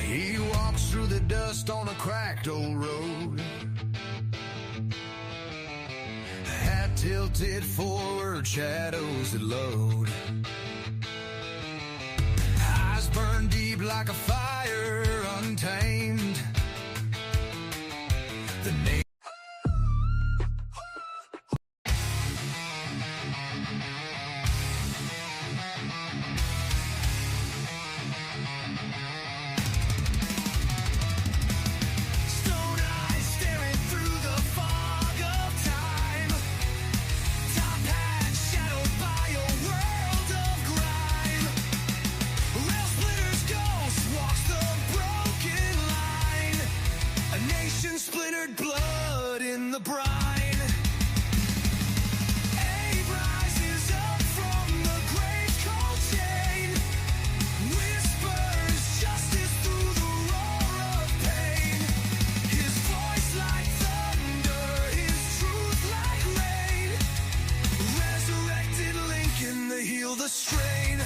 He walks through the dust on a cracked old road, hat tilted forward, shadows that load, eyes burn deep like a fire untamed. The name splintered blood in the brine. Abe rises up from the grave's cold chain, whispers justice through the roar of pain. His voice like thunder, his truth like rain. Resurrected Lincoln to heal the strain.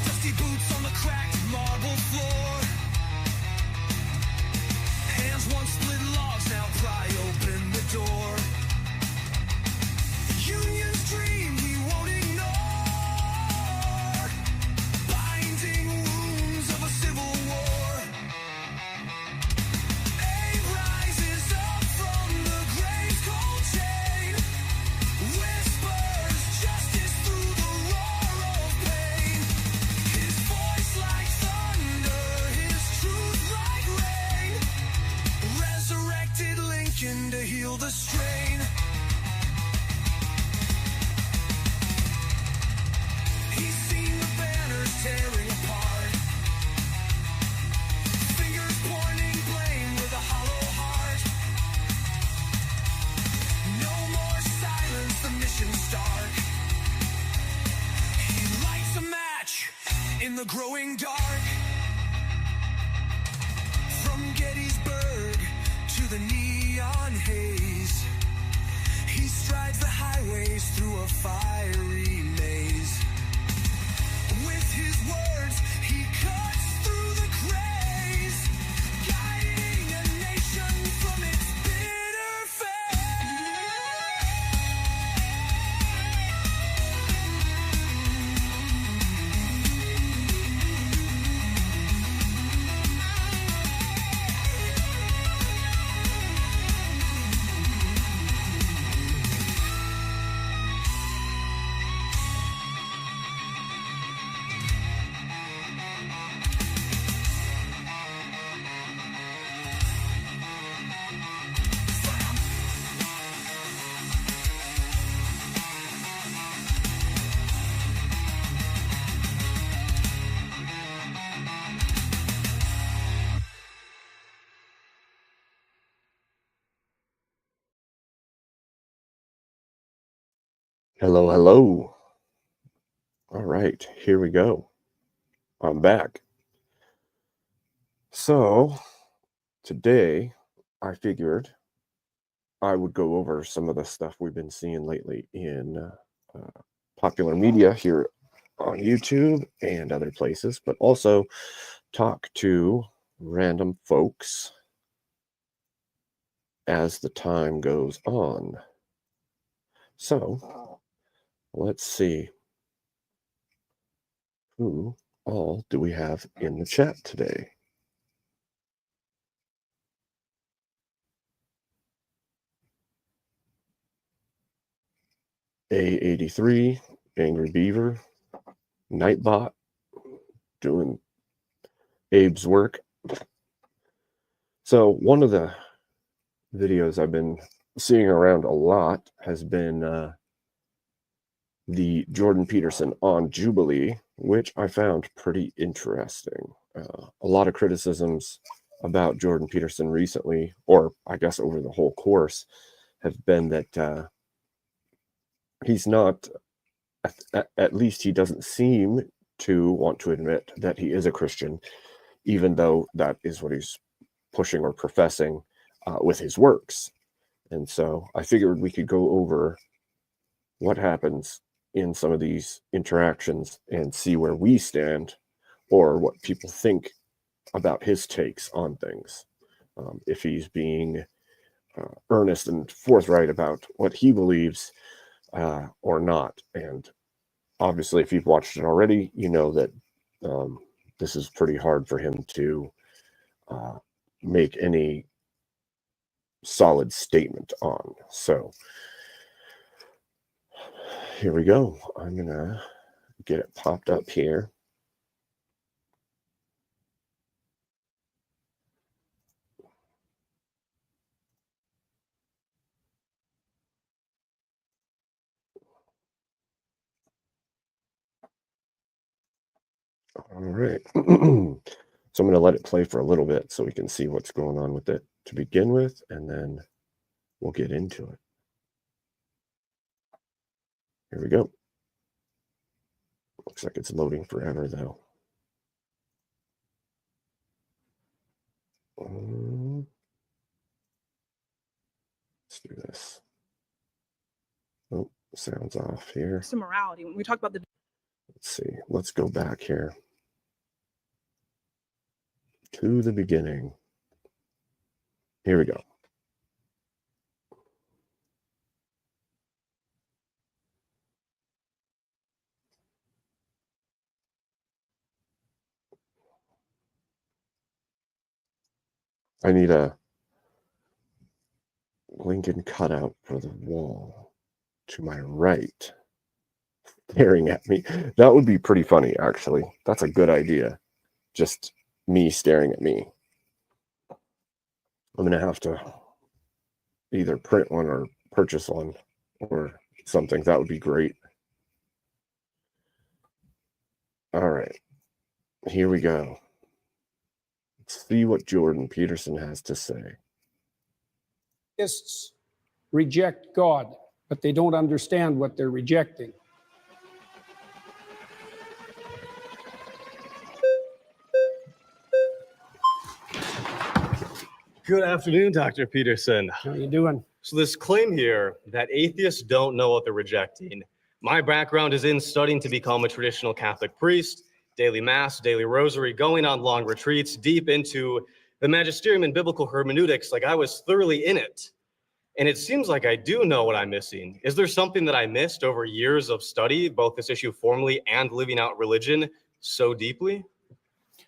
Dusty boots on the cracked marble floor. Hands once split logs now pry open the door. Union's dream he won't ignore. Binding wounds of a civil war. Abe rises up from the grave's cold chain. Whispers justice through the roar of pain. His voice like thunder, his truth like rain. Resurrected Lincoln to heal the strain. He's seen the banners tearing apart, fingers pointing blame with a hollow heart. No more silence, the mission's stark. He lights a match in the growing dark. From Gettysburg to the neon haze, he strides the highways through a fiery maze. With his words, he cuts through the grays, guiding a nation from its bitter fate. Hello, hello. All right, here we go. I'm back. So, today I figured I would go over some of the stuff we've been seeing lately in popular media here on YouTube and other places, but also talk to random folks as the time goes on. So, let's see. Who all do we have in the chat today? A83, Angry Beaver, Nightbot, doing Abe's work. So one of the videos I've been seeing around a lot has been the Jordan Peterson on Jubilee, which I found pretty interesting. A lot of criticisms about Jordan Peterson recently, or I guess over the whole course, have been that he's not, at least he doesn't seem to want to admit that he is a Christian, even though that is what he's pushing or professing with his works. And so I figured we could go over what happens in some of these interactions and see where we stand or what people think about his takes on things. If he's being earnest and forthright about what he believes or not. And obviously, if you've watched it already, you know that this is pretty hard for him to make any solid statement on. So here we go. I'm gonna get it popped up here. All right. So I'm going to let it play for a little bit so we can see what's going on with it to begin with, and then we'll get into it. Here we go. Looks like it's loading forever, though. Let's do this. Oh, sound's off here. Some morality. When we talk about the Let's see. Let's go back here to the beginning. Here we go. I need a Lincoln cutout for the wall to my right, staring at me. That would be pretty funny, actually. That's a good idea. Just me staring at me. I'm going to have to either print one or purchase one or something. That would be great. All right. Here we go. Let's see what Jordan Peterson has to say. Atheists reject God, but they don't understand what they're rejecting. Good afternoon, Dr. Peterson. How are you doing? So this claim here that atheists don't know what they're rejecting. My background is in studying to become a traditional Catholic priest, daily mass, daily rosary, going on long retreats, deep into the magisterium and biblical hermeneutics. Like, I was thoroughly in it. And it seems like I do know what I'm missing. Is there something that I missed over years of study, both this issue formally and living out religion so deeply?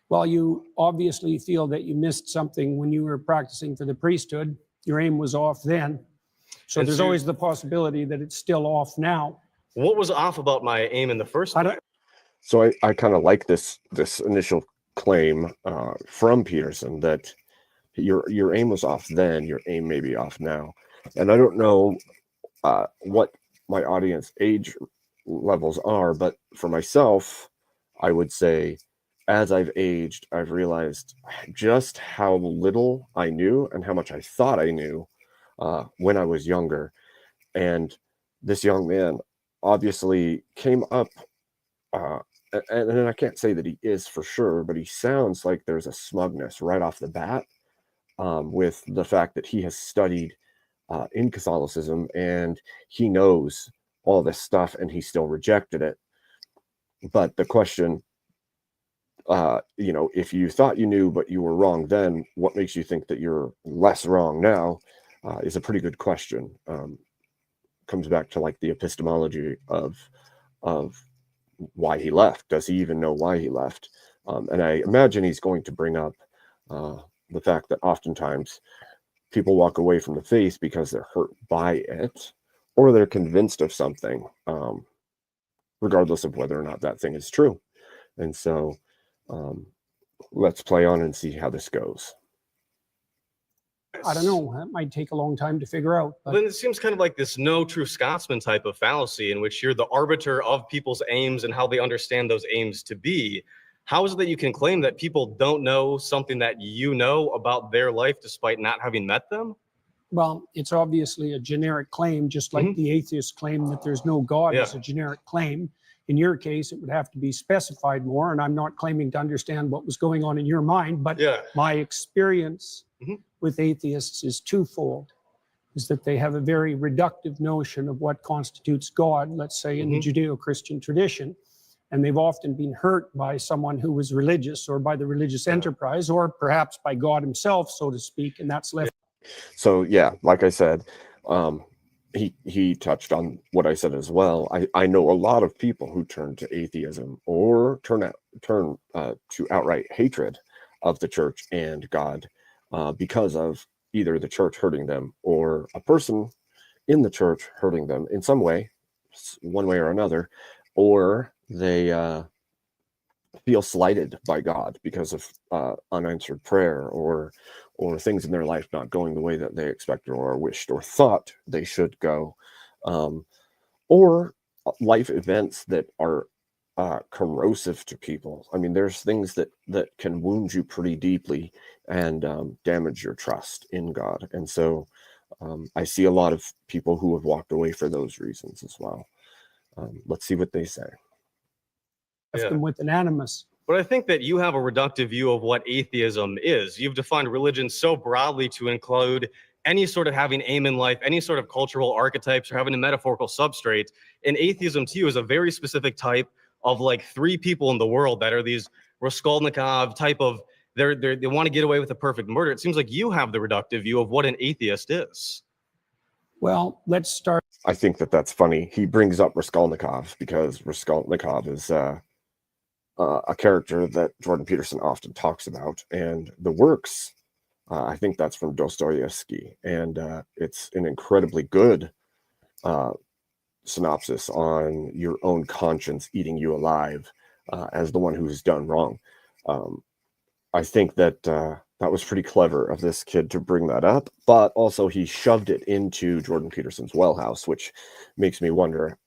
Well, you obviously feel that you missed something when you were practicing for the priesthood. Your aim was off then. So And there's so- always the possibility that it's still off now. What was off about my aim in the first I place? don't, So I kind of like this initial claim from Peterson that your aim was off then, your aim may be off now. And I don't know what my audience age levels are, but for myself, I would say as I've aged, I've realized just how little I knew and how much I thought I knew when I was younger. And this young man obviously came up, and I can't say that he is for sure, but he sounds like there's a smugness right off the bat with the fact that he has studied in Catholicism and he knows all this stuff and he still rejected it. But the question, if you thought you knew but you were wrong then, what makes you think that you're less wrong now is a pretty good question. Comes back to like the epistemology of why he left. Does he even know why he left? And I imagine he's going to bring up the fact that oftentimes people walk away from the faith because they're hurt by it or they're convinced of something, regardless of whether or not that thing is true. And so let's play on and see how this goes. I don't know. That might take a long time to figure out. But Then it seems kind of like this no true Scotsman type of fallacy in which you're the arbiter of people's aims and how they understand those aims to be. How is it that you can claim that people don't know something that you know about their life despite not having met them? well, it's obviously a generic claim, just like the atheist claim that there's no God is a generic claim. In your case, it would have to be specified more, and I'm not claiming to understand what was going on in your mind, but Yeah. my experience Mhm. with atheists is twofold. is that they have a very reductive notion of what constitutes God, let's say in the Judeo-Christian tradition. And they've often been hurt by someone who was religious or by the religious enterprise or perhaps by God himself, so to speak, and that's left. So yeah, like I said, he touched on what I said as well. I know a lot of people who turn to atheism or turn to outright hatred of the church and God because of either the church hurting them or a person in the church hurting them in some way, one way or another, or they feel slighted by God because of unanswered prayer or things in their life not going the way that they expected or wished or thought they should go, or life events that are corrosive to people. I mean, there's things that can wound you pretty deeply and damage your trust in God. And so I see a lot of people who have walked away for those reasons as well. Let's see what they say. Them with an animus. But I think that you have a reductive view of what atheism is. You've defined religion so broadly to include any sort of having aim in life, any sort of cultural archetypes, or having a metaphorical substrate. And atheism to you is a very specific type of like 3 people in the world that are these Raskolnikov type of, they want to get away with a perfect murder. It seems like you have the reductive view of what an atheist is. Well, let's start. I think that that's funny. He brings up Raskolnikov because Raskolnikov is a character that Jordan Peterson often talks about, and the works, I think that's from Dostoevsky, and it's an incredibly good synopsis on your own conscience eating you alive as the one who's done wrong. I think that that was pretty clever of this kid to bring that up, but also he shoved it into Jordan Peterson's wellhouse, which makes me wonder,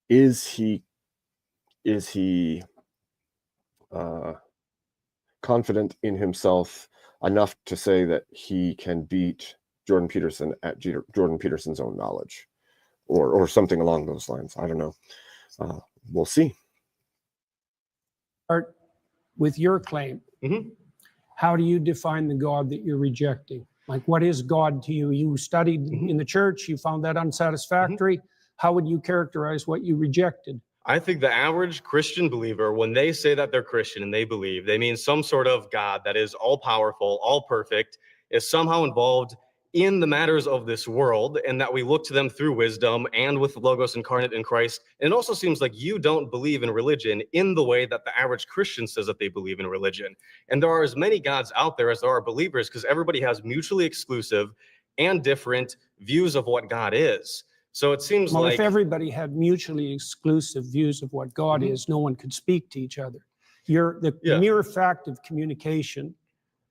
is he confident in himself enough to say that he can beat Jordan Peterson at Jordan Peterson's own knowledge, or something along those lines? I don't know. We'll see. Start with your claim. How do you define the God that you're rejecting? Like, what is God to you? You studied in the church, you found that unsatisfactory. How would you characterize what you rejected? I think the average Christian believer, when they say that they're Christian and they believe, they mean some sort of God that is all powerful, all perfect, is somehow involved in the matters of this world, and that we look to them through wisdom and with Logos incarnate in Christ. And it also seems like you don't believe in religion in the way that the average Christian says that they believe in religion. And there are as many gods out there as there are believers, because everybody has mutually exclusive and different views of what God is. So it seems Well, like if everybody had mutually exclusive views of what God is, no one could speak to each other. The mere fact of communication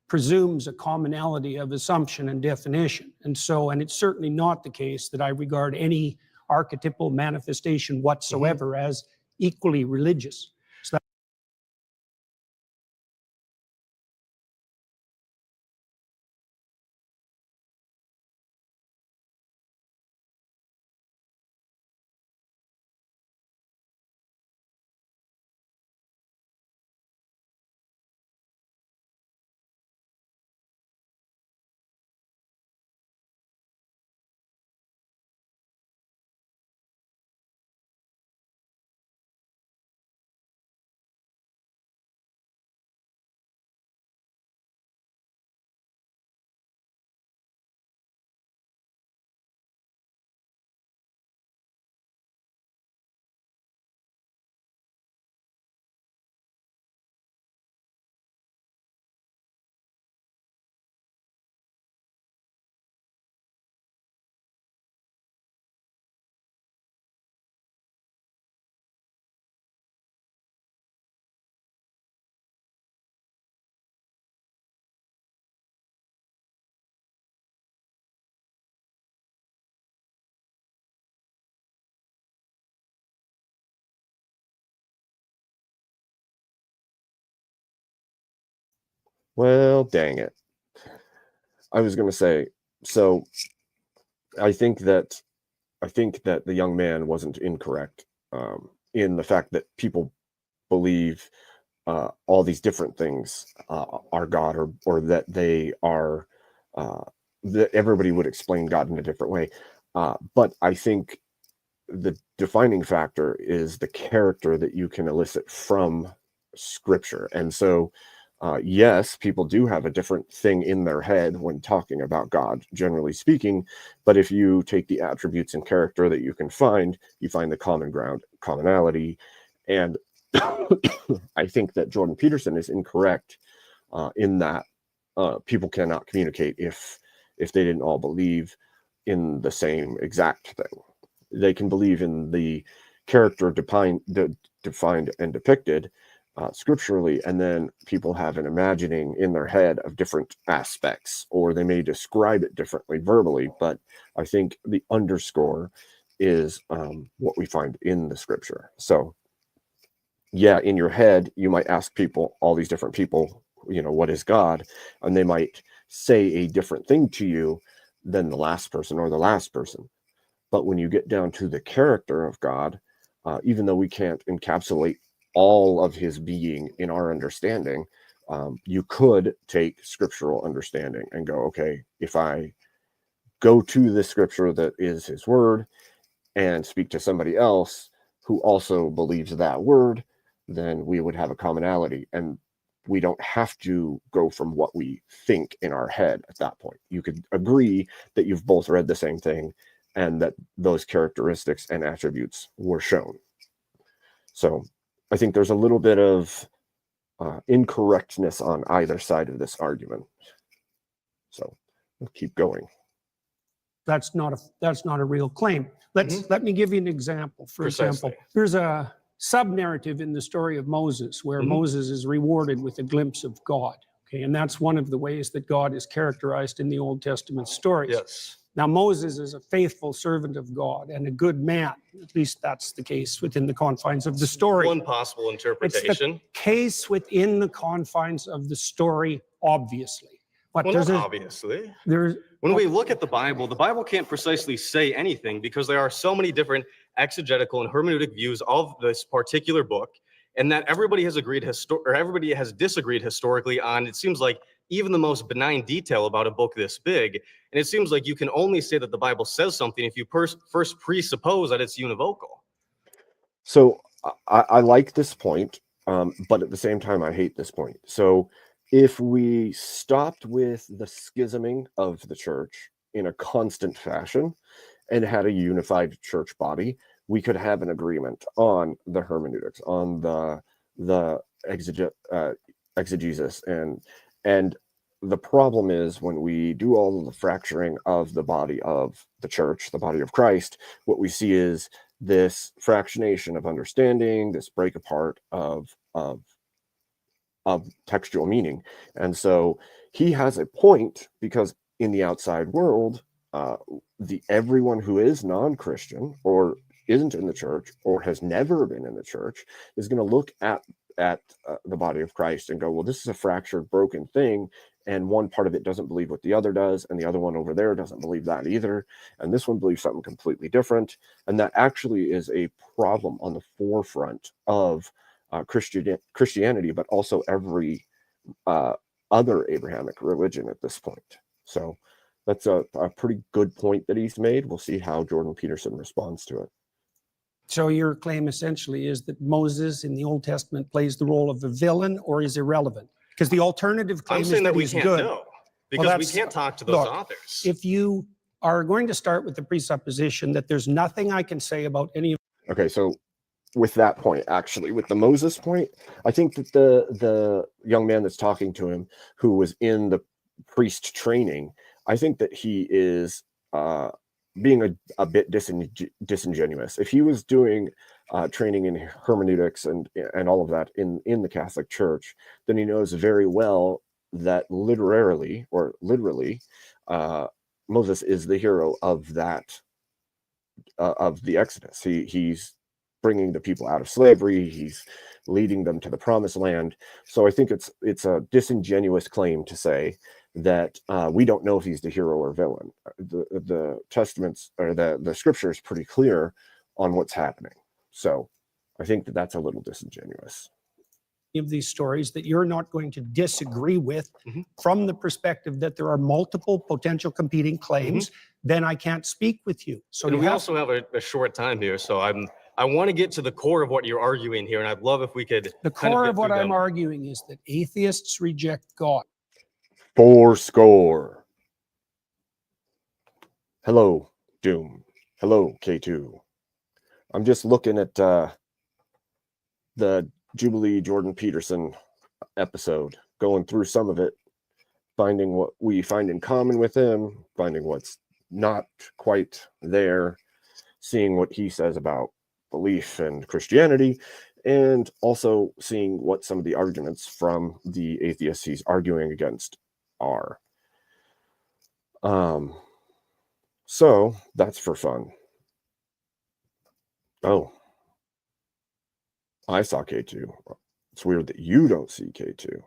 presumes a commonality of assumption and definition. And it's certainly not the case that I regard any archetypal manifestation whatsoever as equally religious. So Well, dang it. I was going to say, so I think that the young man wasn't incorrect in the fact that people believe all these different things are God, or that they are that everybody would explain God in a different way. But I think the defining factor is the character that you can elicit from Scripture. And so, yes, people do have a different thing in their head when talking about God, generally speaking. But if you take the attributes and character that you find the common ground, commonality. And I think that Jordan Peterson is incorrect in that people cannot communicate if they didn't all believe in the same exact thing. They can believe in the character defined and depicted scripturally, and then people have an imagining in their head of different aspects, or they may describe it differently verbally. But I think the underscore is what we find in the Scripture. So yeah, in your head, you might ask people, all these different people, what is God? And they might say a different thing to you than the last person or the last person. But when you get down to the character of God, even though we can't encapsulate all of his being in our understanding, you could take scriptural understanding and go, okay, if I go to the scripture that is his word and speak to somebody else who also believes that word, then we would have a commonality. And we don't have to go from what we think in our head at that point. You could agree that you've both read the same thing and that those characteristics and attributes were shown. So I think there's a little bit of incorrectness on either side of this argument. So we'll keep going. That's not a real claim. Let me give you an example. For Precisely. example, there's a sub-narrative in the story of Moses where Moses is rewarded with a glimpse of God. Okay, and that's one of the ways that God is characterized in the Old Testament stories. Yes. Now, Moses is a faithful servant of God and a good man. At least that's the case within the confines of the story. One possible interpretation. It's the case within the confines of the story, obviously. But Well, not obviously. When we look at the Bible can't precisely say anything because there are so many different exegetical and hermeneutic views of this particular book, and that everybody has agreed everybody has disagreed historically on. It seems like even the most benign detail about a book this big, and it seems like you can only say that the Bible says something if you first presuppose that it's univocal. So I like this point, but at the same time, I hate this point. So if we stopped with the schisming of the church in a constant fashion and had a unified church body, we could have an agreement on the hermeneutics, on the exegesis, and the problem is when we do all of the fracturing of the body of the church, the body of Christ, what we see is this fractionation of understanding, this break apart of textual meaning. And so he has a point, because in the outside world, everyone who is non-Christian or isn't in the church or has never been in the church is going to look at the body of Christ and go, well, this is a fractured, broken thing, and one part of it doesn't believe what the other does, and the other one over there doesn't believe that either, and this one believes something completely different. And that actually is a problem on the forefront of Christianity, but also every other Abrahamic religion at this point. So that's a pretty good point that he's made. We'll see how Jordan Peterson responds to it. So your claim essentially is that Moses in the Old Testament plays the role of a villain or is irrelevant? Because the alternative claim I'm saying is that we he's can't good. know because we can't talk to those authors. If you are going to start with the presupposition that there's nothing I can say about any of... Okay, so with that point, actually, with the Moses point, I think that the young man that's talking to him, who was in the priest training, I think that he is being a bit disingenuous. If he was doing training in hermeneutics and all of that in the Catholic Church, then he knows very well that literally Moses is the hero of that of the Exodus. He's bringing the people out of slavery. He's leading them to the promised land. So I think it's a disingenuous claim to say that we don't know if he's the hero or villain. The testaments or the scripture is pretty clear on what's happening. So I think that that's a little disingenuous. of these stories that you're not going to disagree with Mhm. from the perspective that there are multiple potential competing claims, then I can't speak with you. So And you we have also have a short time here, so I want to get to the core of what you're arguing here, and I'd love if we could the kind core get of what through I'm them. arguing is that atheists reject God. 4 score. Hello, Doom. Hello, K2. I'm just looking at the Jubilee Jordan Peterson episode, going through some of it, finding what we find in common with him, finding what's not quite there, seeing what he says about belief and Christianity, and also seeing what some of the arguments from the atheists he's arguing against are. So that's for fun. Oh, I saw K2. It's weird that you don't see K2.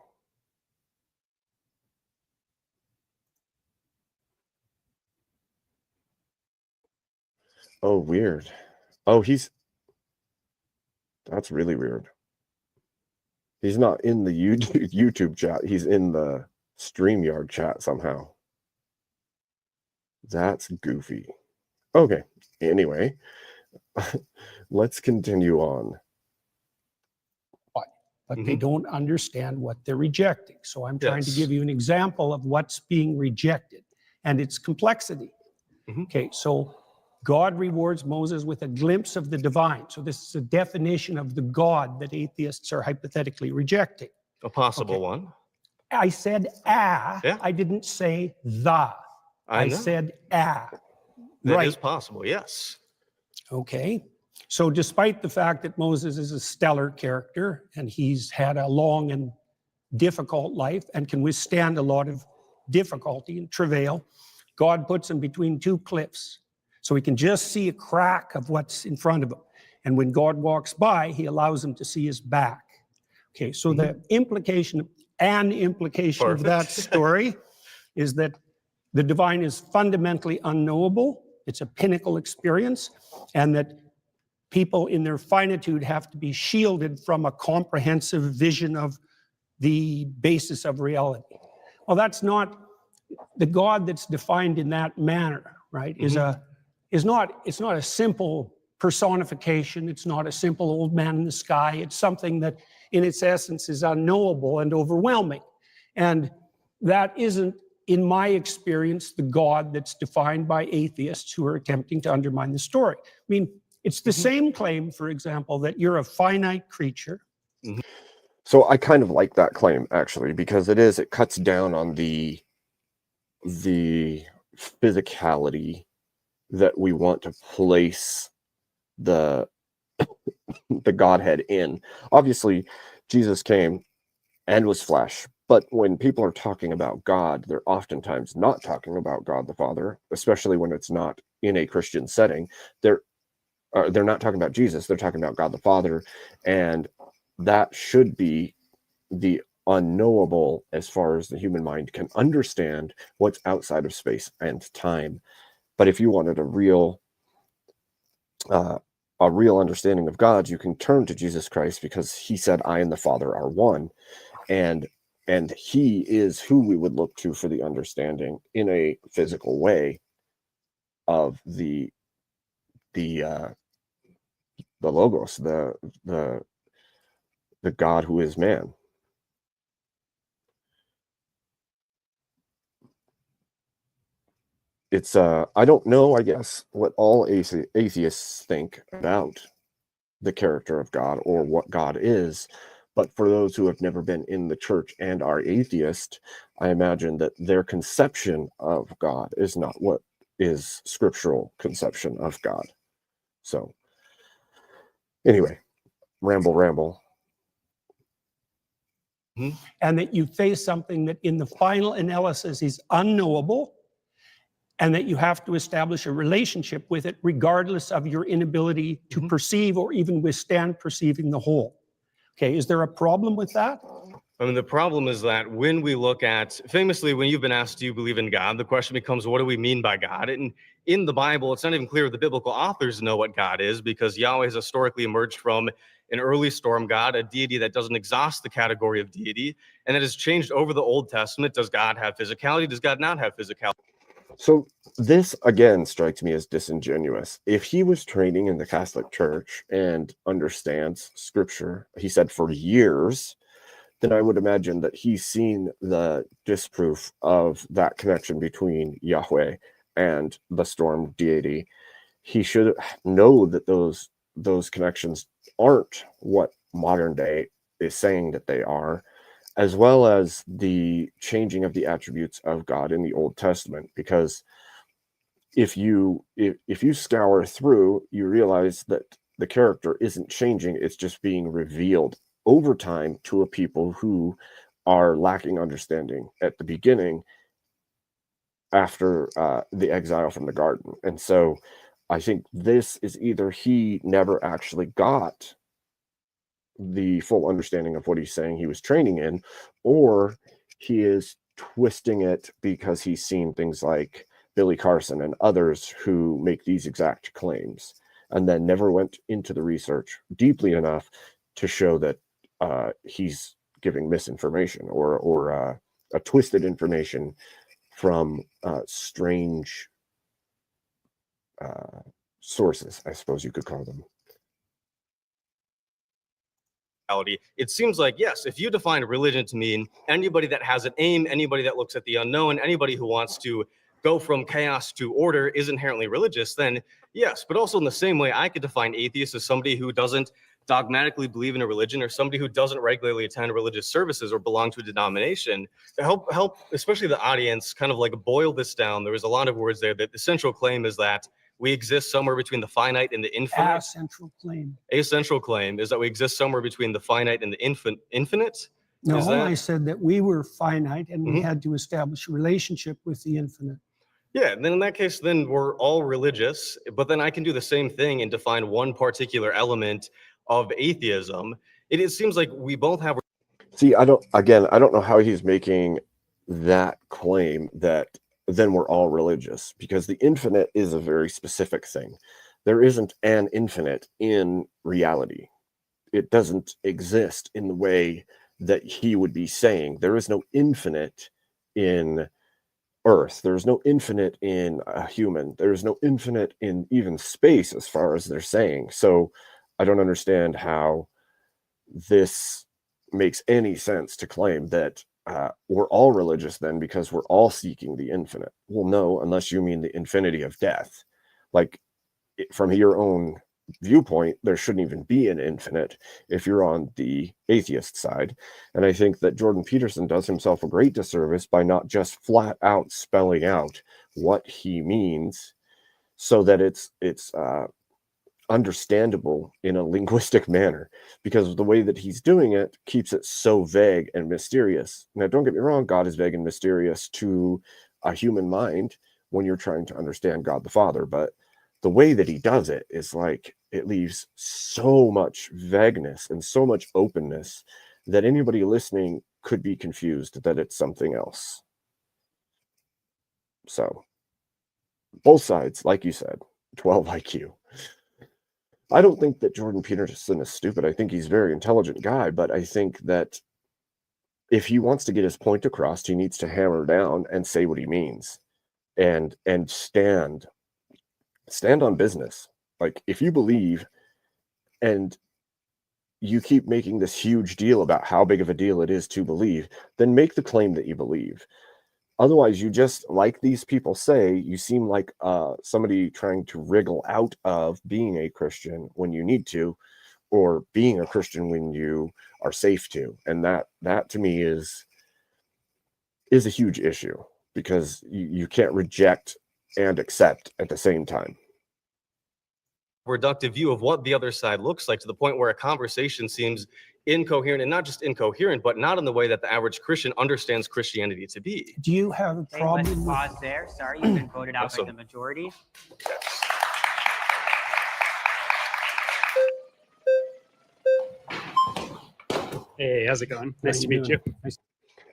Oh, weird. Oh, that's really weird. He's not in the YouTube chat. He's in the StreamYard chat somehow. That's goofy. Okay. Anyway, let's continue on. But they don't understand what they're rejecting. So I'm trying to give you an example of what's being rejected and its complexity. Okay, so God rewards Moses with a glimpse of the divine. So this is a definition of the God that atheists are hypothetically rejecting. A possible one. I said Yeah. I didn't say the. I know. said That right. is possible, yes. Okay. So despite the fact that Moses is a stellar character and he's had a long and difficult life and can withstand a lot of difficulty and travail, God puts him between two cliffs. So he can just see a crack of what's in front of him. And when God walks by, he allows him to see his back. Okay, so the implication of that story is that the divine is fundamentally unknowable. It's a pinnacle experience, and that people in their finitude have to be shielded from a comprehensive vision of the basis of reality. Well, that's not the God that's defined in that manner, right? It's not a simple personification. It's not a simple old man in the sky. It's something that in its essence is unknowable and overwhelming. And that isn't, in my experience, the God that's defined by atheists who are attempting to undermine the story. I mean, it's the same claim, for example, that you're a finite creature. So I kind of like that claim, actually, because it cuts down on the physicality that we want to place the Godhead in. Obviously, Jesus came and was flesh, but when people are talking about God, they're oftentimes not talking about God the Father, especially when it's not in a Christian setting. They're not talking about Jesus, they're talking about God the Father, and that should be the unknowable as far as the human mind can understand what's outside of space and time. But if you wanted a real understanding of God, you can turn to Jesus Christ, because he said, I and the Father are one, and he is who we would look to for the understanding in a physical way of the Logos, the God who is man. It's I don't know, I guess, what all atheists think about the character of God or what God is, but for those who have never been in the church and are atheist, I imagine that their conception of God is not what is scriptural conception of God. So anyway, ramble. And that you face something that in the final analysis is unknowable, and that you have to establish a relationship with it regardless of your inability to perceive or even withstand perceiving the whole. Okay, is there a problem with that? I mean, the problem is that when we look at, famously, when you've been asked, do you believe in God? The question becomes, what do we mean by God? And in the Bible, it's not even clear the biblical authors know what God is, because Yahweh has historically emerged from an early storm god, a deity that doesn't exhaust the category of deity, and that has changed over the Old Testament. Does God have physicality? Does God not have physicality? So this again strikes me as disingenuous. If he was training in the Catholic Church and understands Scripture, he said for years, then I would imagine that he's seen the disproof of that connection between Yahweh and the storm deity. He should know that those connections aren't what modern day is saying that they are, as well as the changing of the attributes of God in the Old Testament. Because if you scour through, you realize that the character isn't changing, it's just being revealed over time to a people who are lacking understanding at the beginning after the exile from the garden. And so I think this is either he never actually got the full understanding of what he's saying he was training in, or he is twisting it because he's seen things like Billy Carson and others who make these exact claims and then never went into the research deeply enough to show that he's giving misinformation or a twisted information from strange sources, I suppose you could call them. It seems like, yes, if you define religion to mean anybody that has an aim, anybody that looks at the unknown, anybody who wants to go from chaos to order is inherently religious, then yes. But also in the same way, I could define atheist as somebody who doesn't dogmatically believe in a religion, or somebody who doesn't regularly attend religious services or belong to a denomination. To help especially the audience kind of like boil this down, there was a lot of words there. That the central claim is that we exist somewhere between the finite and the infinite. A central claim is that we exist somewhere between the finite and the infinite. No, I said that we were finite and we had to establish a relationship with the infinite. Yeah, then in that case, then we're all religious, but then I can do the same thing and define one particular element of atheism. It seems like we both have... See, I don't know how he's making that claim that then we're all religious, because the infinite is a very specific thing. There isn't an infinite in reality. It doesn't exist in the way that he would be saying. There is no infinite in Earth. There's no infinite in a human. There's no infinite in even space, as far as they're saying. So I don't understand how this makes any sense to claim that we're all religious then because we're all seeking the infinite. Well, no, unless you mean the infinity of death. Like, from your own viewpoint, there shouldn't even be an infinite if you're on the atheist side. And I think that Jordan Peterson does himself a great disservice by not just flat out spelling out what he means so that it's understandable in a linguistic manner, because the way that he's doing it keeps it so vague and mysterious. Now, don't get me wrong, God is vague and mysterious to a human mind when you're trying to understand God the Father, but the way that he does it is like, it leaves so much vagueness and so much openness that anybody listening could be confused that it's something else. So both sides, like you said, 12 IQ. I don't think that Jordan Peterson is stupid. I think he's a very intelligent guy, but I think that if he wants to get his point across, he needs to hammer down and say what he means and stand on business. Like, if you believe and you keep making this huge deal about how big of a deal it is to believe, then make the claim that you believe. Otherwise, you just, like these people say, you seem like somebody trying to wriggle out of being a Christian when you need to, or being a Christian when you are safe to. And that to me is a huge issue, because you can't reject and accept at the same time. Reductive view of what the other side looks like, to the point where a conversation seems incoherent, and not just incoherent, but not in the way that the average Christian understands Christianity to be. Do you have a problem? Let's pause there. Sorry, you've been voted out by the majority. Hey, how's it going? Nice to meet you.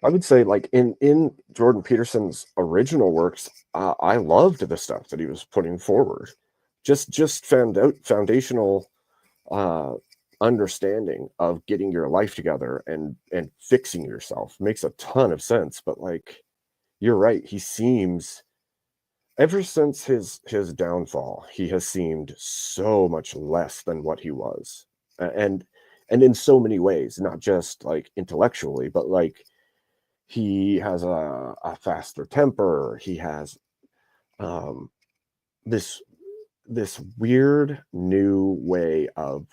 I would say, like, in Jordan Peterson's original works, I loved the stuff that he was putting forward. Just foundational understanding of getting your life together and fixing yourself. Makes a ton of sense, but like, you're right. He seems, ever since his downfall, he has seemed so much less than what he was. And in so many ways, not just like intellectually, but like he has a faster temper. He has this weird new way of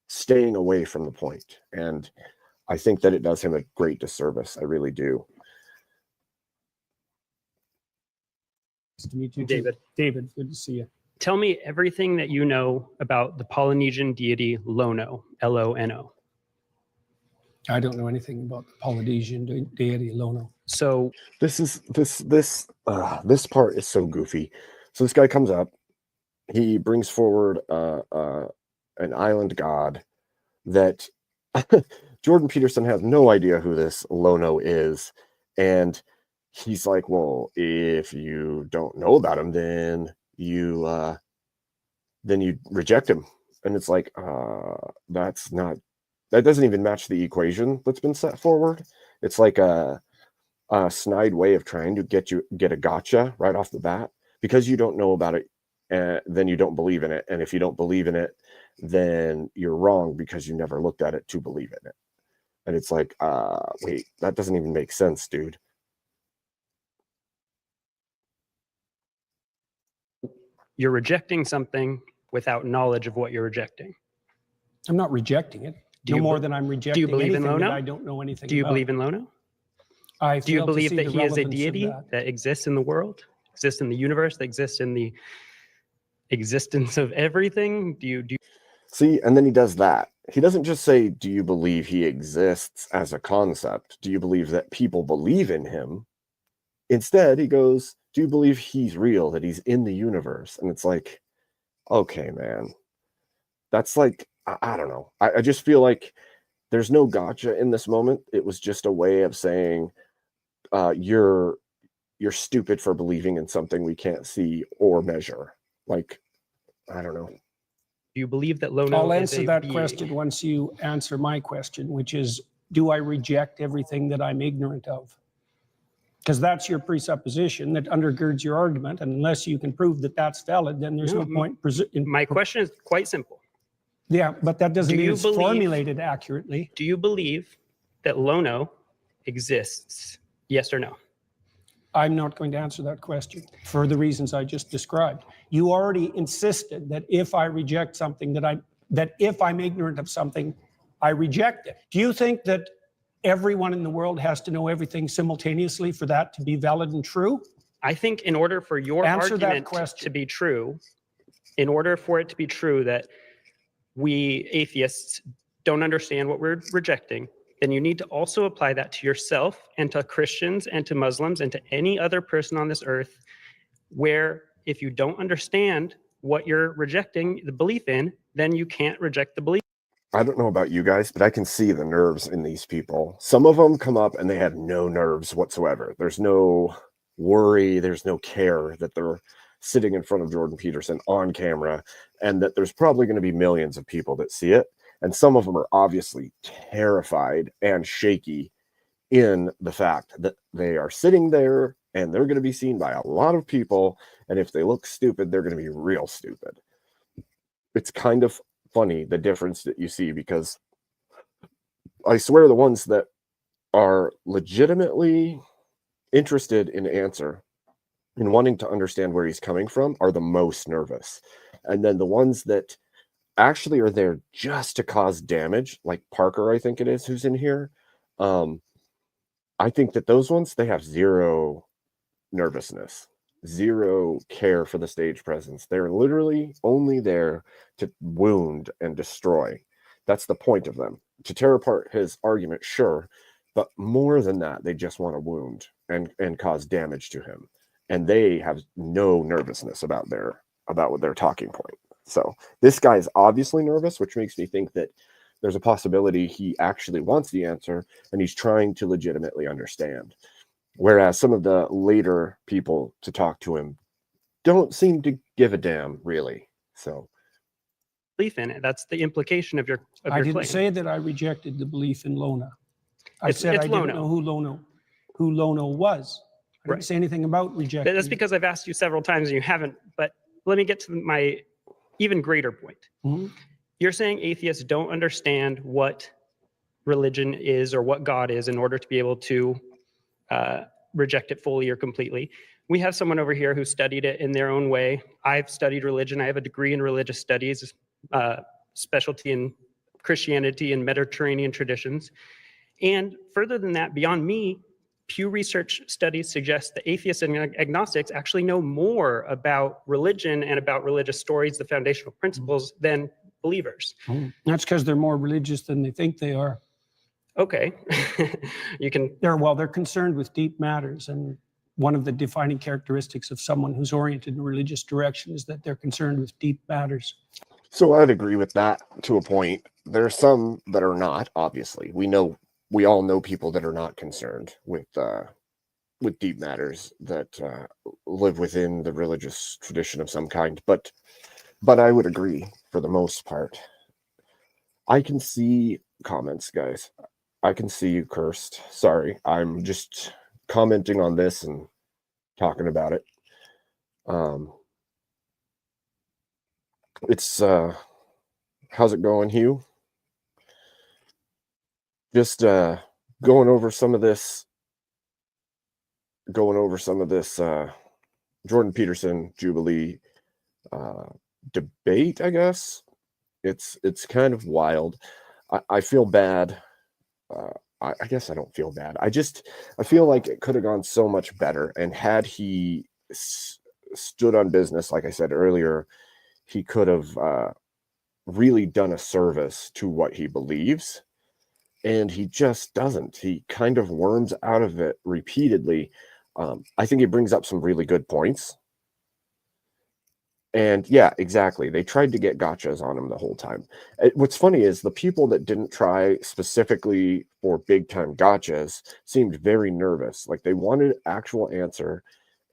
staying away from the point. And I think that it does him a great disservice. I really do. Nice to meet you, David. David, good to see you. Tell me everything that you know about the Polynesian deity Lono, L-O-N-O. I don't know anything about the Polynesian deity Lono. So This part is so goofy. So this guy comes up, he brings forward an island god that Jordan Peterson has no idea who this Lono is, and he's like, well, if you don't know about him, then you reject him. And it's like, that doesn't even match the equation that's been set forward. It's like a snide way of trying to get a gotcha right off the bat. Because you don't know about it, then you don't believe in it. And if you don't believe in it, then you're wrong because you never looked at it to believe in it. And it's like, wait, that doesn't even make sense, dude. you're rejecting something without knowledge of what you're rejecting. I'm not rejecting it. Do No you more be- than I'm rejecting believe in anything that Lono? I don't know anything Do you about. believe in Lono? I Do you fail to believe see that the he is a relevance of deity that. that exists in the world, exists in the universe, that exists in the existence of everything? Do you See, and then he does that. He doesn't just say, do you believe he exists as a concept? Do you believe that people believe in him? Instead, he goes, do you believe he's real, that he's in the universe? And it's like, okay, man. That's like, I don't know. I just feel like there's no gotcha in this moment. It was just a way of saying, you're stupid for believing in something we can't see or measure. Like, I don't know. do you believe that Lono I'll is answer a that being? question once you answer my question, which is, do I reject everything that I'm ignorant of? Because that's your presupposition that undergirds your argument. And unless you can prove that that's valid, then there's no point. My question is quite simple. Yeah, but that doesn't Do mean you it's believe- formulated accurately. Do you believe that Lono exists? Yes or no? I'm not going to answer that question for the reasons I just described. You already insisted that if I reject something, that if I'm ignorant of something, I reject it. Do you think that everyone in the world has to know everything simultaneously for that to be valid and true? I think in order for your Answer that argument question. to be true, in order for it to be true that we atheists don't understand what we're rejecting, then you need to also apply that to yourself and to Christians and to Muslims and to any other person on this earth, where if you don't understand what you're rejecting the belief in, then you can't reject the belief. I don't know about you guys, but I can see the nerves in these people. Some of them come up and they have no nerves whatsoever. There's no worry, there's no care that they're sitting in front of Jordan Peterson on camera, and that there's probably going to be millions of people that see it. And some of them are obviously terrified and shaky in the fact that they are sitting there and they're going to be seen by a lot of people. And if they look stupid, they're going to be real stupid. It's kind of funny, the difference that you see, because I swear the ones that are legitimately interested in answer and wanting to understand where he's coming from are the most nervous. And then the ones that actually are there just to cause damage, like Parker, I think it is, who's in here. I think that those ones, they have zero nervousness, zero care for the stage presence. They're literally only there to wound and destroy. That's the point of them. To tear apart his argument, sure, but more than that, they just want to wound and cause damage to him. And they have no nervousness about their talking point. So this guy is obviously nervous, which makes me think that there's a possibility he actually wants the answer and he's trying to legitimately understand. Whereas some of the later people to talk to him don't seem to give a damn, really. So belief in it. That's the implication of your I didn't claim. say that I rejected the belief in Lona. I It's- said it's I didn't Lono. know who Lono was. I didn't Right. say anything about rejecting. That's because I've asked you several times and you haven't. But let me get to my even greater point. Mhm. You're saying atheists don't understand what religion is or what God is in order to be able to reject it fully or completely. We have someone over here who studied it in their own way. I've studied religion. I have a degree in religious studies, specialty in Christianity and Mediterranean traditions. And further than that, beyond me, Pew Research studies suggest that atheists and agnostics actually know more about religion and about religious stories, the foundational principles, than believers. That's because they're more religious than they think they are. Okay, you can. They're concerned with deep matters, and one of the defining characteristics of someone who's oriented in a religious direction is that they're concerned with deep matters. So I'd agree with that to a point. There are some that are not, obviously. We all know people that are not concerned with deep matters, that live within the religious tradition of some kind. But I would agree for the most part. I can see comments, guys. I can see you cursed. Sorry, I'm just commenting on this and talking about it. It's how's it going, Hugh? Just going over some of this Jordan Peterson Jubilee debate, I guess. It's kind of wild. I feel bad. I guess I don't feel bad. I feel like it could have gone so much better. And had he stood on business, like I said earlier, he could have really done a service to what he believes. And he just doesn't. He kind of worms out of it repeatedly. I think he brings up some really good points. And yeah, exactly. They tried to get gotchas on him the whole time. What's funny is the people that didn't try specifically for big time gotchas seemed very nervous. Like they wanted actual answer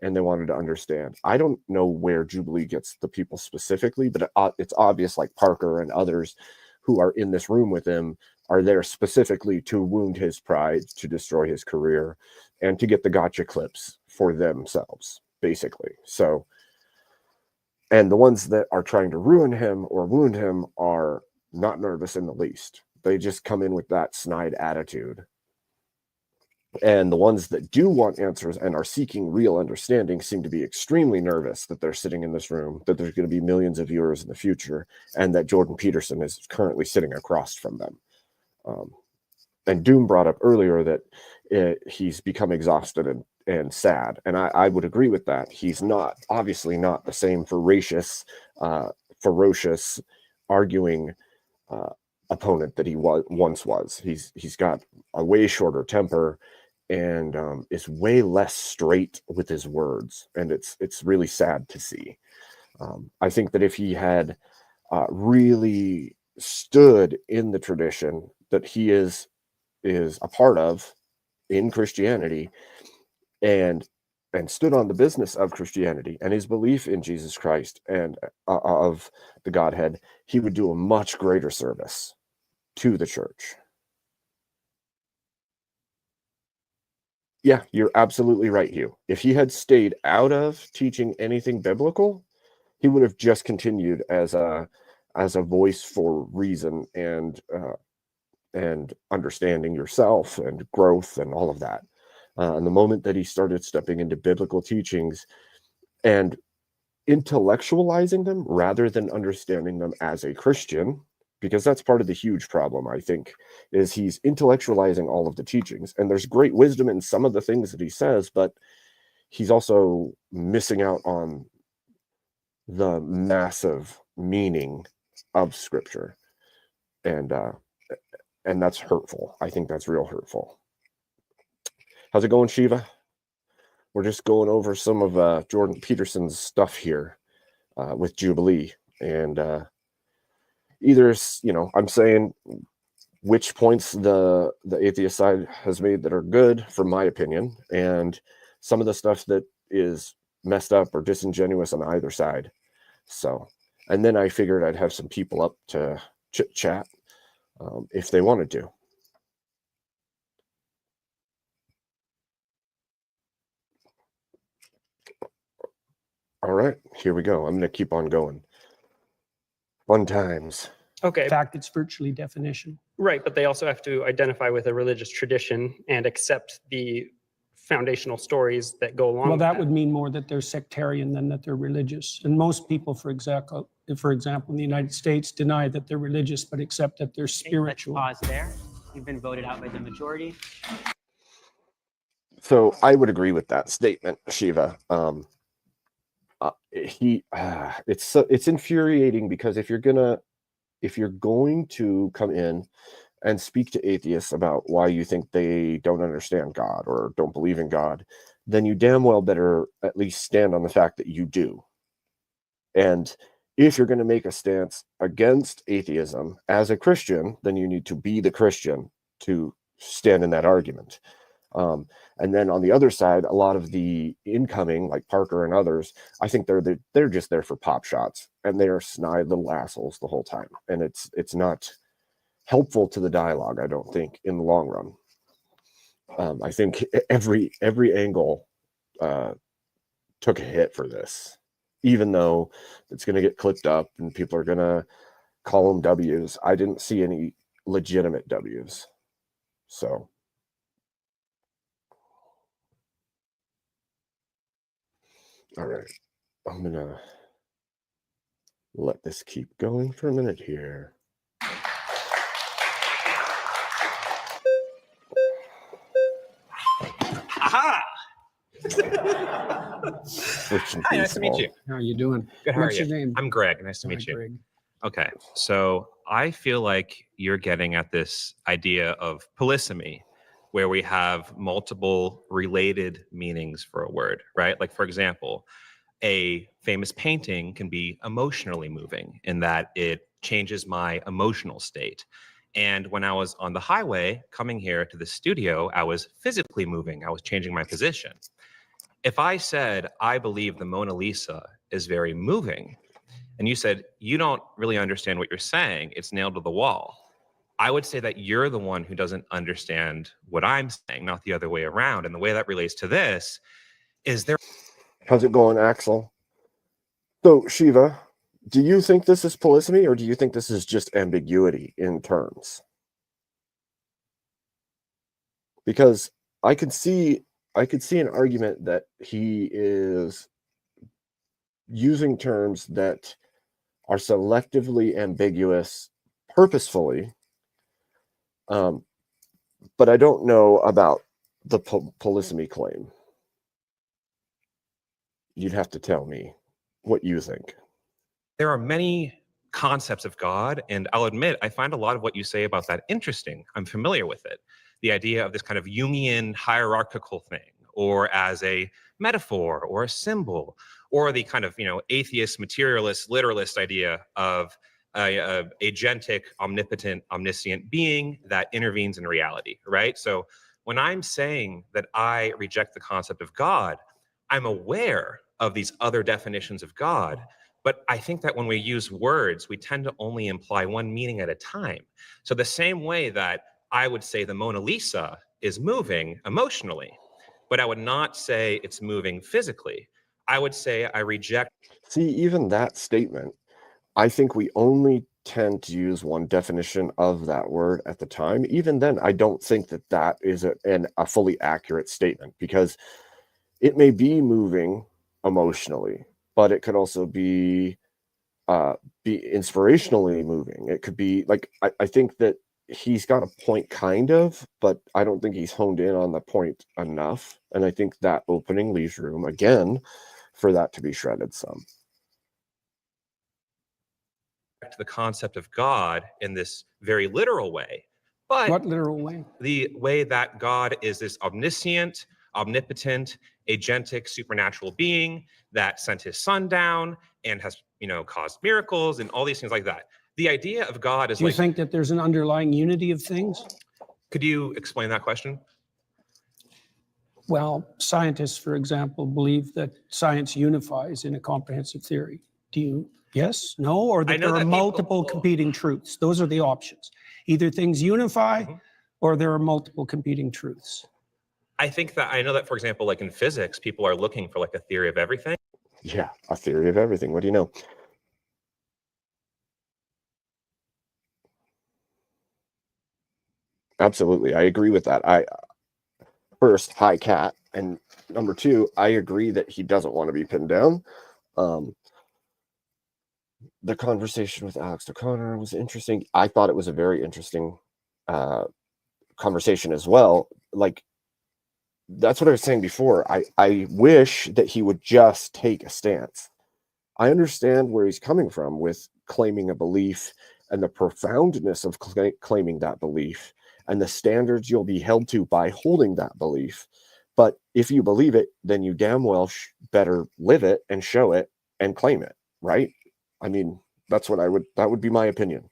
and they wanted to understand. I don't know where Jubilee gets the people specifically, but it's obvious like Parker and others who are in this room with him are there specifically to wound his pride, to destroy his career, and to get the gotcha clips for themselves, basically. So, and the ones that are trying to ruin him or wound him are not nervous in the least. They just come in with that snide attitude. And the ones that do want answers and are seeking real understanding seem to be extremely nervous that they're sitting in this room, that there's going to be millions of viewers in the future, and that Jordan Peterson is currently sitting across from them. And Doom brought up earlier that he's become exhausted and sad. And I would agree with that. He's obviously not the same ferocious arguing opponent that he once was. He's got a way shorter temper and is way less straight with his words. And it's really sad to see. I think that if he had really stood in the tradition that he is a part of in Christianity and stood on the business of Christianity and his belief in Jesus Christ and of the Godhead, he would do a much greater service to the church. Yeah, you're absolutely right, Hugh. If he had stayed out of teaching anything biblical, he would have just continued as a voice for reason and understanding yourself and growth and all of that. And the moment that he started stepping into biblical teachings and intellectualizing them rather than understanding them as a Christian, because that's part of the huge problem, I think, is he's intellectualizing all of the teachings. And there's great wisdom in some of the things that he says, but he's also missing out on the massive meaning of Scripture. And that's hurtful. I think that's real hurtful. How's it going, Shiva? We're just going over some of Jordan Peterson's stuff here with Jubilee. And either, I'm saying which points the atheist side has made that are good, from my opinion, and some of the stuff that is messed up or disingenuous on either side. So And then I figured I'd have some people up to chit chat if they wanted to. All right, here we go. I'm going to keep on going. Fun times. Okay. In fact, it's virtually definitional. Right, but they also have to identify with a religious tradition and accept the foundational stories that go along Well, with that would mean more that they're sectarian than that they're religious. And most people, for example, in the United States, deny that they're religious, but accept that they're Okay, spiritual. let's pause there. You've been voted out by the majority. So I would agree with that statement, Shiva. It's infuriating because if you're going to come in and speak to atheists about why you think they don't understand God or don't believe in God, then you damn well better at least stand on the fact that you do. And if you're going to make a stance against atheism as a Christian, then you need to be the Christian to stand in that argument. And then on the other side, a lot of the incoming, like Parker and others, I think they're just there for pop shots, and they are snide little assholes the whole time. And it's not helpful to the dialogue, I don't think, in the long run. I think every angle took a hit for this, even though it's going to get clipped up and people are going to call them W's. I didn't see any legitimate W's. So. All right, I'm going to let this keep going for a minute here. Aha! Hi, nice to meet you. How are you doing? Good, how What's are your name? I'm Greg. Nice to Hi, meet you. Greg. Okay, so I feel like you're getting at this idea of polysemy, where we have multiple related meanings for a word, right? Like, for example, a famous painting can be emotionally moving in that it changes my emotional state. And when I was on the highway coming here to the studio, I was physically moving. I was changing my position. If I said, I believe the Mona Lisa is very moving, and you said, you don't really understand what you're saying, it's nailed to the wall, I would say that you're the one who doesn't understand what I'm saying, not the other way around. And the way that relates to this is there. How's it going, Axel? So, Shiva, do you think this is polysemy, or do you think this is just ambiguity in terms? Because I could see an argument that he is using terms that are selectively ambiguous purposefully, but I don't know about the polysemy claim. You'd have to tell me what you think. There are many concepts of God, and I'll admit, I find a lot of what you say about that interesting. I'm familiar with it. The idea of this kind of Jungian hierarchical thing, or as a metaphor or a symbol, or the kind of, atheist, materialist, literalist idea of a agentic, omnipotent, omniscient being that intervenes in reality, right? So when I'm saying that I reject the concept of God, I'm aware of these other definitions of God. But I think that when we use words, we tend to only imply one meaning at a time. So the same way that I would say the Mona Lisa is moving emotionally, but I would not say it's moving physically. I would say I reject. See, even that statement, I think we only tend to use one definition of that word at the time. Even then, I don't think that is a fully accurate statement, because it may be moving emotionally, but it could also be inspirationally moving. It could be like, I think that he's got a point kind of, but I don't think he's honed in on the point enough. And I think that opening leaves room again for that to be shredded some. The concept of God in this very literal way. But What literal way? the way that God is this omniscient, omnipotent, agentic, supernatural being that sent his son down and has, caused miracles and all these things like that. The idea of God is Do you think that there's an underlying unity of things? Could you explain that question? Well, scientists, for example, believe that science unifies in a comprehensive theory. Do you Yes, no, or I that know there are that people- multiple competing truths. Those are the options. Either things unify Mhm. or there are multiple competing truths. I think that I know that, for example, like in physics, people are looking for like a theory of everything. Yeah, a theory of everything. What do you know? Absolutely, I agree with that. First, hi, Cat, and number two, I agree that he doesn't want to be pinned down. The conversation with Alex O'Connor was interesting. I thought it was a very interesting conversation as well. Like, that's what I was saying before. I wish that he would just take a stance. I understand where he's coming from with claiming a belief and the profoundness of claiming that belief and the standards you'll be held to by holding that belief. But if you believe it, then you damn well better live it and show it and claim it, right? I mean, that would be my opinion.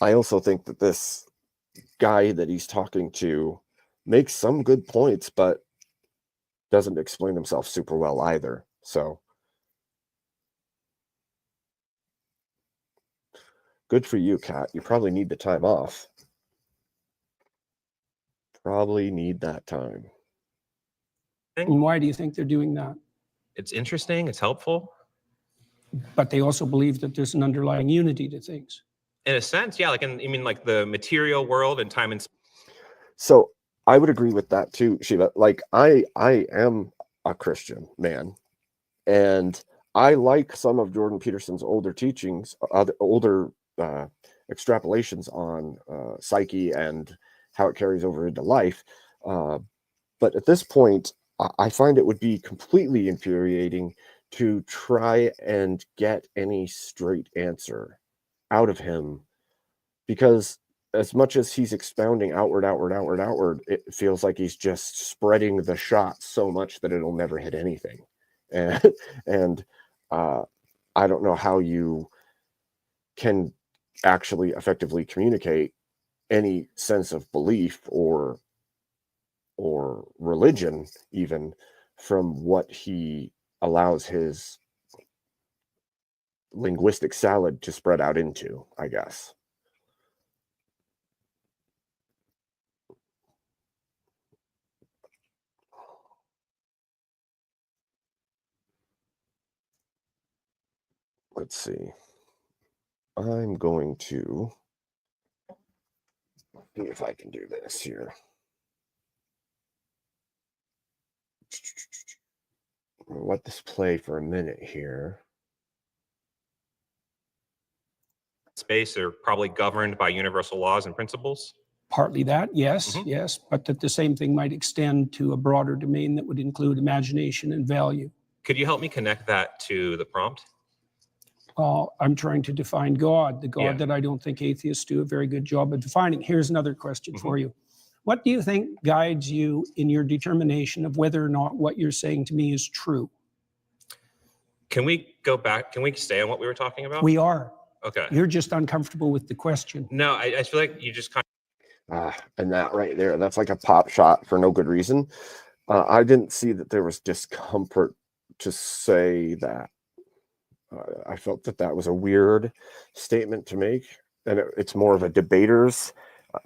I also think that this guy that he's talking to makes some good points, but doesn't explain himself super well either. So good for you, Kat. You probably need the time off. Probably need that time. And why do you think they're doing that? It's interesting. It's helpful. But they also believe that there's an underlying unity to things. In a sense, yeah, like like the material world and time and space. So I would agree with that too, Shiva. Like I am a Christian man, and I like some of Jordan Peterson's older teachings, older extrapolations on psyche and how it carries over into life. But at this point, I find it would be completely infuriating to try and get any straight answer out of him, because as much as he's expounding outward, it feels like he's just spreading the shot so much that it'll never hit anything. And I don't know how you can actually effectively communicate any sense of belief or religion even from what he allows his linguistic salad to spread out into, I guess. Let's see. I'm going to see if I can do this here. I'll let this play for a minute here. Space are probably governed by universal laws and principles. Partly that, yes, Mhm. yes, but that the same thing might extend to a broader domain that would include imagination and value. Could you help me connect that to the prompt? I'm trying to define God, the God Yeah. that I don't think atheists do a very good job of defining. Here's another question for you. What do you think guides you in your determination of whether or not what you're saying to me is true? Can we go back? Can we stay on what we were talking about? We are. Okay. You're just uncomfortable with the question. No, I feel like you just kind And that right there, that's like a pop shot for no good reason. I didn't see that there was discomfort to say that. I felt that that was a weird statement to make, and it's more of a debater's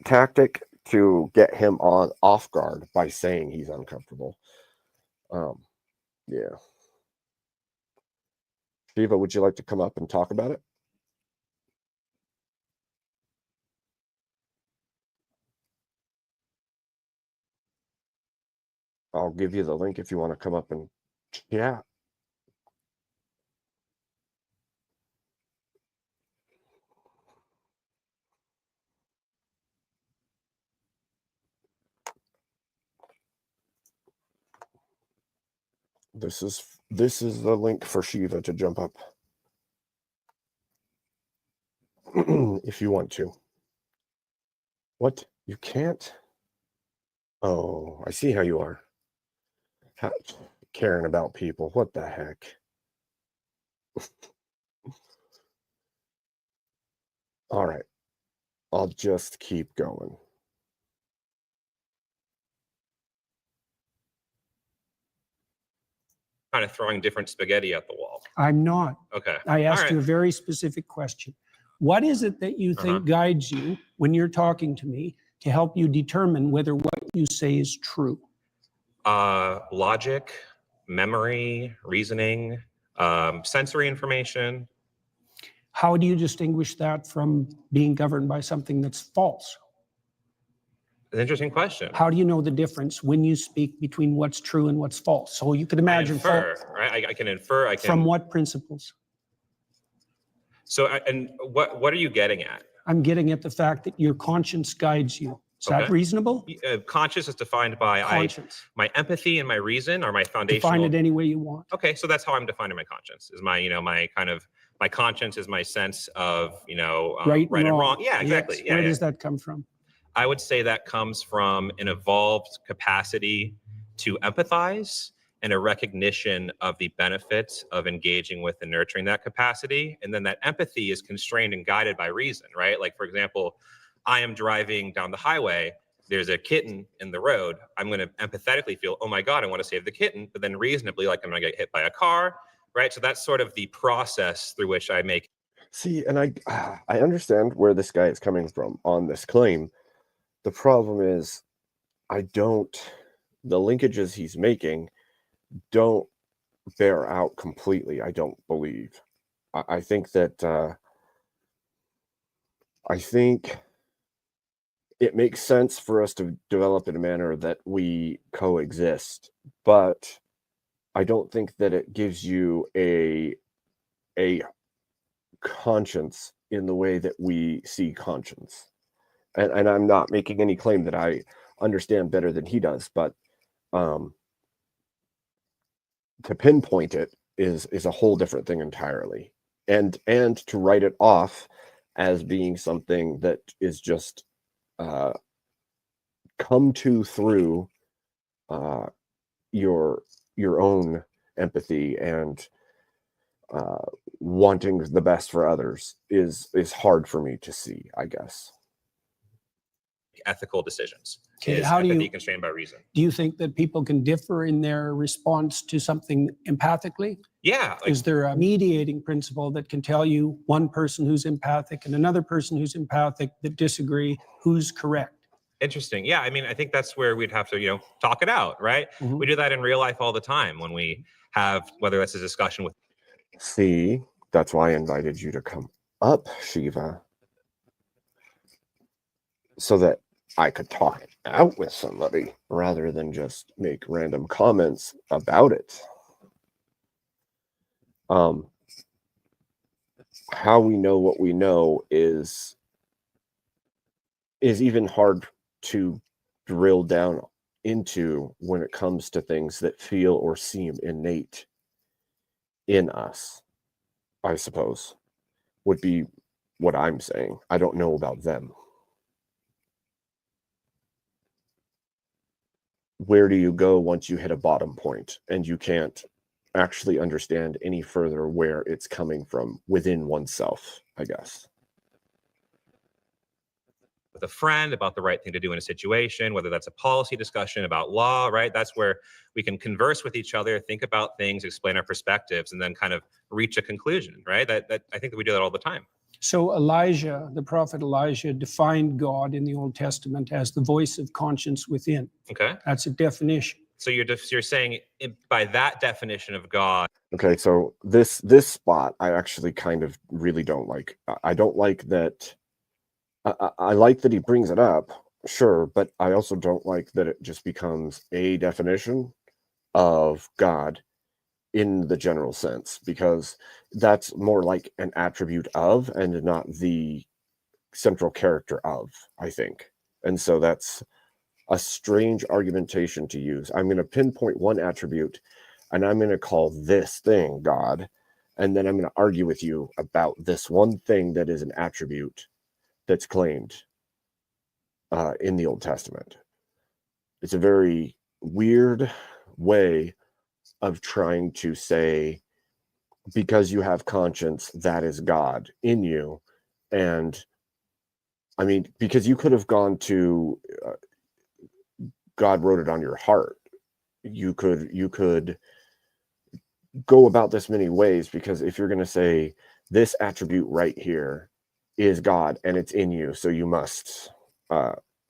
tactic to get him off guard by saying he's uncomfortable. Yeah. Shiva, would you like to come up and talk about it? I'll give you the link if you want to come up and chat. This is the link for Shiva to jump up if you want to. What? You can't? Oh, I see how you are. caring about people. What the heck? All right. I'll just keep going. Kind of throwing different spaghetti at the wall. I'm not. Okay. I All asked right. you a very specific question. What is it that you think guides you when you're talking to me to help you determine whether what you say is true? Logic, memory, reasoning, sensory information. How do you distinguish that from being governed by something that's false? An interesting question. How do you know the difference when you speak between what's true and what's false? So you could I imagine infer, right? I can infer. I can. from what principles? So, and what are you getting at? I'm getting at the fact that your conscience guides you. Is that Okay. reasonable? Conscious is defined by Conscience. my empathy and my reason are my foundational. Define it any way you want. Okay, so that's how I'm defining my conscience. Is my my conscience is my sense of Right and and wrong. Yeah, exactly. Yes. Yeah, Where yeah. does that come from? I would say that comes from an evolved capacity to empathize and a recognition of the benefits of engaging with and nurturing that capacity. And then that empathy is constrained and guided by reason, right? Like, for example, I am driving down the highway. There's a kitten in the road. I'm going to empathetically feel, oh my God, I want to save the kitten. But then reasonably, like, I'm going to get hit by a car, right? So that's sort of the process through which I make. See, and I understand where this guy is coming from on this claim. The problem is, the linkages he's making don't bear out completely, I don't believe. I think that, I think it makes sense for us to develop in a manner that we coexist, but I don't think that it gives you a conscience in the way that we see conscience. And I'm not making any claim that I understand better than he does, but to pinpoint it is a whole different thing entirely. And to write it off as being something that is just come to through your own empathy and wanting the best for others is hard for me to see, I guess. Ethical decisions. Okay, Is how do empathy you- constrained by reason? Do you think that people can differ in their response to something empathically? Yeah. Is there a mediating principle that can tell you one person who's empathic and another person who's empathic that disagree, who's correct? Interesting. Yeah, I mean, I think that's where we'd have to, talk it out, right? Mhm. We do that in real life all the time when we have, whether that's a discussion with. See, that's why I invited you to come up, Shiva, so that I could talk it out with somebody rather than just make random comments about it. How we know what we know is even hard to drill down into when it comes to things that feel or seem innate in us, I suppose, would be what I'm saying. I don't know about them. Where do you go once you hit a bottom point and you can't actually understand any further where it's coming from within oneself, I guess? With a friend about the right thing to do in a situation, whether that's a policy discussion about law, right? That's where we can converse with each other, think about things, explain our perspectives, and then kind of reach a conclusion, right? That I think that we do that all the time. So Elijah, the prophet Elijah, defined God in the Old Testament as the voice of conscience within. Okay. That's a definition. So you're saying by that definition of God. Okay, so this spot I actually kind of really don't like. I don't like that. I like that he brings it up, sure, but I also don't like that it just becomes a definition of God in the general sense, because that's more like an attribute of and not the central character of, I think. And so that's a strange argumentation to use. I'm going to pinpoint one attribute and I'm going to call this thing God, and then I'm going to argue with you about this one thing that is an attribute that's claimed in the Old Testament. It's a very weird way of trying to say, because you have conscience, that is God in you. And I mean, because you could have gone to God wrote it on your heart. You could go about this many ways, because if you're going to say this attribute right here is God and it's in you, so you must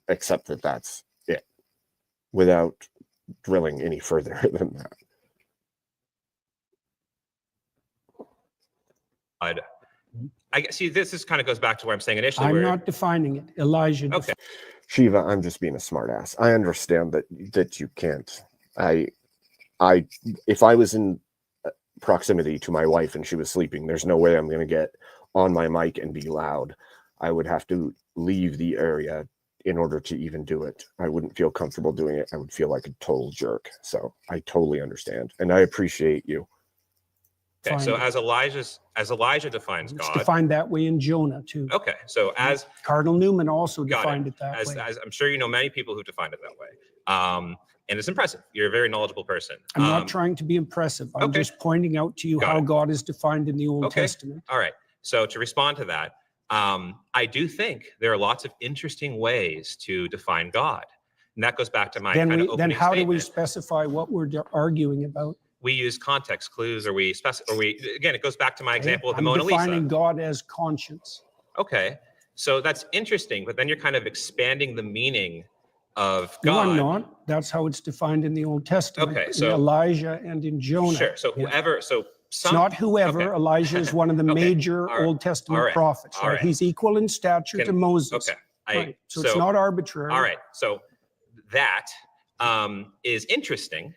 accept that that's it, without drilling any further than that. I see. This is kind of goes back to where I'm saying initially. I'm not defining it. Elijah. Okay. Shiva, I'm just being a smartass. I understand that you can't. If I was in proximity to my wife and she was sleeping, there's no way I'm going to get on my mic and be loud. I would have to leave the area in order to even do it. I wouldn't feel comfortable doing it. I would feel like a total jerk. So I totally understand, and I appreciate you. Okay, so Fine. as Elijah defines It's God. defined that way in Jonah too. Okay, so as Cardinal Newman also got defined it, it that way. as I'm sure you know many people who defined it that way, and it's impressive. You're a very knowledgeable person. I'm not trying to be impressive. I'm okay. just pointing out to you Got how it. God is defined in the Old Okay. Testament. All right. So to respond to that, I do think there are lots of interesting ways to define God, and that goes back to my kind of opening Then how do we statement. specify what we're arguing about? We use context clues, or we again, it goes back to my example of the I'm Mona Lisa. defining God as conscience. Okay, so that's interesting, but then you're kind of expanding the meaning of No, God. I'm not. That's how it's defined in the Old Testament. Okay, in so Elijah and in Jonah. Sure. So whoever, so It's some, not whoever. okay. Elijah is one of the Okay. major All right. Old Testament All right. prophets. All Right? right. He's equal in stature to Moses. Okay. Right. So it's not arbitrary. All right. So that is interesting,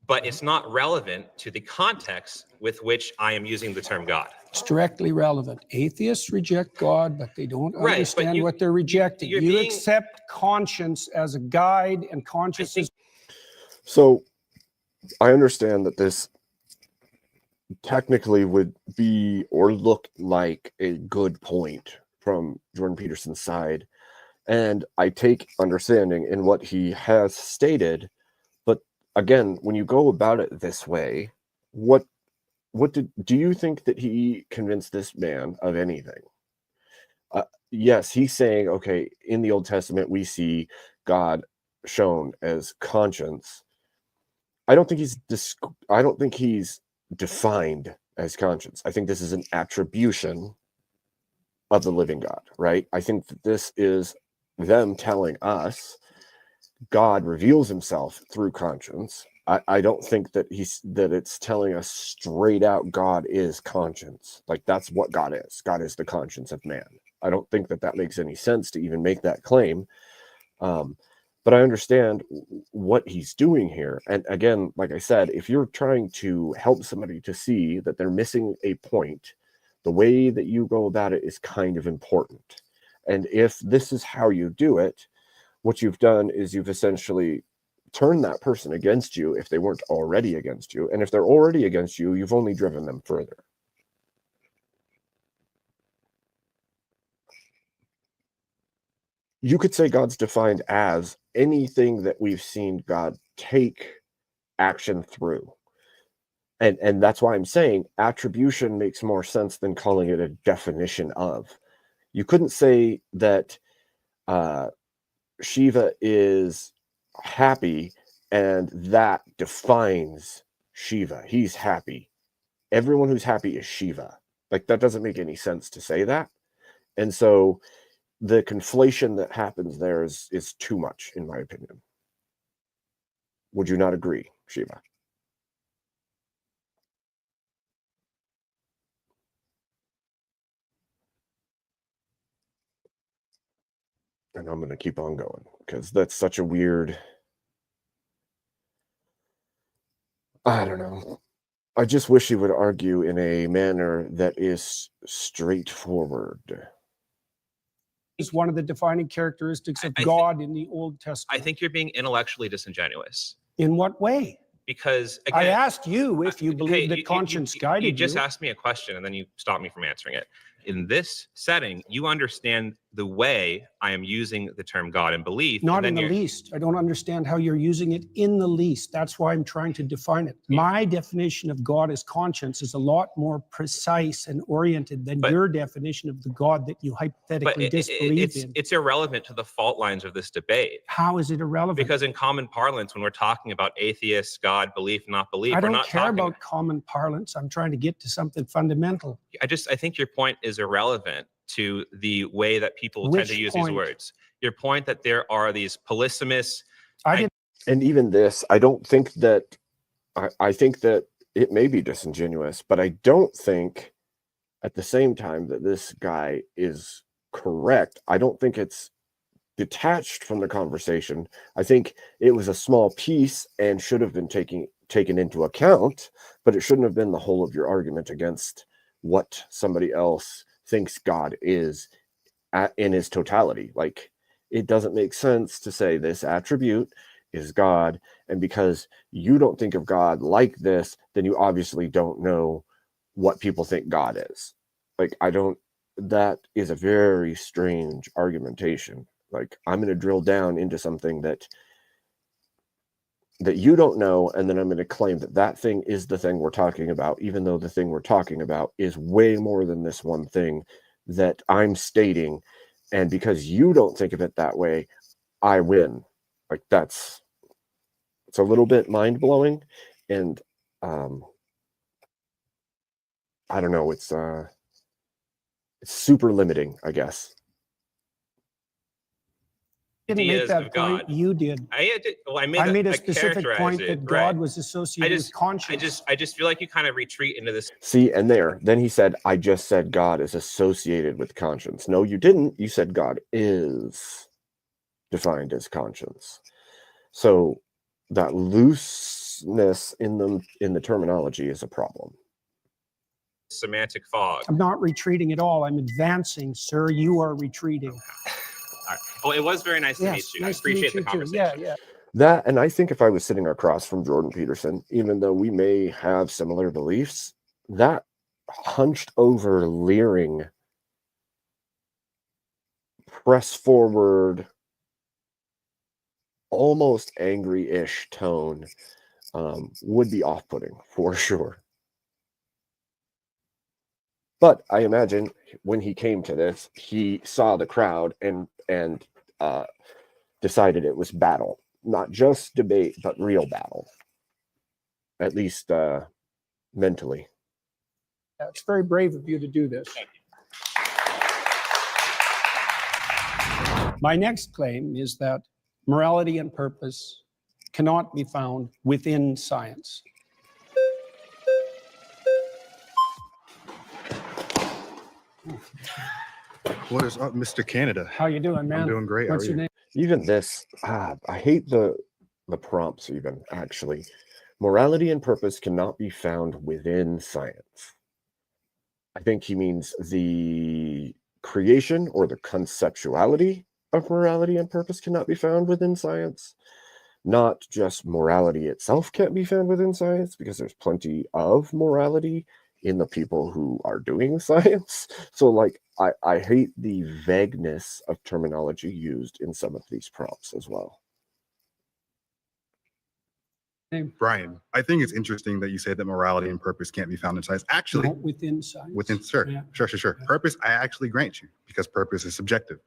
but it's not relevant to the context with which I am using the term God. It's directly relevant. Atheists reject God, but they don't Right, but understand what they're rejecting. you're You being- accept conscience as a guide, and conscience is So I understand that this technically would be or look like a good point from Jordan Peterson's side, and I take understanding in what he has stated. But again, when you go about it this way, do you think that he convinced this man of anything? Yes, he's saying, okay, in the Old Testament we see God shown as conscience. I don't think he's defined as conscience. I think this is an attribution of the living God, right? I think that this is them telling us God reveals himself through conscience. I don't think that it's telling us straight out God is conscience. Like, that's what God is. God is the conscience of man. I don't think that makes any sense to even make that claim. But I understand what he's doing here. And again, like I said, if you're trying to help somebody to see that they're missing a point, the way that you go about it is kind of important. And if this is how you do it, what you've done is you've essentially turned that person against you if they weren't already against you. And if they're already against you, you've only driven them further. You could say God's defined as anything that we've seen God take action through. And that's why I'm saying attribution makes more sense than calling it a definition of. You couldn't say that Shiva is happy and that defines Shiva. He's happy. Everyone who's happy is Shiva. Like, that doesn't make any sense to say that. And so the conflation that happens there is too much, in my opinion. Would you not agree, Shiva? And I'm going to keep on going because that's such a weird, I don't know. I just wish he would argue in a manner that is straightforward. is one of the defining characteristics of I God in the Old Testament. I think you're being intellectually disingenuous, In what way? because I again, asked you if you believe that conscience guided you just you. asked me a question and then you stopped me from answering it. in this setting, you understand the way I am using the term God and belief. Not and in then the you're- least. I don't understand how you're using it in the least. That's why I'm trying to define it. My definition of God as conscience is a lot more precise and oriented than But- your definition of the God that you But hypothetically disbelieve in. it's irrelevant to the fault lines of this debate. How is it irrelevant? Because in common parlance, when we're talking about atheists, God, belief, not belief, I we're don't not care talking about common parlance. I'm trying to get to something fundamental. I think your point is irrelevant to the way that people tend to Which use point? these words. Your point that there are these polysemists. I didn't. And even this, I don't think that, I think that it may be disingenuous, but I don't think at the same time that this guy is correct. I don't think it's detached from the conversation. I think it was a small piece and should have been taken into account, but it shouldn't have been the whole of your argument against what somebody else thinks God is in his totality. Like, it doesn't make sense to say this attribute is God, and because you don't think of God like this, then you obviously don't know what people think God is. Like, that is a very strange argumentation. Like, I'm going to drill down into something that you don't know, and then I'm going to claim that thing is the thing we're talking about, even though the thing we're talking about is way more than this one thing that I'm stating. And because you don't think of it that way, I win. Like, it's a little bit mind-blowing, and I don't know, it's super limiting, I guess. Didn't make Ideas that of point. God. You did. I made a I specific point characterized that it, God right. was associated with conscience. I just feel like you kind of retreat into this. See, and then he said, I just said God is associated with conscience. No, you didn't. You said God is defined as conscience. So that looseness in the terminology is a problem. Semantic fog. I'm not retreating at all. I'm advancing, sir. You are retreating. All right. Well, it was very nice to meet you. I Nice to appreciate meet the you too. conversation. Yeah. That, and I think if I was sitting across from Jordan Peterson, even though we may have similar beliefs, that hunched over, leering, press forward, almost angry-ish tone would be off-putting for sure. But I imagine when he came to this, he saw the crowd and decided it was battle, not just debate, but real battle, at least mentally. It's very brave of you to do this. My next claim is that morality and purpose cannot be found within science. What is up, Mr. Canada? How you doing, man? I'm doing great. How What's are your you? name? Even this, I hate the prompts even, actually. Morality and purpose cannot be found within science. I think he means the creation or the conceptuality of morality and purpose cannot be found within science. Not just morality itself can't be found within science, because there's plenty of morality in the people who are doing science. So, like, I hate the vagueness of terminology used in some of these prompts as well. Brian, I think it's interesting that you said that morality and purpose can't be found in science. Actually, Not within science. sure. Yeah. Sure. Yeah. Purpose, I actually grant you, because purpose is subjective,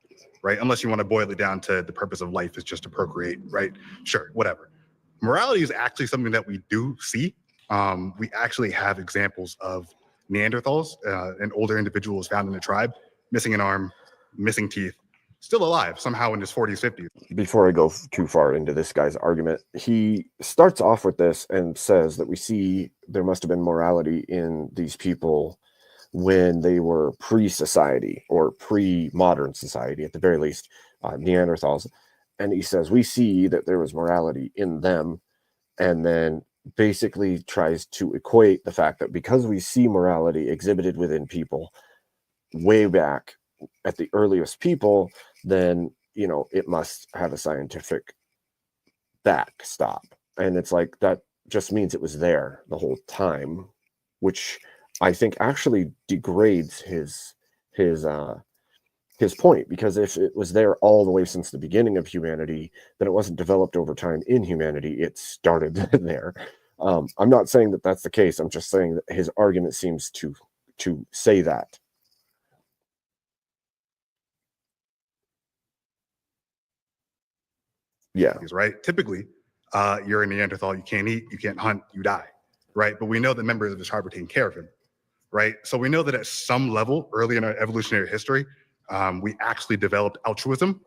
right? Unless you want to boil it down to the purpose of life is just to procreate, right? Sure, whatever. Morality is actually something that we do see. We actually have examples of Neanderthals, an older individual was found in a tribe, missing an arm, missing teeth, still alive somehow in his 40s, 50s. Before I go too far into this guy's argument, he starts off with this and says that we see there must have been morality in these people when they were pre-society or pre-modern society, at the very least, Neanderthals. And he says we see that there was morality in them, and then basically tries to equate the fact that because we see morality exhibited within people way back at the earliest people, then, you know, it must have a scientific backstop. And it's like, that just means it was there the whole time, which I think actually degrades his his point, because if it was there all the way since the beginning of humanity, then it wasn't developed over time in humanity. It started there. I'm not saying that that's the case. I'm just saying that his argument seems to say that. Yeah. Right. Typically, you're a Neanderthal. You can't eat, you can't hunt, you die. Right. But we know that members of his tribe were taking care of him. Right. So we know that at some level early in our evolutionary history, we actually developed altruism.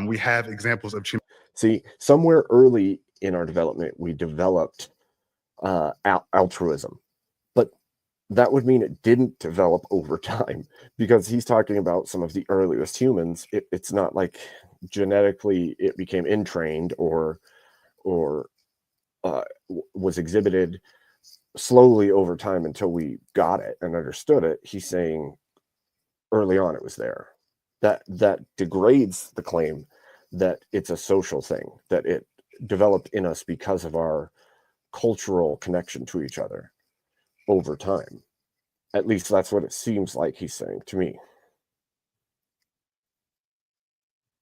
We have examples of See, somewhere early in our development, we developed altruism, but that would mean it didn't develop over time, because he's talking about some of the earliest humans. It's not like genetically it became entrained or was exhibited slowly over time until we got it and understood it. He's saying early on it was there. That degrades the claim that it's a social thing, that it developed in us because of our cultural connection to each other over time. At least that's what it seems like he's saying to me.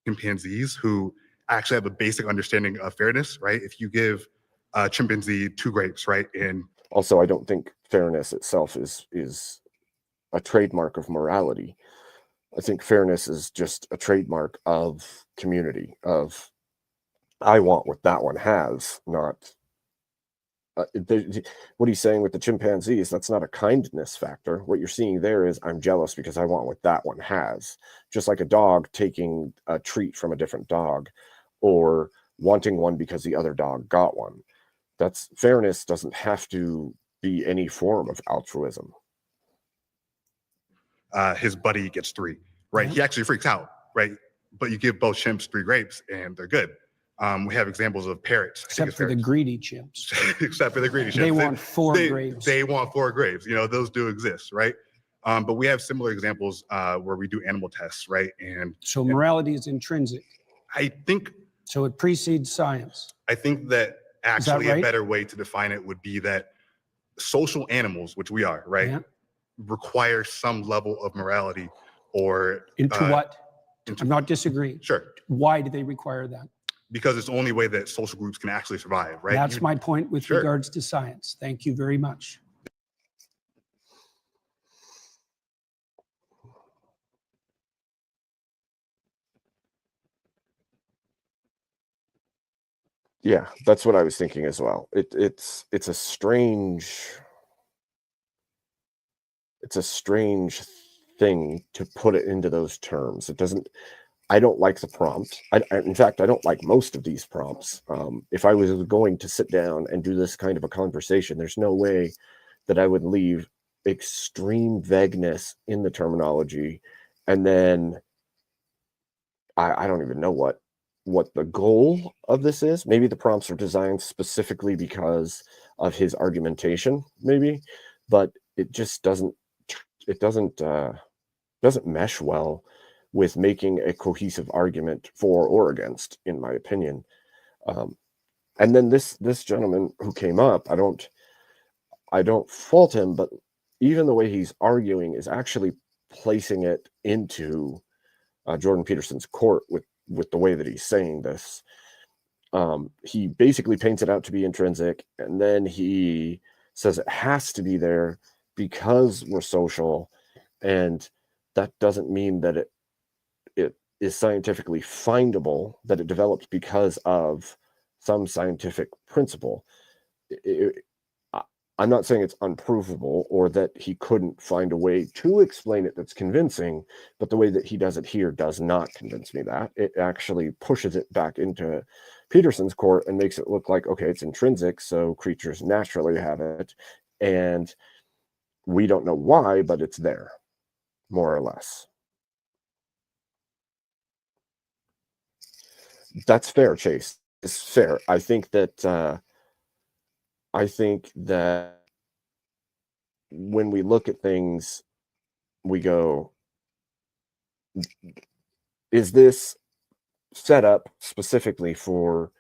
chimpanzees who actually have a basic understanding of fairness, right? If you give a chimpanzee 2 grapes, right, and Also, I don't think fairness itself is a trademark of morality. I think fairness is just a trademark of community, of I want what that one has, not what he's saying with the chimpanzees. That's not a kindness factor. What you're seeing there is I'm jealous because I want what that one has. Just like a dog taking a treat from a different dog, or wanting one because the other dog got one. That's fairness doesn't have to be any form of altruism. his buddy gets 3, right? Yeah. He actually freaks out, right? But you give both chimps 3 grapes and they're good. We have examples of parrots. Except for the greedy chimps. Except for the greedy chimps. They want 4 grapes. They want 4 grapes. You know, those do exist, right? But we have similar examples where we do animal tests, right? And So morality is intrinsic. I think So it precedes science. that actually right? a better way to define it would be that social animals, which we are, right, Yeah. require some level of morality or Into what? I'm not disagreeing. Sure. Why do they require that? Because it's the only way that social groups can actually survive, right? That's my point with Sure. regards to science. Thank you very much. Yeah, that's what I was thinking as well. It's a strange thing to put it into those terms. It doesn't. I don't like the prompt. In fact, I don't like most of these prompts. If I was going to sit down and do this kind of a conversation, there's no way that I would leave extreme vagueness in the terminology, and then I don't even know what the goal of this is. Maybe the prompts are designed specifically because of his argumentation, maybe, but it just doesn't mesh well with making a cohesive argument for or against, in my opinion. And then this gentleman who came up, I don't fault him, but even the way he's arguing is actually placing it into Jordan Peterson's court with the way that he's saying this. He basically paints it out to be intrinsic, and then he says it has to be there because we're social, and that doesn't mean that it is scientifically findable, that it developed because of some scientific principle. I'm not saying it's unprovable or that he couldn't find a way to explain it that's convincing, but the way that he does it here does not convince me that. It actually pushes it back into Peterson's court and makes it look like, okay, it's intrinsic, so creatures naturally have it, and we don't know why, but it's there, more or less. That's fair, Chase. It's fair. I think that when we look at things, we go, is this set up specifically for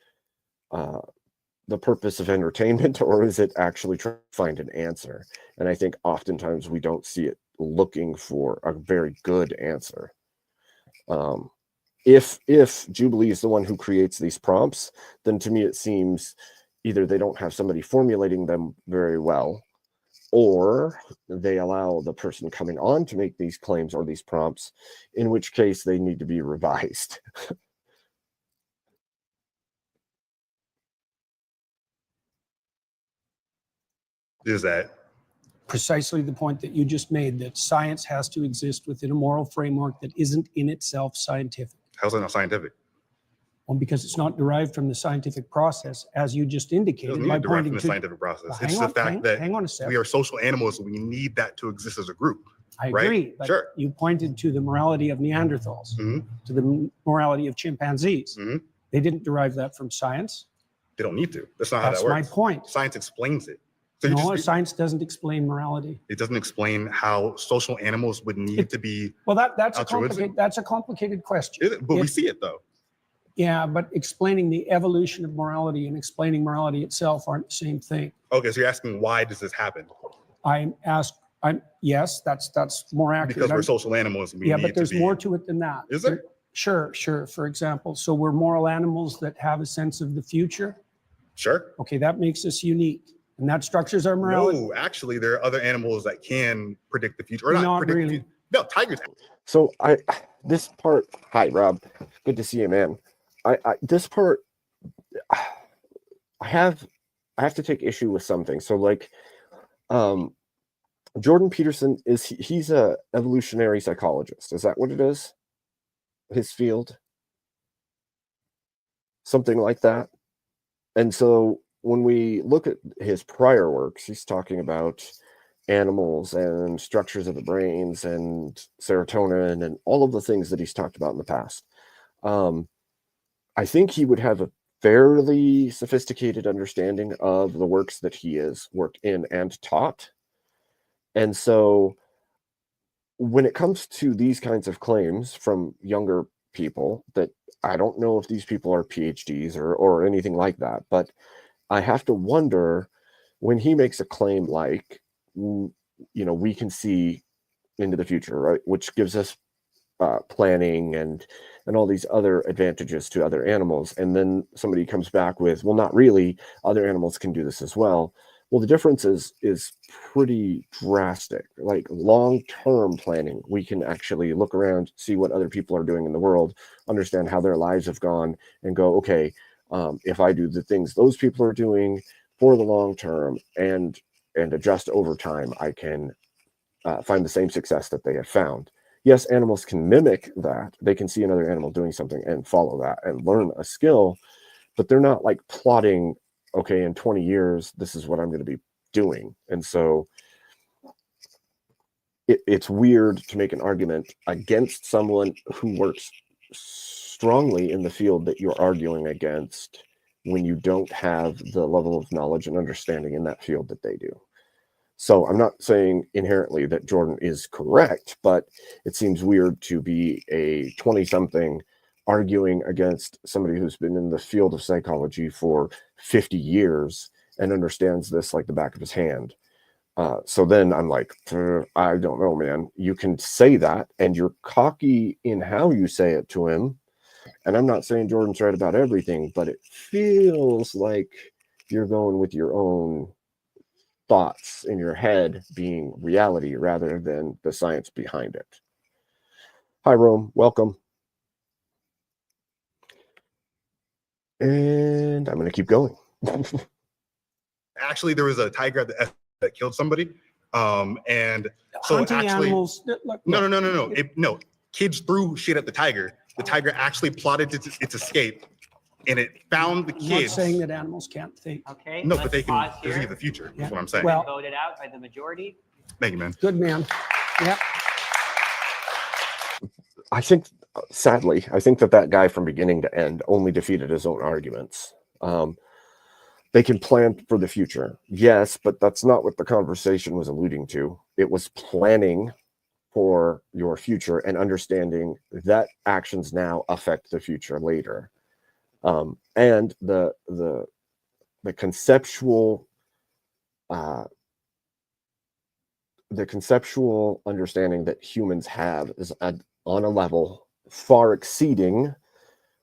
the purpose of entertainment, or is it actually trying to find an answer? And I think oftentimes we don't see it looking for a very good answer. If Jubilee is the one who creates these prompts, then to me it seems either they don't have somebody formulating them very well, or they allow the person coming on to make these claims or these prompts, in which case they need to be revised. Is that Precisely the point that you just made, that science has to exist within a moral framework that isn't in itself scientific. how's that not scientific? Well, because it's not derived from the scientific process, as you just It indicated doesn't need by to derive from pointing the to. scientific process. Well, It's hang the on, fact that hang on a sec. we are social animals. We need that to exist as a group. I right? agree, but Sure. you pointed to the morality of Neanderthals, Mhm. to the morality of chimpanzees. Mhm. They didn't derive that from science. They don't need to. That's not how That's that my works. point. Science explains it. So No, science doesn't explain morality. it doesn't explain how social animals would need to be. Well, that's Altruistic? a complicated question. But we If- see it though. Yeah, but explaining the evolution of morality and explaining morality itself aren't the same thing. Okay, so you're asking why does this happen? Yes, that's more accurate. Because we're social animals. We Yeah, need but there's to be. more to it than that. Is there? Sure. For example, so we're moral animals that have a sense of the future. Sure. Okay, that makes us unique, and that structures our morality. No, actually, there are other animals that can predict the future, or not, Not predict really. the future. No, tigers. So this part, hi Rob, good to see you, man. This part, I have to take issue with something. So like, Jordan Peterson he's a evolutionary psychologist. Is that what it is? His field? Something like that. And so when we look at his prior works, he's talking about animals and structures of the brains and serotonin and all of the things that he's talked about in the past. I think he would have a fairly sophisticated understanding of the works that he has worked in and taught. And so when it comes to these kinds of claims from younger people, that I don't know if these people are PhDs or anything like that, but I have to wonder, when he makes a claim like, we can see into the future, right? Which gives us planning and all these other advantages to other animals. And then somebody comes back with, well, not really, other animals can do this as well. Well, the difference is pretty drastic. Like long-term planning, we can actually look around, see what other people are doing in the world, understand how their lives have gone, and go, okay, if I do the things those people are doing for the long term and adjust over time, I can find the same success that they have found. Yes, animals can mimic that. They can see another animal doing something and follow that and learn a skill, but they're not like plotting, okay, in 20 years, this is what I'm going to be doing. And so it's weird to make an argument against someone who works strongly in the field that you're arguing against when you don't have the level of knowledge and understanding in that field that they do. So I'm not saying inherently that Jordan is correct, but it seems weird to be a 20-something arguing against somebody who's been in the field of psychology for 50 years and understands this like the back of his hand. So then I'm like, I don't know, man. You can say that, and you're cocky in how you say it to him. And I'm not saying Jordan's right about everything, but it feels like you're going with your own thoughts in your head being reality rather than the science behind it. Hi, Rome. Welcome. And I'm going to keep going. Actually, there was a tiger that killed somebody. And so Hunting actually, animals. No. Kids threw shit at the tiger. The tiger actually plotted its escape, and it found the I'm not kids. saying that animals can't think. Okay. No, let's but they can pause see here. the future. Yeah. That's what I'm saying. Well- Voted out by the majority. Thank you, man. Good man. Yeah. I think, sadly, that guy from beginning to end only defeated his own arguments. They can plan for the future. Yes, but that's not what the conversation was alluding to. It was planning for your future and understanding that actions now affect the future later. And the conceptual the conceptual understanding that humans have is on a level far exceeding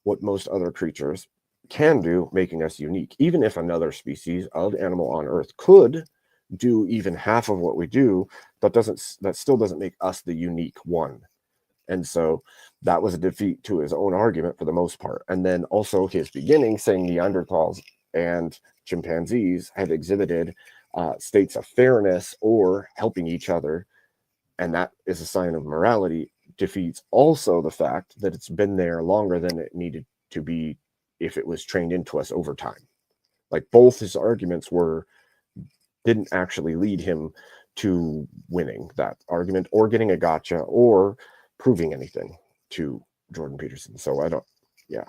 what most other creatures can do, making us unique. Even if another species of animal on Earth could do even half of what we do, that still doesn't make us the unique one. And so that was a defeat to his own argument for the most part. And then also his beginning saying Neanderthals and chimpanzees have exhibited states of fairness or helping each other, and that is a sign of morality, defeats also the fact that it's been there longer than it needed to be if it was trained into us over time. Like both his arguments didn't actually lead him to winning that argument or getting a gotcha or proving anything to Jordan Peterson. So I don't, yeah.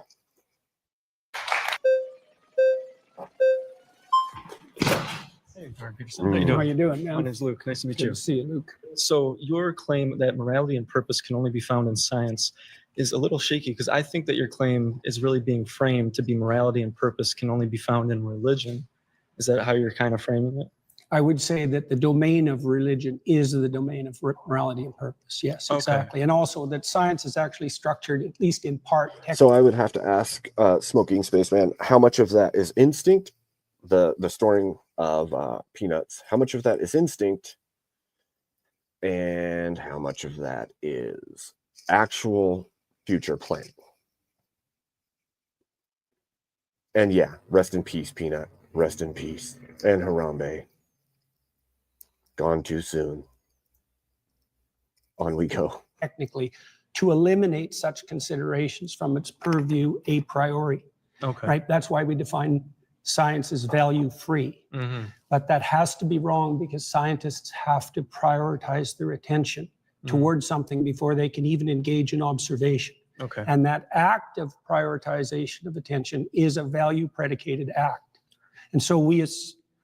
Hey, Jordan Peterson. How you How doing? you doing, My man? name's Luke. Nice to meet Good you. to see you, Luke. So your claim that morality and purpose can only be found in science is a little shaky because I think that your claim is really being framed to be morality and purpose can only be found in religion. Is that how you're kind of framing it? I would say that the domain of religion is the domain of morality and purpose. Yes, Okay. exactly. And also that science is actually structured, at least in part. So I would have to ask Smoking Spaceman, how much of that is instinct, the storing of peanuts, how much of that is instinct, and how much of that is actual future planning? And yeah, rest in peace, Peanut. Rest in peace. And Harambe. Gone too soon. On we go. Technically, to eliminate such considerations from its purview a priori, Okay. right? That's why we define science as value free. Mm-hmm. But that has to be wrong because scientists have to prioritize their attention towards something before they can even engage in observation. Okay. And that act of prioritization of attention is a value predicated act. And so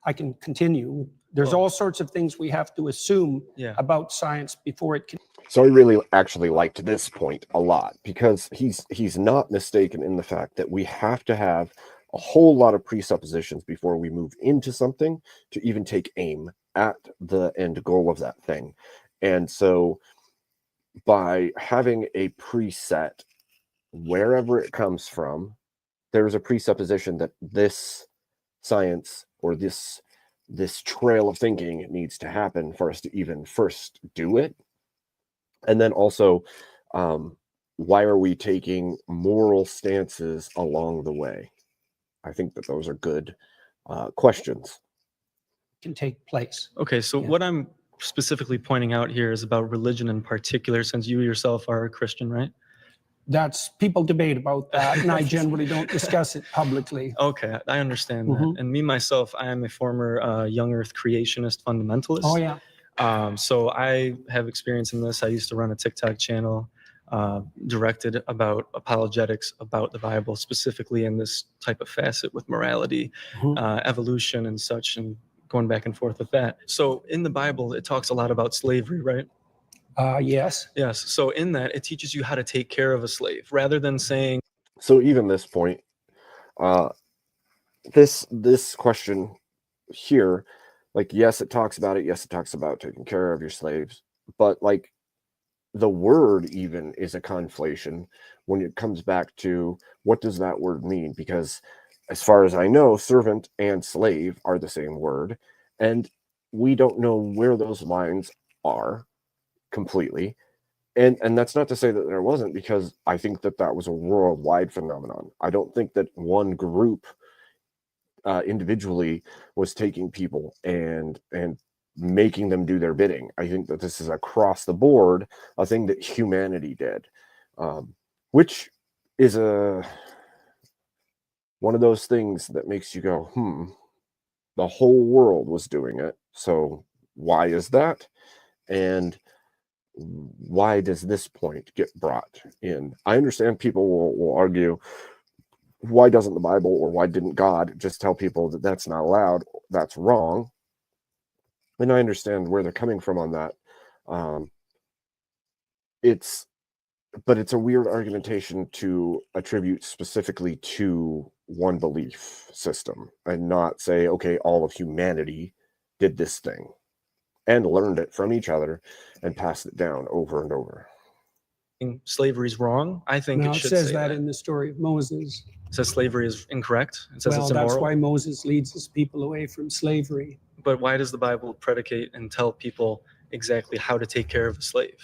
I can continue. There's all sorts of things we have to assume about science before it can. So I really actually liked this point a lot because he's not mistaken in the fact that we have to have a whole lot of presuppositions before we move into something to even take aim at the end goal of that thing. And so by having a preset, wherever it comes from, there's a presupposition that this science or this trail of thinking needs to happen for us to even first do it. And then also, why are we taking moral stances along the way? I think that those are good questions. Can take place. Okay, so what I'm specifically pointing out here is about religion in particular, since you yourself are a Christian, right? People debate about that, and I generally don't discuss it publicly. Okay, I understand that. And me, myself, I am a former young earth creationist fundamentalist. Oh, yeah. So I have experience in this. I used to run a TikTok channel directed about apologetics about the Bible, specifically in this type of facet with morality, evolution and such, and going back and forth with that. So in the Bible, it talks a lot about slavery, right? Yes. Yes. So in that, it teaches you how to take care of a slave rather than saying. So even this point, this question here, like, yes, it talks about it. Yes, it talks about taking care of your slaves, but like the word even is a conflation when it comes back to what does that word mean? Because as far as I know, servant and slave are the same word, and we don't know where those lines are completely. And that's not to say that there wasn't, because I think that was a worldwide phenomenon. I don't think that one group individually was taking people and making them do their bidding. I think that this is across the board a thing that humanity did, which is one of those things that makes you go, the whole world was doing it. So why is that? And why does this point get brought in? I understand people will argue, why doesn't the Bible or why didn't God just tell people that that's not allowed? That's wrong. And I understand where they're coming from on that. But it's a weird argumentation to attribute specifically to one belief system and not say, okay, all of humanity did this thing. and learned it from each other and passed it down over and over. Slavery is wrong. I think Now it it should says say that in the story of Moses. It says slavery is incorrect. It says Well, it's that's immoral. why Moses leads his people away from slavery. But why does the Bible predicate and tell people exactly how to take care of a slave?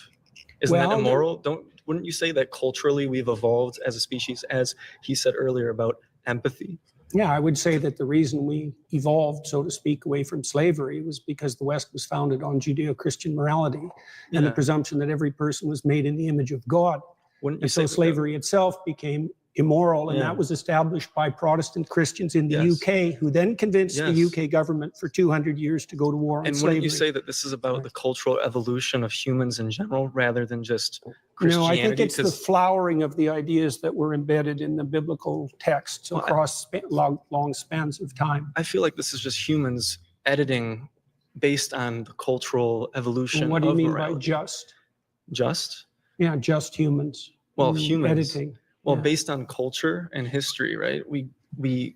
Isn't Well, that immoral? Wouldn't you say that culturally we've evolved as a species, as he said earlier about empathy? Yeah, I would say that the reason we evolved, so to speak, away from slavery was because the West was founded on Judeo-Christian morality and the Yeah. presumption that every person was made in the image of God. Wouldn't you And say so that slavery itself became immoral, and Yeah. that was established by Protestant Christians in the Yes. UK, who then convinced the Yes. UK government for 200 years to go to war on And slavery. wouldn't you say that this is about the cultural evolution of humans in general rather than just Christianity? No, I think it's the 'Cause- flowering of the ideas that were embedded in the biblical texts Well, across long spans of time. I feel like this is just humans editing based on the cultural evolution And what do you of mean morality. by just? Just? Yeah, just humans. Well, Mm, humans. Editing. Well, Yeah. based on culture and history, right? We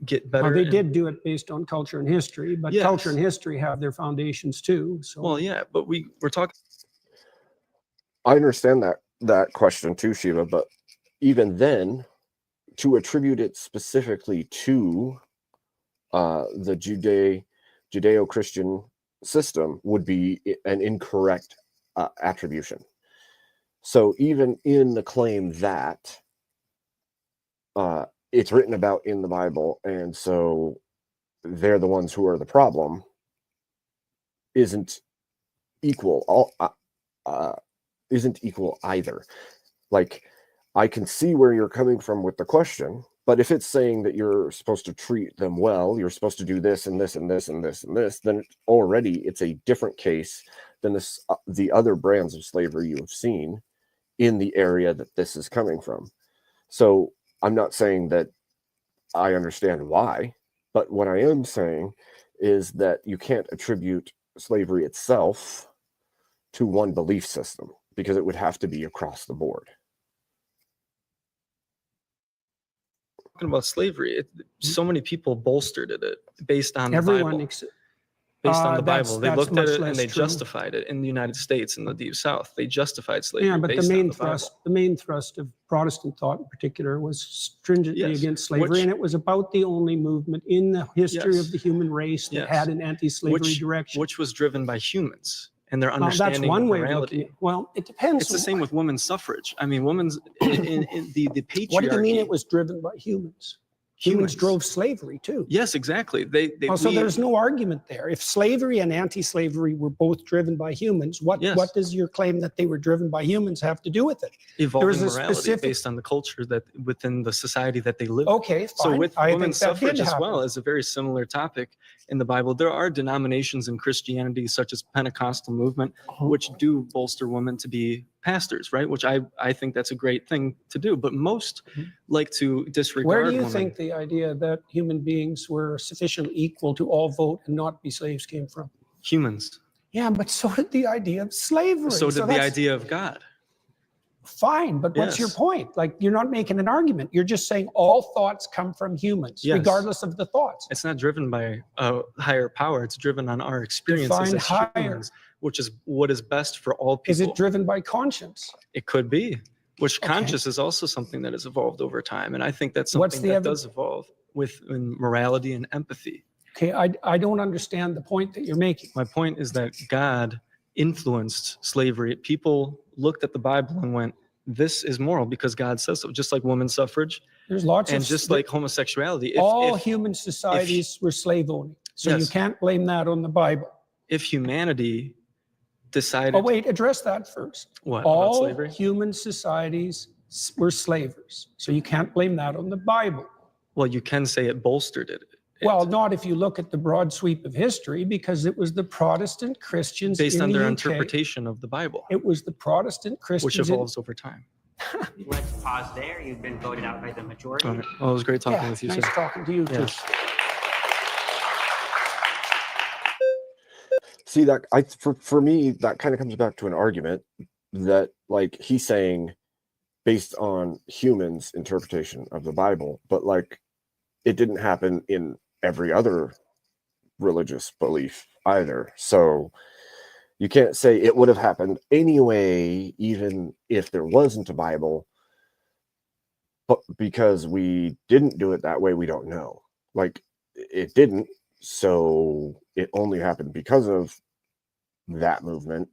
get better. Well, they and- did do it based on culture and history, but Yes. culture and history have their foundations too. So Well, yeah, but we're talking. I understand that question too, Shiva, but even then, to attribute it specifically to the Judeo-Christian system would be an incorrect attribution. So even in the claim that it's written about in the Bible, and so they're the ones who are the problem, isn't equal. Isn't equal either. Like, I can see where you're coming from with the question, but if it's saying that you're supposed to treat them well, you're supposed to do this and this and this and this and this, then already it's a different case than this, the other brands of slavery you have seen in the area that this is coming from. So I'm not saying that I understand why, but what I am saying is that you can't attribute slavery itself to one belief system, because it would have to be across the board. Talking about slavery, so many people bolstered it based on the everyone, Bible. Based on the that's- Bible, they that's looked much at it less and they true. justified it in the United States and the Deep South. They justified slavery. Yeah, but the based on main the Bible. thrust of Protestant thought in particular was stringently Yes, against slavery, which- and it was about the only movement in the history Yes. of the human race that Yes. had an anti-slavery direction. which was driven by humans and their Well, that's understanding one of way of morality. looking at it. Well, it depends. It's the same with women's suffrage. I mean, women's in the patriarchy. What do you mean it was driven by humans? Humans drove slavery too. Yes, exactly. They So there's no argument there. If slavery and anti-slavery were both driven by humans, what does your claim that they were driven by humans have to do with it? evolving There is a morality specific- based on the culture that within the society that they live in. Okay, So fine. with I think women's that did suffrage as happen. well is a very similar topic in the Bible. There are denominations in Christianity such as Pentecostal movement, which do bolster women to be pastors, right? Which I think that's a great thing to do. But most like to disregard Where do you women. think the idea that human beings were sufficiently equal to all vote and not be slaves came from? Humans. Yeah, but so did the idea of slavery. So did the that's idea of God. Fine, but what's your Yes. point? Like, you're not making an argument. You're just saying all thoughts come from humans, Yes. regardless of the thoughts. It's not driven by a higher power. It's driven on our experiences Define as higher. humans, which is what is best for all people. Is it driven by conscience? It could be, which Okay. conscious is also something that has evolved over time. And I think that's What's something the that does evolve in morality and empathy. Okay, I don't understand the point that you're making. My point is that God influenced slavery. People looked at the Bible and went, this is moral because God says so, just like women's suffrage There's lots and of just like homosexuality. all human societies were slave owning, so you Yes. can't blame that on the Bible. if humanity decided, Oh wait, address that first. what, about All slavery? human societies were slavers, so you can't blame that on the Bible. Well, you can say it bolstered it. Well, not if you look at the broad sweep of history, because it was the Protestant Christians Based in on the their UK. interpretation of the Bible, It was the Protestant Christians. which in- evolves over time. Let's pause there. You've been voted out by the majority. Okay. Well, it was great talking Yeah, with you, nice sir. talking to you too. Yes. See, that for me, that kind of comes back to an argument that, like, he's saying based on humans' interpretation of the Bible, but like it didn't happen in every other religious belief either. So You can't say it would have happened anyway, even if there wasn't a Bible, but because we didn't do it that way, we don't know. Like, it didn't, so it only happened because of that movement.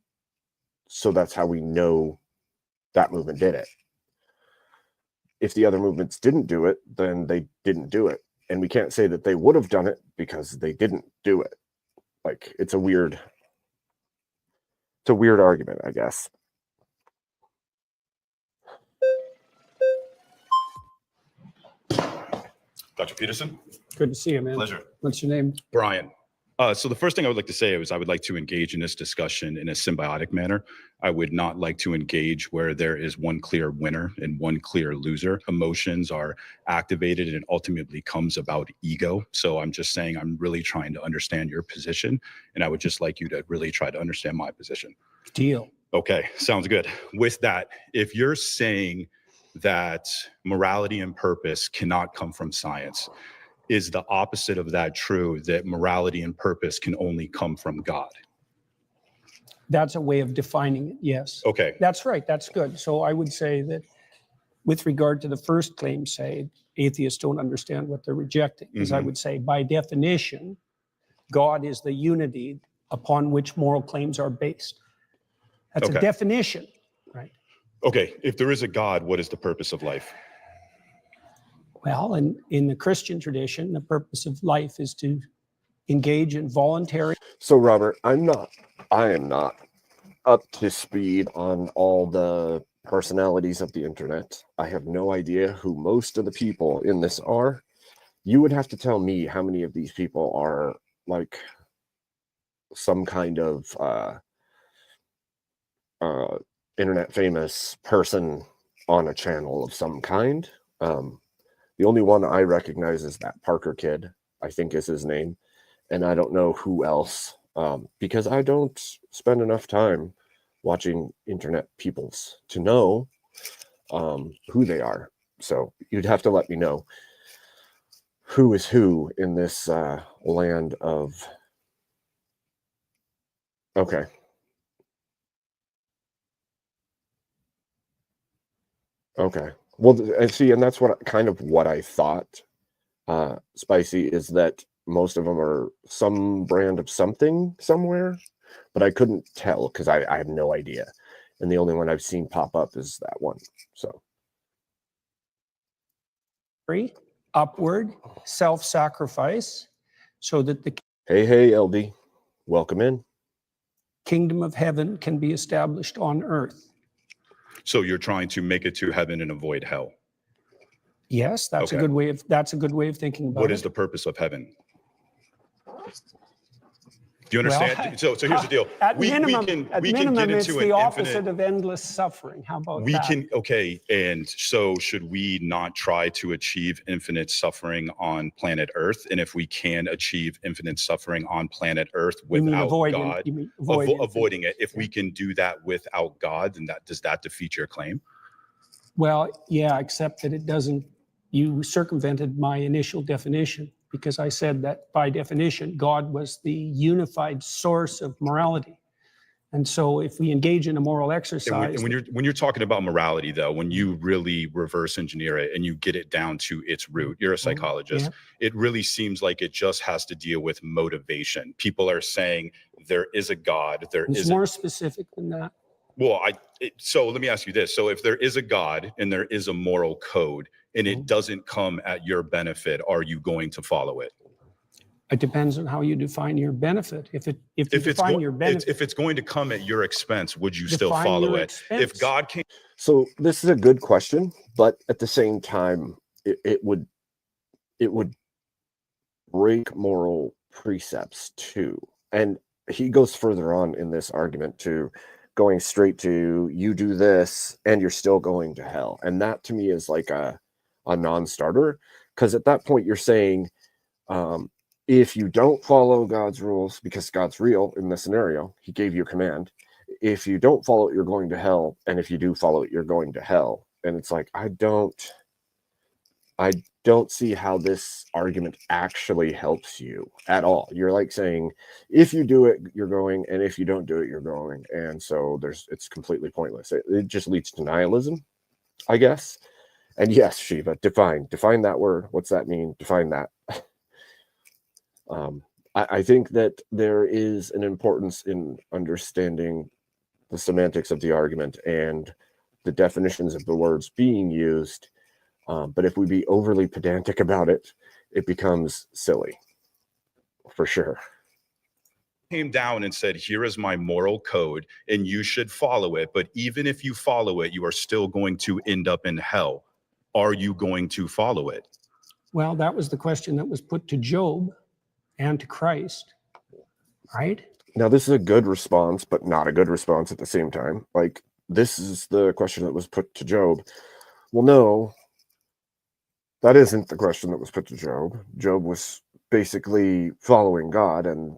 So that's how we know that movement did it. If the other movements didn't do it, then they didn't do it. And we can't say that they would have done it because they didn't do it. Like, it's a weird argument, I guess. Dr. Peterson, Good to see you, man. pleasure. What's your name? Brian. So the first thing I would like to say is I would like to engage in this discussion in a symbiotic manner. I would not like to engage where there is one clear winner and one clear loser. Emotions are activated and it ultimately comes about ego. So I'm just saying I'm really trying to understand your position, and I would just like you to really try to understand my position. Deal. Okay, sounds good. With that, if you're saying that morality and purpose cannot come from science, is the opposite of that true, that morality and purpose can only come from God? That's a way of defining it, yes. Okay. That's right, that's good. So I would say that with regard to the first claim, say, atheists don't understand what they're rejecting, because I would say by definition, God is the unity upon which moral claims are based. That's a definition, right? Okay, if there is a God, what is the purpose of life? Well, in the Christian tradition, the purpose of life is to engage in voluntary. So, Robert, I am not up to speed on all the personalities of the internet. I have no idea who most of the people in this are. You would have to tell me how many of these people are like some kind of internet famous person on a channel of some kind. The only one I recognize is that Parker kid, I think is his name. And I don't know who else, because I don't spend enough time watching internet peoples to know who they are. So you'd have to let me know who is who in this land of... Okay. Okay. Well, and see, and that's what I thought, Spicy, is that most of them are some brand of something somewhere, but I couldn't tell because I have no idea. And the only one I've seen pop up is that one. So Upward self-sacrifice so that the hey, LD, welcome in. kingdom of heaven can be established on earth. So you're trying to make it to heaven and avoid hell. Yes, that's a good way of thinking about it. What is the purpose of heaven? Do you understand? So here's the deal. At We minimum, can get it's into the an opposite infinite... of endless suffering. How about that? And so should we not try to achieve infinite suffering on planet Earth? And if we can achieve infinite suffering on planet Earth without God, avoiding it, if we can do that without God, then does that defeat your claim? Well, yeah, except that it doesn't. You circumvented my initial definition, because I said that by definition, God was the unified source of morality. And so if we engage in a moral exercise... And when you're talking about morality, though, when you really reverse engineer it and you get it down to its root, you're a psychologist, it really seems like it just has to deal with motivation. People are saying there is a God, It's more specific than that. Well, so let me ask you this. So if there is a God and there is a moral code and it doesn't come at your benefit, are you going to follow it? It depends on how you define your benefit. If it's going to come at your expense, would you still follow it? If God came... So this is a good question, but at the same time, it would break moral precepts too. And he goes further on in this argument to going straight to, you do this and you're still going to hell. And that to me is like a non-starter, because at that point you're saying, if you don't follow God's rules, because God's real in this scenario, he gave you a command. If you don't follow it, you're going to hell. And if you do follow it, you're going to hell. And it's like, I don't I don't see how this argument actually helps you at all. You're like saying, if you do it, you're going, and if you don't do it, you're going. And so it's completely pointless. It just leads to nihilism, I guess. And yes, Shiva, define that word. What's that mean? Define that. I think that there is an importance in understanding the semantics of the argument and the definitions of the words being used. But if we be overly pedantic about it, it becomes silly, for sure. Came down and said, here is my moral code and you should follow it. But even if you follow it, you are still going to end up in hell. Are you going to follow it? Well, that was the question that was put to Job and to Christ, right? Now, this is a good response, but not a good response at the same time. Like, this is the question that was put to Job. Well, no, that isn't the question that was put to Job. Job was basically following God and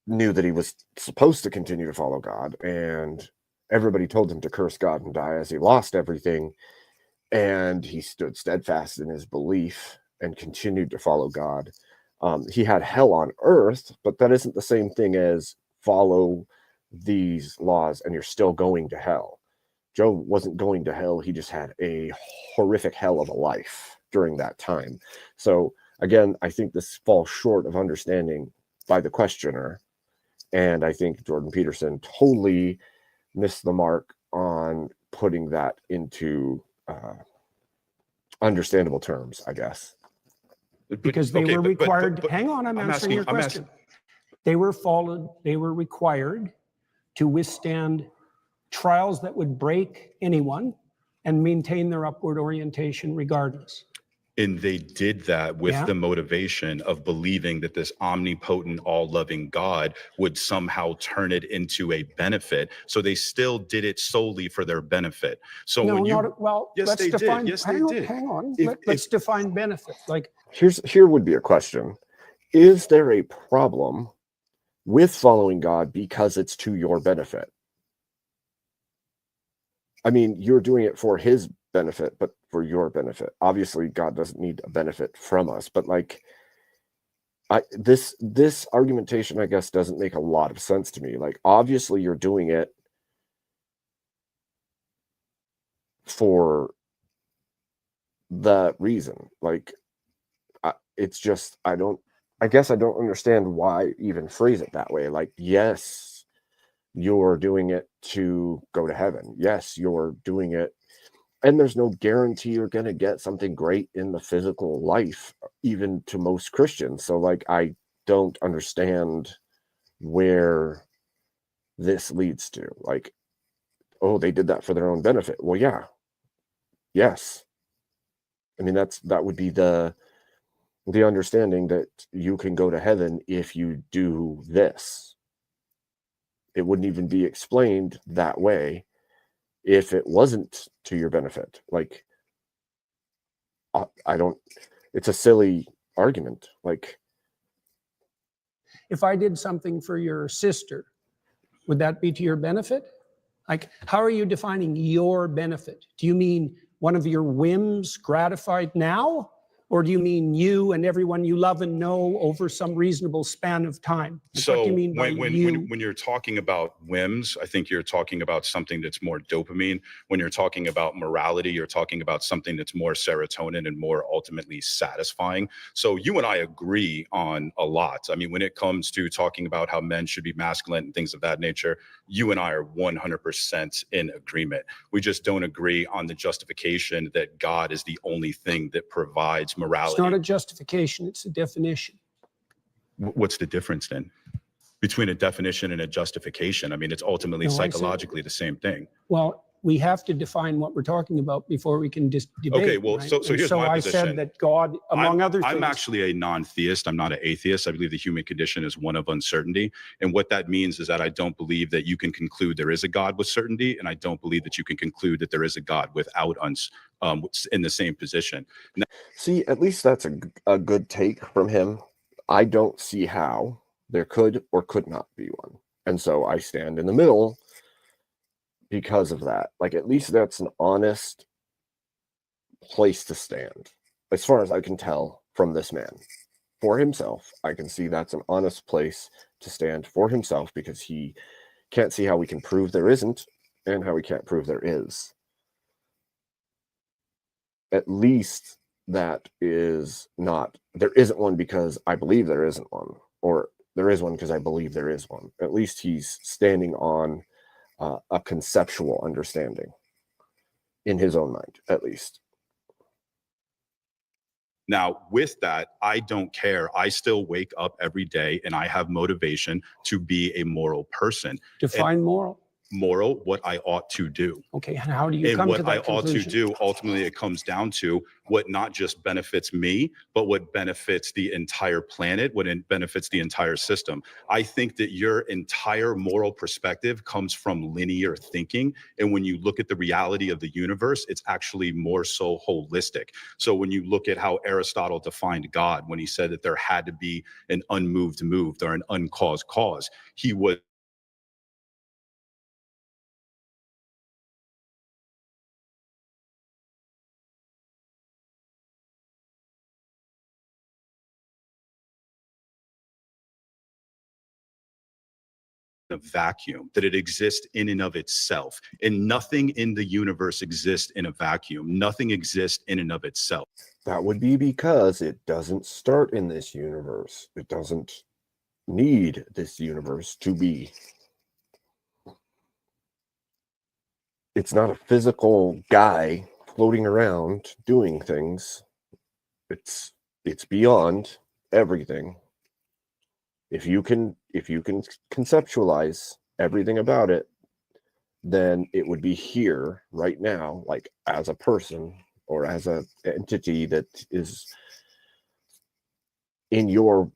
knew that he was supposed to continue to follow God. And everybody told him to curse God and die as he lost everything. And he stood steadfast in his belief and continued to follow God. He had hell on earth, but that isn't the same thing as follow these laws and you're still going to hell. Job wasn't going to hell. He just had a horrific hell of a life during that time. So again, I think this falls short of understanding by the questioner. And I think Jordan Peterson totally missed the mark on putting that into understandable terms, I guess. Because they were required. Hang on, I'm answering your question. They were required to withstand trials that would break anyone and maintain their upward orientation regardless. And they did that with the motivation of believing that this omnipotent, all-loving God would somehow turn it into a benefit. So they still did it solely for their benefit. So No, when you, not well. yes, Let's they define. did. Yes, hang they on, did. hang on. If- Let's define benefit. Like Here would be a question. Is there a problem with following God because it's to your benefit? I mean, you're doing it for his benefit, but for your benefit. Obviously, God doesn't need a benefit from us, but like this argumentation, I guess, doesn't make a lot of sense to me. Like, obviously, you're doing it for the reason. Like, it's just, I guess I don't understand why even phrase it that way. Like, yes, you're doing it to go to heaven. Yes, you're doing it. And there's no guarantee you're going to get something great in the physical life, even to most Christians. So, like, I don't understand where this leads to. Like, oh, they did that for their own benefit. Well, yeah. Yes. I mean, that would be the understanding that you can go to heaven if you do this. It wouldn't even be explained that way if it wasn't to your benefit. Like, I don't, it's a silly argument. Like, if I did something for your sister, would that be to your benefit? Like, how are you defining your benefit? Do you mean one of your whims gratified now? Or do you mean you and everyone you love and know over some reasonable span of time? Like, So what do you mean by you? when you're talking about whims, I think you're talking about something that's more dopamine. When you're talking about morality, you're talking about something that's more serotonin and more ultimately satisfying. So you and I agree on a lot. I mean, when it comes to talking about how men should be masculine and things of that nature, you and I are 100% in agreement. We just don't agree on the justification that God is the only thing that provides morality. It's not a justification, it's a definition. What's the difference then between a definition and a justification? I mean, it's ultimately psychologically the same thing. Well, we have to define what we're talking about before we can debate. Okay, well, right? so here's my I position. said that God, among other things. I'm actually a non-theist. I'm not an atheist. I believe the human condition is one of uncertainty. And what that means is that I don't believe that you can conclude there is a God with certainty. And I don't believe that you can conclude that there is a God without in the same position. Now, see, at least that's a good take from him. I don't see how there could or could not be one. And so I stand in the middle because of that. Like, at least that's an honest place to stand, as far as I can tell from this man. For himself, I can see that's an honest place to stand for himself, because he can't see how we can prove there isn't and how we can't prove there is. At least that is not, there isn't one because I believe there isn't one, or there is one because I believe there is one. At least he's standing on a conceptual understanding in his own mind, at least. Now, with that, I don't care. I still wake up every day and I have motivation to be a moral person. Define moral. Moral, what I ought to do. Okay, and how do you And come what to that I ought to conclusion? do, ultimately, it comes down to what not just benefits me, but what benefits the entire planet, what benefits the entire system. I think that your entire moral perspective comes from linear thinking. And when you look at the reality of the universe, it's actually more so holistic. So when you look at how Aristotle defined God, when he said that there had to be an unmoved moved or an uncaused cause, he was a vacuum, that it exists in and of itself, and nothing in the universe exists in a vacuum. Nothing exists in and of itself. That would be because it doesn't start in this universe. It doesn't need this universe to be. It's not a physical guy floating around doing things. It's beyond everything. If you can conceptualize everything about it, then it would be here right now, like as a person or as an entity that is in your.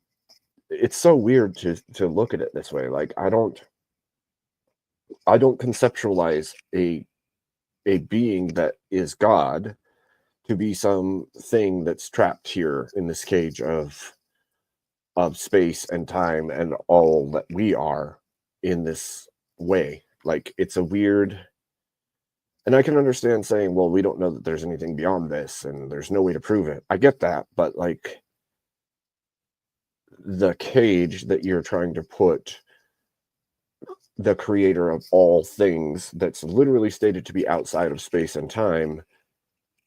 It's so weird to look at it this way. Like I don't conceptualize a being that is God to be something that's trapped here in this cage of space and time and all that we are in this way. Like it's a weird, and I can understand saying, well, we don't know that there's anything beyond this and there's no way to prove it. I get that, but like the cage that you're trying to put the creator of all things, that's literally stated to be outside of space and time,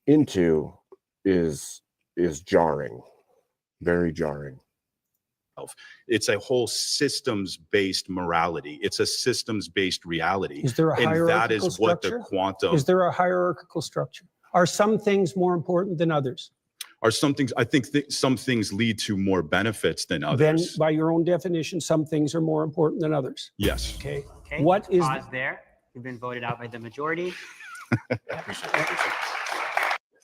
into is jarring, very jarring. It's a whole systems-based morality. It's a systems-based reality. Is there a hierarchical and that is what the structure? quantum. Is there a hierarchical structure? Are some things more important than others? Are some things, I think some things lead to more benefits than others. Then, by your own definition, some things are more important than others. Yes. Okay. Okay, What is pause there. You've been voted out by the majority.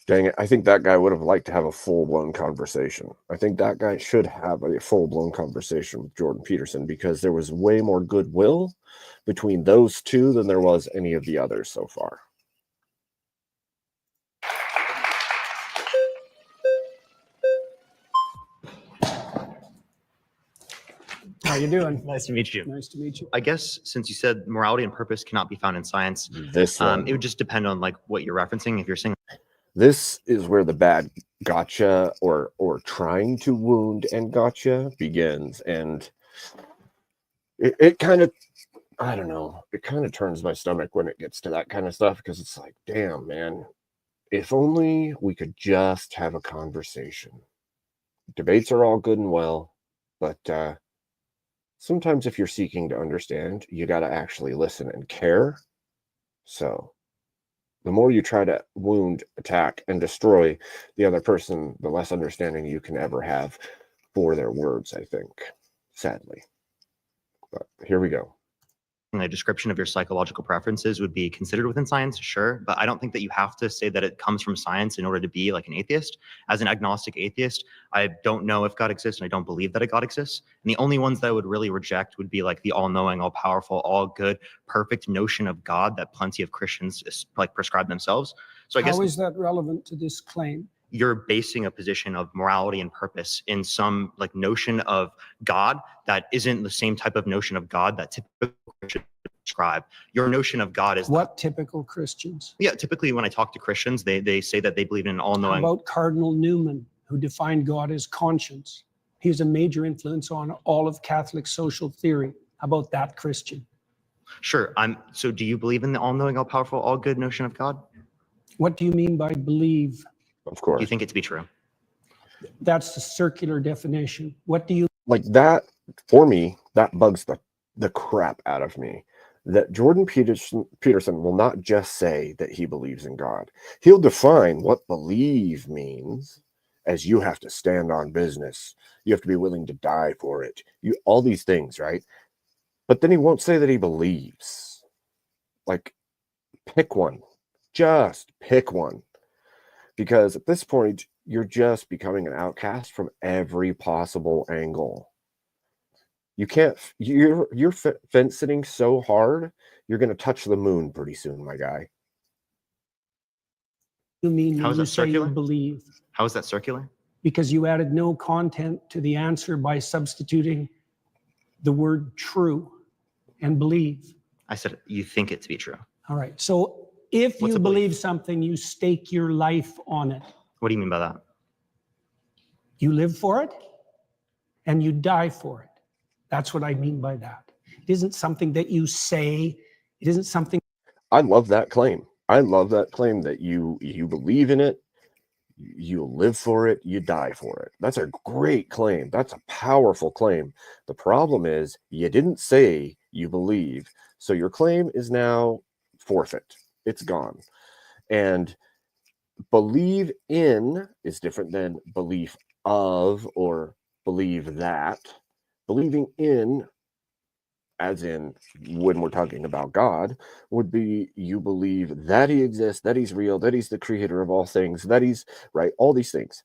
Dang it, I think that guy would have liked to have a full-blown conversation. I think that guy should have a full-blown conversation with Jordan Peterson, because there was way more goodwill between those two than there was any of the others so far. How you doing? Nice to meet you. Nice to meet you. I guess since you said morality and purpose cannot be found in science, This one. it would just depend on like what you're referencing. If you're saying This is where the bad gotcha or trying to wound and gotcha begins. And it kind of, I don't know, it kind of turns my stomach when it gets to that kind of stuff, because it's like, damn, man, if only we could just have a conversation. Debates are all good and well, but sometimes if you're seeking to understand, you got to actually listen and care. So the more you try to wound, attack, and destroy the other person, the less understanding you can ever have for their words, I think, sadly. But here we go. a description of your psychological preferences would be considered within science, sure, but I don't think that you have to say that it comes from science in order to be like an atheist. As an agnostic atheist, I don't know if God exists and I don't believe that a God exists. And the only ones that I would really reject would be like the all-knowing, all-powerful, all-good, perfect notion of God that plenty of Christians like prescribe themselves. So I guess How is that relevant to this claim? You're basing a position of morality and purpose in some like notion of God that isn't the same type of notion of God that typical Christians describe. Your notion of God is What typical Christians? yeah. Typically, when I talk to Christians, they say that they believe in an How all-knowing. about Cardinal Newman, who defined God as conscience? He was a major influence on all of Catholic social theory. How about that Christian? Sure. So do you believe in the all-knowing, all-powerful, all-good notion of God? What do you mean by believe? Of course. Do you think it to be true? That's the circular definition. What do you Like that, for me, that bugs the crap out of me. That Jordan Peterson will not just say that he believes in God. He'll define what believe means as you have to stand on business. You have to be willing to die for it. All these things, right? But then he won't say that he believes. Like, pick one. Just pick one. Because at this point, you're just becoming an outcast from every possible angle. You can't, you're fence-sitting so hard, you're going to touch the moon pretty soon, my guy. mean How when is you that say you circular? believe? How is that circular? Because you added no content to the answer by substituting the word true and believe. I said you think it to be true. All right. So if What's you a belief? believe something, you stake your life on it. What do you mean by that? You live for it and you die for it. That's what I mean by that. It isn't something that you say. It isn't something. I love that claim. I love that claim that you believe in it, you live for it, you die for it. That's a great claim. That's a powerful claim. The problem is you didn't say you believe, so your claim is now forfeit. It's gone. And believe in is different than belief of or believe that. Believing in, as in when we're talking about God, would be you believe that he exists, that he's real, that he's the creator of all things, that he's right, all these things.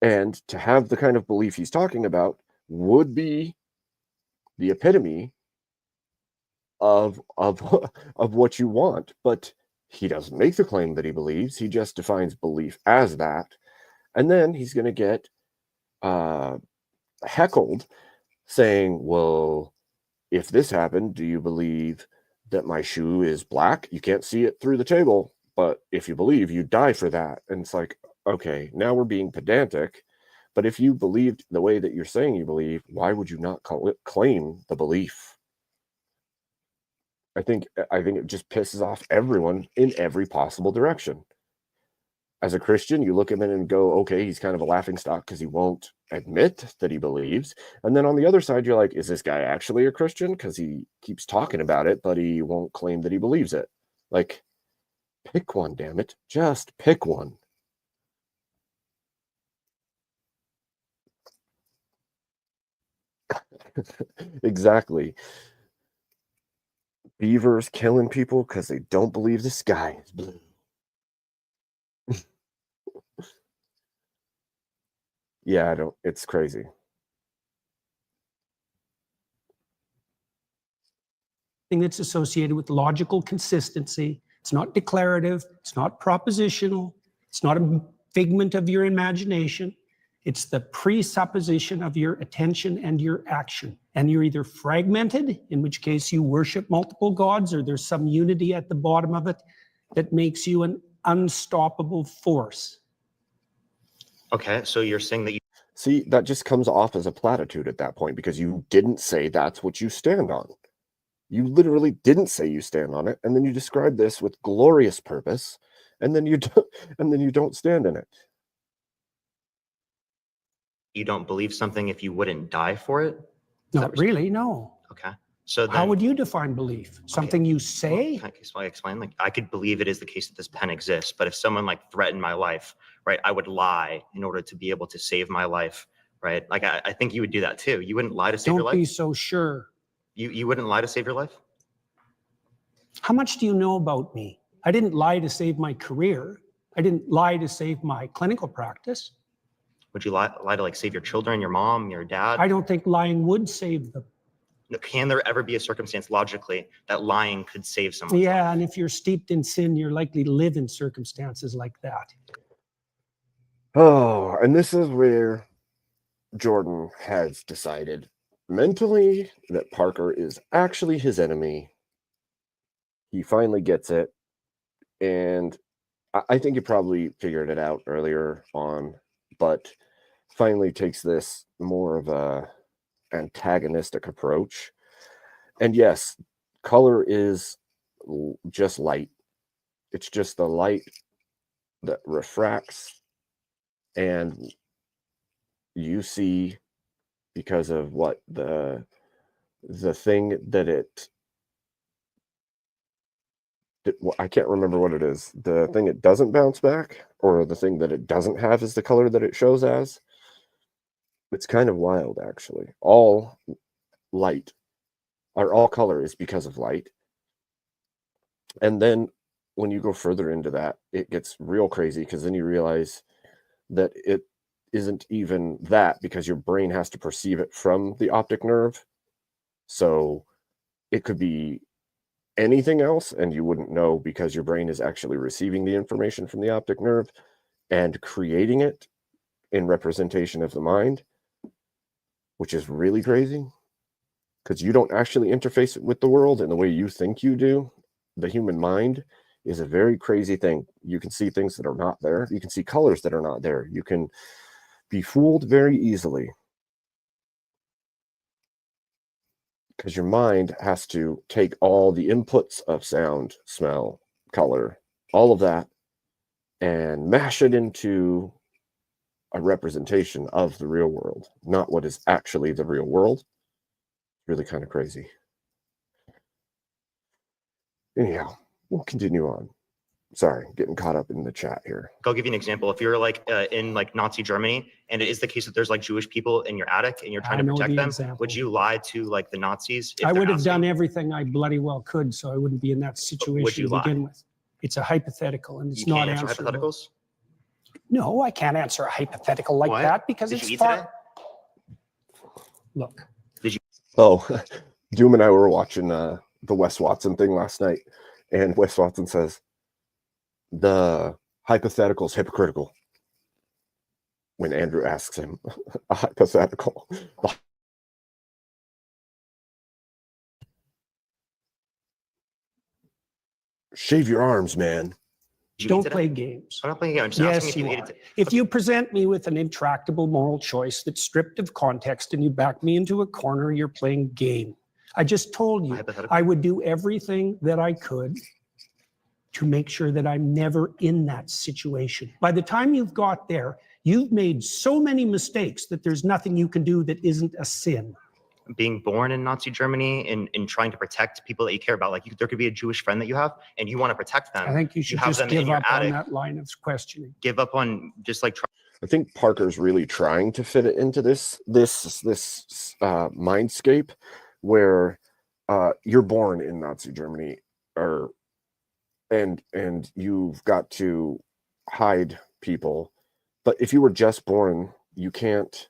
And to have the kind of belief he's talking about would be the epitome of what you want. But he doesn't make the claim that he believes. He just defines belief as that. And then he's going to get heckled saying, well, if this happened, do you believe that my shoe is black? You can't see it through the table, but if you believe, you die for that. And it's like, okay, now we're being pedantic, but if you believed the way that you're saying you believe, why would you not claim the belief? I think it just pisses off everyone in every possible direction. As a Christian, you look at him and go, okay, he's kind of a laughingstock because he won't admit that he believes. And then on the other side, you're like, is this guy actually a Christian? Because he keeps talking about it, but he won't claim that he believes it. Like, pick one, damn it. Just pick one. Exactly. Beavers killing people because they don't believe the sky is blue. Yeah, it's crazy. That's associated with logical consistency. It's not declarative. It's not propositional. It's not a figment of your imagination. It's the presupposition of your attention and your action. And you're either fragmented, in which case you worship multiple gods, or there's some unity at the bottom of it that makes you an unstoppable force. Okay, so you're saying that you See, that just comes off as a platitude at that point because you didn't say that's what you stand on. You literally didn't say you stand on it, and then you describe this with glorious purpose, and then you don't stand in it. you don't believe something if you wouldn't die for it? Not really, no. Okay. So then, How would you define belief? Something you say? Can I explain? Like, I could believe it is the case that this pen exists, but if someone like threatened my life, right, I would lie in order to be able to save my life, right? Like, I think you would do that too. You wouldn't lie to save your Don't life. be so sure. You wouldn't lie to save your life. How much do you know about me? I didn't lie to save my career. I didn't lie to save my clinical practice. Would you lie to like save your children, your mom, your dad? I don't think lying would save them. Can there ever be a circumstance logically that lying could save someone? Yeah, and if you're steeped in sin, you're likely to live in circumstances like that. Oh, and this is where Jordan has decided mentally that Parker is actually his enemy. He finally gets it, and I think he probably figured it out earlier on, but finally takes this more of a antagonistic approach. And yes, color is just light. It's just the light that refracts, and you see, because of what the thing that I can't remember what it is. The thing it doesn't bounce back, or the thing that it doesn't have, is the color that it shows as. It's kind of wild, actually. All light, or all color, is because of light. And then when you go further into that, it gets real crazy, because then you realize that it isn't even that, because your brain has to perceive it from the optic nerve. So it could be anything else, and you wouldn't know, because your brain is actually receiving the information from the optic nerve and creating it in representation of the mind, which is really crazy, because you don't actually interface with the world in the way you think you do. The human mind is a very crazy thing. You can see things that are not there. You can see colors that are not there. You can be fooled very easily, because your mind has to take all the inputs of sound, smell, color, all of that, and mash it into a representation of the real world, not what is actually the real world. Really kind of crazy. Anyhow, we'll continue on. Sorry, getting caught up in the chat here. I'll give you an example. If you're like in like Nazi Germany, and it is the case that there's like Jewish people in your attic and you're trying to protect them, would you lie to like the Nazis? I would have done everything I bloody well could, so I wouldn't be in that situation to begin with. It's a hypothetical, and it's not answerable. Hypotheticals? No, I can't answer a hypothetical like that, because Did it's you eat far. today? Look. Oh, Doom and I were watching the Wes Watson thing last night, and Wes Watson says the hypothetical is hypocritical when Andrew asks him a hypothetical. Shave your arms, man. Don't play games. I'm not playing games. I'm just asking Yes, if you you ate are. it. If you present me with an intractable moral choice that's stripped of context and you back me into a corner, you're playing game. I just told you I would do everything that I could to make sure that I'm never in that situation. By the time you've got there, you've made so many mistakes that there's nothing you can do that isn't a sin. Being born in Nazi Germany and trying to protect people that you care about, like there could be a Jewish friend that you have and you want to protect them. I think you should have just them in give your up on attic. that line of questioning. Give up on just like. I think Parker's really trying to fit it into this mindscape where you're born in Nazi Germany, and you've got to hide people. But if you were just born, you can't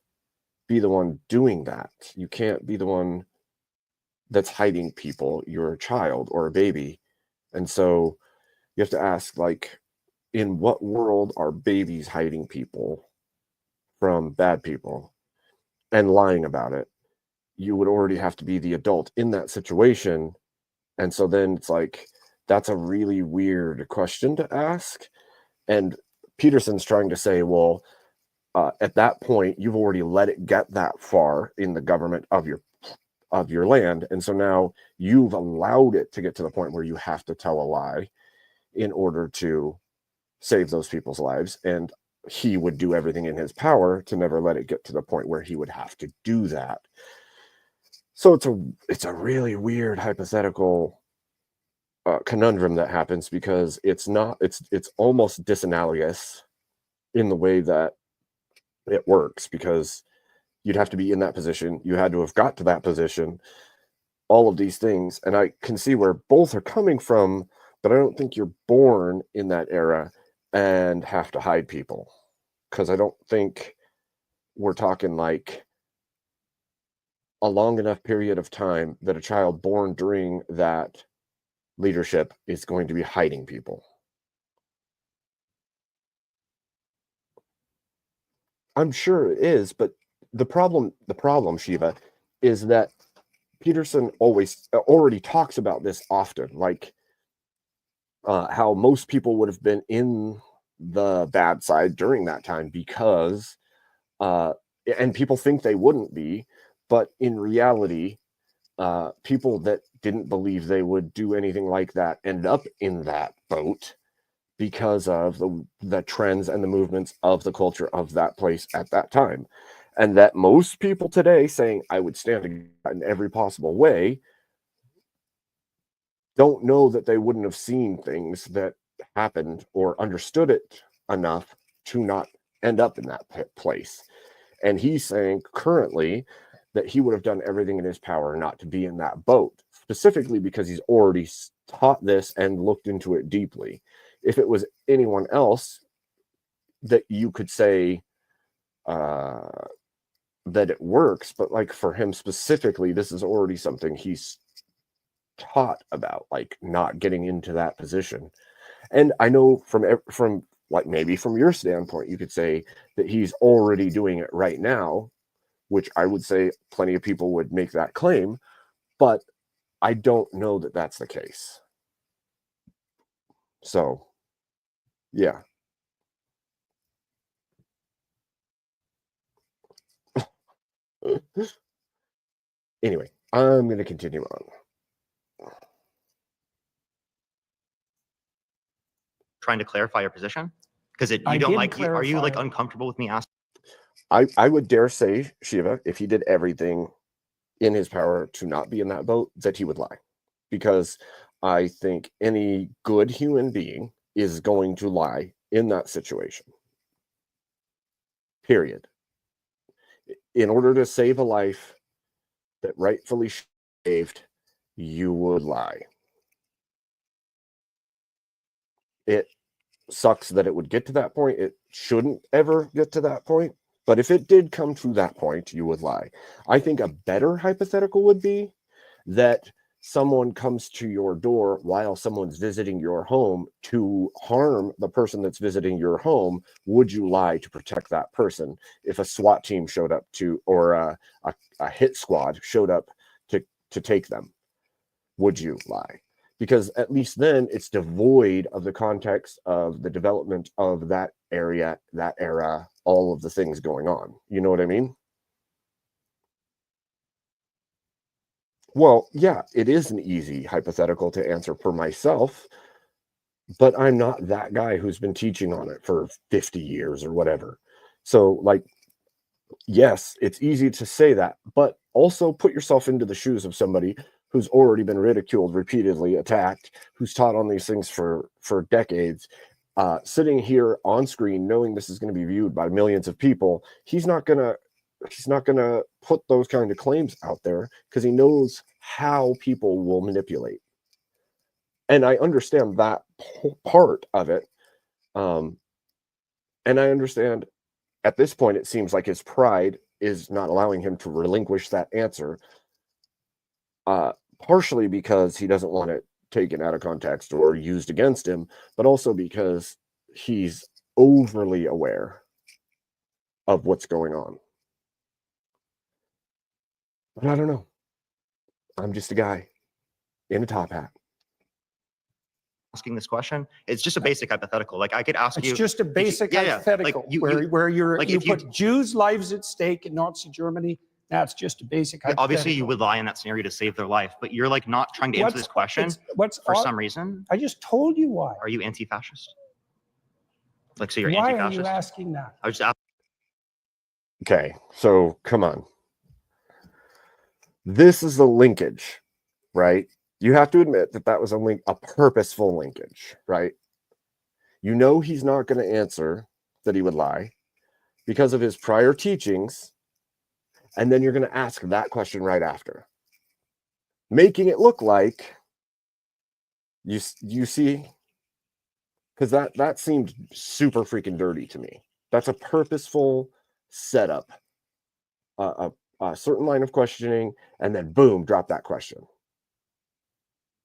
be the one doing that. You can't be the one that's hiding people. You're a child or a baby. And so you have to ask, like, in what world are babies hiding people from bad people and lying about it? You would already have to be the adult in that situation. And so then it's like, that's a really weird question to ask. And Peterson's trying to say, well, at that point, you've already let it get that far in the government of your land. And so now you've allowed it to get to the point where you have to tell a lie in order to save those people's lives. And he would do everything in his power to never let it get to the point where he would have to do that. So it's a really weird hypothetical conundrum that happens, because it's almost disanalogous in the way that it works, because you'd have to be in that position. You had to have got to that position, all of these things. And I can see where both are coming from, but I don't think you're born in that era and have to hide people, because I don't think we're talking like a long enough period of time that a child born during that leadership is going to be hiding people. I'm sure it is, but the problem, Shiva, is that Peterson already talks about this often, like how most people would have been in the bad side during that time because, and people think they wouldn't be, but in reality, people that didn't believe they would do anything like that end up in that boat because of the trends and the movements of the culture of that place at that time. And that most people today saying, I would stand in every possible way, don't know that they wouldn't have seen things that happened or understood it enough to not end up in that place. And he's saying currently that he would have done everything in his power not to be in that boat, specifically because he's already taught this and looked into it deeply. If it was anyone else that you could say that it works, but like for him specifically, this is already something he's taught about, like not getting into that position. And I know from like maybe from your standpoint, you could say that he's already doing it right now, which I would say plenty of people would make that claim, but I don't know that that's the case. So, yeah. Anyway, I'm going to continue on. Trying to clarify your position? Because you I don't did like, are you like clarify. uncomfortable with me asking? I would dare say, Shiva, if he did everything in his power to not be in that boat, that he would lie. Because I think any good human being is going to lie in that situation. Period. In order to save a life that rightfully saved, you would lie. It sucks that it would get to that point. It shouldn't ever get to that point. But if it did come to that point, you would lie. I think a better hypothetical would be that someone comes to your door while someone's visiting your home to harm the person that's visiting your home. Would you lie to protect that person? If a SWAT team showed up or a hit squad showed up to take them, would you lie? Because at least then it's devoid of the context of the development of that area, that era, all of the things going on. You know what I mean? Well, yeah, it is an easy hypothetical to answer for myself, but I'm not that guy who's been teaching on it for 50 years or whatever. So, like, yes, it's easy to say that, but also put yourself into the shoes of somebody who's already been ridiculed, repeatedly attacked, who's taught on these things for decades, sitting here on screen knowing this is going to be viewed by millions of people. He's not gonna put those kind of claims out there because he knows how people will manipulate. And I understand that part of it. And I understand at this point, it seems like his pride is not allowing him to relinquish that answer, partially because he doesn't want it taken out of context or used against him, but also because he's overly aware of what's going on. But I don't know. I'm just a guy in a top hat. Asking this question, it's just a basic hypothetical. Like I could ask It's you. just a basic hypothetical where you put Jews' lives at stake in Nazi Germany. That's just a basic hypothetical. Obviously, you would lie in that scenario to save their life, but you're like not trying to answer this question for some reason. I just told you why. Are you anti-fascist? Like, so you're Why anti-fascist? are you asking that? I was just asking. Okay, so come on. This is a linkage, right? You have to admit that that was a purposeful linkage, right? You know he's not going to answer that he would lie because of his prior teachings, and then you're going to ask that question right after, making it look like you see, because that seemed super freaking dirty to me. That's a purposeful setup, a certain line of questioning, and then boom, drop that question.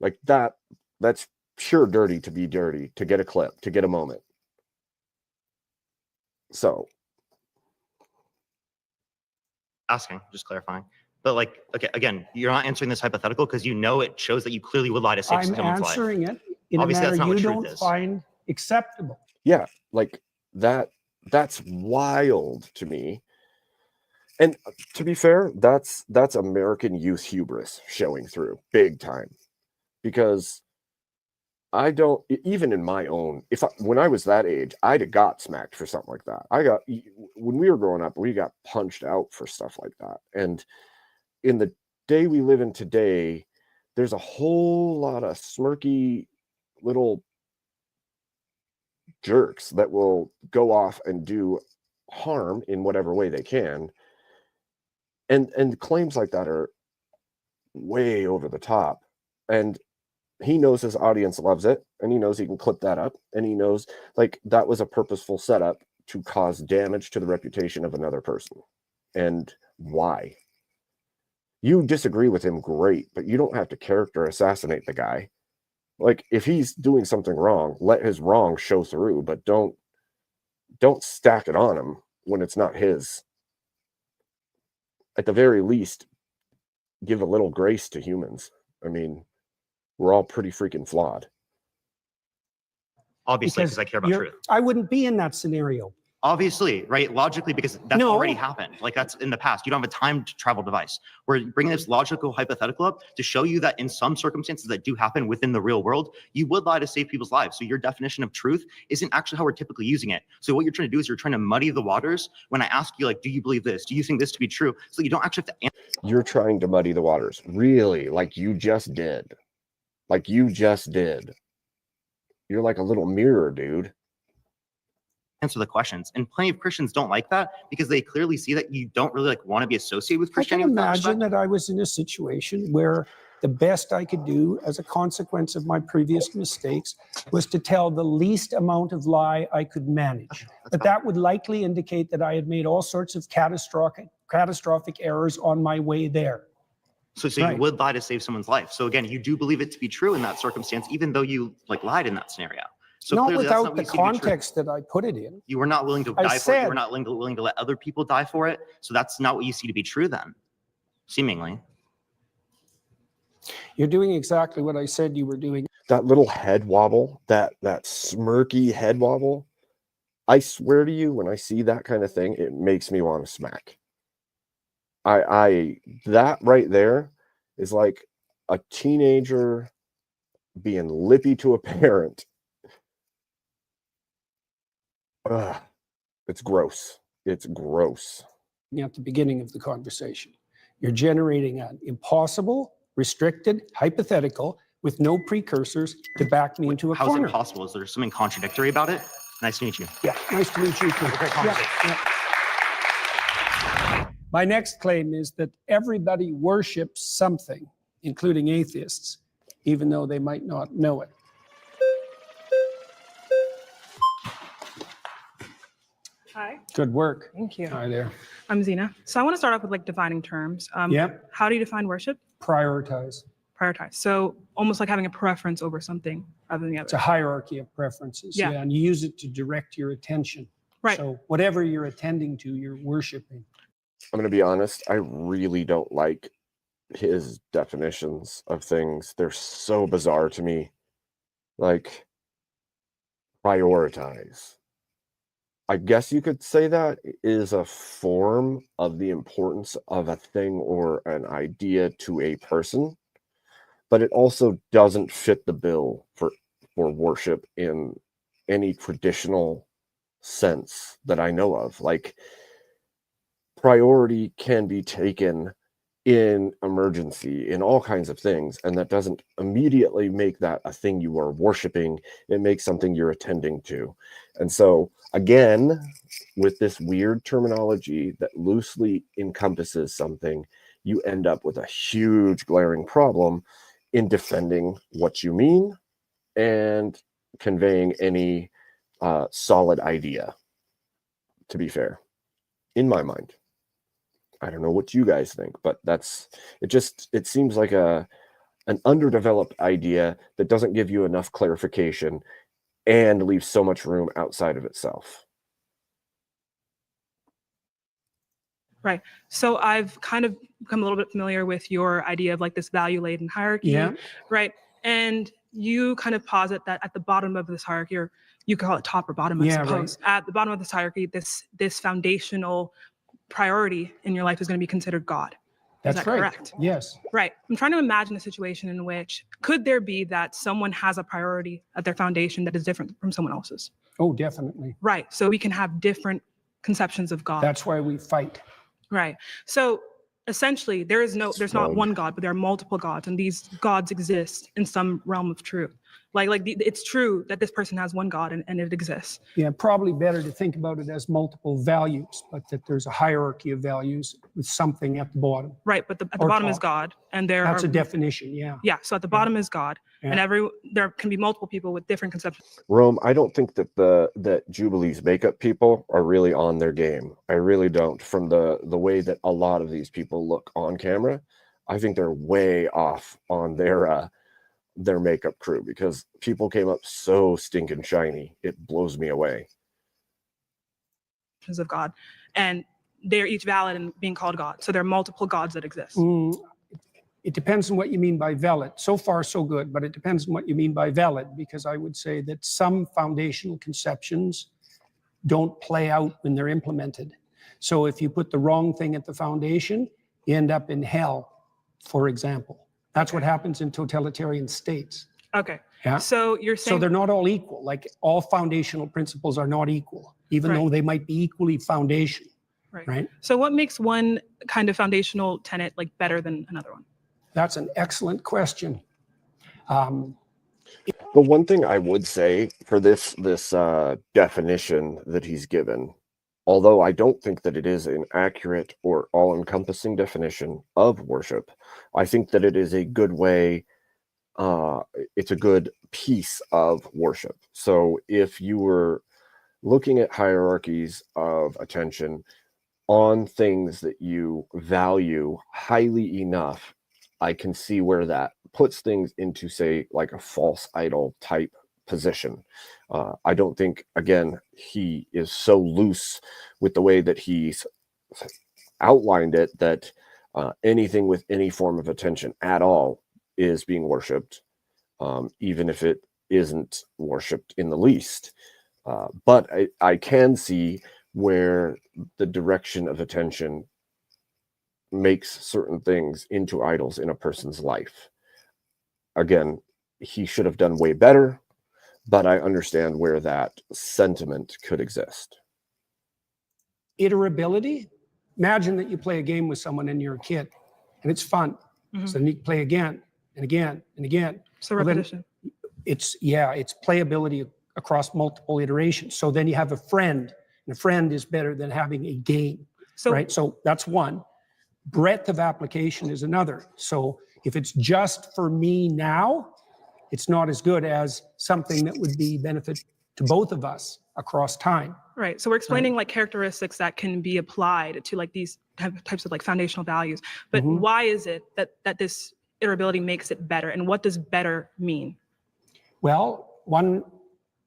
Like that's pure dirty to be dirty, to get a clip, to get a moment. So Asking, just clarifying. But like, okay, again, you're not answering this hypothetical because you know it shows that you clearly would lie to save I'm someone's life. answering it in Obviously, a that's manner not what you truth don't is. find acceptable. Yeah, like that's wild to me. And to be fair, that's American youth hubris showing through big time. Because I don't even in my own when I was that age, I'd have got smacked for something like that. When we were growing up, we got punched out for stuff like that. And in the day we live in today, there's a whole lot of smirky little jerks that will go off and do harm in whatever way they can. And claims like that are way over the top. And he knows his audience loves it, and he knows he can clip that up, and he knows like that was a purposeful setup to cause damage to the reputation of another person. And why? You disagree with him, great, but you don't have to character assassinate the guy. Like, if he's doing something wrong, let his wrong show through, but don't stack it on him when it's not his. At the very least, give a little grace to humans. I mean, we're all pretty freaking flawed. Obviously, because I care about truth. I wouldn't be in that scenario. Obviously, right? Logically, because that's No. already happened. Like that's in the past. You don't have a time travel device. We're bringing this logical hypothetical up to show you that in some circumstances that do happen within the real world, you would lie to save people's lives. So your definition of truth isn't actually how we're typically using it. So what you're trying to do is you're trying to muddy the waters when I ask you, like, do you believe this? Do you think this to be true? So you don't actually have to answer. You're trying to muddy the waters. Really? Like you just did. Like you just did. You're like a little mirror, dude. Answer the questions, and plenty of Christians don't like that because they clearly see that you don't really like want to be associated with I can Christianity. imagine that I was in a situation where the best I could do as a consequence of my previous mistakes was to tell the least amount of lie I could manage. But that would likely indicate that I had made all sorts of catastrophic errors on my way there. So Right. you would lie to save someone's life. So again, you do believe it to be true in that circumstance, even though you like lied in that scenario. So Not clearly that's without not the what you see to be true. context that I put it in. You were not willing to I die for it. You said- were not willing to let other people die for it. So that's not what you see to be true then, seemingly. You're doing exactly what I said you were doing. That little head wobble, that smirky head wobble, I swear to you, when I see that kind of thing, it makes me want to smack. That right there is like a teenager being lippy to a parent. Ugh, it's gross. It's gross. At the beginning of the conversation. You're generating an impossible, restricted, hypothetical with no precursors to back me into a How is corner. it possible? Is there something contradictory about it? Nice to meet you. Yeah, nice to meet you too. Great Yeah, conversation. yeah. My next claim is that everybody worships something, including atheists, even though they might not know it. Hi. Good work. Thank you. Hi there. I'm Zena. So I want to start off with like defining terms. Yep. How do you define worship? Prioritize. Prioritize. So almost like having a preference over something other than the It's a other. hierarchy of preferences. Yeah. And you use it to direct your attention. Right. So whatever you're attending to, you're worshiping. I'm going to be honest, I really don't like his definitions of things. They're so bizarre to me. Like, prioritize. I guess you could say that is a form of the importance of a thing or an idea to a person, but it also doesn't fit the bill for worship in any traditional sense that I know of. Like, priority can be taken in emergency, in all kinds of things, and that doesn't immediately make that a thing you are worshiping. It makes something you're attending to. And so, again, with this weird terminology that loosely encompasses something, you end up with a huge glaring problem in defending what you mean and conveying any solid idea, to be fair, in my mind. I don't know what you guys think, but it seems like an underdeveloped idea that doesn't give you enough clarification and leaves so much room outside of itself. Right. So I've kind of become a little bit familiar with your idea of like this value-laden hierarchy, Yeah. right? And you kind of posit that at the bottom of this hierarchy, or you could call it top or bottom, I Yeah, right. suppose. At the bottom of this hierarchy, this foundational priority in your life is going to be considered God. Is That's that right. correct? Yes. Right. I'm trying to imagine a situation in which could there be that someone has a priority at their foundation that is different from someone else's? Oh, definitely. Right. So we can have different conceptions of God. That's why we fight. Right. So essentially, there's not Smug. one God, but there are multiple gods, and these gods exist in some realm of truth. It's true that this person has one God and it exists. Yeah, probably better to think about it as multiple values, but that there's a hierarchy of values with something at the bottom. Right. But at the Or bottom is top. God, and there That's are a definition, yeah. yeah. So at the bottom is God, Yeah. and there can be multiple people with different conceptions. Rome, I don't think that that Jubilee's makeup people are really on their game. I really don't. From the way that a lot of these people look on camera, I think they're way off on their makeup crew, because people came up so stinking shiny. It blows me away. Of God, and they're each valid in being called God. So there are multiple gods that exist. It depends on what you mean by valid. So far, so good, but it depends on what you mean by valid, because I would say that some foundational conceptions don't play out when they're implemented. So if you put the wrong thing at the foundation, you end up in hell, for example. That's what happens in totalitarian states. Okay. Yeah. So you're saying So they're not all equal. Like, all foundational principles are not equal, even though they might be equally foundational. Right. So what makes one kind of foundational tenet like better than another one? That's an excellent question. The one thing I would say for this definition that he's given, although I don't think that it is an accurate or all-encompassing definition of worship, I think that it is a good way. It's a good piece of worship. So if you were looking at hierarchies of attention on things that you value highly enough, I can see where that puts things into, say, like a false idol type position. I don't think, again, he is so loose with the way that he's outlined it that anything with any form of attention at all is being worshipped, even if it isn't worshipped in the least. But I can see where the direction of attention makes certain things into idols in a person's life. Again, he should have done way better, but I understand where that sentiment could exist. Iterability. Imagine that you play a game with someone and you're a kid, and it's fun. So then you play again and again and again. So Well, then repetition. it's playability across multiple iterations. So then you have a friend, and a friend is better than having a game, right? So that's one. Breadth of application is another. So if it's just for me now, it's not as good as something that would be benefit to both of us across time. Right. So we're explaining like characteristics that can be applied to like these types of like foundational values. But why is it that this iterability makes it better? And what does better mean? Well, one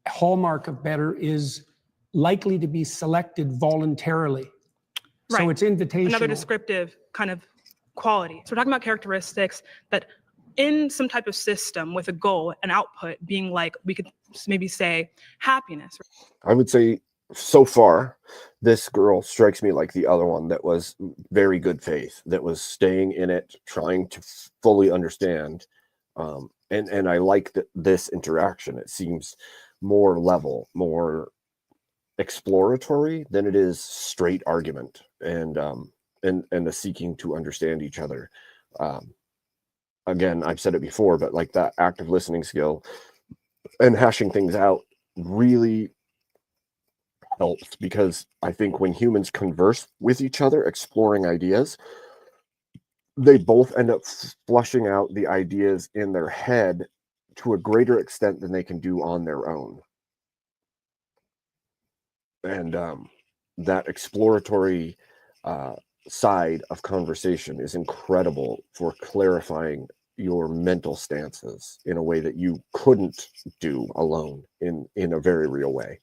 hallmark of better is likely to be selected voluntarily. So it's invitational. Another descriptive kind of quality. So we're talking about characteristics that in some type of system with a goal, an output being like, we could maybe say happiness. I would say so far, this girl strikes me like the other one that was very good faith, that was staying in it, trying to fully understand. And I like this interaction. It seems more level, more exploratory than it is straight argument and the seeking to understand each other. Again, I've said it before, but like that active listening skill and hashing things out really helps, because I think when humans converse with each other, exploring ideas, they both end up flushing out the ideas in their head to a greater extent than they can do on their own. And that exploratory side of conversation is incredible for clarifying your mental stances in a way that you couldn't do alone in a very real way.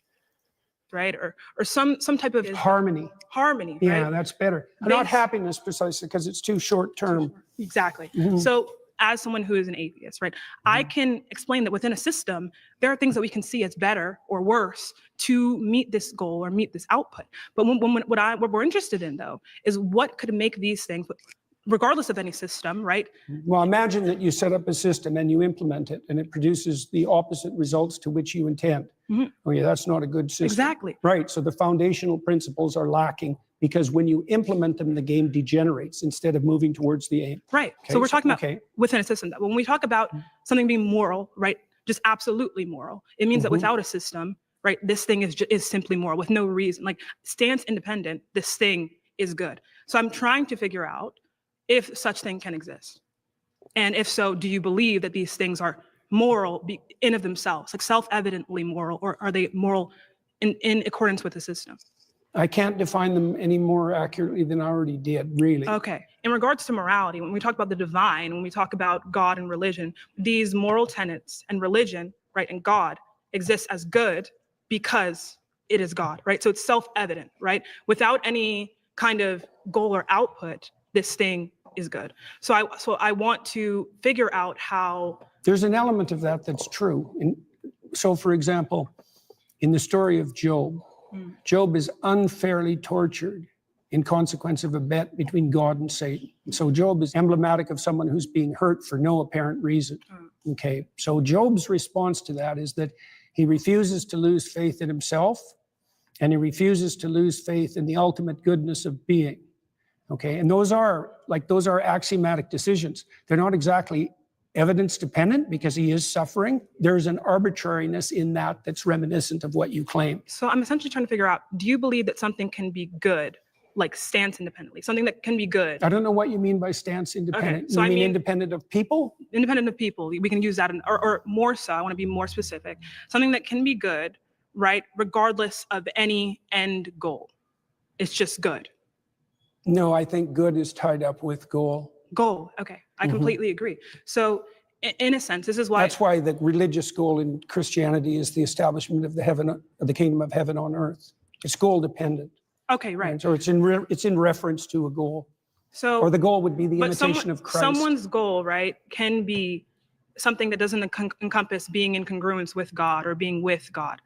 right? Or some type of Harmony. harmony, Yeah, right? that's better. Not Based- happiness precisely, because it's too short term. Exactly. Mhm. So as someone who is an atheist, right, I can explain that within a system, there are things that we can see as better or worse to meet this goal or meet this output. But what we're interested in, though, is what could make these things, regardless of any system, right? Well, imagine that you set up a system and you implement it and it produces the opposite results to which you intend. Mhm. Oh yeah, that's not a good system. Exactly. Right, so the foundational principles are lacking because when you implement them, the game degenerates instead of moving towards the aim. Right. Okay, So we're talking about okay. within a system. That when we talk about something being moral, right, just absolutely moral, it means that Mhm. without a system, right, this thing is simply moral with no reason. Like stance independent, this thing is good. So I'm trying to figure out if such thing can exist, and if so, do you believe that these things are moral in of themselves, like self-evidently moral, or are they moral in accordance with the system? I can't define them any more accurately than I already did, really. Okay. In regards to morality, when we talk about the divine, when we talk about God and religion, these moral tenets and religion, right, and God exists as good because it is God, right? So it's self-evident, right? Without any kind of goal or output, this thing is good. So I want to figure out how. There's an element of that that's true. So, for example, in the story of Job, Job is unfairly tortured in consequence of a bet between God and Satan. So Job is emblematic of someone who's being hurt for no apparent reason. Okay, so Job's response to that is that he refuses to lose faith in himself, and he refuses to lose faith in the ultimate goodness of being. Okay, and those are axiomatic decisions. They're not exactly evidence dependent because he is suffering. There's an arbitrariness in that that's reminiscent of what you claim. So I'm essentially trying to figure out, do you believe that something can be good, like stance independently, something that can be good? I don't know what you mean by stance independent. Okay, so you I mean independent of people? Independent of people, we can use that, or more so, I want to be more specific, something that can be good, right, regardless of any end goal. It's just good. No, I think good is tied up with goal. Goal, okay, I completely agree. So in a sense, this is why. That's why the religious goal in Christianity is the establishment of the kingdom of heaven on earth. It's goal dependent. Okay, right. And so it's in reference to a goal. So, or the goal would be the but imitation of Christ. Someone's goal, right, can be something that doesn't encompass being in congruence with God or being with God.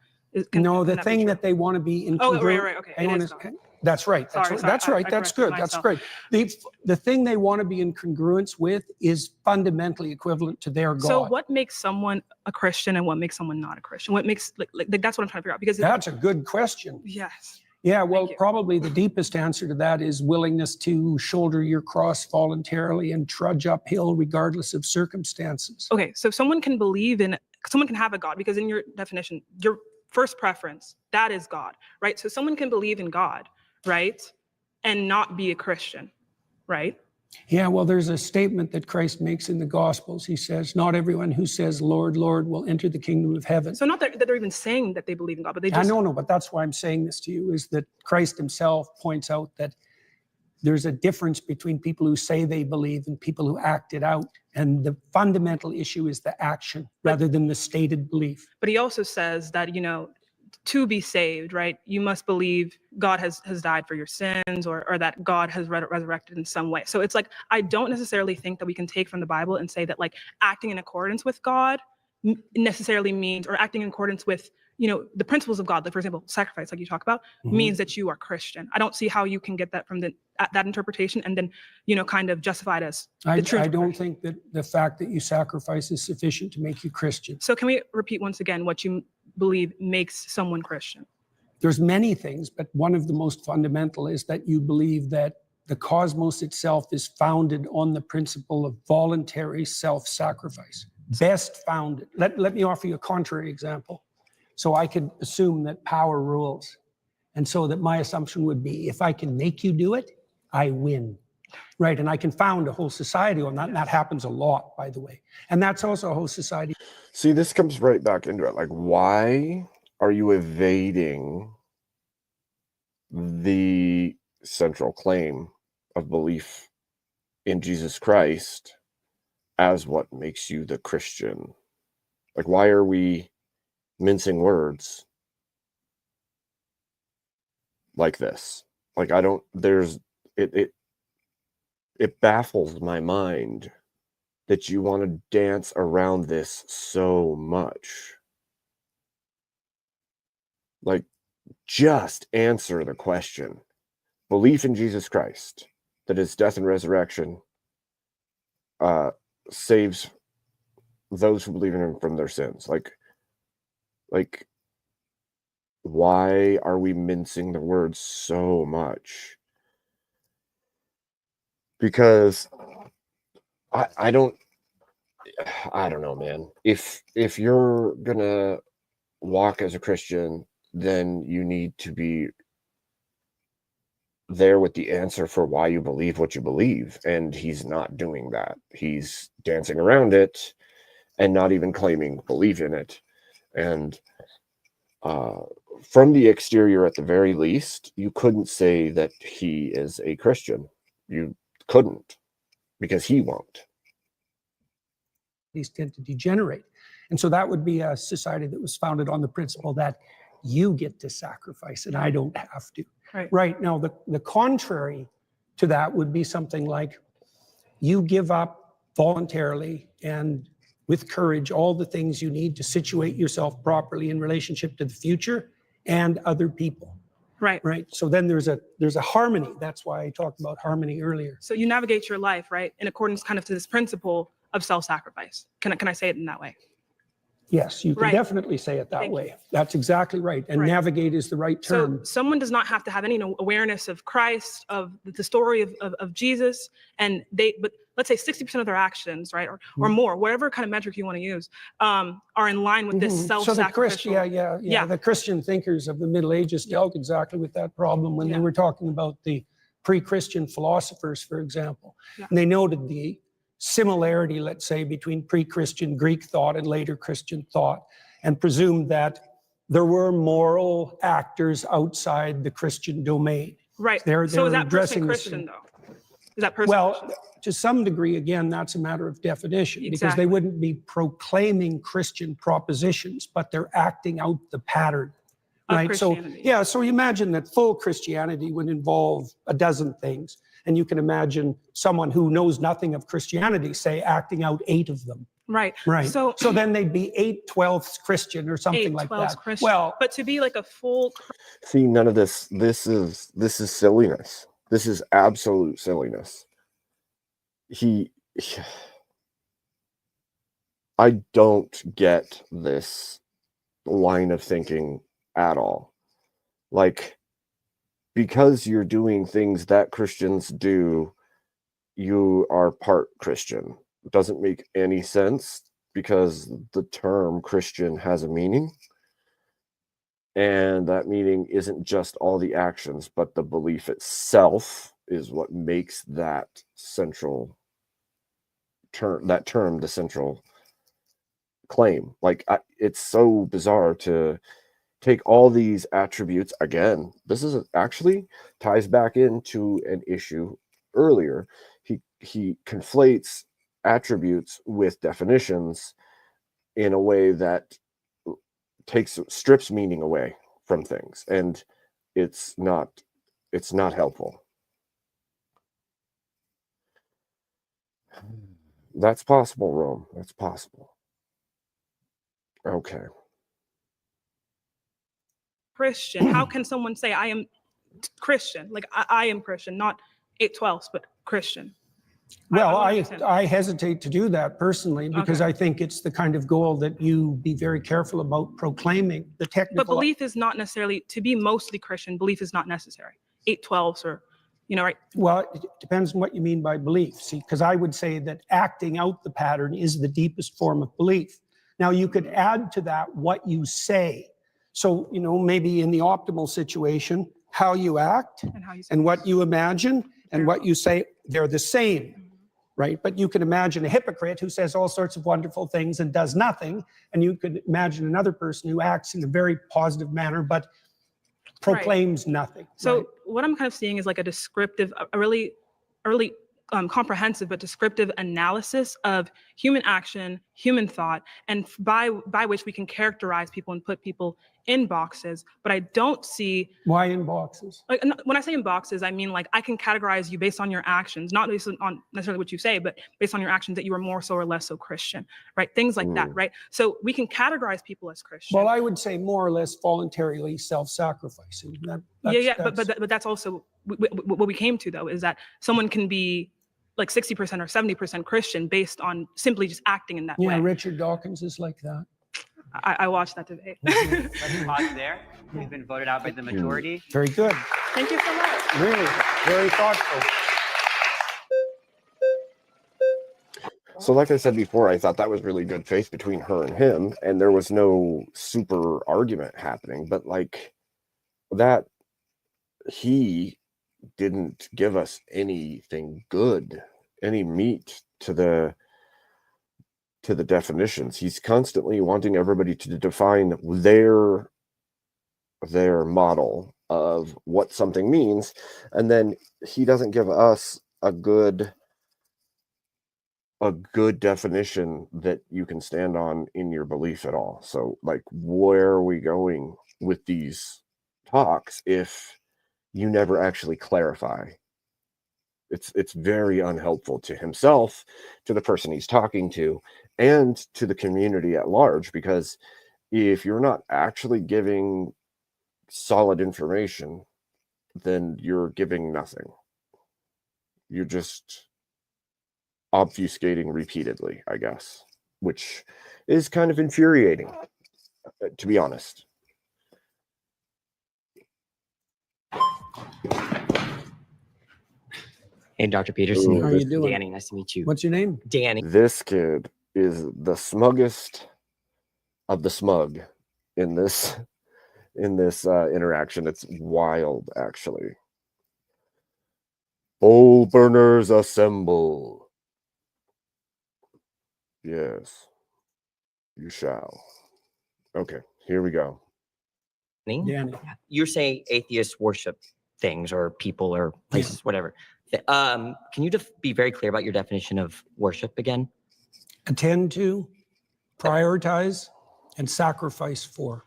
No, the thing that they want to be in Oh, congruence. right, okay. That's right. That's right. That's good. That's great. The thing they want to be in congruence with is fundamentally equivalent to their God. So what makes someone a Christian and what makes someone not a Christian? What makes like that's what I'm trying to figure out, because that's a good question. Yes. Yeah, well, probably the deepest answer to that is willingness to shoulder your cross voluntarily and trudge uphill regardless of circumstances. Okay, so someone can have a God, because in your definition, your first preference, that is God, right? So someone can believe in God, right, and not be a Christian, right? Yeah, well, there's a statement that Christ makes in the Gospels. He says, not everyone who says, Lord, Lord, will enter the kingdom of heaven. So not that they're even saying that they believe in God, but they just... I know, but that's why I'm saying this to you, is that Christ himself points out that there's a difference between people who say they believe and people who act it out. And the fundamental issue is the action rather than the stated belief. But he also says that, to be saved, right, you must believe God has died for your sins, or that God has resurrected in some way. So it's like, I don't necessarily think that we can take from the Bible and say that like acting in accordance with God necessarily means, or acting in accordance with, the principles of God, like for example, sacrifice, like you talk about, means that you are Christian. I don't see how you can get that from that interpretation and then, kind of justify it as the truth. I don't think that the fact that you sacrifice is sufficient to make you Christian. So can we repeat once again what you believe makes someone Christian? There's many things, but one of the most fundamental is that you believe that the cosmos itself is founded on the principle of voluntary self-sacrifice. Best founded. Let me offer you a contrary example. So I could assume that power rules. And so that my assumption would be, if I can make you do it, I win. Right, and I can found a whole society on that, and that happens a lot, by the way. And that's also a whole society. See, this comes right back into it. Like, why are you evading the central claim of belief in Jesus Christ as what makes you the Christian? Like, why are we mincing words? like this. Like I don't. There's it baffles my mind that you want to dance around this so much. Like, just answer the question. Belief in Jesus Christ, that his death and resurrection saves those who believe in him from their sins. Like, why are we mincing the words so much? Because I don't know, man. If you're gonna walk as a Christian, then you need to be there with the answer for why you believe what you believe. And he's not doing that. He's dancing around it and not even claiming belief in it. And from the exterior, at the very least, you couldn't say that he is a Christian. You couldn't, because he won't. These tend to degenerate. And so that would be a society that was founded on the principle that you get to sacrifice and I don't have to. Right. Now, the contrary to that would be something like you give up voluntarily and with courage all the things you need to situate yourself properly in relationship to the future and other people. Right. So then there's a harmony. That's why I talked about harmony earlier. So you navigate your life, right, in accordance kind of to this principle of self-sacrifice. Can I say it in that way? Yes, you can definitely say it that way. That's exactly right. And navigate is the right term. So someone does not have to have any awareness of Christ, of the story of Jesus, but let's say 60% of their actions, right, or more, whatever kind of metric you want to use, are in line with this self-sacrificial. So the Christian thinkers of the Middle Ages dealt exactly with that problem when they were talking about the pre-Christian philosophers, for example. And they noted the similarity, let's say, between pre-Christian Greek thought and later Christian thought, and presumed that there were moral actors outside the Christian domain. Right. So is that person Christian, though? Is that person Christian? To some degree, again, that's a matter of definition, because they wouldn't be proclaiming Christian propositions, but they're acting out the pattern. Right. So so imagine that full Christianity would involve a dozen things. And you can imagine someone who knows nothing of Christianity, say, acting out 8 of them. Right. So then they'd be 8/12 Christian or something like that. Christian. Well, but to be like a full. See, none of this. This is silliness. This is absolute silliness. I don't get this line of thinking at all. Like, because you're doing things that Christians do, you are part Christian. It doesn't make any sense, because the term Christian has a meaning. And that meaning isn't just all the actions, but the belief itself is what makes that central term, the central claim. Like, it's so bizarre to take all these attributes. Again, this is actually ties back into an issue earlier. He conflates attributes with definitions in a way that strips meaning away from things, and it's not helpful. That's possible, Rome. That's possible. Okay. Christian. How can someone say I am Christian? Like I am Christian, not 8/12, but Christian. Well, I hesitate to do that personally, because I think it's the kind of goal that you be very careful about proclaiming. The technical. But belief is not necessarily, to be mostly Christian, belief is not necessary. 8/12s or, right? Well, it depends on what you mean by belief. See, because I would say that acting out the pattern is the deepest form of belief. Now, you could add to that what you say. So, maybe in the optimal situation, how you act and what you imagine and what you say, they're the same, right? But you can imagine a hypocrite who says all sorts of wonderful things and does nothing. And you could imagine another person who acts in a very positive manner, but proclaims nothing. So what I'm kind of seeing is like a descriptive, a really early comprehensive but descriptive analysis of human action, human thought, and by which we can characterize people and put people in boxes, but I don't see, Why in boxes? like, when I say in boxes, I mean like I can categorize you based on your actions, not based on necessarily what you say, but based on your actions that you are more so or less so Christian, right? Things like that, right? So we can categorize people as Christian. Well, I would say more or less voluntarily self-sacrificing. But that's also what we came to, though, is that someone can be like 60% or 70% Christian based on simply just acting in that Yeah, way. Richard Dawkins is like that. I watched that debate. Let's pause there. You've been voted out by the majority. Very good. Thank you so much. Really, very thoughtful. So like I said before, I thought that was really good faith between her and him, and there was no super argument happening, but like that, he didn't give us anything good, any meat to the definitions. He's constantly wanting everybody to define their model of what something means, and then he doesn't give us a good definition that you can stand on in your belief at all. So like, where are we going with these talks if you never actually clarify? It's very unhelpful to himself, to the person he's talking to, and to the community at large, because if you're not actually giving solid information, then you're giving nothing. You're just obfuscating repeatedly, I guess, which is kind of infuriating, to be honest. Hey, Dr. Peterson. How are you doing? Danny, nice to meet you. What's your name? Danny. This kid is the smuggest of the smug in this interaction. It's wild, actually. Bowl burners assemble. Yes, you shall. Okay, here we go. Danny. You're saying atheists worship things or people or places, whatever. Can you be very clear about your definition of worship again? Attend to, prioritize, and sacrifice for.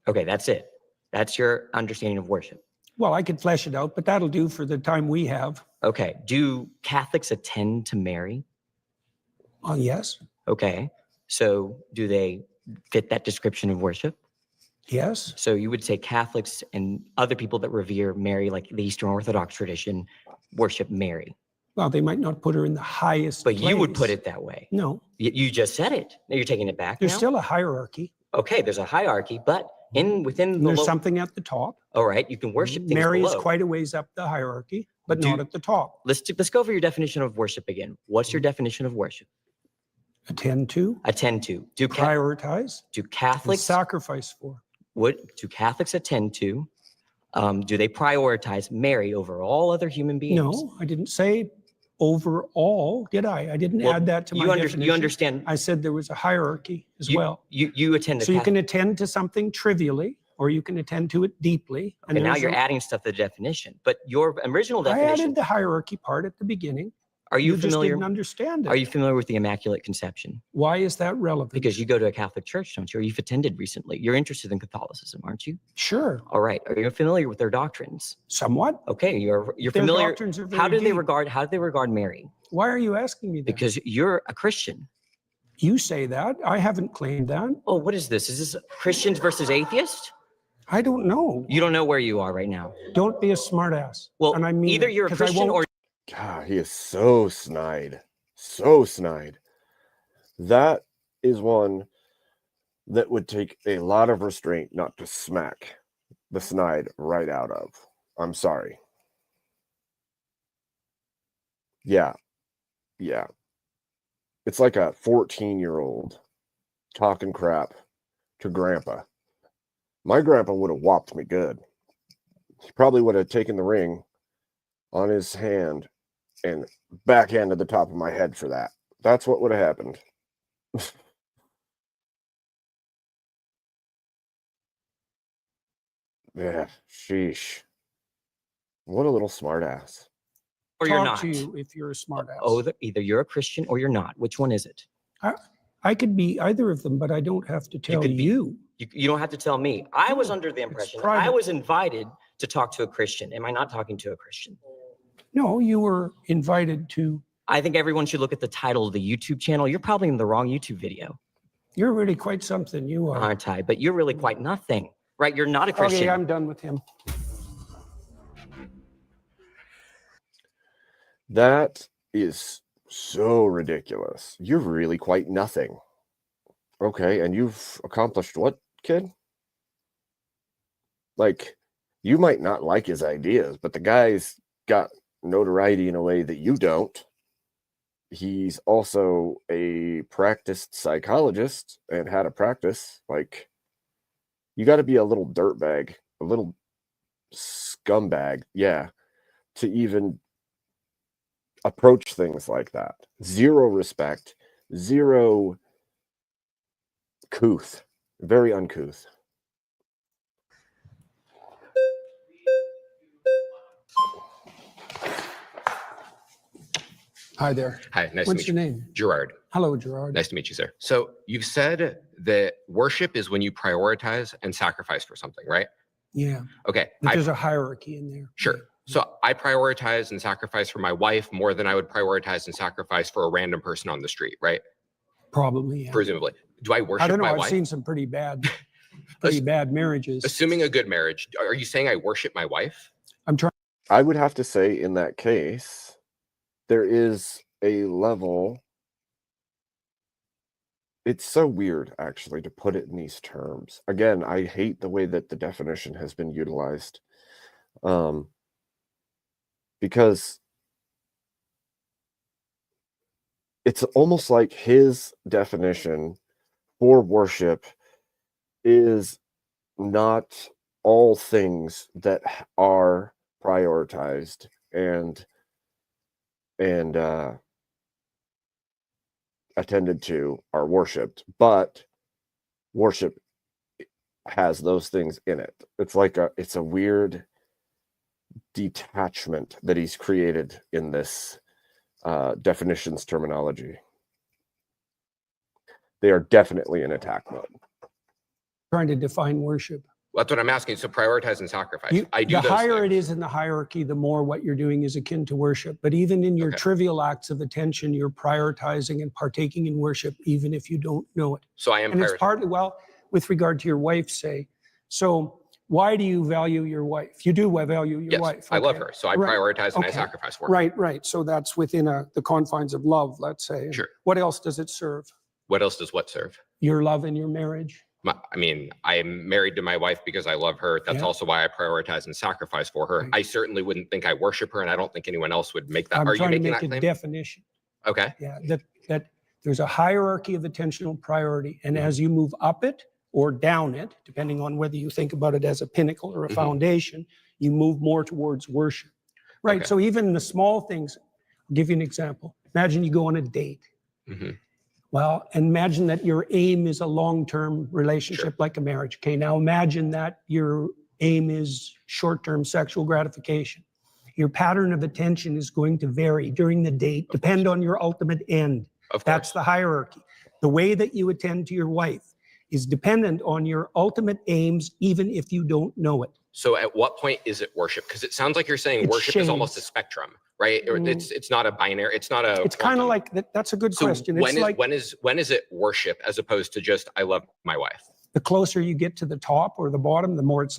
Okay, that's it. That's your understanding of worship. Well, I could flesh it out, but that'll do for the time we have. Okay. Do Catholics attend to Mary? Yes. Okay. So do they fit that description of worship? Yes. So you would say Catholics and other people that revere Mary, like the Eastern Orthodox tradition, worship Mary. Well, they might not put her in the highest But you would place. put it that way. No. You just said it. Now you're taking it back. There's now? still a hierarchy. Okay, there's a hierarchy, but within And the there's something at the top. All right, you can worship things Mary is below. quite a ways up the hierarchy, but not at the top. Let's go over your definition of worship again. What's your definition of worship? Attend to. Attend to. Prioritize. Do And Catholics sacrifice for. What do Catholics attend to? Do they prioritize Mary over all other human beings? No, I didn't say overall, did I? I didn't Well, add that to my definition. You understand. I said there was a hierarchy as You- well. You attend to So you Catholic- can attend to something trivially, or you can attend to it deeply. Okay, now there's you're a- adding stuff to the definition, but your original I definition. added the hierarchy part at the beginning. Are you just familiar? didn't understand it. Are you familiar with the Immaculate Conception? Why is that relevant? Because you go to a Catholic church, don't you? Or you've attended recently. You're interested in Catholicism, aren't you? Sure. All right. Are you familiar with their doctrines? Somewhat. Okay, you're Their familiar. doctrines are How very do they deep. regard Mary? Why are you asking me that? Because you're a Christian. You say that. I haven't claimed that. Oh, what is this? Is this Christians versus atheists? I don't know. You don't know where you are right now. Don't be a smartass. Well, and I mean either it, you're a 'cause I Christian won't- or God, he is so snide. So snide. That is one that would take a lot of restraint not to smack the snide right out of. I'm sorry. Yeah. Yeah. It's like a 14-year-old talking crap to grandpa. My grandpa would have whopped me good. He probably would have taken the ring on his hand and backhanded the top of my head for that. That's what would have happened. Yeah, sheesh. What a little smartass. you're talk not. to you if you're a smartass. Oh, either you're a Christian or you're not. Which one is it? I could be either of them, but I don't have to tell you. You don't have to tell me. I was No, under the it's impression I private. was invited to talk to a Christian. Am I not talking to a Christian? No, you were invited to. I think everyone should look at the title of the YouTube channel. You're probably in the wrong YouTube video, You're really quite something. You are. aren't I? But you're really quite nothing, right? You're not a Christian. Okay, I'm done with him. That is so ridiculous. You're really quite nothing. Okay, and you've accomplished what, kid? Like, you might not like his ideas, but the guy's got notoriety in a way that you don't. He's also a practiced psychologist and had a practice. Like, you got to be a little dirtbag, a little scumbag, yeah, to even approach things like that. Zero respect, zero couth, very uncouth. Hi there. Hi, nice What's to your meet you. name? Gerard. Hello, Gerard. Nice to meet you, sir. So you've said that worship is when you prioritize and sacrifice for something, right? Yeah. Okay. But there's a hierarchy in there. Sure. So I prioritize and sacrifice for my wife more than I would prioritize and sacrifice for a random person on the street, right? Probably, yeah. Presumably. Do I worship I don't know. my I've wife? seen some pretty bad marriages. Assuming a good marriage, are you saying I worship my wife? I'm trying. I would have to say in that case, there is a level. It's so weird, actually, to put it in these terms. Again, I hate the way that the definition has been utilized. Because it's almost like his definition for worship is not all things that are prioritized and attended to are worshipped, but worship has those things in it. It's like it's a weird detachment that he's created in this definitions terminology. They are definitely in attack mode. Trying to define worship. That's what I'm asking. So prioritize and sacrifice. I do The those higher things. it is in the hierarchy, the more what you're doing is akin to worship. But even in your trivial acts of attention, you're prioritizing and partaking in worship, even if you don't know it. So I am And it's prioritizing. partly, well, with regard to your wife, say. So why do you value your wife? You do value your Yes, wife. I love Okay. her. So I Right. prioritize and I Okay. sacrifice for her. Right, right. So that's within the confines of love, let's say. And Sure. what else does it serve? What else does what serve? Your love in your marriage. I mean, I'm married to my wife because I love her. That's Yeah. also why I prioritize and sacrifice for her. I certainly wouldn't think I worship her, and I don't think anyone else would make that. I'm Are you trying to making make that a claim? definition. Okay. Yeah, that there's a hierarchy of attentional priority, and as you move up it or down it, depending on whether you think about it as a pinnacle or a foundation, you move more towards worship. Right. Okay. So even the small things. I'll give you an example. Imagine you go on a date. Well, imagine that your aim is a long-term relationship like a marriage. Okay, now imagine that your aim is short-term sexual gratification. Your pattern of attention is going to vary during the date, depend on your ultimate end. That's the hierarchy. The way that you attend to your wife is dependent on your ultimate aims, even if you don't know it. So at what point is it worship? Because it sounds like you're saying It's worship is almost a shades. spectrum, right? Or it's not a binary. It's not a. It's kind of like that. That's a good So question. when It's when is it worship as opposed to just I love my wife? the closer you get to the top or the bottom, the more it's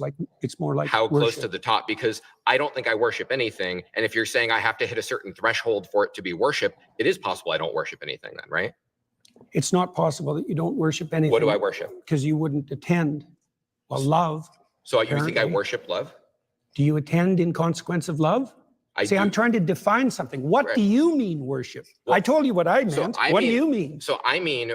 more like How close worship. to the top? Because I don't think I worship anything. And if you're saying I have to hit a certain threshold for it to be worship, it is possible I don't worship anything then, right? It's not possible that you don't worship anything. What do I worship? Because you wouldn't attend. Well, love. So you think I apparently. worship love? Do you attend in consequence of love? I See, do. I'm trying to define something. What do you mean worship? I told you what I meant. What do you mean? So I mean,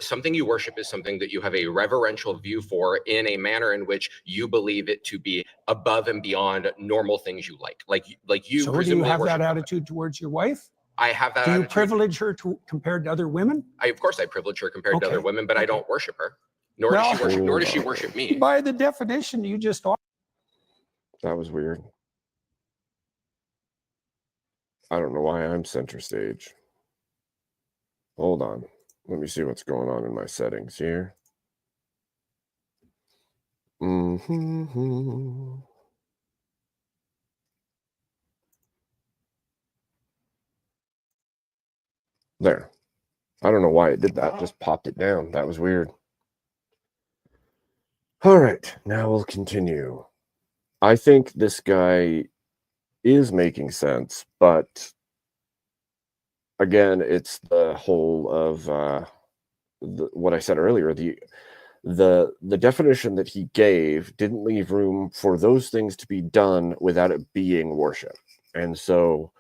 something you worship is something that you have a reverential view for in a manner in which you believe it to be above and beyond normal things you like. Like you So do you presumably have worship that attitude towards your wife? I have that Do you attitude. privilege her compared to other women? Of course I privilege her compared to Okay. other women, but I don't worship her. Nor does she worship me. By the definition you just offered. That was weird. I don't know why I'm center stage. Hold on. Let me see what's going on in my settings here. Mm-hmm. There. I don't know why it did that. Just popped it down. That was weird. All right. Now we'll continue. I think this guy is making sense, but again, it's the whole of what I said earlier. The definition that he gave didn't leave room for those things to be done without it being worship. And so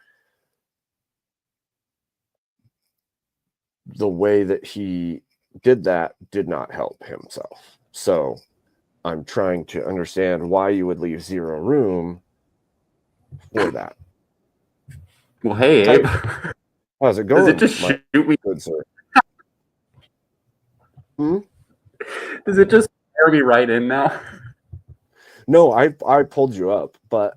the way that he did that did not help himself. So I'm trying to understand why you would leave zero room for that. Well, hey, Abe. How's it Does going, it just my shoot me? good sir? Hmm? Does it just fire me right in now? No, I pulled you up, but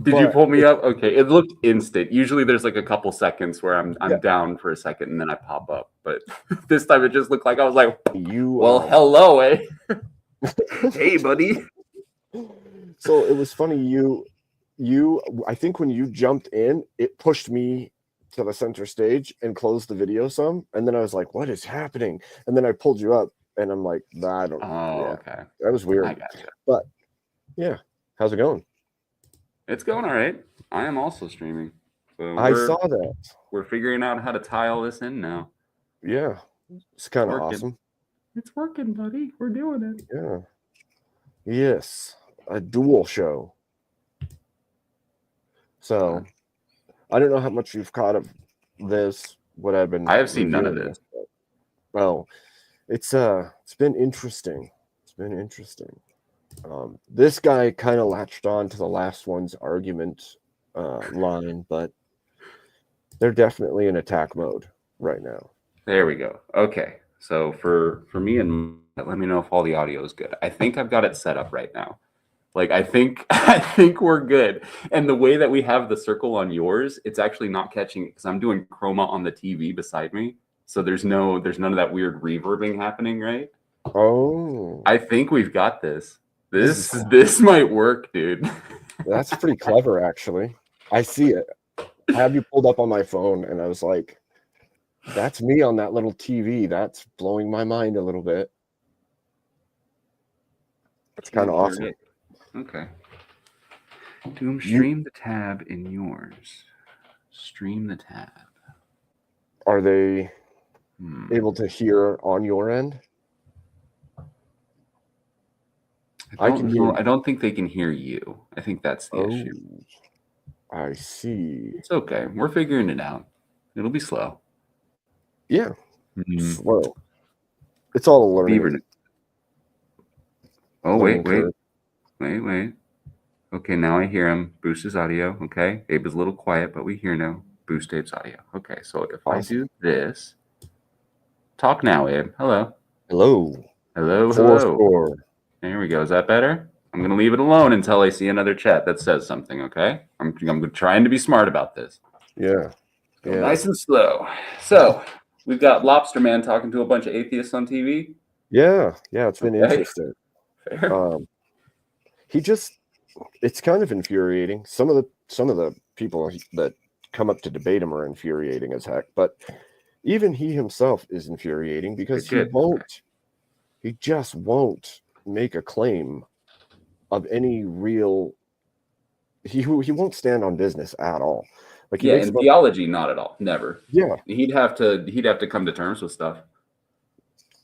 Did you pull me up? Okay, it looked instant. Usually there's like a couple seconds where I'm Yeah. down for a second and then I pop up. But this time it just looked like I was like, you well, hello, eh? Hey, buddy. So it was funny. I think when you jumped in, it pushed me to the center stage and closed the video some, and then I was like, "What is happening?" And then I pulled you up, and I'm like, "I don't." Oh, yeah, okay. that was weird. I gotcha. But yeah, how's it going? It's going all right. I am also streaming. So I saw that. We're figuring out how to tie all this in now. Yeah, it's kind of working. awesome. It's working, buddy. We're doing it. Yeah. Yes, a dual show. So, I don't know how much you've caught of this. What I've been. I have seen none of reviewing this. but, well, it's been interesting. It's been interesting. This guy kind of latched on to the last one's argument line, but they're definitely in attack mode right now. There we go. Okay. So for me and let me know if all the audio is good. I think I've got it set up right now. Like I think we're good. And the way that we have the circle on yours, it's actually not catching it because I'm doing chroma on the TV beside me. So there's none of that weird reverbing happening, right? Oh. I think we've got this. This might work, dude. That's pretty clever, actually. I see it. I have you pulled up on my phone, and I was like, that's me on that little TV. That's blowing my mind a little bit. That's kind of awesome. Okay. Doom, stream the tab in yours. Stream the tab. Are they able to hear on your end? I can hear. I don't think they can hear you. I think that's the issue. I see. It's okay. We're figuring it out. It'll be slow. Yeah. Slow. It's all a learning. Oh, wait. Okay, now I hear him. Boost his audio. Okay. Abe is a little quiet, but we hear now. Boost Abe's audio. Okay, so if I do this. Talk now, Abe. Hello. Hello. Hello. There we go. Is that better? I'm going to leave it alone until I see another chat that says something, okay? I'm trying to be smart about this. Yeah. Nice and slow. So, we've got Lobster Man talking to a bunch of atheists on TV. Yeah, it's been interesting. Fair. It's kind of infuriating. Some of the people that come up to debate him are infuriating as heck, but even he himself is infuriating because he just won't make a claim of any real. He won't stand on business at all. Like in theology, not at all. Never. Yeah, he'd have to come to terms with stuff.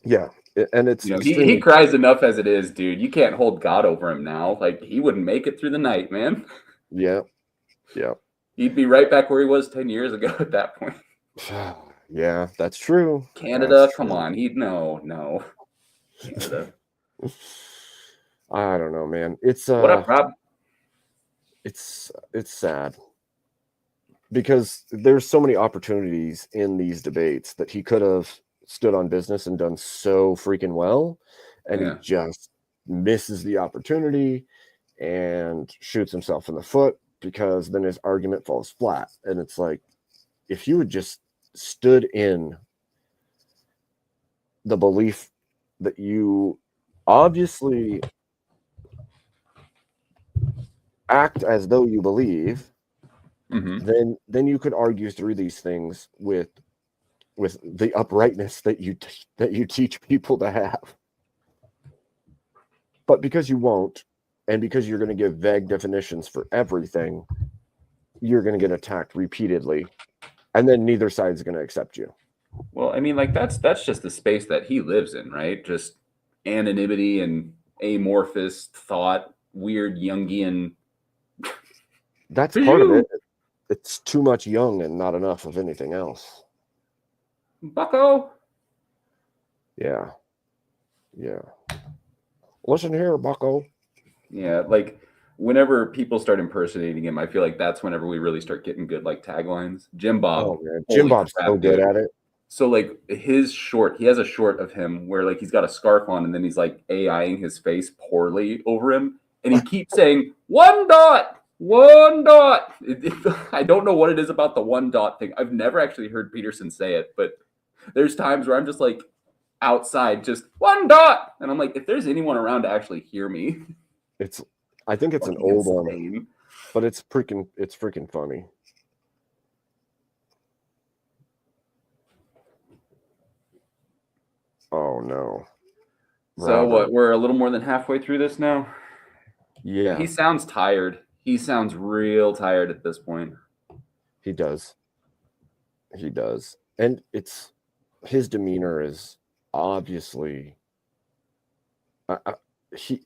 Yeah, and it's he cries enough as it is, dude. You can't hold God over him now. Like he wouldn't make it through the night, man. Yeah. He'd be right back where he was 10 years ago at that point. Yeah, that's true. Canada, come on. He'd no. Canada. I don't know, man. It's what up, Rob? It's sad because there's so many opportunities in these debates that he could have stood on business and done so freaking well, and he just misses the opportunity and shoots himself in the foot because then his argument falls flat. And it's like, if you had just stood in the belief that you obviously act as though you believe, Mhm. then you could argue through these things with the uprightness that you teach people to have. But because you won't, and because you're going to give vague definitions for everything, you're going to get attacked repeatedly, and then neither side is going to accept you. Well, I mean, like that's just the space that he lives in, right? Just anonymity and amorphous thought, weird Jungian. That's part of it. It's too much young and not enough of anything else. Bucko. Yeah. Listen here, Bucko. Yeah, like whenever people start impersonating him, I feel like that's whenever we really start getting good like taglines. Jim Bob. Oh man, Jim holy Bob's crap, so good dude. at it. So like his short, he has a short of him where like he's got a scarf on and then he's like AIing his face poorly over him, and he keeps saying 1 dot, 1 dot. I don't know what it is about the 1 dot thing. I've never actually heard Peterson say it, but there's times where I'm just like outside, just 1 dot, and I'm like, if there's anyone around to actually hear me, I think it's an fucking old insane. one, but it's freaking funny. Oh no. So Robert. what? We're a little more than halfway through this now. Yeah. He sounds tired. He sounds real tired at this point. He does. And his demeanor is obviously he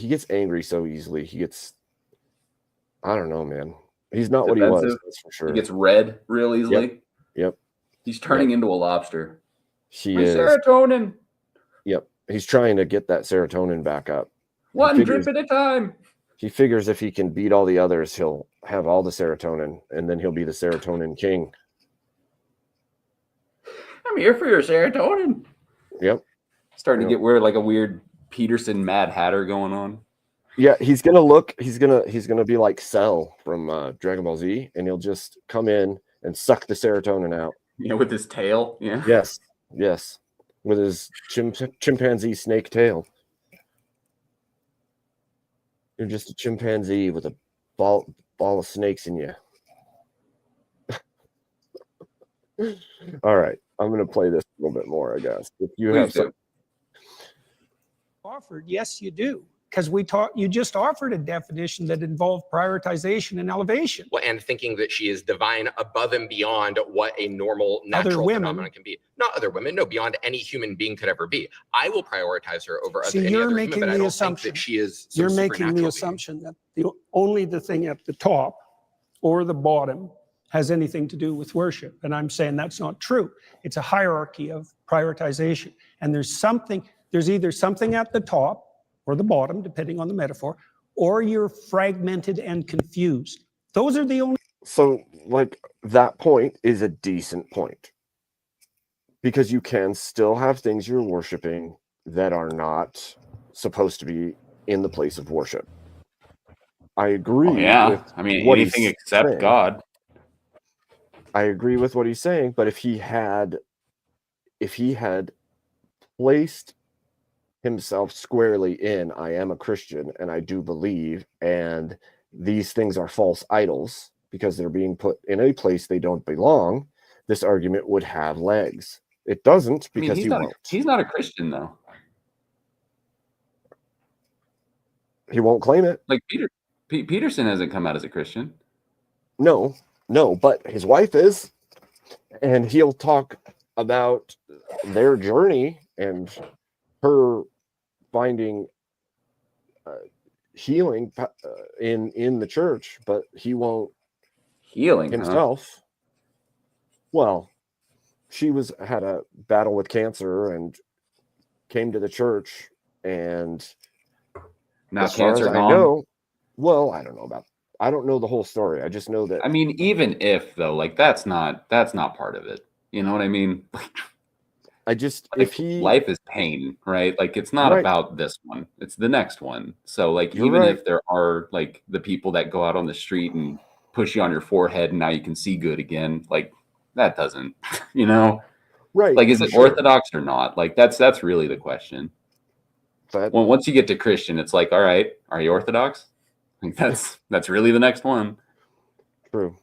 gets angry so easily. I don't know, man. He's not what he was, that's for sure. He gets red real easily. Yep. He's turning into a lobster. He is. Serotonin. Yep. He's trying to get that serotonin back up. One drip at a time. He figures if he can beat all the others, he'll have all the serotonin, and then he'll be the serotonin king. I'm here for your serotonin. Yep. Starting to get like a weird Peterson Mad Hatter going on. Yeah, he's gonna be like Cell from Dragon Ball Z, and he'll just come in and suck the serotonin out. Yeah, with his tail. Yeah. Yes. With his chimpanzee snake tail. You're just a chimpanzee with a ball of snakes in you. All right, I'm gonna play this a little bit more, I guess. If you have some offered, yes, you do. Because you just offered a definition that involved prioritization and elevation. Well, and thinking that she is divine above and beyond what a normal natural phenomenon can be. Not other women, no, beyond any human being could ever be. I will prioritize her over any other human, but I don't think that she is some You're making the assumption that only the thing at the top or the bottom has anything to do with worship. And I'm saying that's not true. It's a hierarchy of prioritization. And there's either something at the top or the bottom, depending on the metaphor, or you're fragmented and confused. Those are the only. So, like, that point is a decent point. Because you can still have things you're worshiping that are not supposed to be in the place of worship. I agree. Oh, yeah. With I mean, what anything he's except saying. God. I agree with what he's saying, but if he had placed himself squarely in, I am a Christian and I do believe, and these things are false idols because they're being put in a place they don't belong, this argument would have legs. It doesn't because he won't. He's not a Christian though. He won't claim it. Like Peterson hasn't come out as a Christian. No, but his wife is, and he'll talk about their journey and her finding healing in the church, but he won't healing himself. Well, she had a battle with cancer and came to the church, and now as far as cancer I gone? know, well, I don't know the whole story. I just know that. I mean, even if though, like that's not part of it. You know what I mean? Life is pain, right? Like it's not about this one; it's the next one. So, like, even if there are like the people that go out on the street and push you on your forehead, and now you can see good again, like that doesn't, you know, right? Like, is it orthodox or not? Like that's really the question. Well, once you get to Christian, it's like, all right, are you orthodox? Like, that's really the next one. True.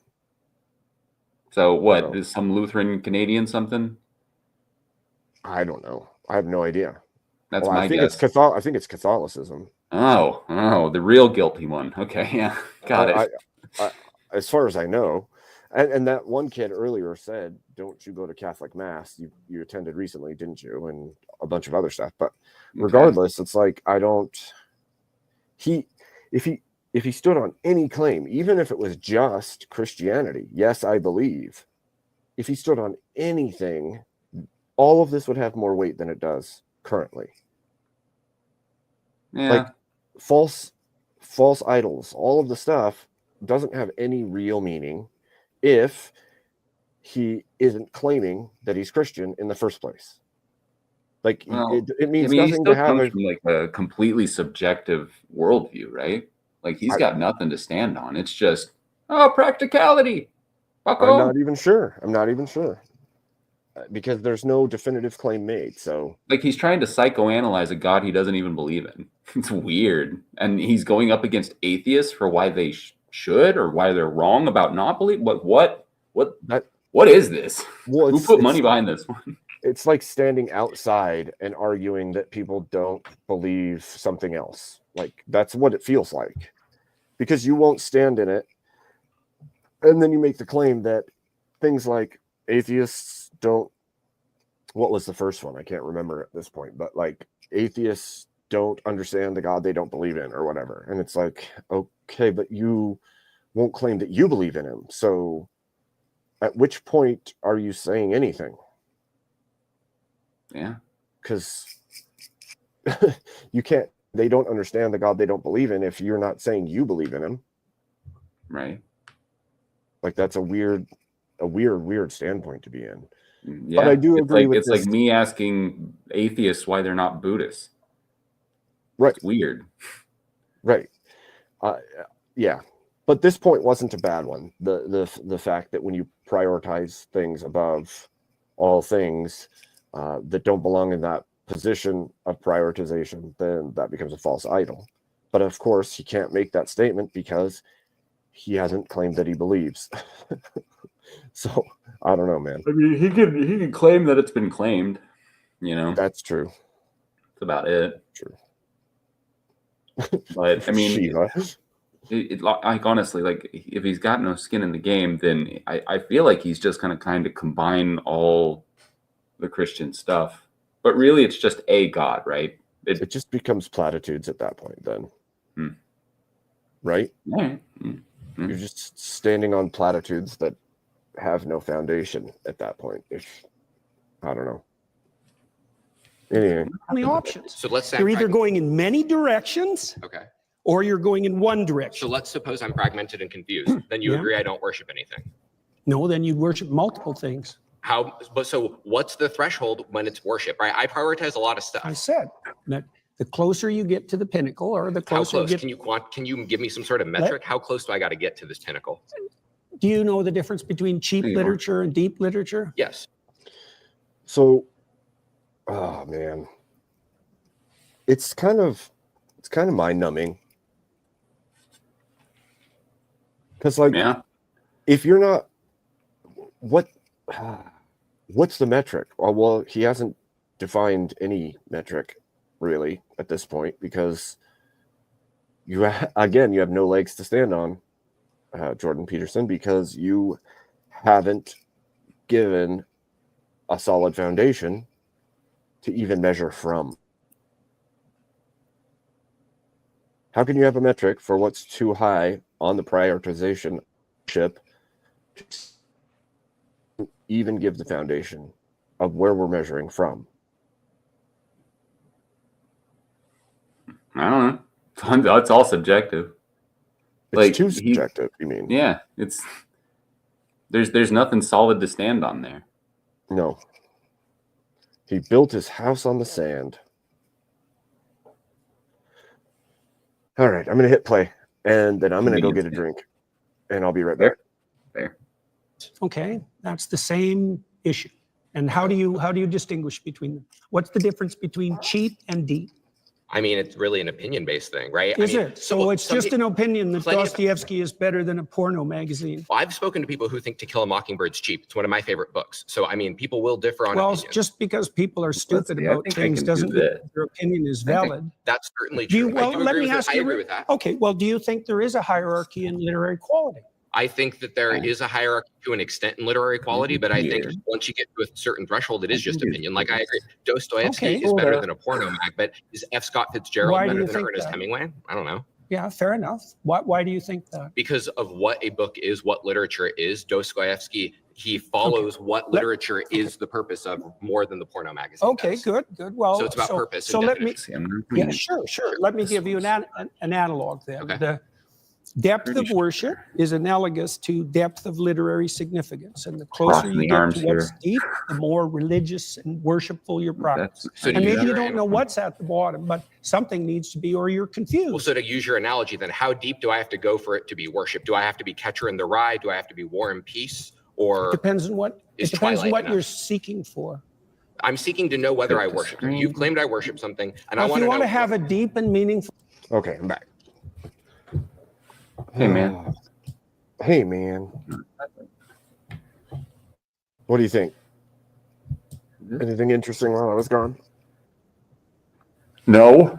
So what is some Lutheran Canadian something? I don't know. I have no idea. That's Well, my I think guess. I think it's Catholicism. Oh, the real guilty one. Okay, yeah, got it. I, as far as I know, and that one kid earlier said, "Don't you go to Catholic Mass? You attended recently, didn't you?" And a bunch of other stuff. But regardless, it's like I don't. If he stood on any claim, even if it was just Christianity, yes, I believe. If he stood on anything, all of this would have more weight than it does currently. Yeah. Like false idols, all of the stuff doesn't have any real meaning if he isn't claiming that he's Christian in the first place. Like it means he nothing still to have comes from like a completely subjective worldview, right? Like he's got nothing to stand on. It's just practicality. I'm not even sure. Because there's no definitive claim made. So like he's trying to psychoanalyze a God he doesn't even believe in. It's weird. And he's going up against atheists for why they should or why they're wrong about not believing. What is this? Well, who put money behind this one? It's like standing outside and arguing that people don't believe something else. Like that's what it feels like, because you won't stand in it. And then you make the claim that things like atheists don't, what was the first one? I can't remember at this point, but like atheists don't understand the God they don't believe in or whatever. And it's like, okay, but you won't claim that you believe in him. So at which point are you saying anything? Yeah. Because you can't, they don't understand the God they don't believe in if you're not saying you believe in him. Right. Like that's a weird standpoint to be in. Yeah, but I do agree with it's this. like me asking atheists why they're not Buddhists. Right. It's weird. Right. Yeah. But this point wasn't a bad one. The fact that when you prioritize things above all things that don't belong in that position of prioritization, then that becomes a false idol. But of course, he can't make that statement because he hasn't claimed that he believes. So I don't know, man. I mean, he can claim that it's been claimed. You know, that's true. That's about it. True. But I mean, like honestly, like if he's got no skin in the game, then I feel like he's just gonna kind of combine all the Christian stuff. But really, it's just a God, right? It just becomes platitudes at that point, then. Right? You're just standing on platitudes that have no foundation at that point. I don't know. Anyway. The options. So let's say you're either going in many directions, okay, or you're going in one direction. So let's suppose I'm fragmented and confused. Then you agree I don't worship anything. No, then you'd worship multiple things. So what's the threshold when it's worship, right? I prioritize a lot of stuff. I said that the closer you get to the pinnacle, or the closer How close? you get. Can you give me some sort of metric? How close do I got to get to this pinnacle? Do you know the difference between cheap literature and deep literature? Yes. So, oh man, it's kind of mind numbing. Because like, if you're not, what's the metric? Well, he hasn't defined any metric really at this point, because you have no legs to stand on, Jordan Peterson, because you haven't given a solid foundation to even measure from. How can you have a metric for what's too high on the prioritization ship to even give the foundation of where we're measuring from? I don't know. That's all subjective. It's too subjective, you mean? Yeah, there's nothing solid to stand on there. No. He built his house on the sand. All right, I'm going to hit play, and then I'm going to go get a drink, and I'll be right back. There. Okay, that's the same issue. And how do you distinguish between them? What's the difference between cheap and deep? I mean, it's really an opinion-based thing, right? Is I mean, it? So it's just an opinion that plenty of- Dostoevsky is better than a porno magazine. Well, I've spoken to people who think To Kill a Mockingbird's cheap. It's one of my favorite books. So, I mean, people will differ on Well, opinions. just because people are stupid see, I about think I things can do doesn't mean this. that their opinion is I think- valid. That's certainly Do you, true. well, I do let agree me with ask that. I you. agree with that. Okay, well, do you think there is a hierarchy in literary quality? I think that there is a hierarchy to an extent in literary quality, but I think once you get to a certain threshold, it is just opinion. Like I agree, Dostoevsky Okay. is better than a porno mag, but is F. Scott Fitzgerald Why do better you than think Ernest that? Hemingway? I don't know. Yeah, fair enough. Why do you think that? Because of what a book is, what literature is. Dostoevsky, he follows what literature is the purpose of more than the porno magazine. Okay, does. good. Well, So it's about purpose So and let me. definition. Yeah, sure. Let me give you an analog then. Okay. The depth of worship is analogous to depth of literary significance, and the closer Crossing you the get arms to what's here. deep, the more religious and worshipful your practice. So And to use maybe you your don't know what's at the bottom, but something needs to be, or you're confused. Well, so to use your analogy, then how deep do I have to go for it to be worship? Do I have to be Catcher in the Rye? Do I have to be War and Peace? Or Depends on what. is It depends on Twilight what enough? you're seeking for. I'm seeking to know whether I worship something. You've claimed I worship something, and I Well, if want you to want know. to have a deep and meaningful. Okay, I'm back. Hey, man. Hey, man. What do you think? Anything interesting while I was gone? No.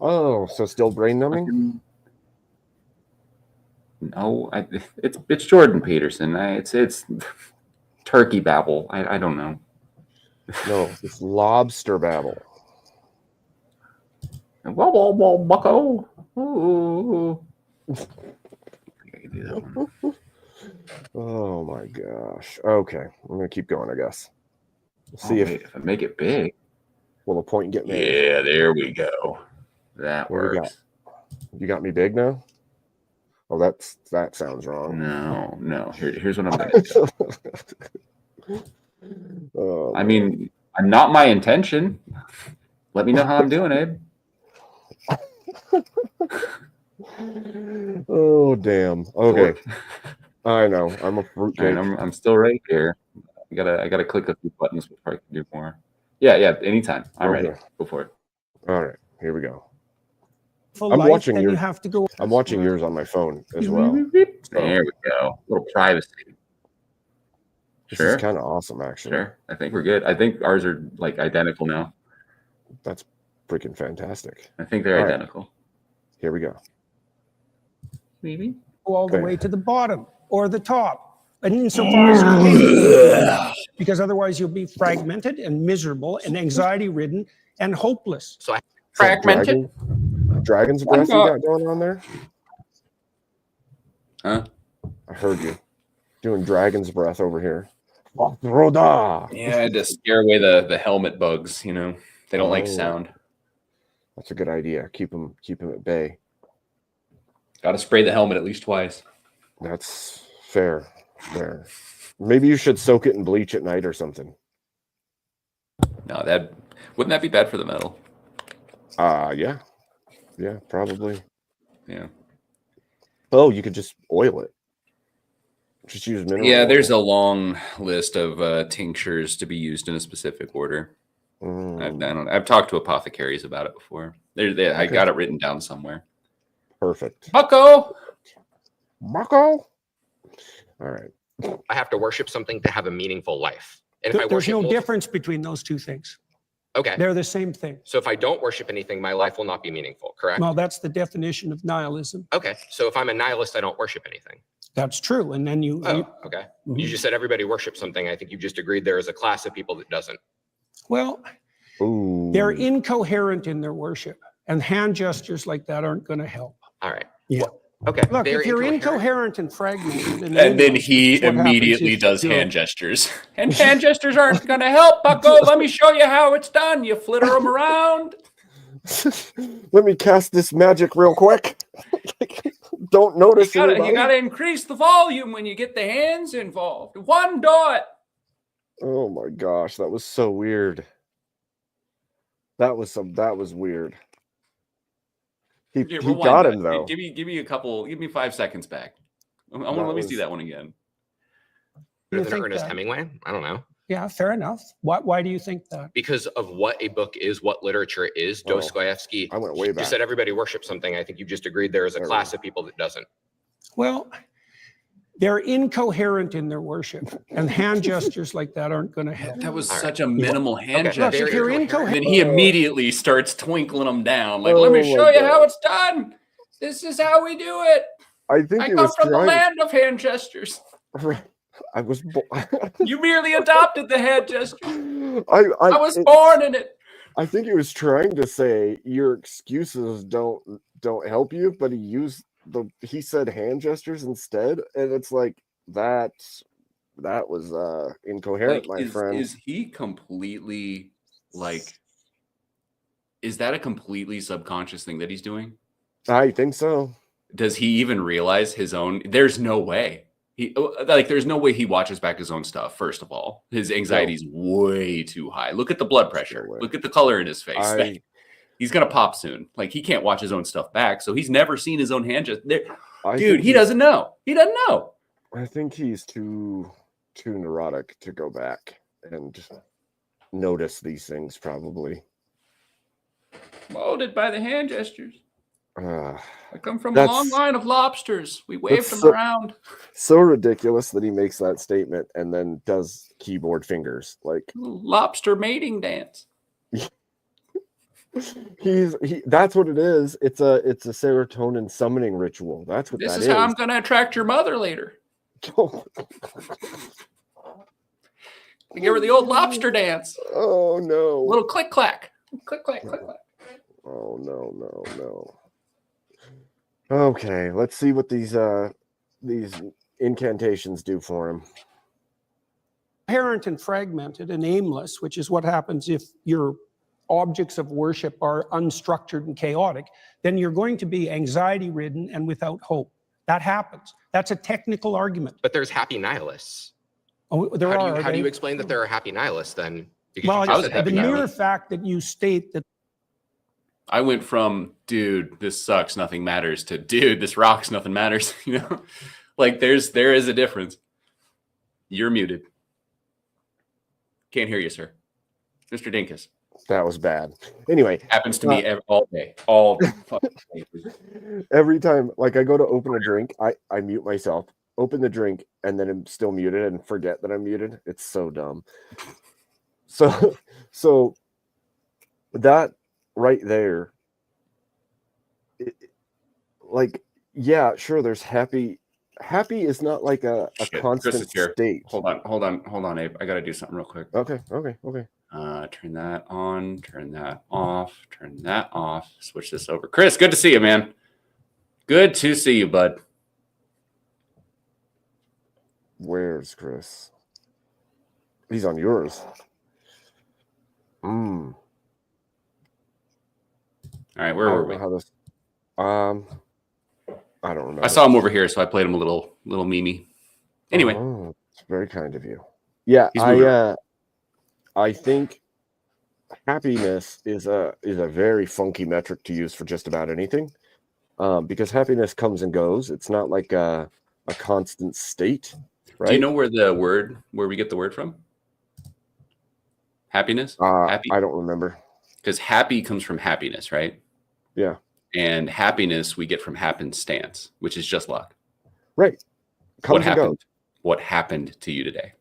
Oh, so still brain numbing? No, it's Jordan Peterson. It's turkey babble. I don't know. No, it's lobster babble. Whoa, bucko. Ooh. I can do that one. Oh my gosh. Okay, I'm gonna keep going. I guess. See if I make it big. Will a point get made? Yeah, there we go. That What do we works. You got me big now? Oh, that sounds wrong. No. Here's what I'm gonna do. Oh, I mean, not my intention. Let me know how I'm doing, Abe. Oh damn. Okay. I know. I'm a fruitcake. I'm still right here. I gotta click a few buttons before I can do more. Yeah. Anytime. I'm ready. Go for it. All right. Here we go. For I'm life, watching then your. you have to go. I'm watching yours on my phone as well. There we go. A little privacy. This is kind of awesome, actually. Sure. I think we're good. I think ours are like identical now. That's freaking fantastic. I think they're All right. identical. Here we go. Maybe go all the Okay. way to the bottom or the top, and insofar as you're capable, because otherwise you'll be fragmented and miserable and anxiety-ridden and hopeless. So I Fragmented. Dragon's breath you got going on there? Huh? I heard you doing dragon's breath over here. Roda. Yeah, I had to scare away the helmet bugs. You know, they don't like Oh. sound. That's a good idea. Keep them at bay. Got to spray the helmet at least twice. That's fair. Fair. Maybe you should soak it in bleach at night or something. No, wouldn't that be bad for the metal? Yeah. Yeah, probably. Yeah. Oh, you could just oil it. Just use mineral Yeah, oil. there's a long list of tinctures to be used in a specific order. I've talked to apothecaries about it before. I got it written down somewhere. Perfect. Bucko. All right. I have to worship something to have a meaningful life. And if I There's worship no multiple- difference between those two things. Okay. They're the same thing. So if I don't worship anything, my life will not be meaningful, correct? Well, that's the definition of nihilism. Okay. So if I'm a nihilist, I don't worship anything. That's true. And then you. Oh, okay. You just said everybody worships something. I think you just agreed there is a class of people that doesn't. Well, they're incoherent in their worship, and hand gestures like that aren't going to help. All right. Yeah. Okay. Look, They're if you're incoherent and fragmented, And then he what happens immediately is does you're- hand gestures. And hand gestures aren't going to help, Bucko. Let me show you how it's done. You flitter them around. Let me cast this magic real quick. Don't notice You anybody. got to increase the volume when you get the hands involved. One dot. Oh my gosh, that was so weird. That was weird. He Rewind got that. him though. Give me 5 seconds back. I want to let me see that one again. Better than Ernest Hemingway? I don't know. Yeah, fair enough. Why do you think that? Because of what a book is, what literature is. Dostoevsky I went way back. just said everybody worships something. I think you just agreed there is a class of people that doesn't. Well, they're incoherent in their worship, and hand gestures like that aren't going to help. That was such a minimal hand Look, gesture. if you're incoherent, Then he immediately starts twinkling them down. Like, let me show you how it's done. This is how we do it. I think I it come was from the trying. land of hand gestures. I was. You merely adopted the hand gesture. I was born in it. I think he was trying to say your excuses don't help you, but he said hand gestures instead, and it's like that was incoherent, my friend. Is he completely like? Is that a completely subconscious thing that he's doing? I think so. Does he even realize his own? There's no way. There's no way he watches back his own stuff. First of all, his anxiety is way too high. Look at the blood pressure. Look at the color in his face. He's gonna pop soon. Like, he can't watch his own stuff back, so he's never seen his own hand gesture. Dude, he doesn't know. He doesn't know. I think he's too neurotic to go back and notice these things. Probably Molded by the hand gestures. I come from a that's- long line of lobsters. We waved them so- around. so ridiculous that he makes that statement and then does keyboard fingers like Lobster mating dance. that's what it is. It's a serotonin summoning ritual. That's what This that is how I'm going to attract your mother later. We give her the old lobster dance. Oh no! Little click clack, click clack, click clack. Oh no! Okay, let's see what these incantations do for him. Incoherent and fragmented and aimless, which is what happens if your objects of worship are unstructured and chaotic, then you're going to be anxiety-ridden and without hope. That happens. That's a technical argument. But there's happy nihilists. Oh, How do you explain that there are happy nihilists then? Because Well, you just said the happy mere nihilists. fact that you state that I went from, dude, this sucks, nothing matters, to, dude, this rocks, nothing matters. You know, like there is a difference. You're muted. Can't hear you, sir. Mr. Dinkus. That was bad. Anyway, happens to me all day, all fucking day. Every time, like I go to open a drink, I mute myself, open the drink, and then I'm still muted and forget that I'm muted. It's so dumb. So that right there, like, yeah, sure, there's happy. Happy is not like a constant state. Hold on, Abe. I got to do something real quick. Okay. Turn that on, turn that off, switch this over. Chris, good to see you, man. Good to see you, bud. Where's Chris? He's on yours. All right, where were we? I don't remember. I saw him over here, so I played him a little Mimi. Anyway, it's very kind of you. Yeah, I think happiness is a very funky metric to use for just about anything, because happiness comes and goes. It's not like a constant state, right? Do you know where we get the word from? Happiness? Happy? I don't remember. Because happy comes from happiness, right? Yeah. And happiness we get from happenstance, which is just luck. Right. What happened? What happened to you today?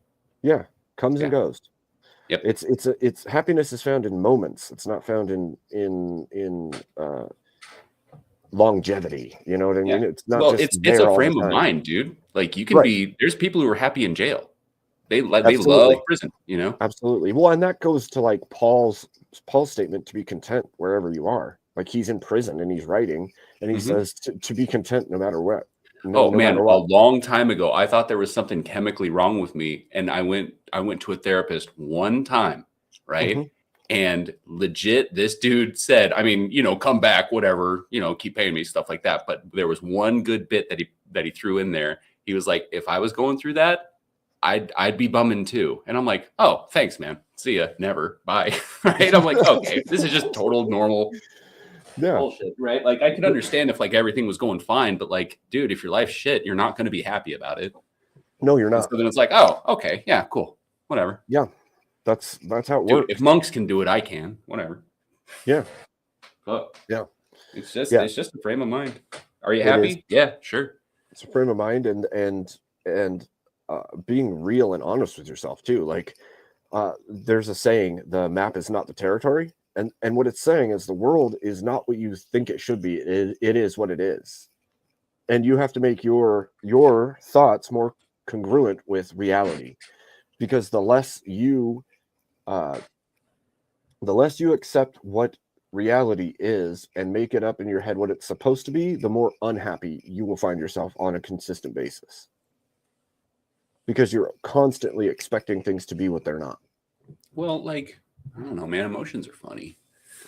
Yeah, comes and goes. Yep. It's happiness is found in moments. It's not found in longevity. You know what I mean? Yeah. It's not. Well, just it's there a all frame the of time. mind, dude. Like, you can be. There's people who are happy in jail. They love prison. You know. Absolutely. Well, and that goes to like Paul's statement to be content wherever you are. Like, he's in prison and he's writing, and he says to be content no matter what. No man, a long time ago, I thought there was something chemically wrong with me, and I went to a therapist one time, right? And legit, this dude said, I mean, you know, come back, whatever, you know, keep paying me, stuff like that. But there was one good bit that he threw in there. He was like, if I was going through that, I'd be bumming too. And I'm like, oh, thanks, man. See ya. Never. Bye. Right? I'm like, okay, this is just total normal. Bullshit, right? Like, I could understand if like everything was going fine, but like, dude, if your life's shit, you're not going to be happy about it. No, you're not. So then it's like, oh, okay, yeah, cool. Whatever. Yeah, that's how it Dude, works. if monks can do it, I can. Whatever. Yeah. But yeah. It's just Yeah. it's just a frame of mind. Are you It happy? is. Yeah, sure. It's a frame of mind and being real and honest with yourself too. Like there's a saying, the map is not the territory. And what it's saying is the world is not what you think it should be. It is what it is. And you have to make your thoughts more congruent with reality, because the less you accept what reality is and make it up in your head what it's supposed to be, the more unhappy you will find yourself on a consistent basis, because you're constantly expecting things to be what they're not. Well, like, I don't know, man. Emotions are funny.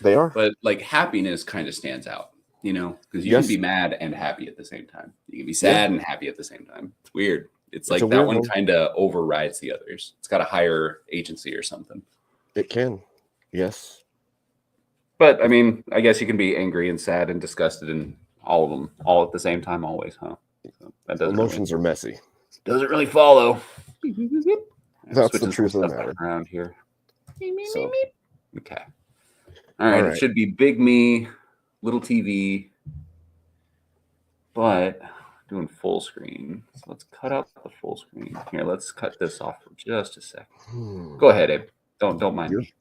They are. But like happiness kind of stands out, you know, because you Yes. can be mad and happy at the same time. You can be sad Yeah. and happy at the same time. It's weird. It's a like that weird one one. kind of overrides the others. It's got a higher agency or something. It can. Yes. But I mean, I guess you can be angry and sad and disgusted and all of them all at the same time, always, huh? So that doesn't Emotions are messy. doesn't really follow. That's the Switching truth some of the stuff matter. around here. So Okay. All right. All right. It should be big me, little TV, but doing full screen. So let's cut out the full screen. Here, let's cut this off for just a second. Go ahead, Abe. Don't mind me.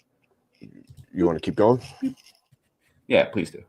You want to keep going? Yeah, please do.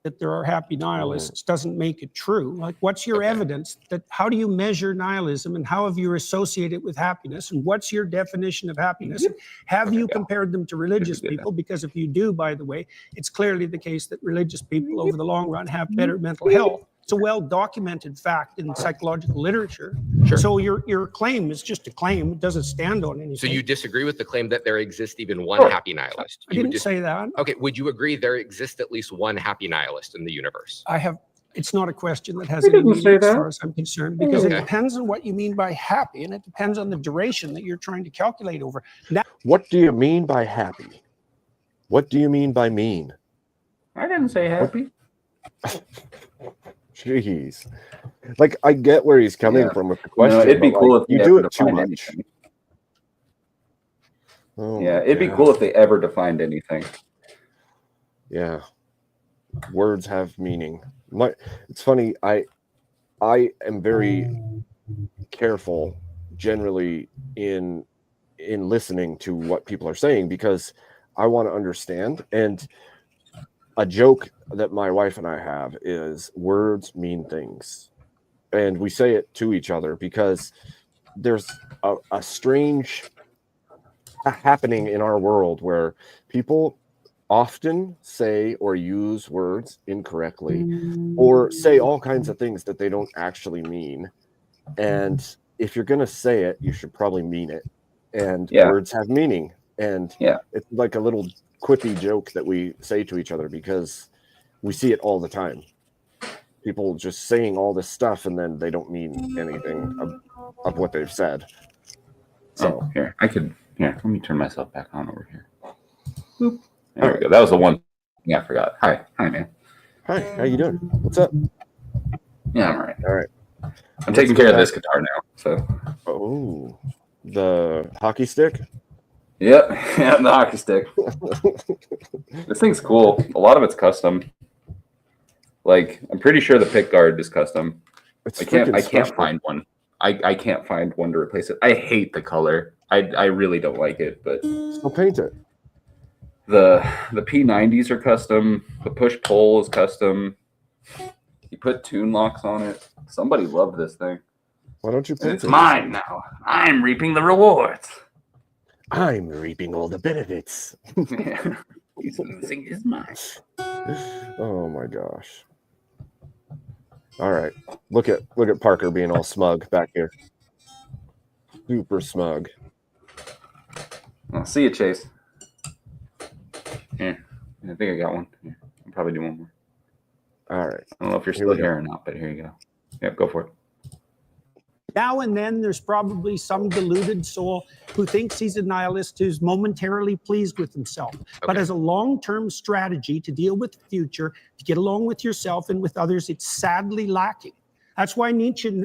That there are happy nihilists doesn't make it true. Like, what's your evidence that, how do you measure nihilism, and how have you associated it with happiness, and what's your definition of happiness? Have you compared them to religious people? Because if you do, by the way, it's clearly the case that religious people over the long run have better mental health. It's a well-documented fact in psychological literature. Sure. So your claim is just a claim. It doesn't stand on anything. So you disagree with the claim that there exists even one happy nihilist? I didn't say that. Okay, would you agree there exists at least one happy nihilist in the universe? It's not a question that has We any didn't meaning say as that. far as I'm concerned, because Okay. it depends on what you mean by happy, and it depends on the duration that you're trying to calculate over. Now, What do you mean by happy? What do you mean by mean? I didn't say happy. Jeez. Like, I get where he's coming from with the question. it'd be but, cool like, if you they do ever it too defined much. anything. Oh Yeah, my it'd be God. cool if they ever defined anything. Yeah. Words have meaning. It's funny, I am very careful generally in listening to what people are saying, because I want to understand. And a joke that my wife and I have is words mean things. And we say it to each other because there's a strange happening in our world where people often say or use words incorrectly, or say all kinds of things that they don't actually mean. And if you're going to say it, you should probably mean it. And words have meaning. And it's like a little quippy joke that we say to each other, because we see it all the time. People just saying all this stuff and then they don't mean anything of what they've said. So here, let me turn myself back on over here. Boop. There we go. That was the one thing I forgot. Hi, man. Hi, how you doing? What's up? Yeah, I'm all right. All right. I'm taking care of this guitar now. So. Oh, the hockey stick? Yep, yeah, the hockey stick. This thing's cool. A lot of it's custom. Like, I'm pretty sure the pick guard is custom. I can't find one. I can't find one to replace it. I hate the color. I really don't like it, but I'll paint it. The P90s are custom. The push pull is custom. You put tune locks on it. Somebody loved this thing. Why don't you paint It's it? mine now. I'm reaping the rewards. I'm reaping all the benefits. This thing is mine. Oh my gosh. All right. Look at Parker being all smug back here. Super smug. I'll see you, Chase. Here. I think I got one. Here. I'll probably do one more. All right. I don't know if you're still here or not, but here you go. Yep, go for it. now and then there's probably some deluded soul who thinks he's a nihilist who's momentarily pleased with himself. But as a long-term strategy to deal with the future, to get along with yourself and with others, it's sadly lacking. That's why Nietzsche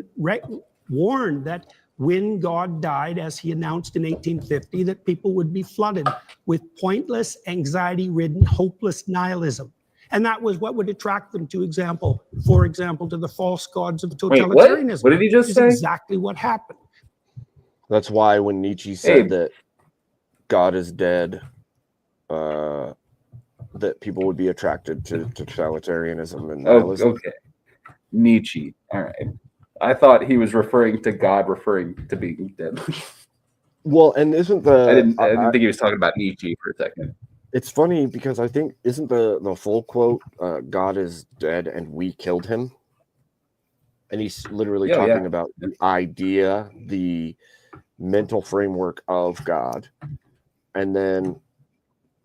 warned that when God died, as he announced in 1850, that people would be flooded with pointless, anxiety-ridden, hopeless nihilism. And that was what would attract them to for example, to the false gods of totalitarianism. What did he just is say? Exactly what happened. That's why when Nietzsche said that God is dead, that people would be attracted to totalitarianism and nihilism. Okay. Nietzsche. All right. I thought he was referring to God referring to being dead. Well, and isn't the... I didn't think he was talking about Nietzsche for a second. It's funny because I think, isn't the full quote, God is dead and we killed him? And he's literally talking about the idea, the mental framework of God. And then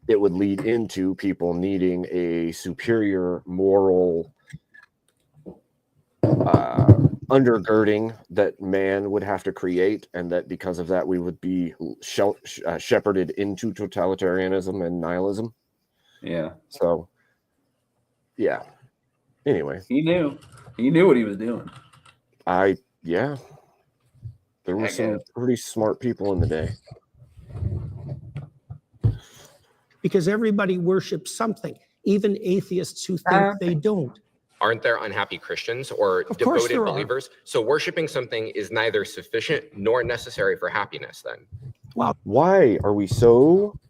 it would lead into people needing a superior moral undergirding that man would have to create, and that because of that we would be shepherded into totalitarianism and nihilism. Yeah. So, yeah. Anyway, he knew what he was doing. There were some pretty smart people in the day. Because everybody worships something, even atheists who think they don't. Aren't there unhappy Christians or devoted believers? So worshiping something is neither sufficient nor necessary for happiness then. Wow. Why are we so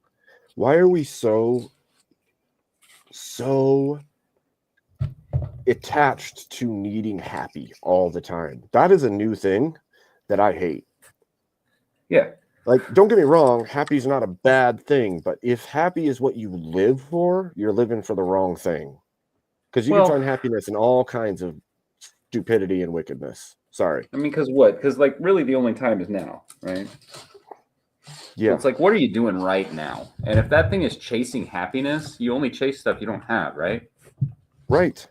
attached to needing happy all the time? That is a new thing that I hate. Yeah. Like, don't get me wrong, happy is not a bad thing, but if happy is what you live for, you're living for the wrong thing. Because you can find happiness in all kinds of stupidity and wickedness. Sorry. I mean, because what? Because, like, really the only time is now, right? Yeah. So it's like, what are you doing right now? And if that thing is chasing happiness, you only chase stuff you don't have, right? Right.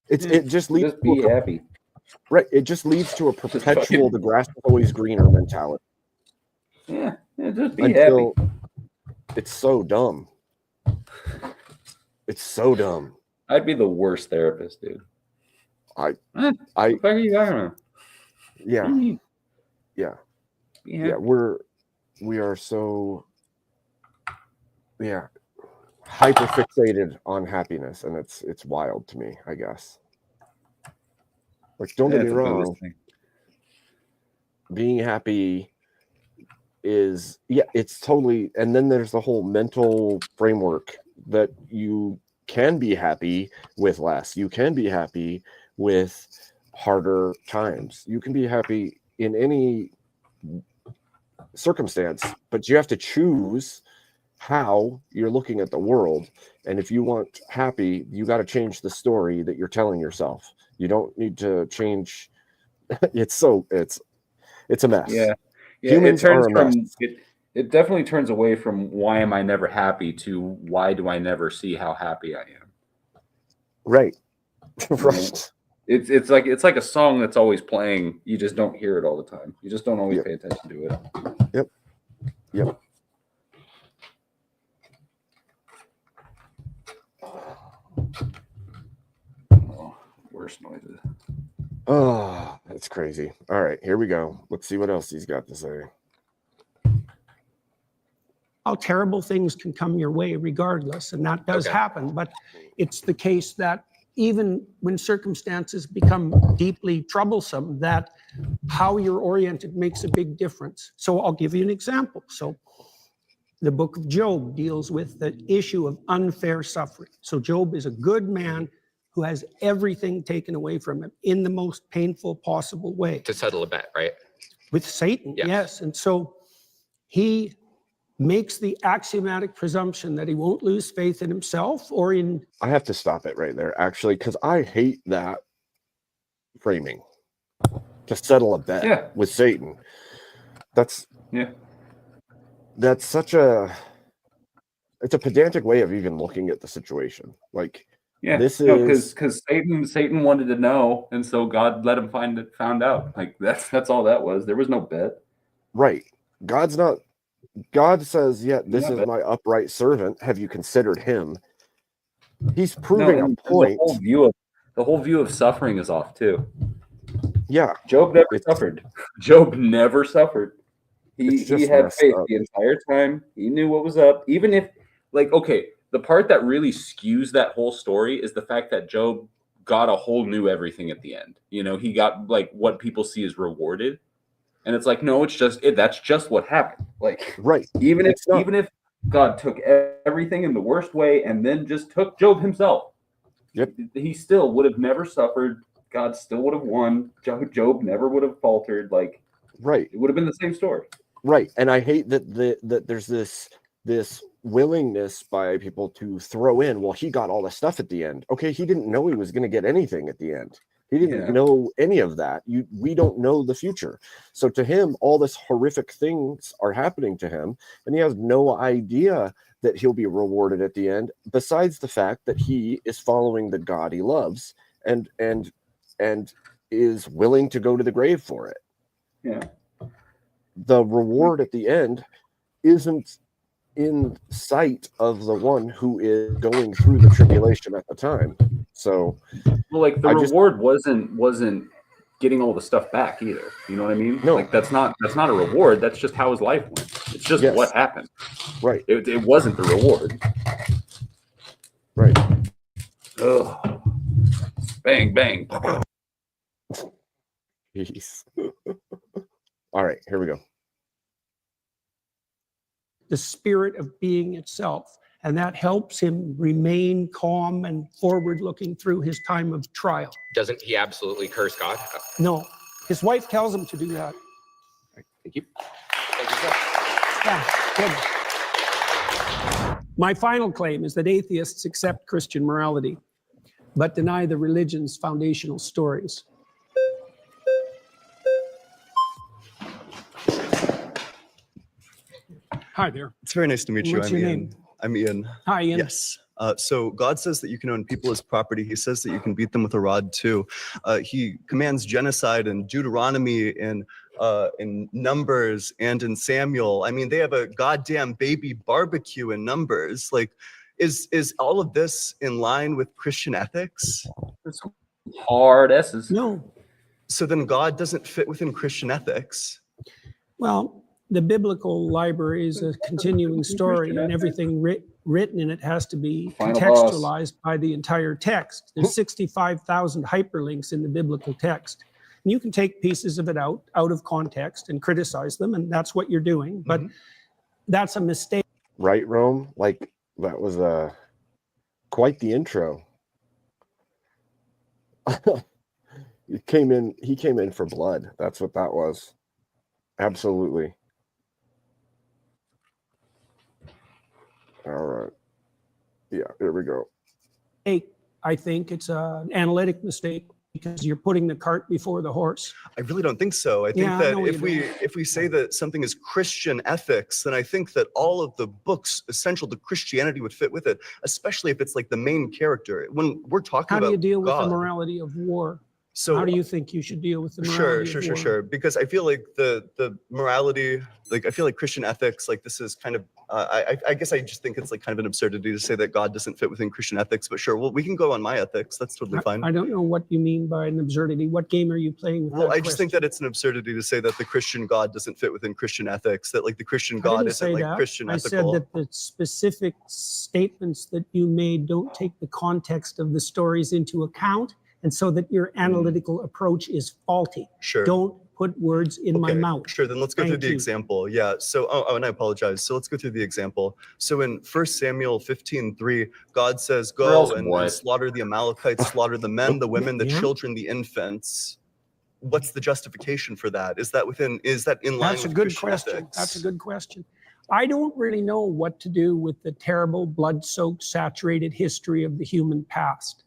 It just leads to be happy. Right. It just leads to a perpetual the grass is always greener mentality. Yeah. Just be happy. It's so dumb. It's so dumb. I'd be the worst therapist, dude. Yeah. We are so hyper fixated on happiness, and it's wild to me, I guess. Like, don't get me wrong, being happy is it's totally, and then there's the whole mental framework that you can be happy with less. You can be happy with harder times. You can be happy in any circumstance, but you have to choose how you're looking at the world. And if you want happy, you got to change the story that you're telling yourself. You don't need to change. It's a mess. Yeah. Humans are a mess. It definitely turns away from why am I never happy to why do I never see how happy I am. Right. Right. It's like a song that's always playing. You just don't hear it all the time. You just don't always pay attention to it. Yep. Oh, worse noises. Oh, that's crazy. All right, here we go. Let's see what else he's got to say. How terrible things can come your way regardless, and that does happen. But it's the case that even when circumstances become deeply troublesome, that how you're oriented makes a big difference. So I'll give you an example. So the book of Job deals with the issue of unfair suffering. So Job is a good man who has everything taken away from him in the most painful possible way. To settle a bet, right? With Satan, yes. And so he makes the axiomatic presumption that he won't lose faith in himself or in... I have to stop it right there, actually, because I hate that framing. To settle a bet with Satan. That's such it's a pedantic way of even looking at the situation. Like, this is because Satan wanted to know, and so God let him found out. Like that's all that was. There was no bet. Right. God says, this is my upright servant. Have you considered him? He's proving a point. The whole view of suffering is off too. Yeah. Job never suffered. Job never suffered. He just had messed faith up. the entire time. He knew what was up. Even if, like, okay, the part that really skews that whole story is the fact that Job got a whole new everything at the end. You know, he got like what people see as rewarded. And it's like, no, it's just that's just what happened. Like, right. Even if God took everything in the worst way and then just took Job himself, yep, he still would have never suffered. God still would have won. Job never would have faltered. Like, right, it would have been the same story. Right. And I hate that there's this willingness by people to throw in, well, he got all the stuff at the end. Okay, he didn't know he was going to get anything at the end. He didn't know any of that. We don't know the future. So to him, all this horrific things are happening to him, and he has no idea that he'll be rewarded at the end, besides the fact that he is following the God he loves and is willing to go to the grave for it. Yeah. The reward at the end isn't in sight of the one who is going through the tribulation at the time. So, well, like the reward wasn't getting all the stuff back either. You know what I mean? No, like that's not a reward. That's just how his life went. It's just what happened. Right. It wasn't the reward. Right. Ugh. Bang bang. Jeez. All right, here we go. The spirit of being itself. And that helps him remain calm and forward looking through his time of trial. Doesn't he absolutely curse God? No, his wife tells him to do that. Thank you. Yeah, good. My final claim is that atheists accept Christian morality, but deny the religion's foundational stories. Hi there. It's very nice to meet you. What's your name? I'm Ian. Hi, Ian. Yes. So God says that you can own people as property. He says that you can beat them with a rod too. He commands genocide in Deuteronomy, in Numbers, and in Samuel. I mean, they have a goddamn baby barbecue in Numbers. Like, is all of this in line with Christian ethics? Hard S's. No. So then God doesn't fit within Christian ethics. Well, the biblical library is a continuing story, and everything written in it has to be contextualized by the entire text. There's 65,000 hyperlinks in the biblical text. And you can take pieces of it out of context and criticize them, and that's what you're doing. But that's a mistake. Right, Rome? Like, that was quite the intro. He came in for blood. That's what that was. Absolutely. All right. Yeah, here we go. I think it's an analytic mistake because you're putting the cart before the horse. I really don't think so. I think that if we say that something is Christian ethics, then I think that all of the books essential to Christianity would fit with it, especially if it's like the main character. When we're talking about how do you deal with God, the morality of war? So how do you think you should deal with the morality of war? Sure. Because I feel like the morality, like I feel like Christian ethics, like this is kind of, I guess I just think it's like kind of an absurdity to say that God doesn't fit within Christian ethics, but sure, well, we can go on my ethics. That's totally fine. I don't know what you mean by an absurdity. What game are you playing with? Well, I just think that it's an absurdity to say that the Christian God doesn't fit within Christian ethics, that like the Christian God isn't like Christian ethical. I said that the specific statements that you made don't take the context of the stories into account, and so that your analytical approach is faulty. Sure. Don't put words in my mouth. Sure, then let's go through the example. Yeah, so, and I apologize. So let's go through the example. So in 1 Samuel 15:3, God says, go and slaughter the Amalekites, slaughter the men, the women, the children, the infants. What's the justification for that? Is that in line with Christian ethics? That's a good question. I don't really know what to do with the terrible, blood-soaked, saturated history of the human past.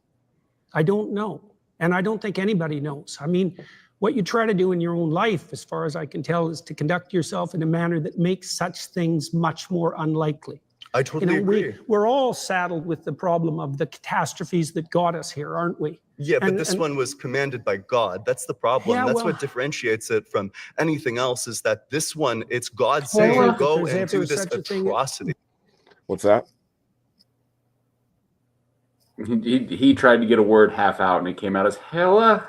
I don't know. And I don't think anybody knows. I mean, what you try to do in your own life, as far as I can tell, is to conduct yourself in a manner that makes such things much more unlikely. I totally agree. We're all saddled with the problem of the catastrophes that got us here, aren't we? Yeah, but this one was commanded by God. That's the problem. Yeah, That's what differentiates it from anything else, is that this one, it's God saying, go and do this atrocity. What's that? He tried to get a word half out and it came out as hella.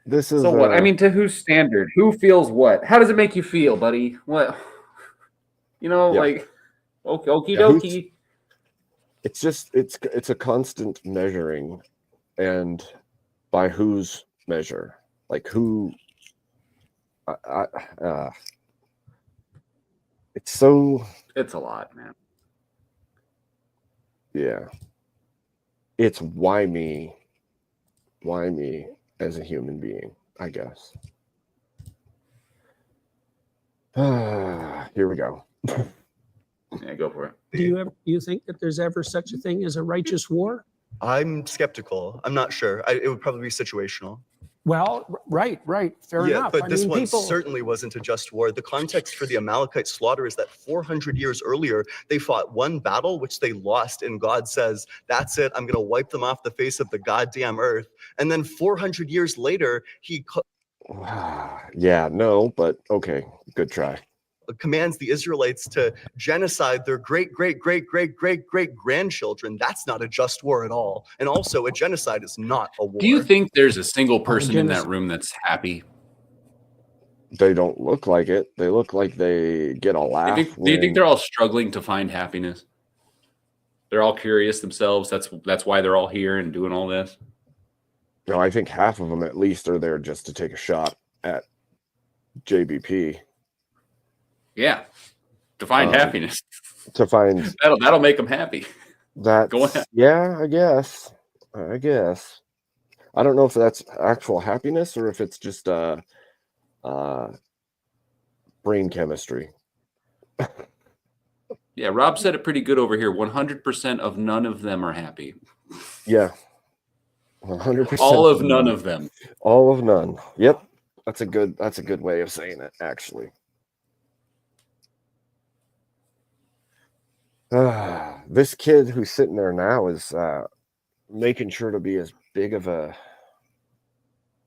This is So what? I mean, to whose standard? Who feels what? How does it make you feel, buddy? What? You know, Yeah. like, okie Yeah, who's- dokie. it's just it's a constant measuring, and by whose measure? Like who? It's so. It's a lot, man. Yeah. It's why me? Why me as a human being? I guess. Here we go. Yeah, go for it. Do you think that there's ever such a thing as a righteous war? I'm skeptical. I'm not sure. It would probably be situational. Well, right. Fair Yeah, enough. but I this mean, one people, certainly wasn't a just war. The context for the Amalekite slaughter is that 400 years earlier, they fought one battle, which they lost, and God says, that's it, I'm going to wipe them off the face of the goddamn earth. And then 400 years later, he Yeah, no, but okay, good try. commands the Israelites to genocide their great grandchildren. That's not a just war at all. And also, a genocide is not a war. Do you think there's a single person in that room that's happy? They don't look like it. They look like they get a laugh. Do you think they're all struggling to find happiness? They're all curious themselves. That's why they're all here and doing all this. No, I think half of them at least are there just to take a shot at JBP. Yeah, to find happiness. To find that'll make them happy. That Go ahead. Yeah, I guess. I don't know if that's actual happiness or if it's just brain chemistry. Yeah, Rob said it pretty good over here. 100% of none of them are happy. Yeah. 100%. All of none of them. All of none. Yep. That's a good way of saying it, actually. This kid who's sitting there now is making sure to be as big of a,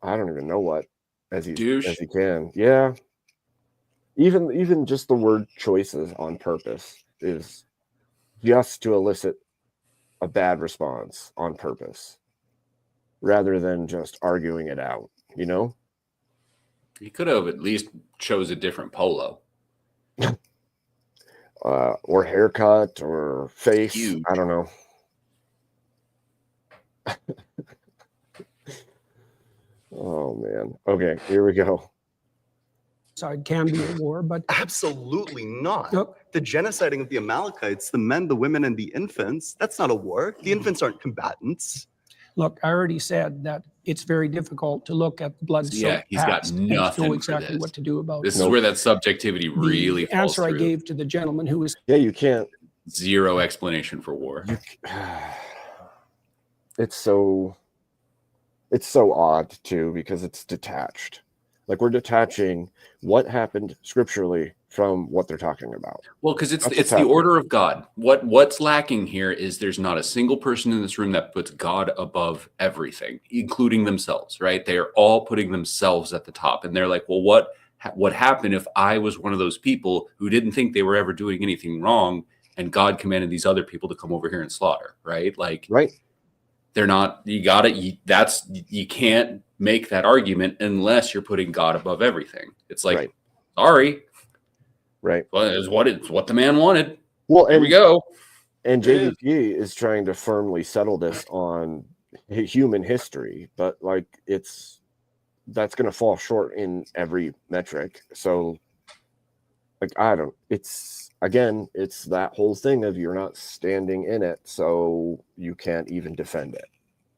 I don't even know what, as he can. Yeah. Even just the word choices on purpose is just to elicit a bad response on purpose, rather than just arguing it out. You know. He could have at least chose a different polo. Or haircut or face. Huge. I don't know. Oh man. Okay, here we go. Side can be a war, but absolutely not. Nope. The genociding of the Amalekites, the men, the women, and the infants, that's not a war. The infants aren't combatants. Look, I already said that it's very difficult to look at the blood. Yeah, he's got nothing know for exactly this. what to do about This it. is where that subjectivity really The falls answer I through. gave to the gentleman who was you can't. Zero explanation for war. It's so odd too, because it's detached. Like we're detaching what happened scripturally from what they're talking about. Well, because it's That's the happening. order of God. What's lacking here is there's not a single person in this room that puts God above everything, including themselves. Right? They are all putting themselves at the top, and they're like, well, what happened if I was one of those people who didn't think they were ever doing anything wrong, and God commanded these other people to come over here and slaughter? Right? Like, right. They're not. You can't make that argument unless you're putting God above everything. It's like, sorry. Right. Well, it's what the man wanted. Well, here we go. And There it JVP is trying to firmly settle this on human history, but like that's going to fall short in every metric. So like, it's that whole thing of you're not standing in it, so you can't even defend it.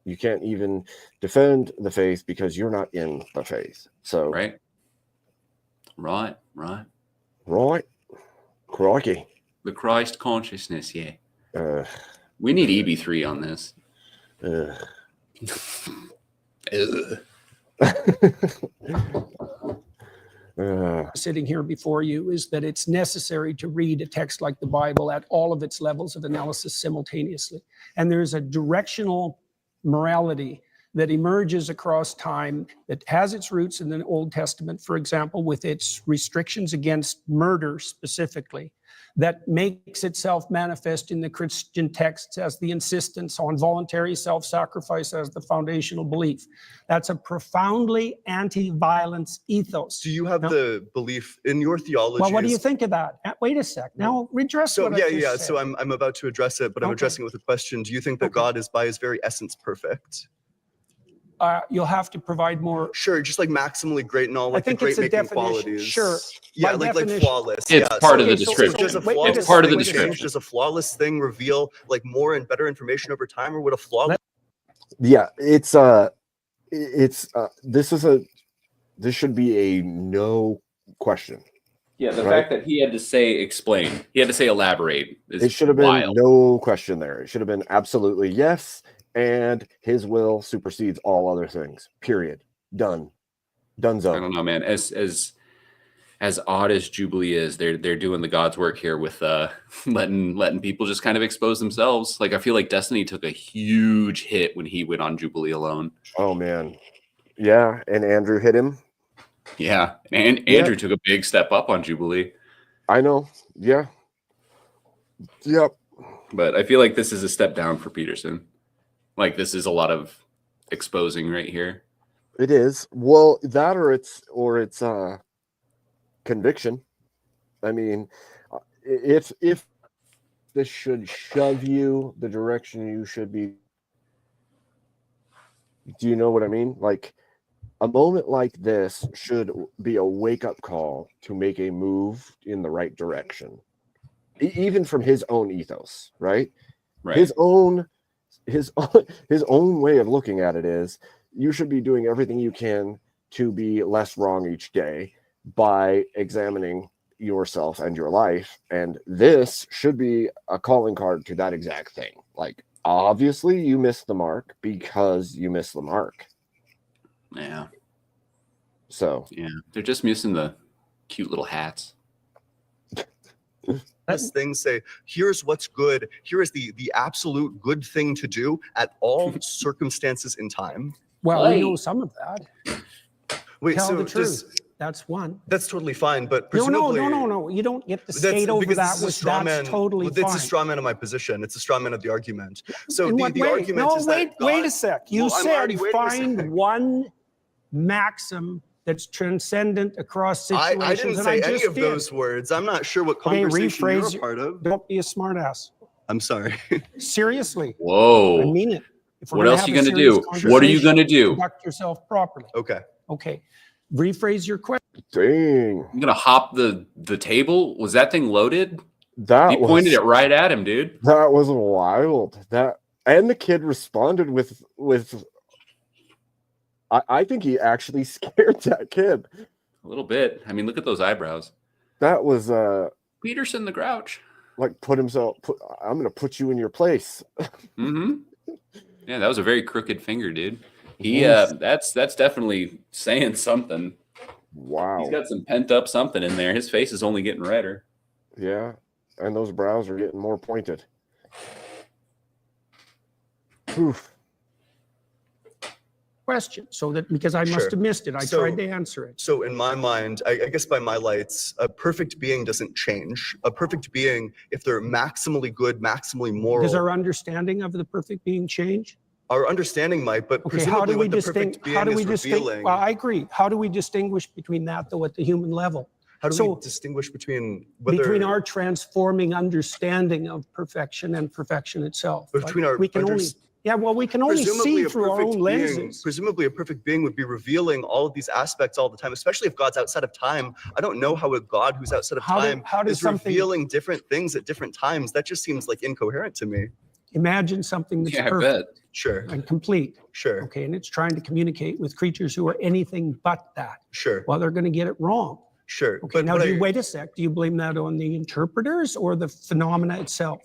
You can't even defend the faith because you're not in the faith. So right. Crikey. The Christ consciousness, yeah. We need EB3 on this. sitting here before you is that it's necessary to read a text like the Bible at all of its levels of analysis simultaneously. And there's a directional morality that emerges across time that has its roots in the Old Testament, for example, with its restrictions against murder specifically. that makes itself manifest in the Christian texts as the insistence on voluntary self-sacrifice as the foundational belief. That's a profoundly anti-violence ethos. Do you have the belief in your theology? Well, what do you think of that? Wait a sec. Now redress So what I just said. So I'm about to address it, but I'm addressing it with a question. Do you think that God is by his very essence perfect? You'll have to provide more. Sure, just like maximally great and all like the I think great it's a making definition. qualities. Sure. Yeah, By like definition. flawless. It's yeah. part of the So description. does a flawless It's part of the thing change? description. Does a flawless thing reveal like more and better information over time, or would a flawless? Yeah, this should be a no question. Yeah, the right? fact that he had to say explain, he had to say elaborate. It should have been no question there. It should have been absolutely yes, and his will supersedes all other things. Period. Done. Donezo. I don't know, man. As odd as Jubilee is, they're doing the God's work here with letting people just kind of expose themselves. Like I feel like Destiny took a huge hit when he went on Jubilee alone. Oh man, yeah, and Andrew hit him. Yeah, and Andrew took a big step up on Jubilee. I know. Yeah. Yep. But I feel like this is a step down for Peterson. Like this is a lot of exposing right here. It is. Well, that or it's conviction. I mean, if this should shove you the direction you should be. Do you know what I mean? Like a moment like this should be a wake-up call to make a move in the right direction. Even from his own ethos, right? Right. His own way of looking at it is you should be doing everything you can to be less wrong each day by examining yourself and your life. And this should be a calling card to that exact thing. Like, obviously you missed the mark because you missed the mark. Yeah. So yeah, they're just missing the cute little hats. This thing say, here's what's good. Here is the absolute good thing to do at all circumstances in time. Well, we know some of that. Wait, Tell so the truth. That's one. That's totally fine, but No. presumably You don't get to skate over because that. this is a straw man. Totally It's fine. a straw man of my position. It's a straw man of the argument. So In the what way? argument No, is wait a sec. You Well, I'm already said waiting a find sec. one maxim that's transcendent across situations. I didn't and say I any just of did. those words. I'm not sure what Okay, conversation rephrase you're a part of. Don't be a smartass. I'm sorry. Seriously. Whoa. I mean it. If we're What gonna else have you a gonna serious do? What are you gonna conversation, do? Conduct yourself properly. Okay. Okay. Rephrase your question. Dang. I'm gonna hop the table. Was that thing loaded? That he pointed it right at him, dude. That was wild. That and the kid responded with I think he actually scared that kid. A little bit. I mean, look at those eyebrows. That was Peterson the Grouch. Like I'm gonna put you in your place. Mm-hmm. Yeah, that was a very crooked finger, dude. He Yes. that's definitely saying something. Wow. He's got some pent up something in there. His face is only getting redder. Yeah. And those brows are getting more pointed. Oof. Question. So that because I must Sure. have missed it, I So- tried to answer it. So in my mind, I guess by my lights, a perfect being doesn't change. A perfect being, if they're maximally good, maximally moral, Does our understanding of the perfect being change? our understanding might, but Okay, how presumably do we what the perfect distinguish? How do being we is distinguish? revealing. Well, I agree. How do we distinguish between that, though, at the human level? How do so we distinguish between whether between our transforming understanding of perfection and perfection itself? Between Like, our we can only we can only see through our own lenses. Presumably, a perfect being would be revealing all of these aspects all the time, especially if God's outside of time. I don't know how a God who's outside of time how does is something- revealing different things at different times. That just seems like incoherent to me. Imagine something that's Yeah, I perfect bet. Sure. and complete. Sure. Okay, and it's trying to communicate with creatures who are anything but that. Sure. Well, they're going to get it wrong. Sure. Okay, now wait a sec. Do you blame that on the interpreters or the phenomena itself?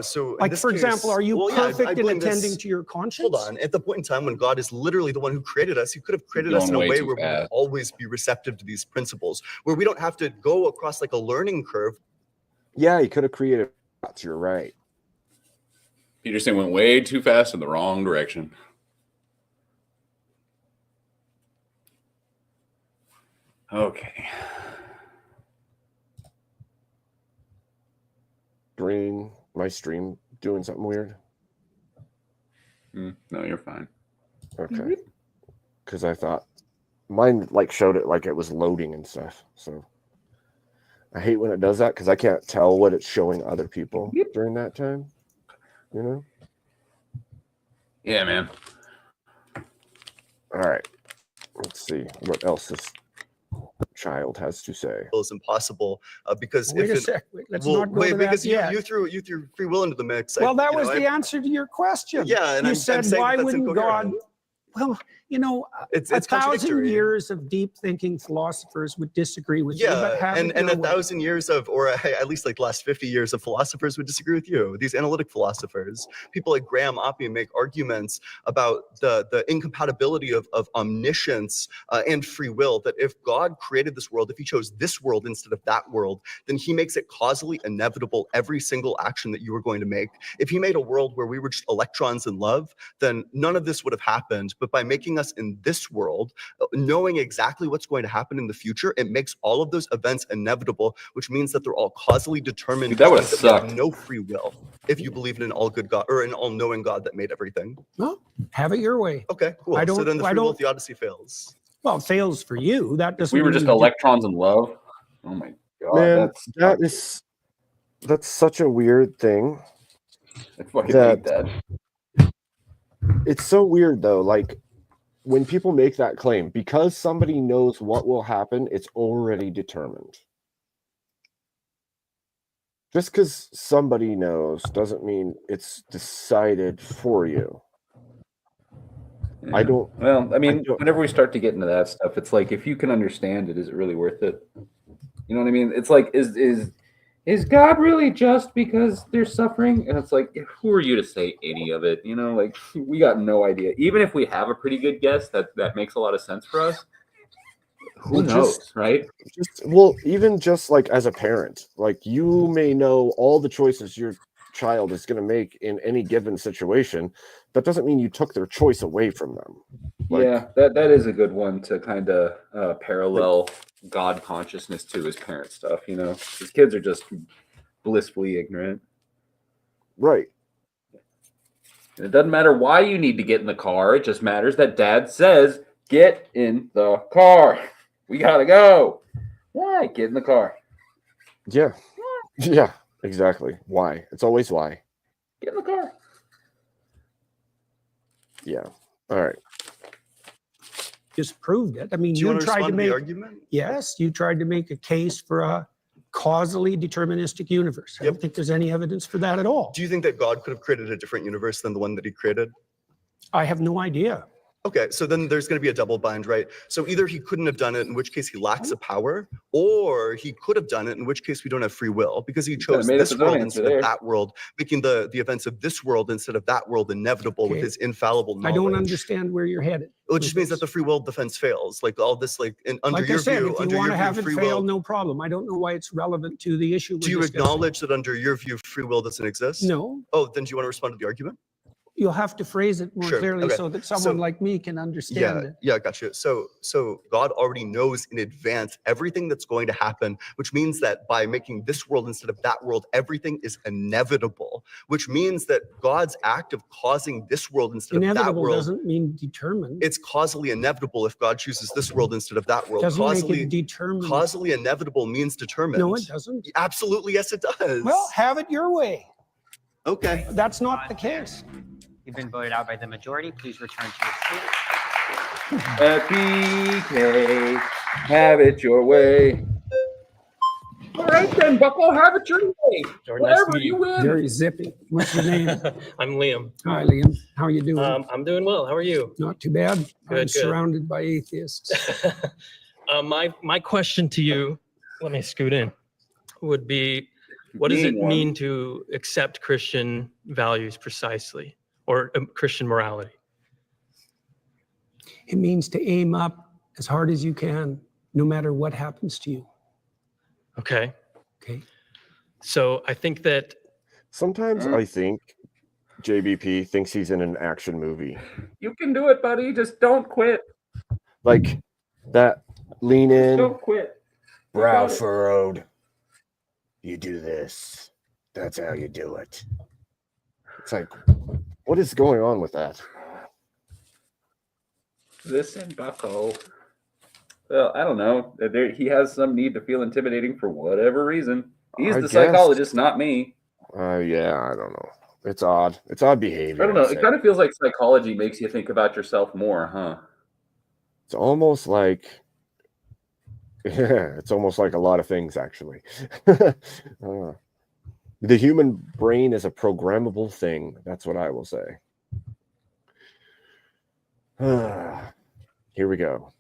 So in Like, this for case- example, are you well, yeah, I perfect in blame this- attending to your conscience? Hold on. At the point in time when God is literally the one who created us, he could have created You're us in a going way way too where we would fast. always be receptive to these principles, where we don't have to go across like a learning curve. Yeah, he could have created. You're right. Peterson went way too fast in the wrong direction. Okay. screen, my stream doing something weird? No, you're fine. Okay. Because I thought mine like showed it like it was loading and stuff. So I hate when it does that because I can't tell what it's showing other people during that time. You know? Yeah, man. All right. Let's see what else this child has to say. Is impossible because Wait if a sec. Let's well, not go wait, to because that yet. you threw free will into the mix. Well, that was the answer to your question. Yeah, and you I'm said, saying why that's wouldn't God? incoherent. Well, you know, It's 1,000 contradictory. years of deep thinking philosophers would disagree with you, but Yeah, have and it your way. 1,000 years of, or at least like the last 50 years of philosophers would disagree with you. These analytic philosophers, people like Graham Oppie make arguments about the incompatibility of omniscience and free will, that if God created this world, if he chose this world instead of that world, then he makes it causally inevitable every single action that you are going to make. If he made a world where we were just electrons in love, then none of this would have happened. But by making us in this world, knowing exactly what's going to happen in the future, it makes all of those events inevitable, which means that they're all causally determined. Dude, that which would've means that we have sucked. no free will if you believe in an all-good God or an all-knowing God that made everything. Well, have it your way. Okay, cool. I So don't- then the I free will don't- of the Odyssey fails. Well, it fails for you. That doesn't We were mean just you did- electrons in love. Oh my god, Man, that's such a weird thing. I fucking hate that. It's so weird though. Like when people make that claim, because somebody knows what will happen, it's already determined. Just because somebody knows doesn't mean it's decided for you. I Yeah. don't. Well, I mean, whenever we start to get into that stuff, it's like if you can understand it, is it really worth it? You know what I mean? It's like, is God really just because they're suffering? And it's like, who are you to say any of it? You know, like we got no idea. Even if we have a pretty good guess that makes a lot of sense for us, who knows, right? Even just like as a parent, like you may know all the choices your child is going to make in any given situation. That doesn't mean you took their choice away from them. Like, Yeah, that is a good one to kind of parallel God consciousness to his parent stuff. You know, his kids are just blissfully ignorant. Right. And it doesn't matter why you need to get in the car. It just matters that dad says, get in the car. We gotta go. Why? Get in the car. Yeah. Yeah, exactly. Why? It's always why. Get in the car. Yeah. All right. Just proved it. I mean, Do you you want to tried respond to to the make argument? Yes, you tried to make a case for a causally deterministic universe. I don't think there's any evidence for that at all. Do you think that God could have created a different universe than the one that he created? I have no idea. Okay, so then there's going to be a double bind, right? So either he couldn't have done it, in which case he lacks a power, or he could have done it, in which case we don't have free will, because he chose made up this his own world answer instead there. of that world, making the events of this world instead of that world inevitable with Okay. his infallible knowledge. I don't understand where you're headed. Well, it just means that the free will defense fails. Like all this, like under Like your I said, view, if you under want your to view, have it free fail, will. no problem. I don't know why it's relevant to the issue. Do you acknowledge that under your view, free will doesn't exist? No. Oh, then do you want to respond to the argument? You'll have to phrase it more Sure, clearly okay. so that someone So- like me can understand it. Yeah, gotcha. So God already knows in advance everything that's going to happen, which means that by making this world instead of that world, everything is inevitable, which means that God's act of causing this world instead of that Inevitable world, doesn't mean determined. it's causally inevitable if God chooses this world instead of that world. Doesn't make it determined. Causally inevitable means determined. No, it doesn't. Absolutely, yes, it does. Well, have it your way. Okay. That's not the case. You've been voted out by the majority. Please return to your seat. PK, have it your way. All right then, Bucko, have it your way. Jordan, nice to Whatever, meet you you. win. Very zippy. What's your name? I'm Liam. Hi, Liam. How are you doing? I'm doing well. How are you? Not too bad. Good, I'm good. surrounded by atheists. My question to you, let me scoot in, would be, what does it Being one. mean to accept Christian values precisely, or Christian morality? It means to aim up as hard as you can, no matter what happens to you. Okay. Okay. So I think that Sometimes I think JBP thinks he's in an action movie. You can do it, buddy. Just don't quit. Like that lean in, Don't quit. brow furrowed. You do this. That's how you do it. It's like, what is going on with that? Listen, Bucko. Well, I don't know. He has some need to feel intimidating for whatever reason. He's I the guess. psychologist, not me. Yeah, I don't know. It's odd. It's odd behavior. I don't know. I'd It say. kind of feels like psychology makes you think about yourself more, huh? It's almost like, yeah, it's almost like a lot of things, actually. The human brain is a programmable thing. That's what I will say. Here we go.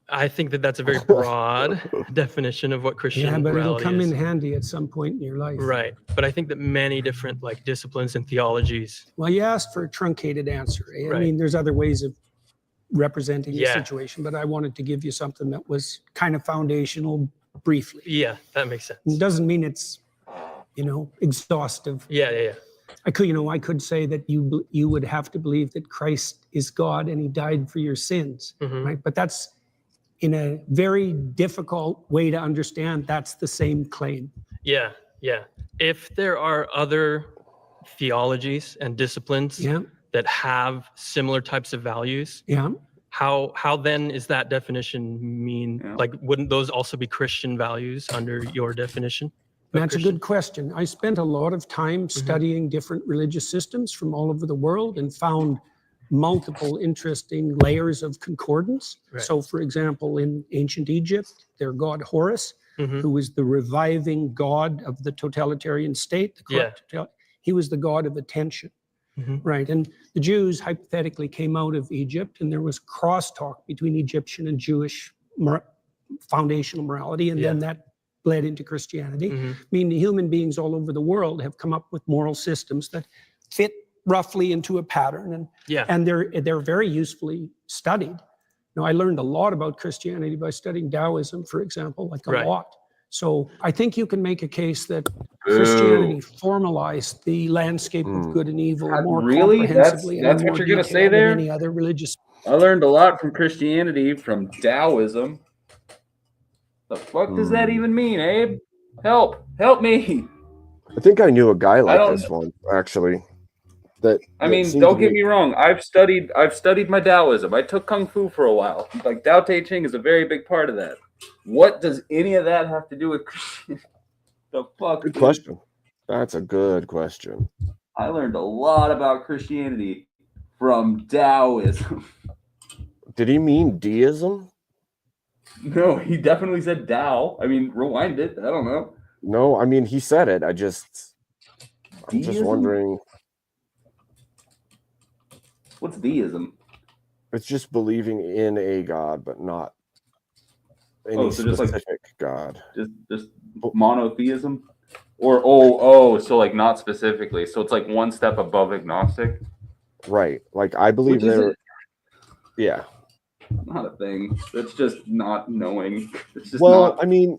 I think that that's a very broad definition of what Christian Yeah, but it'll morality come is. in handy at some point in your life. Right. But I think that many different like disciplines and theologies. Well, you asked for a truncated answer. I Right. mean, there's other ways of representing the Yeah. situation, but I wanted to give you something that was kind of foundational briefly. Yeah, that makes sense. It doesn't mean it's, exhaustive. Yeah. I could say that you would have to believe that Christ is God and he died for your sins, right? But that's in a very difficult way to understand. That's the same claim. Yeah. If there are other theologies and disciplines that have similar types of values, how then is that definition mean? Like, wouldn't those also be Christian values under your definition? That's a good question. I spent a lot of time studying different religious systems from all over the world and found multiple interesting layers of concordance. Right. So, for example, in ancient Egypt, their god Horus, who was the reviving god of the totalitarian state, he was the god of attention. Right. And the Jews hypothetically came out of Egypt, and there was crosstalk between Egyptian and Jewish foundational morality, and then that bled into Christianity. I mean, human beings all over the world have come up with moral systems that fit roughly into a pattern, and they're very usefully studied. I learned a lot about Christianity by studying Taoism, for example, like a lot. So I think you can make a case that Christianity formalized the landscape of good and evil more comprehensively. That's what you're going to say there? Than any other religious. I learned a lot from Christianity, from Taoism. The fuck does that even mean, Abe? Help me. I think I knew a guy like this one, actually. Don't get me wrong. I've studied my Taoism. I took Kung Fu for a while. Like, Tao Te Ching is a very big part of that. What does any of that have to do with Christianity? The fuck? Good question. That's a good question. I learned a lot about Christianity from Taoism. Did he mean deism? No, he definitely said Tao. I mean, rewind it. I don't know. No, I mean, he said it. I'm just wondering. What's deism? It's just believing in a god, but not any specific god. Just monotheism? Or so like not specifically. So it's like one step above agnostic. Right. Like I believe yeah. Not a thing. It's just not knowing. It's just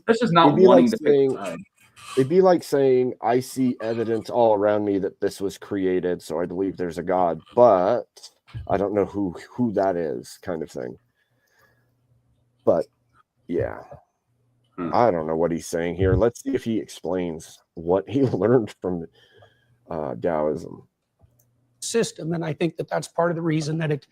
that's just not wanting to pick a side. It'd be like saying, I see evidence all around me that this was created, so I believe there's a God, but I don't know who that is, kind of thing. But yeah, I don't know what he's saying here. Let's see if he explains what he learned from Taoism system, and I think that that's part of the reason that it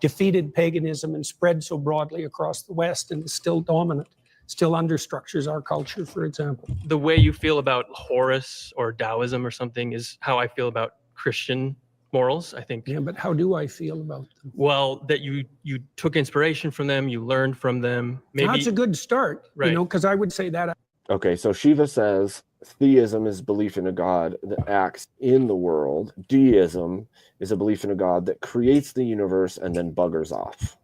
defeated paganism and spread so broadly across the West and is still dominant, still understructures our culture, for example. The way you feel about Horus or Taoism or something is how I feel about Christian morals, I think. Yeah, but how do I feel about them? Well, that you took inspiration from them, you learned from them. Maybe that's a good start, right? Because I would say that. Okay, so Shiva says theism is belief in a god that acts in the world. Deism is a belief in a god that creates the universe and then buggers off.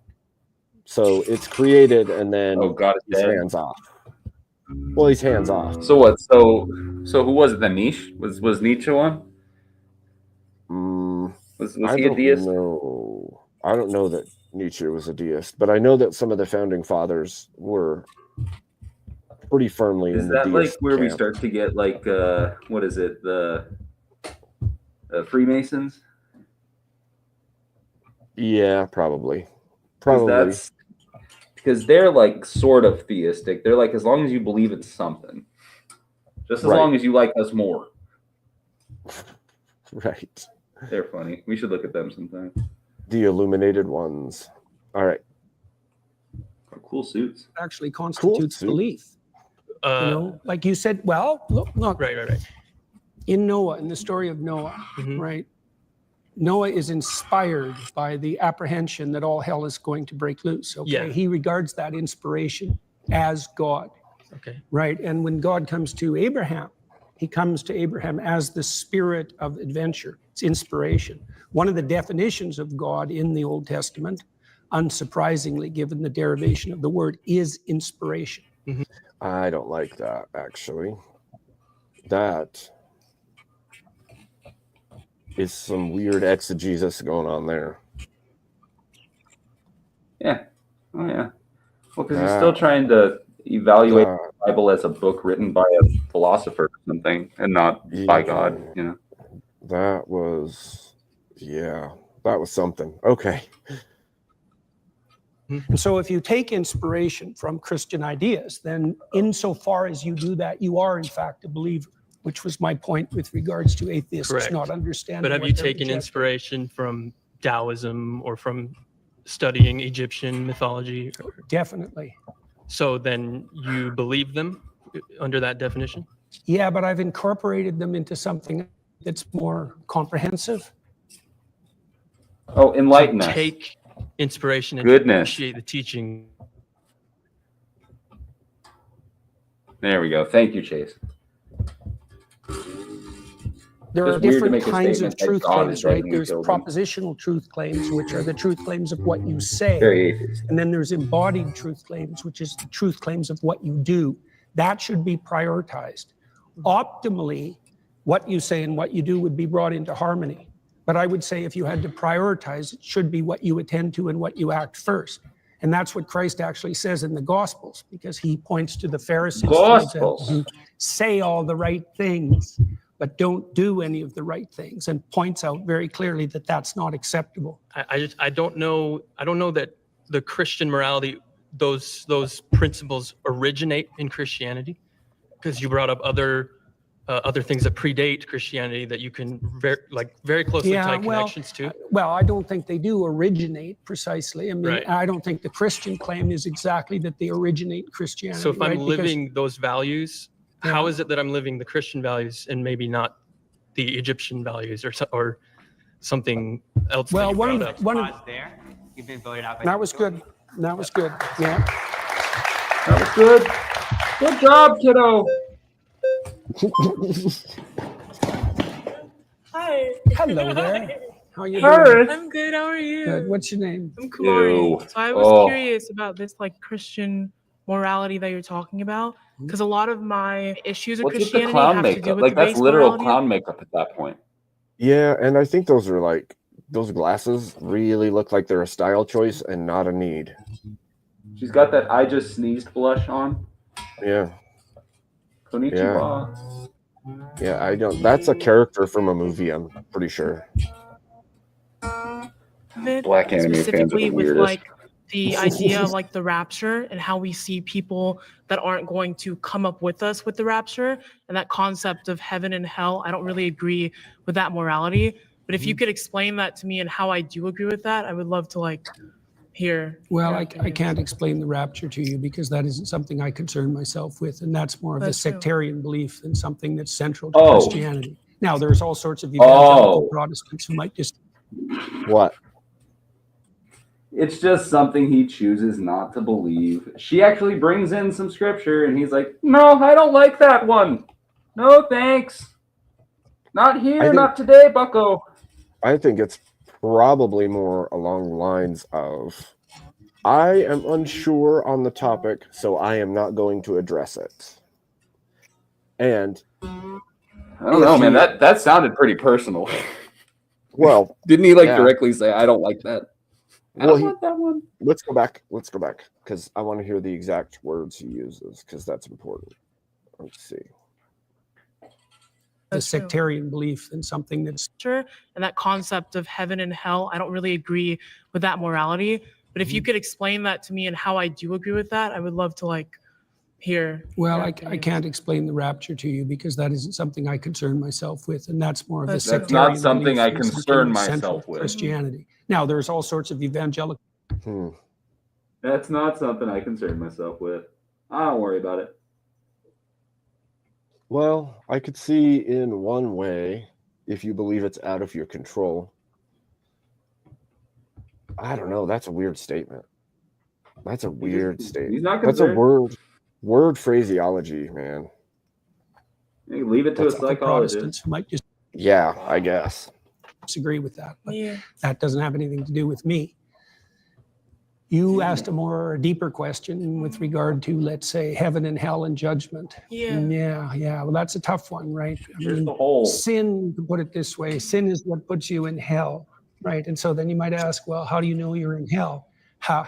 So it's created and then he's hands off. Well, he's hands off. So what? So who was it? The Nietzsche? Was Nietzsche one? Was he a deist? No, I don't know that Nietzsche was a deist, but I know that some of the founding fathers were pretty firmly in the deist. Is that like where we camp. start to get like what is it? The Freemasons? Yeah, probably. Because they're like sort of theistic. They're like, as long as you believe in something, just as long as you like us more. Right. They're funny. We should look at them sometime. The illuminated ones. All right. Cool suits. Actually constitutes belief. Like you said, well, look. Right. In Noah, in the story of Noah, right? Noah is inspired by the apprehension that all hell is going to break loose. Okay. Yeah. He regards that inspiration as God. Okay. Right. And when God comes to Abraham, he comes to Abraham as the spirit of adventure. It's inspiration. One of the definitions of God in the Old Testament, unsurprisingly, given the derivation of the word, is inspiration. I don't like that, actually. That is some weird exegesis going on there. Yeah. Oh, yeah. Well, because he's still trying to evaluate the Bible as a book written by a philosopher or something, and not by God, you know? That was, that was something. Okay. And so if you take inspiration from Christian ideas, then insofar as you do that, you are in fact a believer, which was my point with regards to atheists Correct. not understanding. But have what you they're taken rejecting. inspiration from Taoism or from studying Egyptian mythology? Definitely. So then you believe them under that definition? Yeah, but I've incorporated them into something that's more comprehensive. Oh, enlighten us. Take inspiration and Goodness. appreciate the teaching. There we go. Thank you, Chase. There Just are weird to different make a kinds of statement that truth God claims, is right right? when we There's killed them. propositional truth claims, which are the truth claims of what you say. Very atheist. And then there's embodied truth claims, which is the truth claims of what you do. That should be prioritized. Optimally, what you say and what you do would be brought into harmony. But I would say if you had to prioritize, it should be what you attend to and what you act first. And that's what Christ actually says in the Gospels, because he points to the Pharisees, for example, who say all the right things, but don't do any of the right things, and points out very clearly that that's not acceptable. I don't know that the Christian morality, those principles originate in Christianity, because you brought up other things that predate Christianity that you can very closely tie connections to. Well, I don't think they do originate precisely. I mean, Right. I don't think the Christian claim is exactly that they originate in Christianity. So if I'm right? Because- living those values, how is it that I'm living the Christian values and maybe not the Egyptian values or something else? Well, that you one brought of up? one of Pause there. You've been voted out by that was good. That was good. Yeah. That was good. Good job, kiddo. Hi. Hello there. How you Earth. doing? I'm good. How are you? Good. What's your name? I'm Kumari. Ew. So I was Oh. curious about this like Christian morality that you're talking about, because a lot of my issues with What's with the Christianity clown have to do makeup? with Like, the that's base literal morality. clown makeup at that point. Yeah, and I think those are like, those glasses really look like they're a style choice and not a need. She's got that I just sneezed blush on. Yeah. Konnichiwa. Yeah, I don't. That's a character from a movie, I'm pretty sure. Black anime fans are Specifically the with weirdest. like the idea of like the rapture and how we see people that aren't going to come up with us with the rapture, and that concept of heaven and hell. I don't really agree with that morality, but if you could explain that to me and how I do agree with that, I would love to like hear. Well, your I opinions. can't explain the rapture to you because that isn't something I concern myself with, and that's more of a That's true. sectarian belief than something that's central to Oh. Christianity. Now, there's all sorts of evangelical Protestants who might just What? It's just something he chooses not to believe. She actually brings in some scripture, and he's like, "No, I don't like that one. No, thanks. Not here, not today, bucko." I think it's probably more along the lines of, I am unsure on the topic, so I am not going to address it. And I don't know, man. That sounded pretty personal. Well, didn't he like yeah. directly say, "I don't like that"? I Well, don't want that one. Let's go back, because I want to hear the exact words he uses, because that's important. Let's see. a sectarian belief than something that's Sure, and that concept of heaven and hell. I don't really agree with that morality, but if you could explain that to me and how I do agree with that, I would love to like here. Well, your I opinions. can't explain the rapture to you because that isn't something I concern myself with, and that's more of a That's sectarian not something belief I than something concern central myself to with. Christianity. Now, there's all sorts of evangelical. That's not something I concern myself with. I don't worry about it. Well, I could see in one way, if you believe it's out of your control. I don't know. That's a weird statement. That's a weird statement. He's not That's a concerned. word phraseology, man. You leave it to a For psychologist. Protestants who might just Yeah, I guess. disagree with that, but Yeah. that doesn't have anything to do with me. You asked a more deeper question with regard to, let's say, heaven and hell and judgment. Yeah. Yeah. Well, that's a tough one, right? I Here's mean, the whole. sin, to put it this way, sin is what puts you in hell, right? And so then you might ask, well, how do you know you're in hell? How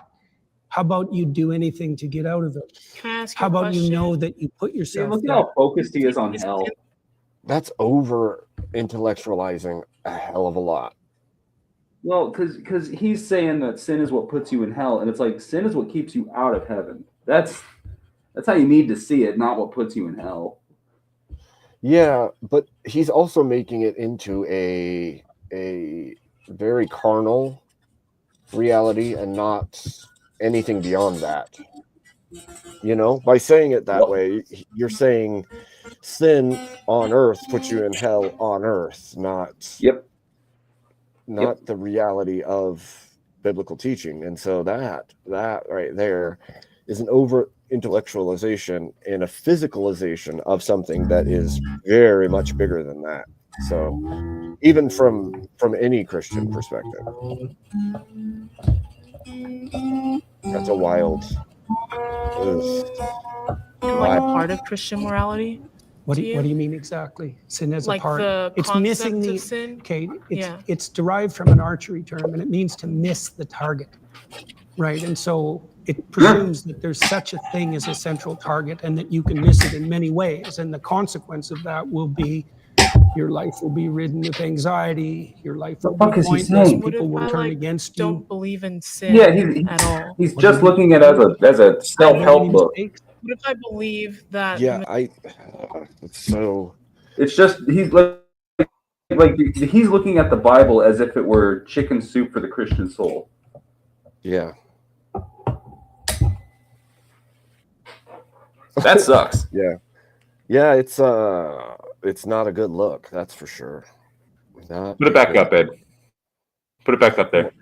about you do anything to get out of it? Can I ask you How a about question? you know that you put See, yourself look at there? how focused he is on hell. That's over intellectualizing a hell of a lot. Well, because he's saying that sin is what puts you in hell, and it's like sin is what keeps you out of heaven. That's how you need to see it, not what puts you in hell. Yeah, but he's also making it into a very carnal reality and not anything beyond that. You know, by saying it that way, you're saying sin on earth puts you in hell on earth, not the reality of biblical teaching. And so that right there is an over intellectualization and a physicalization of something that is very much bigger than that. So even from any Christian perspective, that's a wild. Like part of Christian morality. What do to you mean exactly? Sin as Like a part. the It's missing concept the of sin? okay. Yeah. It's derived from an archery term, and it means to miss the target, right? And so it presumes that there's such a thing as a central target, and that you can miss it in many ways. And the consequence of that will be your life will be ridden with anxiety. Your life will fuck be is he pointless. saying? People will turn against you. Don't believe in sin Yeah, at all. he's just looking at it as a self-help book. What if I believe that? Yeah, it's so. It's just he's like he's looking at the Bible as if it were chicken soup for the Christian soul. Yeah. That sucks. Yeah. Yeah, it's not a good look, that's for sure. Put it back up, Ed. Put it back up there.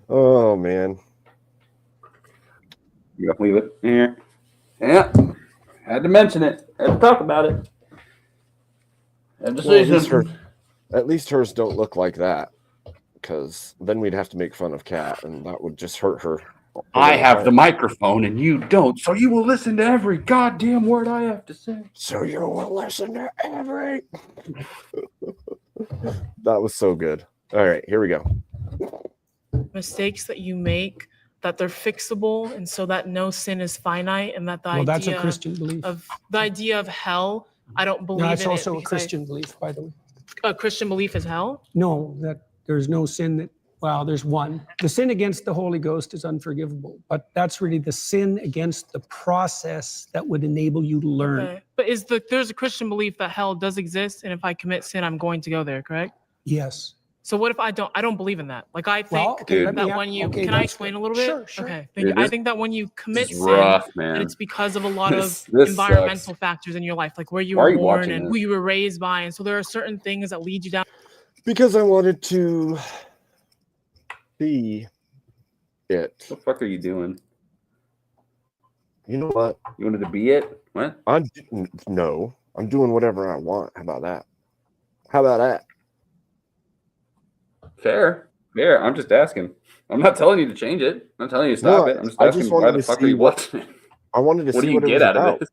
Oh man. You gotta leave it. Yeah. Had to mention it. Had to talk about it. Had to say something. At least hers don't look like that, because then we'd have to make fun of Kat, and that would just hurt her. I have the microphone and you don't, so you will listen to every goddamn word I have to say. So you will listen to every. That was so good. All right, here we go. Mistakes that you make, that they're fixable, and so that no sin is finite, and that the idea that's a Christian belief. of the idea of hell, I don't believe No, in it's it. also a because Christian belief, by the way. A Christian belief is hell? No, that there's no sin that, well, there's one. The sin against the Holy Ghost is unforgivable, but that's really the sin against the process that would enable you to learn. Okay. But there's a Christian belief that hell does exist, and if I commit sin, I'm going to go there, correct? Yes. So what if I don't believe in that? Like I think that when you, can I explain a little bit? Sure. Okay, thank you. I think that when you commit sin, rough, man. that it's because of a lot This of environmental sucks. factors in your life, like where you Why are were you born watching and this? who you were raised by. And so there are certain things that lead you down. Because I wanted to be it. What the fuck are you doing? You know what? You wanted to be it? What? No, I'm doing whatever I want. How about that? How about that? Fair. I'm just asking. I'm not telling you to change it. I'm not telling you to stop it. I'm just asking why the fuck are you watching it? I wanted to What see do you what it get was out about. of it?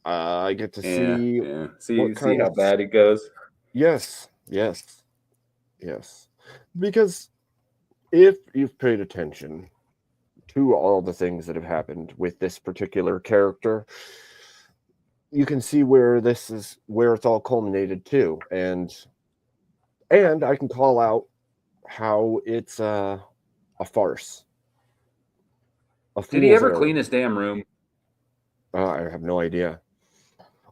I get to Yeah. see. See how bad it goes. Yes. Because if you've paid attention to all the things that have happened with this particular character, you can see where it's all culminated to. And I can call out how it's a farce. Did he ever clean his damn room? I have no idea.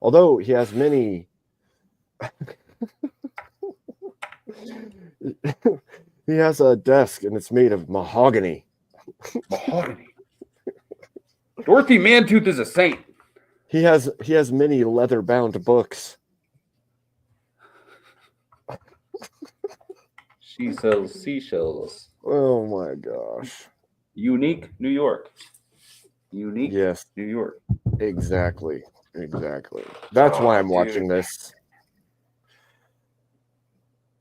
Although he has many. He has a desk and it's made of mahogany. Mahogany. Dorothy Mantooth is a saint. He has many leather-bound books. She sells seashells. Oh my gosh. Unique New York. Unique Yes. New York. Exactly. That's why I'm watching this.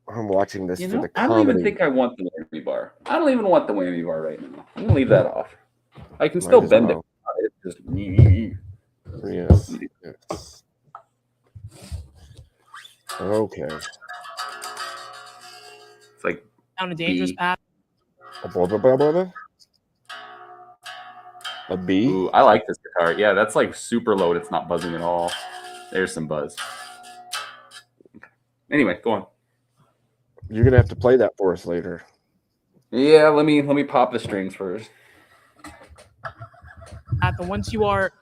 I'm watching this for the I don't comedy. even think I want the whammy bar. I don't even want the whammy bar right now. I'm gonna leave that off. I can still bend it. It's just Yes. Okay. It's like Down a dangerous path. A B? Ooh, I like this guitar. Yeah, that's like super low. It's not buzzing at all. There's some buzz. Anyway, go on. You're gonna have to play that for us later. Yeah, let me pop the strings first. But once you are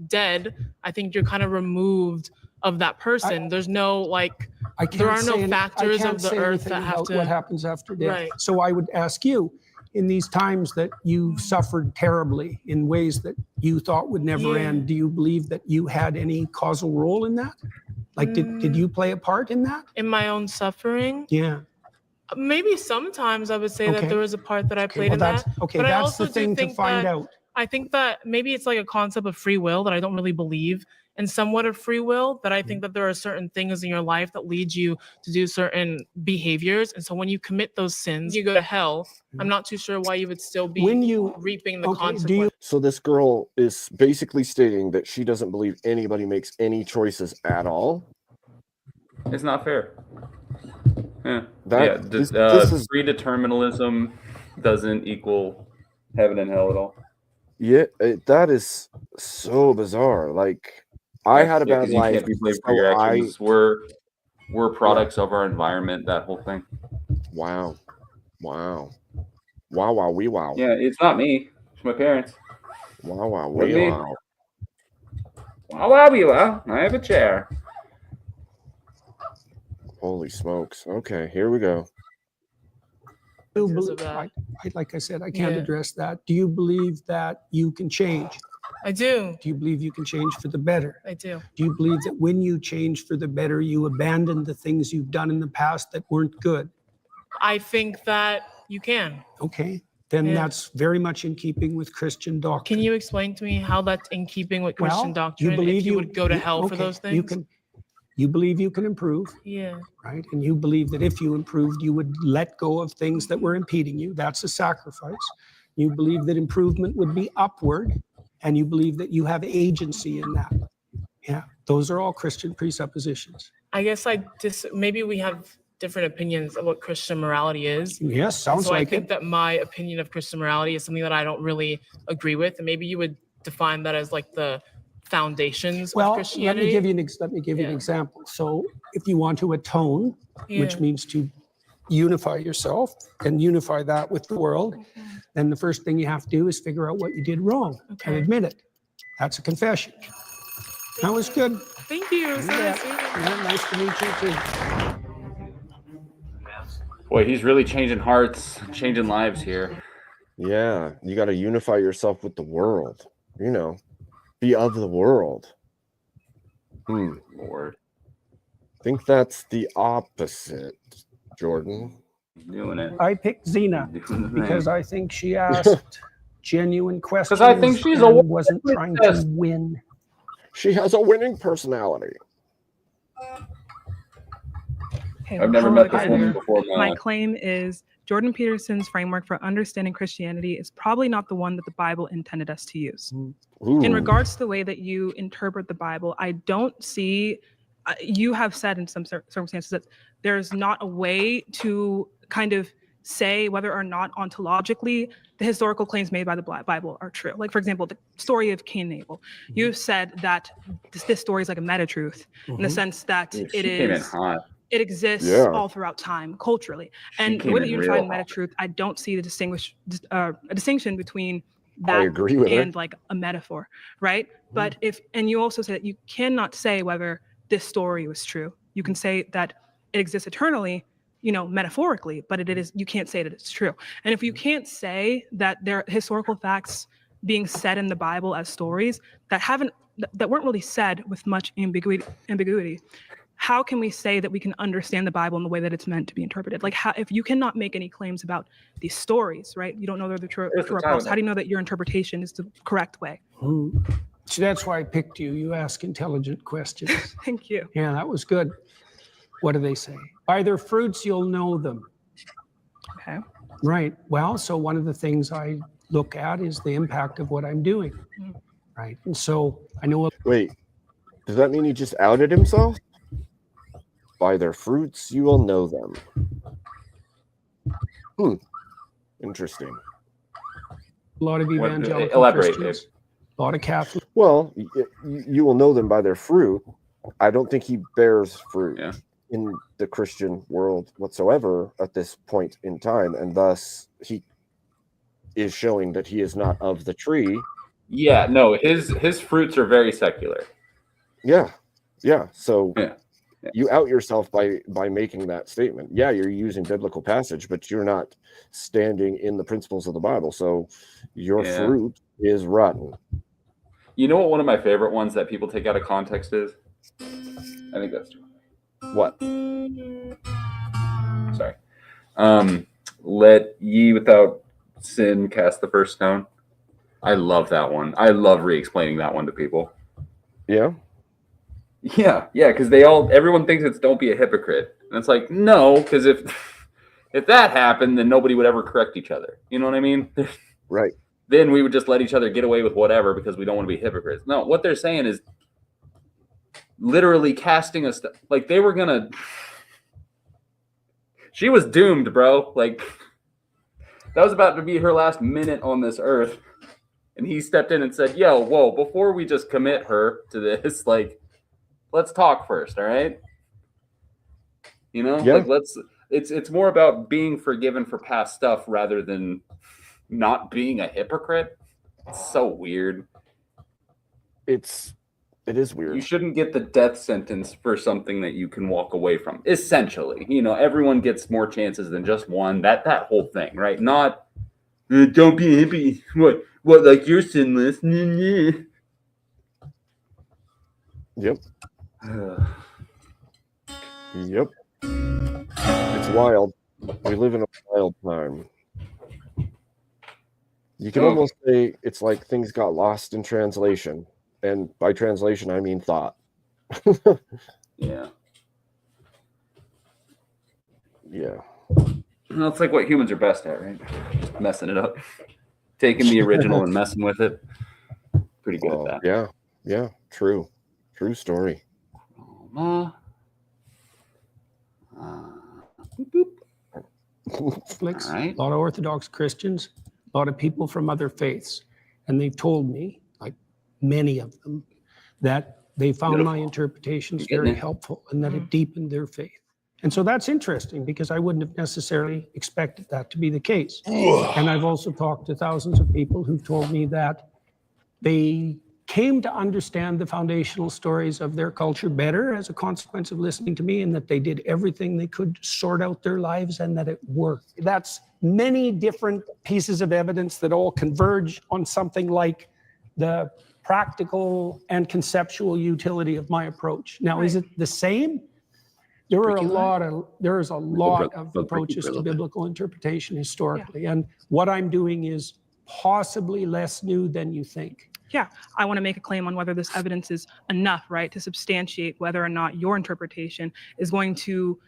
dead, I think you're kind of removed of that person. There's no like, there are no factors of the earth that have to. What happens after death? Right. So I would ask you, in these times that you've suffered terribly in ways that you thought would never end, do you believe that you had any causal role in that? Like, did you play a part in that? In my own suffering? Yeah. Maybe sometimes I would say that there was a part that I played well, in that's, that. okay, but I that's also the thing do to think find that, out. I think that maybe it's like a concept of free will that I don't really believe in somewhat of free will, that I think that there are certain things in your life that lead you to do certain behaviors. And so when you commit those sins, you go to hell. I'm not too sure why you would still be reaping the consequences. So this girl is basically stating that she doesn't believe anybody makes any choices at all. It's not fair. Yeah. This is predeterminism doesn't equal heaven and hell at all. Yeah, that is so bizarre. Like, I had a bad 'cause you life. can't be blamed for so your actions. We're products of our environment. That whole thing. Wow. Wow, wee wow. Yeah, it's not me. It's my parents. Wow, With wee me. wow. Wow, wee wow. I have a chair. Holy smokes. Okay, here we go. Do you believe, like I said, I can't address that. Do you believe that you can change? I do. Do you believe you can change for the better? I do. Do you believe that when you change for the better, you abandon the things you've done in the past that weren't good? I think that you can. Okay, then that's very much in keeping with Christian doctrine. Can you explain to me how that's in keeping with Christian doctrine? You believe if you would go to hell for okay, those things? You believe you can improve. Yeah. Right? And you believe that if you improved, you would let go of things that were impeding you. That's a sacrifice. You believe that improvement would be upward, and you believe that you have agency in that. Yeah, those are all Christian presuppositions. I guess maybe we have different opinions of what Christian morality is. Yes, sounds so like I think that my opinion of Christian morality is something that I don't really agree with, and maybe you would define that as like the foundations of Christianity. let me give you an example. So if you want to atone, which means to unify yourself and unify that with the world, then the first thing you have to do is figure out what you did wrong and admit it. That's a confession. That was good. Thank you. Nice to meet you too. Boy, he's really changing hearts, changing lives here. Yeah, you got to unify yourself with the world. You know, be of the world. Lord. I think that's the opposite, Jordan. Doing it. I picked Xena because I think she asked genuine questions. I think she's and wasn't trying to win. She has a winning personality. Okay, I've never met this woman before. My claim is Jordan Peterson's framework for understanding Christianity is probably not the one that the Bible intended us to use. In regards to the way that you interpret the Bible, I don't see, you have said in some circumstances that there's not a way to kind of say whether or not ontologically the historical claims made by the Bible are true. Like, for example, the story of Cain and Abel. You've said that this story is like a meta-truth in the sense that Dude, it she came in is... hot. it exists Yeah. all throughout time culturally. And the came way that in you real define hot. meta-truth, I don't see the a distinction between I that agree with her. and like a metaphor, right? But and you also say that you cannot say whether this story was true. You can say that it exists eternally, you know, metaphorically, but you can't say that it's true. And if you can't say that there are historical facts being said in the Bible as stories that weren't really said with much ambiguity, how can we say that we can understand the Bible in the way that it's meant to be interpreted? Like, if you cannot make any claims about these stories, right? You don't know they're the true or false. How do you know that your interpretation is the correct way? So that's why I picked you. You ask intelligent questions. Thank you. Yeah, that was good. What do they say? By their fruits, you'll know them. Okay. Right. Well, so one of the things I look at is the impact of what I'm doing. Right. And so I know. Wait, does that mean he just outed himself? By their fruits, you will know them. Interesting. A lot of evangelical Elaborate, Christians, a lot of Catholics. Well, you will know them by their fruit. I don't think he bears fruit in the Christian world whatsoever at this point in time, and thus he is showing that he is not of the tree. Yeah, no, his fruits are very secular. Yeah. So you out yourself by making that statement. Yeah, you're using biblical passage, but you're not standing in the principles of the Bible. So your fruit is rotten. You know what one of my favorite ones that people take out of context is? I think that's true. What? Sorry. Let ye without sin cast the first stone. I love that one. I love re-explaining that one to people. Yeah? Yeah, because everyone thinks it's don't be a hypocrite. And it's like, no, because if that happened, then nobody would ever correct each other. You know what I mean? Right. Then we would just let each other get away with whatever because we don't want to be hypocrites. No, what they're saying is literally casting us. Like they were gonna. She was doomed, bro. Like that was about to be her last minute on this earth, and he stepped in and said, "Yo, whoa! Before we just commit her to this, like, let's talk first, all right? You know, like let's. It's more about being forgiven for past stuff rather than not being a hypocrite. It's so weird. It is weird. You shouldn't get the death sentence for something that you can walk away from. Essentially, you know, everyone gets more chances than just one. That whole thing, right? Not don't be a hippie. What? Like you're sinless. Yep. Yep. It's wild. We live in a wild time. You can almost say it's like things got lost in translation. And by translation, I mean thought. Yeah. Yeah. Well, it's like what humans are best at, right? Just messing it up. Taking the original and messing with it. Pretty good at that. Yeah. True story. Catholics, a lot of Orthodox Christians, a lot of people from other faiths. And they've told me, like many of them, that they found my interpretations very helpful and that it deepened their faith. And so that's interesting because I wouldn't have necessarily expected that to be the case. And I've also talked to thousands of people who've told me that they came to understand the foundational stories of their culture better as a consequence of listening to me, and that they did everything they could to sort out their lives and that it worked. That's many different pieces of evidence that all converge on something like the practical and conceptual utility of my approach. Now, is it the same? There is a lot of approaches to biblical interpretation historically, and what I'm doing is possibly less new than you think. Yeah, I want to make a claim on whether this evidence is enough, right, to substantiate whether or not your interpretation is going to,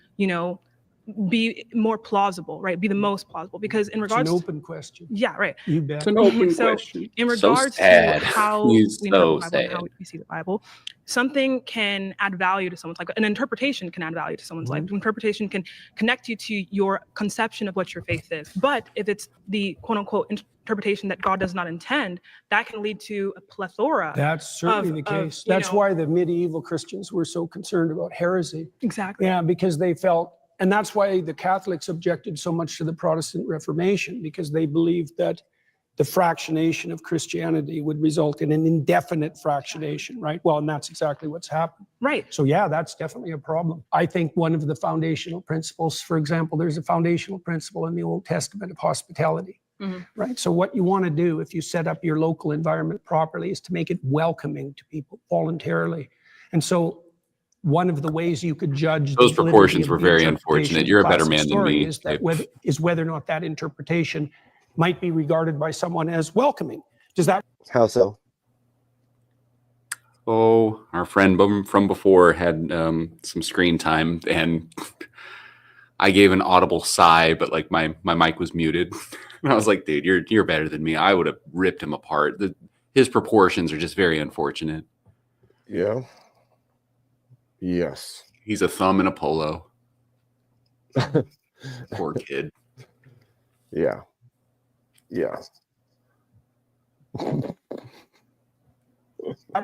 be more plausible, right? Be the most plausible, because in It's regards an open question. yeah, right. You bet. It's an open So question. in So regards to sad. how He's we interpret so the Bible and how sad. we see the Bible, something can add value to someone's life. An interpretation can add value to someone's life. Interpretation can connect you to your conception of what your faith is. But if it's the quote unquote interpretation that God does not intend, that can lead to a plethora. That's certainly the case. That's why the medieval Christians were so concerned about heresy. Exactly. Yeah, because they felt, and that's why the Catholics objected so much to the Protestant Reformation, because they believed that the fractionation of Christianity would result in an indefinite fractionation, right? Well, and that's exactly what's happened. Right. So yeah, that's definitely a problem. I think one of the foundational principles, for example, there's a foundational principle in the Old Testament of hospitality. Right. So what you want to do if you set up your local environment properly is to make it welcoming to people voluntarily. And so one of the ways you could judge Those the validity proportions of were the very interpretation unfortunate. of You're a better classic man than story me. is that whether or not that interpretation might be regarded by someone as welcoming. Does that? How so? Oh, our friend from before had some screen time, and I gave an audible sigh, but like my mic was muted. And I was like, dude, you're better than me. I would have ripped him apart. His proportions are just very unfortunate. Yeah. Yes. He's a thumb in a polo. Poor kid. Yeah. Yeah. That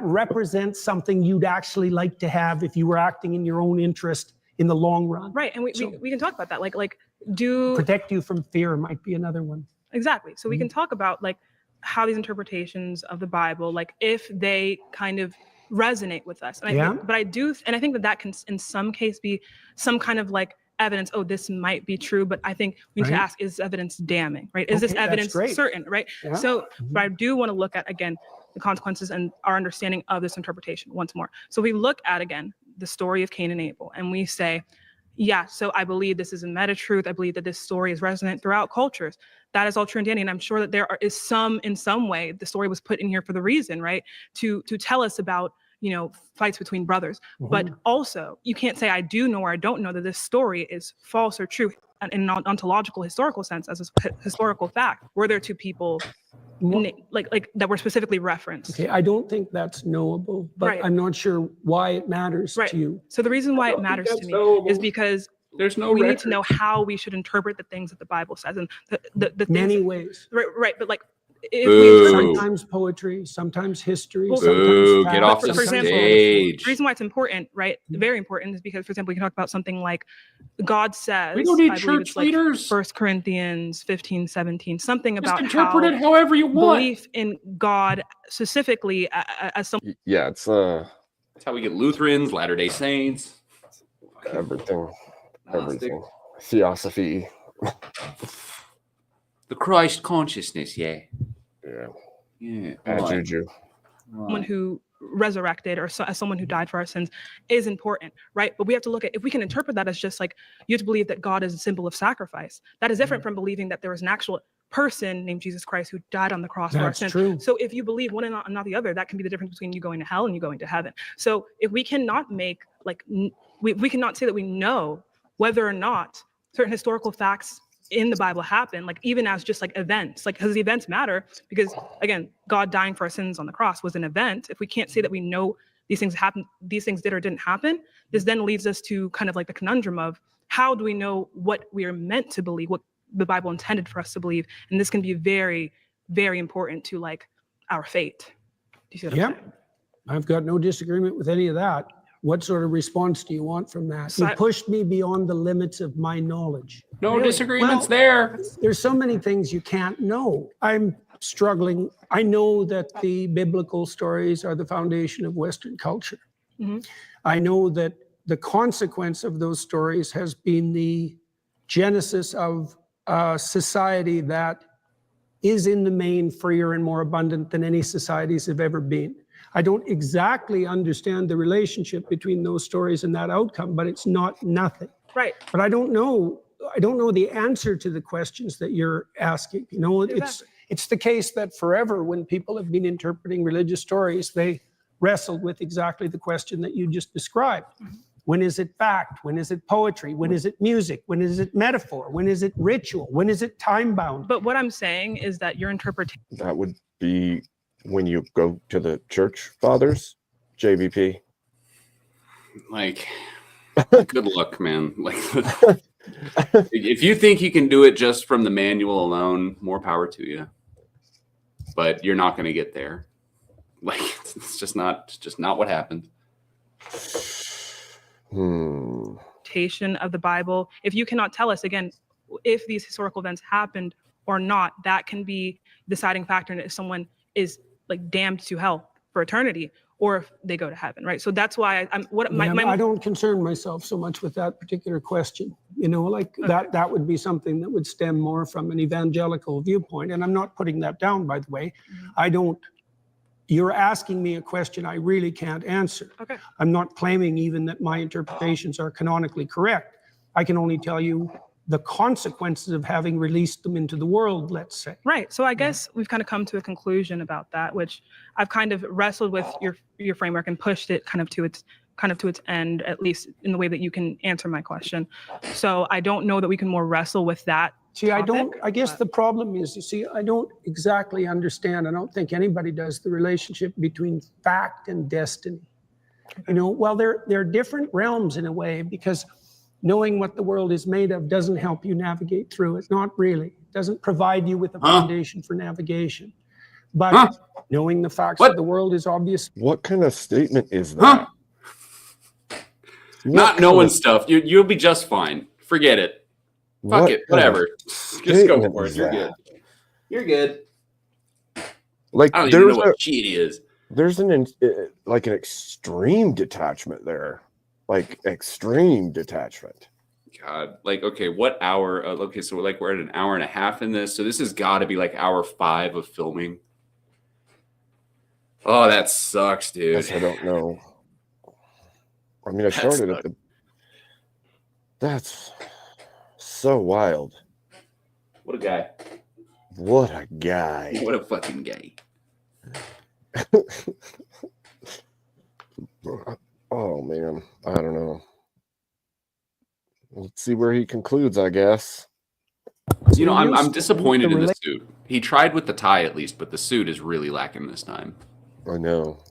represents something you'd actually like to have if you were acting in your own interest in the long run. Right. And we can talk about that. Like do protect you from fear might be another one. Exactly. So we can talk about like how these interpretations of the Bible, like if they kind of resonate with us. And I think that can in some case be some kind of like evidence, oh, this might be true, but I think we need to ask, is evidence damning, right? Is this evidence certain, right? Yeah. So, but I do want to look at, again, the consequences and our understanding of this interpretation once more. So we look at, again, the story of Cain and Abel, and we say, yeah, so I believe this is a meta truth. I believe that this story is resonant throughout cultures. That is all true and dandy. And I'm sure that is some, in some way, the story was put in here for the reason, right? To tell us about, fights between brothers. But also, you can't say I do know or I don't know that this story is false or true in an ontological, historical sense, as a historical fact. Were there two people like that were specifically referenced? Okay, I don't think that's knowable, but I'm not sure why it matters to you. So the reason why it matters to me is because we need to know how we should interpret the things that the Bible says, and the things many ways. Right, but like if sometimes poetry, sometimes history, Boo, sometimes get off the stage. The reason why it's important, right, very important, is because, for example, we can talk about something like God says, we don't need I believe church it's like leaders. 1 Corinthians 15:17, something Just about interpret it however you want. Belief in God specifically as some. Yeah, it's That's how we get Lutherans, Latter-day Saints, everything. Theosophy. The Christ consciousness, yeah. Bad juju. Someone who resurrected or as someone who died for our sins is important, right? But we have to look at, if we can interpret that as just like, you have to believe that God is a symbol of sacrifice. That is different from believing that there was an actual person named Jesus Christ who died on the cross for our sins. True. So if you believe one and not the other, that can be the difference between you going to hell and you going to heaven. So if we cannot make we cannot say that we know whether or not certain historical facts in the Bible happen, like even as just like events, like because the events matter, because again, God dying for our sins on the cross was an event. If we can't say that we know these things happened, these things did or didn't happen, this then leads us to kind of like the conundrum of how do we know what we are meant to believe, what the Bible intended for us to believe? And this can be very, very important to like our fate. Do you see what I'm saying? I've got no disagreement with any of that. What sort of response do you want from that? So you pushed me beyond the limits of my knowledge. No disagreements there. There's so many things you can't know. I'm struggling. I know that the biblical stories are the foundation of Western culture. I know that the consequence of those stories has been the genesis of a society that is in the main freer and more abundant than any societies have ever been. I don't exactly understand the relationship between those stories and that outcome, but it's not nothing. Right. But I don't know the answer to the questions that you're asking. It's the case that forever when people have been interpreting religious stories, they wrestled with exactly the question that you just described. When is it fact? When is it poetry? When is it music? When is it metaphor? When is it ritual? When is it time bound? But what I'm saying is that your interpretation. That would be when you go to the church fathers, JVP. Like, good luck, man. Like, if you think you can do it just from the manual alone, more power to you. But you're not going to get there. Like, it's just not what happened. Interpretation of the Bible. If you cannot tell us again if these historical events happened or not, that can be deciding factor in if someone is like damned to hell for eternity or if they go to heaven, right? So that's why I don't concern myself so much with that particular question. You know, like that would be something that would stem more from an evangelical viewpoint. And I'm not putting that down, by the way. You're asking me a question I really can't answer. Okay. I'm not claiming even that my interpretations are canonically correct. I can only tell you the consequences of having released them into the world, let's say. Right. So I guess we've kind of come to a conclusion about that, which I've kind of wrestled with your framework and pushed it kind of to its end, at least in the way that you can answer my question. So I don't know that we can more wrestle with that. See, I guess the problem is, you see, I don't exactly understand. I don't think anybody does the relationship between fact and destiny. You know, well, they're different realms in a way, because knowing what the world is made of doesn't help you navigate through it. Not really. It doesn't provide you with a foundation for navigation. But knowing the facts of the world is obvious. What kind of statement is that? Not knowing stuff. You'll be just fine. Forget it. Fuck it. Whatever. Just go for it. You're good. You're good. Like, I don't even know what cheat is. There's an extreme detachment there. Like, extreme detachment. God, like, okay, what hour? Okay, so like we're at an hour and a half in this, so this has got to be like hour 5 of filming. Oh, that sucks, dude. I don't know. I mean, I started at the. That's so wild. What a guy. What a guy. What a fucking guy. Oh man, I don't know. Let's see where he concludes, I guess. You know, I'm disappointed in the suit. He tried with the tie at least, but the suit is really lacking this time. I know.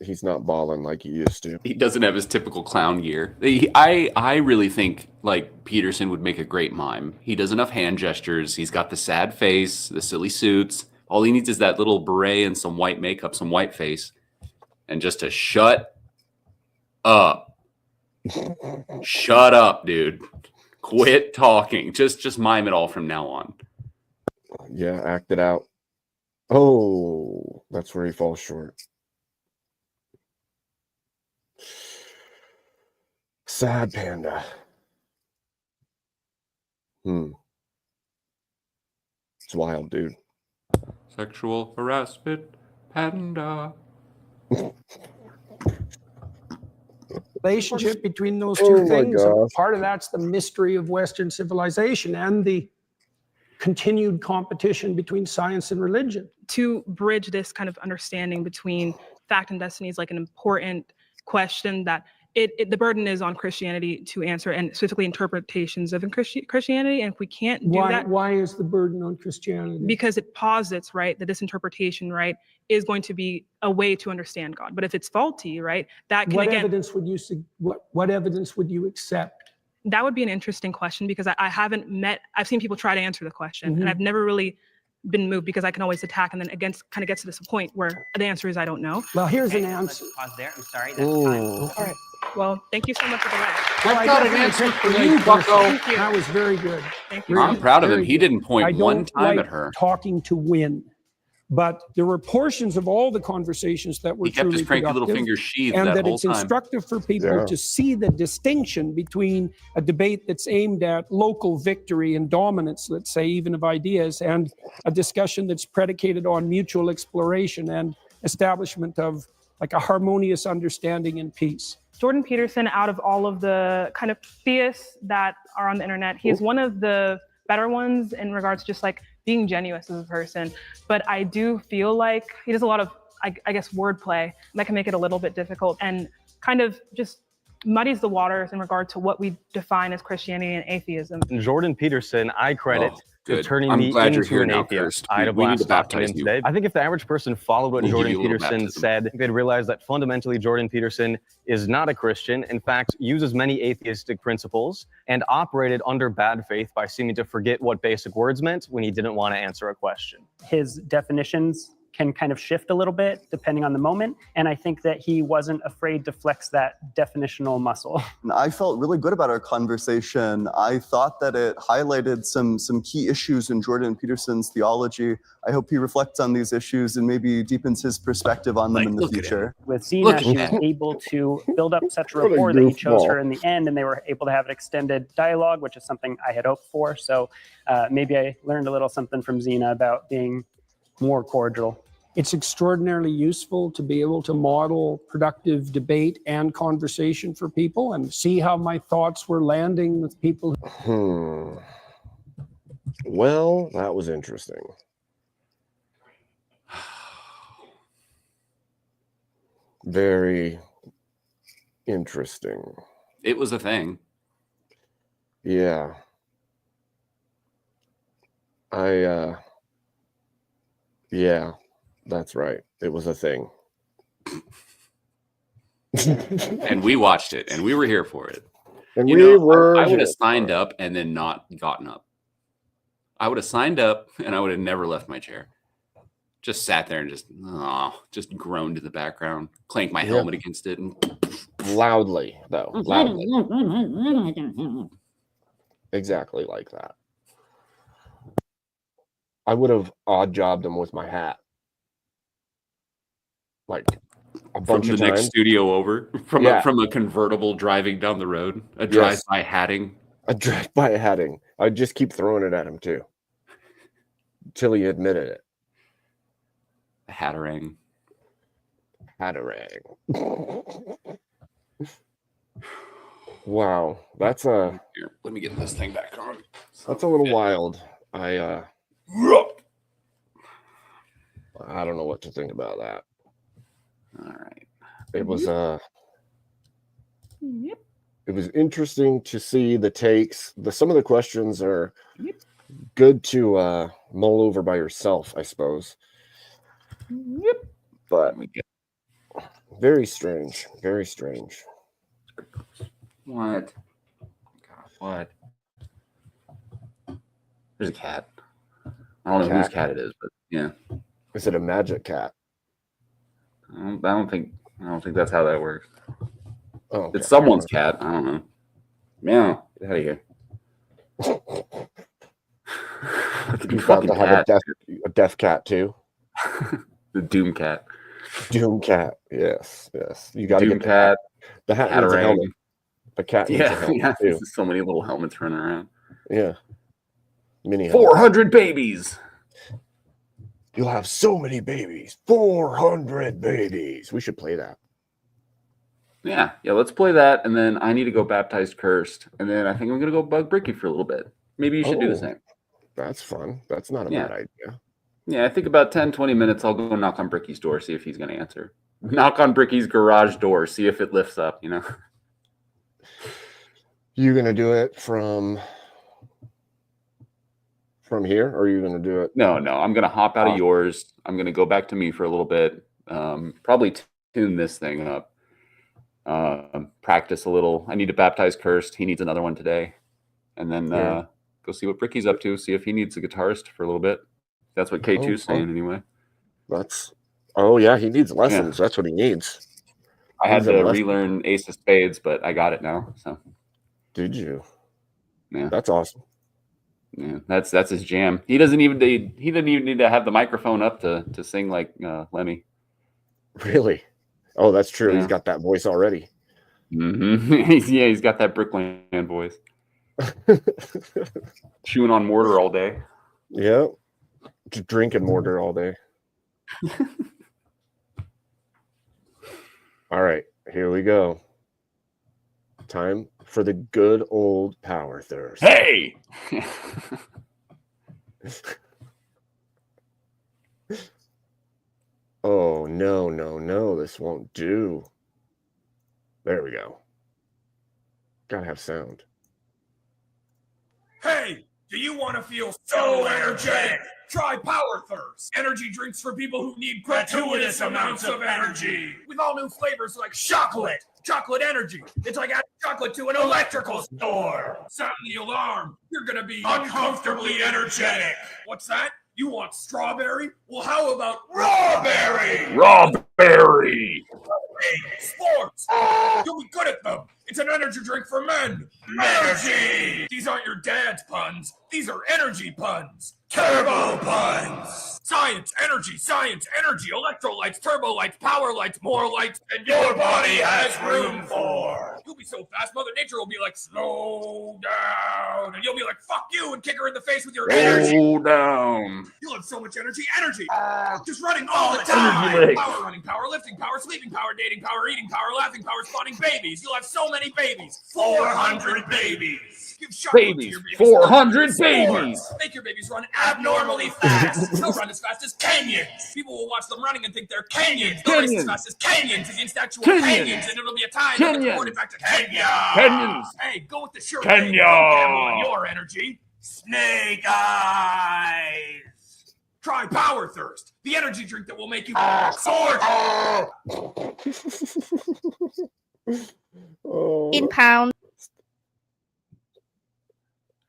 He's not balling like he used to. He doesn't have his typical clown gear. I really think like Peterson would make a great mime. He does enough hand gestures. He's got the sad face, the silly suits. All he needs is that little beret and some white makeup, some white face, and just to shut up. Shut up, dude. Quit talking. Just mime it all from now on. Yeah, act it out. Oh, that's where he falls short. Sad panda. It's wild, dude. Sexual harassment panda. Relationship between those two things. Part of that's the mystery of Western civilization and the continued competition between science and religion. To bridge this kind of understanding between fact and destiny is like an important question that the burden is on Christianity to answer, and specifically interpretations of Christianity. And if we can't do that, why is the burden on Christianity? Because it posits, right, that this interpretation, right, is going to be a way to understand God. But if it's faulty, right, that can what evidence would you what evidence would you accept? That would be an interesting question, because I've seen people try to answer the question, and I've never really been moved, because I can always attack and then kind of gets to this point where the answer is I don't know. Well, here's an answer. Let's pause there. I'm sorry. That's time. All right. Well, thank you so much for the ride. I've got an answer for you, Bucko. Thank you. That was very good. Thank you. I'm proud of him. He didn't point one time like at her. Talking to win. But there were portions of all the conversations that were He kept his cranky little finger sheathed and that whole it's time. instructive for people to see the distinction between a debate that's aimed at local victory and dominance, let's say, even of ideas, and a discussion that's predicated on mutual exploration and establishment of like a harmonious understanding and peace. Jordan Peterson, out of all of the kind of theists that are on the internet, he is one of the better ones in regards to just like being genuine as a person. But I do feel like he does a lot of, I guess, wordplay that can make it a little bit difficult, and kind of just muddies the waters in regard to what we define as Christianity and atheism. Jordan Peterson, I credit to good. turning I'm me glad you're into here an now, atheist. Kirst. I had a We need to blast talking to baptize him you. today. I think if the average person followed what We'll give Jordan you a little Peterson baptism. said, they'd realize that fundamentally Jordan Peterson is not a Christian. In fact, uses many atheistic principles and operated under bad faith by seeming to forget what basic words meant when he didn't want to answer a question. His definitions can kind of shift a little bit depending on the moment. And I think that he wasn't afraid to flex that definitional muscle. I felt really good about our conversation. I thought that it highlighted some key issues in Jordan Peterson's theology. I hope he reflects on these issues and maybe deepens his perspective on them in the future. With Zena, she was able to build up such a What a rapport that he chose goofball. her in the end, and they were able to have an extended dialogue, which is something I had hoped for. So maybe I learned a little something from Zena about being more cordial. It's extraordinarily useful to be able to model productive debate and conversation for people and see how my thoughts were landing with people. Well, that was interesting. Very interesting. It was a thing. Yeah. Yeah, that's right. It was a thing. And we watched it, and we were here for it. And You we know, were I would here have for signed it. up and then not gotten up. I would have signed up and I would have never left my chair. Just sat there and just groaned in the background, clanked my Yeah. helmet against it, and Loudly, though. Loudly. Exactly like that. I would have odd jobbed him with my hat. Like a bunch from of the next times. studio over, from Yeah. from a convertible driving down the road, a Yes. drive-by hatting. A drive-by hatting. I'd just keep throwing it at him too. Till he admitted it. A hatterang. Hatterang. Wow. That's a Here, let me get this thing back on. that's a little wild. I don't know what to think about that. All right. It was Yep. it was interesting to see the takes. Some of the questions are good to mull over by yourself, I suppose. Yep. But very strange. Very strange. What? God, what? There's a cat. I don't know whose cat it is, but yeah. Is it a magic cat? I don't think that's how that works. Oh, okay. It's someone's cat. I don't know. Meow. Get out of here. You about to have a deaf cat too? The Doom Cat. Doom Cat. Yes, yes. You got to Doom get Cat. the hat needs a Hatterang. helmet. The cat needs a Yeah, helmet yeah. too. There's so many little helmets running around. Yeah. Mini helmet. 400 babies. You'll have so many babies. 400 babies. We should play that. Yeah, let's play that, and then I need to go baptize Kirst, and then I think I'm gonna go bug Bricky for a little bit. Maybe you should do the same. That's fun. That's not a Yeah. bad idea. Yeah, I think about 10-20 minutes I'll go knock on Bricky's door, see if he's gonna answer. Knock on Bricky's garage door, see if it lifts up, you know. You gonna do it from here, or are you gonna do it? No, I'm gonna hop out of yours. I'm gonna go back to me for a little bit. Probably tune this thing up. Practice a little. I need to baptize Kirst. He needs another one today. And then Yeah. go see what Bricky's up to, see if he needs a guitarist for a little bit. That's what K2's saying anyway. Yeah, he needs lessons. That's what he needs. I had Needs a to lesson. relearn Ace of Spades, but I got it now. So Did you? Yeah. That's awesome. Yeah, that's his jam. He doesn't even need to have the microphone up to sing like Lemmy. Really? Oh, that's true. Yeah. He's got that voice already. He's got that Brickland voice. Chewing on mortar all day. Yeah. Just drinking mortar all day. All right, here we go. Time for the good old power thirst. Hey! Oh, no, this won't do. There we go. Gotta have sound. Hey, do you want to feel so energetic? Try Power Thirst. Energy drinks for people who need gratuitous amounts of energy. With all new flavors like chocolate. Chocolate energy. It's like adding chocolate to an electrical store. Sound the alarm. You're going to be uncomfortably energetic. What's that? You want strawberry? Well, how about rawberry? Rawberry. Sports. You'll be good at them. It's an energy drink for men. Energy. These aren't your dad's puns. These are energy puns. Turbo puns. Science, energy, electrolytes, turbo lights, power lights, more lights than your body has room for. You'll be so fast, Mother Nature will be like, slow down. And you'll be like, fuck you, and kick her in the face with your energy. Slow down. You'll have so much energy. Just running all the time. Energy legs. Power running, power lifting, power sleeping, power dating, power eating, power laughing, power spawning babies. You'll have so many babies. 400 babies. Give sharp food to Babies. your babies. 400 babies. Make your babies run abnormally fast. They'll run as fast as Kenyans. People will watch them running and think they're Kenyans. They'll race as fast as Kenyans against actual Kenyans. And it'll be a tie that gets reported back to Kenya. Kenyans. Hey, go with the shirt. Kenya. Don't gamble on your energy. Snake eyes. Try Power Thirst, the energy drink that will make you sword. In pounds.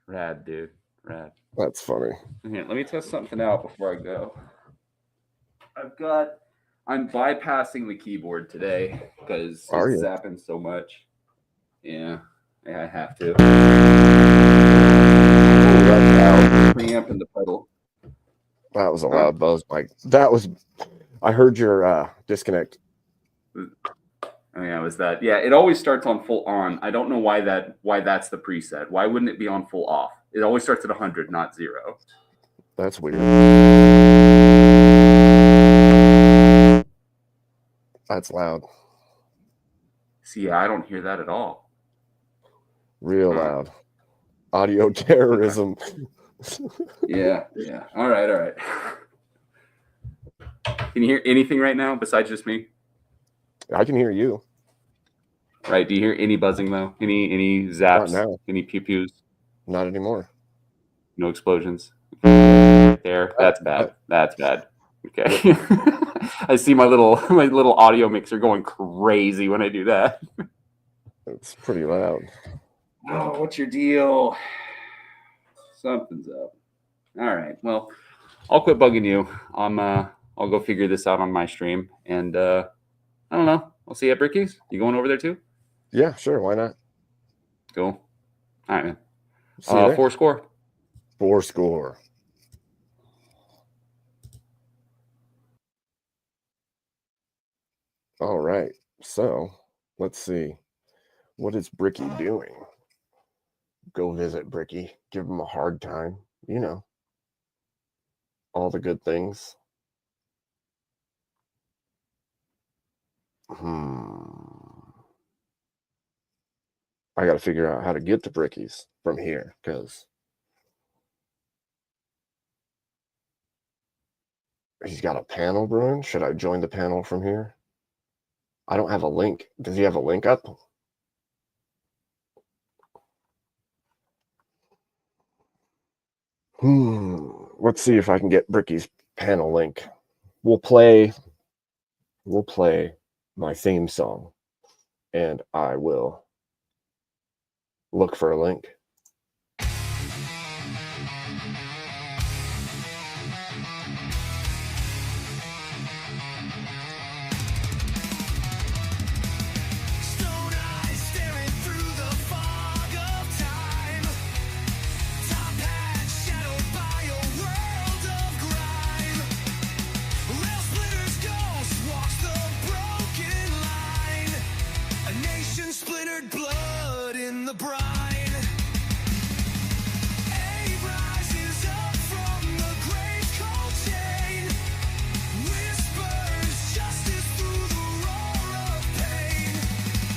Rad, dude. Rad. That's funny. Here, let me test something out before I go. I'm bypassing the keyboard today because it's Are you? zapping so much. Yeah, I have to. Preamping the pedal. That was a loud buzz, Mike. I heard your disconnect. Oh yeah, was that? Yeah, it always starts on full on. I don't know why that's the preset. Why wouldn't it be on full off? It always starts at 100, not 0. That's weird. That's loud. See, I don't hear that at all. Real loud. Audio terrorism. Yeah. All right. Can you hear anything right now besides just me? I can hear you. Right. Do you hear any buzzing though? Any zaps? Not now. Any pew-pews? Not anymore. No explosions. There. That's bad. That's bad. Okay. I see my little audio mixer going crazy when I do that. It's pretty loud. Oh, what's your deal? Something's up. All right. Well, I'll quit bugging you. I'll go figure this out on my stream, and I don't know. I'll see you at Bricky's. You going over there too? Yeah, sure. Why not? Cool. All right, man. See you there. 4 score. 4 score. All right. So let's see. What is Bricky doing? Go visit Bricky. Give him a hard time. You know, all the good things. I got to figure out how to get to Bricky's from here because he's got a panel brewing. Should I join the panel from here? I don't have a link. Does he have a link up? Let's see if I can get Bricky's panel link. We'll play my theme song, and I will look for a link. Stone eyes staring through the fog of time. Top hat shadowed by a world of grime. Rail splitter's ghost walks the broken line. A nation splintered, blood in the brine. Abe rises up from the grave cold chain. Whispers justice through the roar of pain.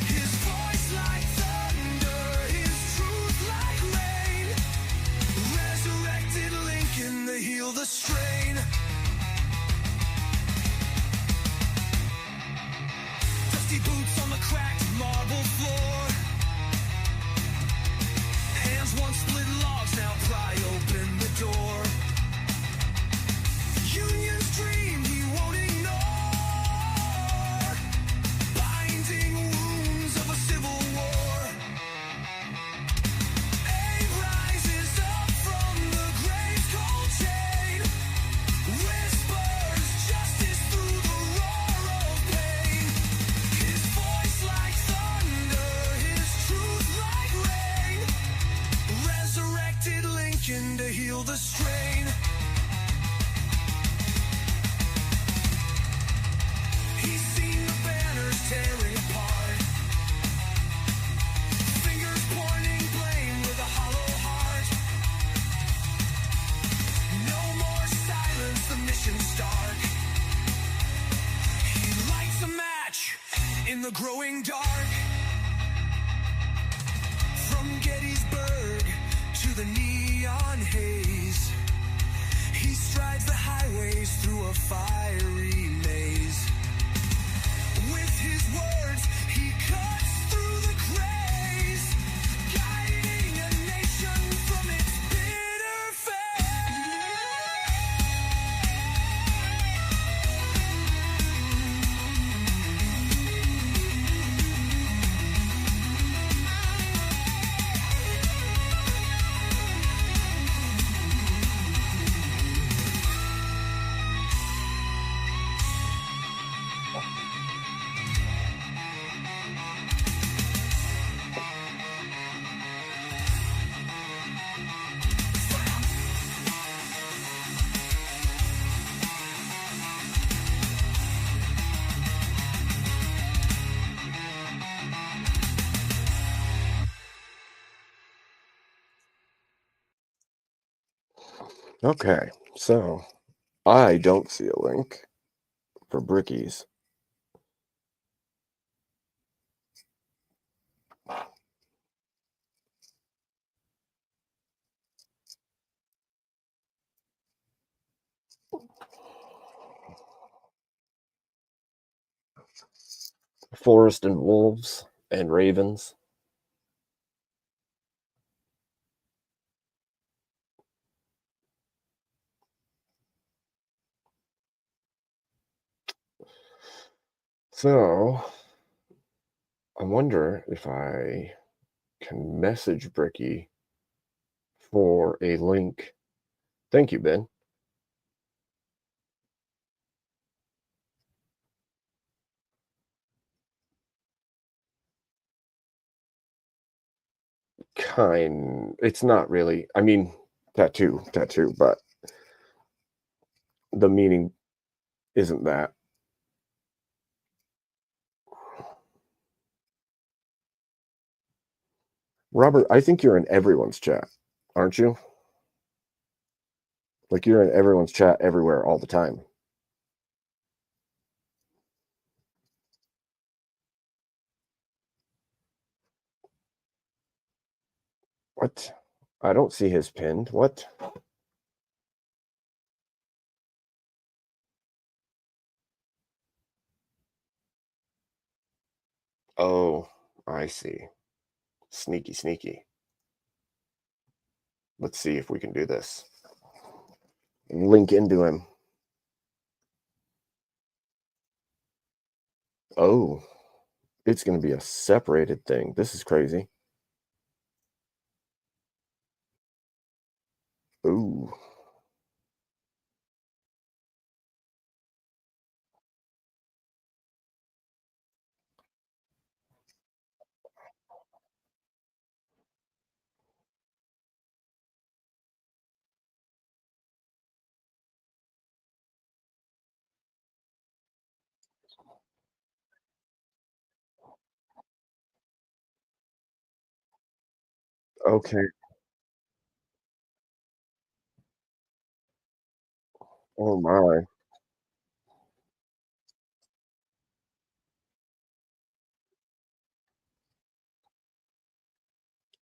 His voice like thunder, his truth like rain. Resurrected Lincoln to heal the strain. Dusty boots on the cracked marble floor. once split logs now pry open the door. Union's dream he won't ignore. Binding wounds of a civil war. Abe rises up from the grave's cold chain. Whispers justice through the roar of pain. His voice like thunder, his truth like rain. Resurrected Lincoln to heal the strain. He's seen the banners tearing apart. Fingers pointing blame with a hollow heart. No more silence, the mission's dark. He lights a match in the growing dark. From Gettysburg to the neon haze, he strides the highways through a fiery maze. With his words, he cuts through the craze, guiding a nation from its bitter Okay, so I don't see a link for Brickies. Forest and wolves and ravens. So I wonder if I can message Bricky for a link. Thank you, Ben. It's not really, I mean, tattoo, but the meaning isn't that. Robert, I think you're in everyone's chat, aren't you? Like you're in everyone's chat everywhere all the time. What? I don't see his pinned. What? Oh, I see. Sneaky, sneaky. Let's see if we can do this. Link into him. Oh, it's going to be a separated thing. This is crazy. Ooh. Okay. Oh my.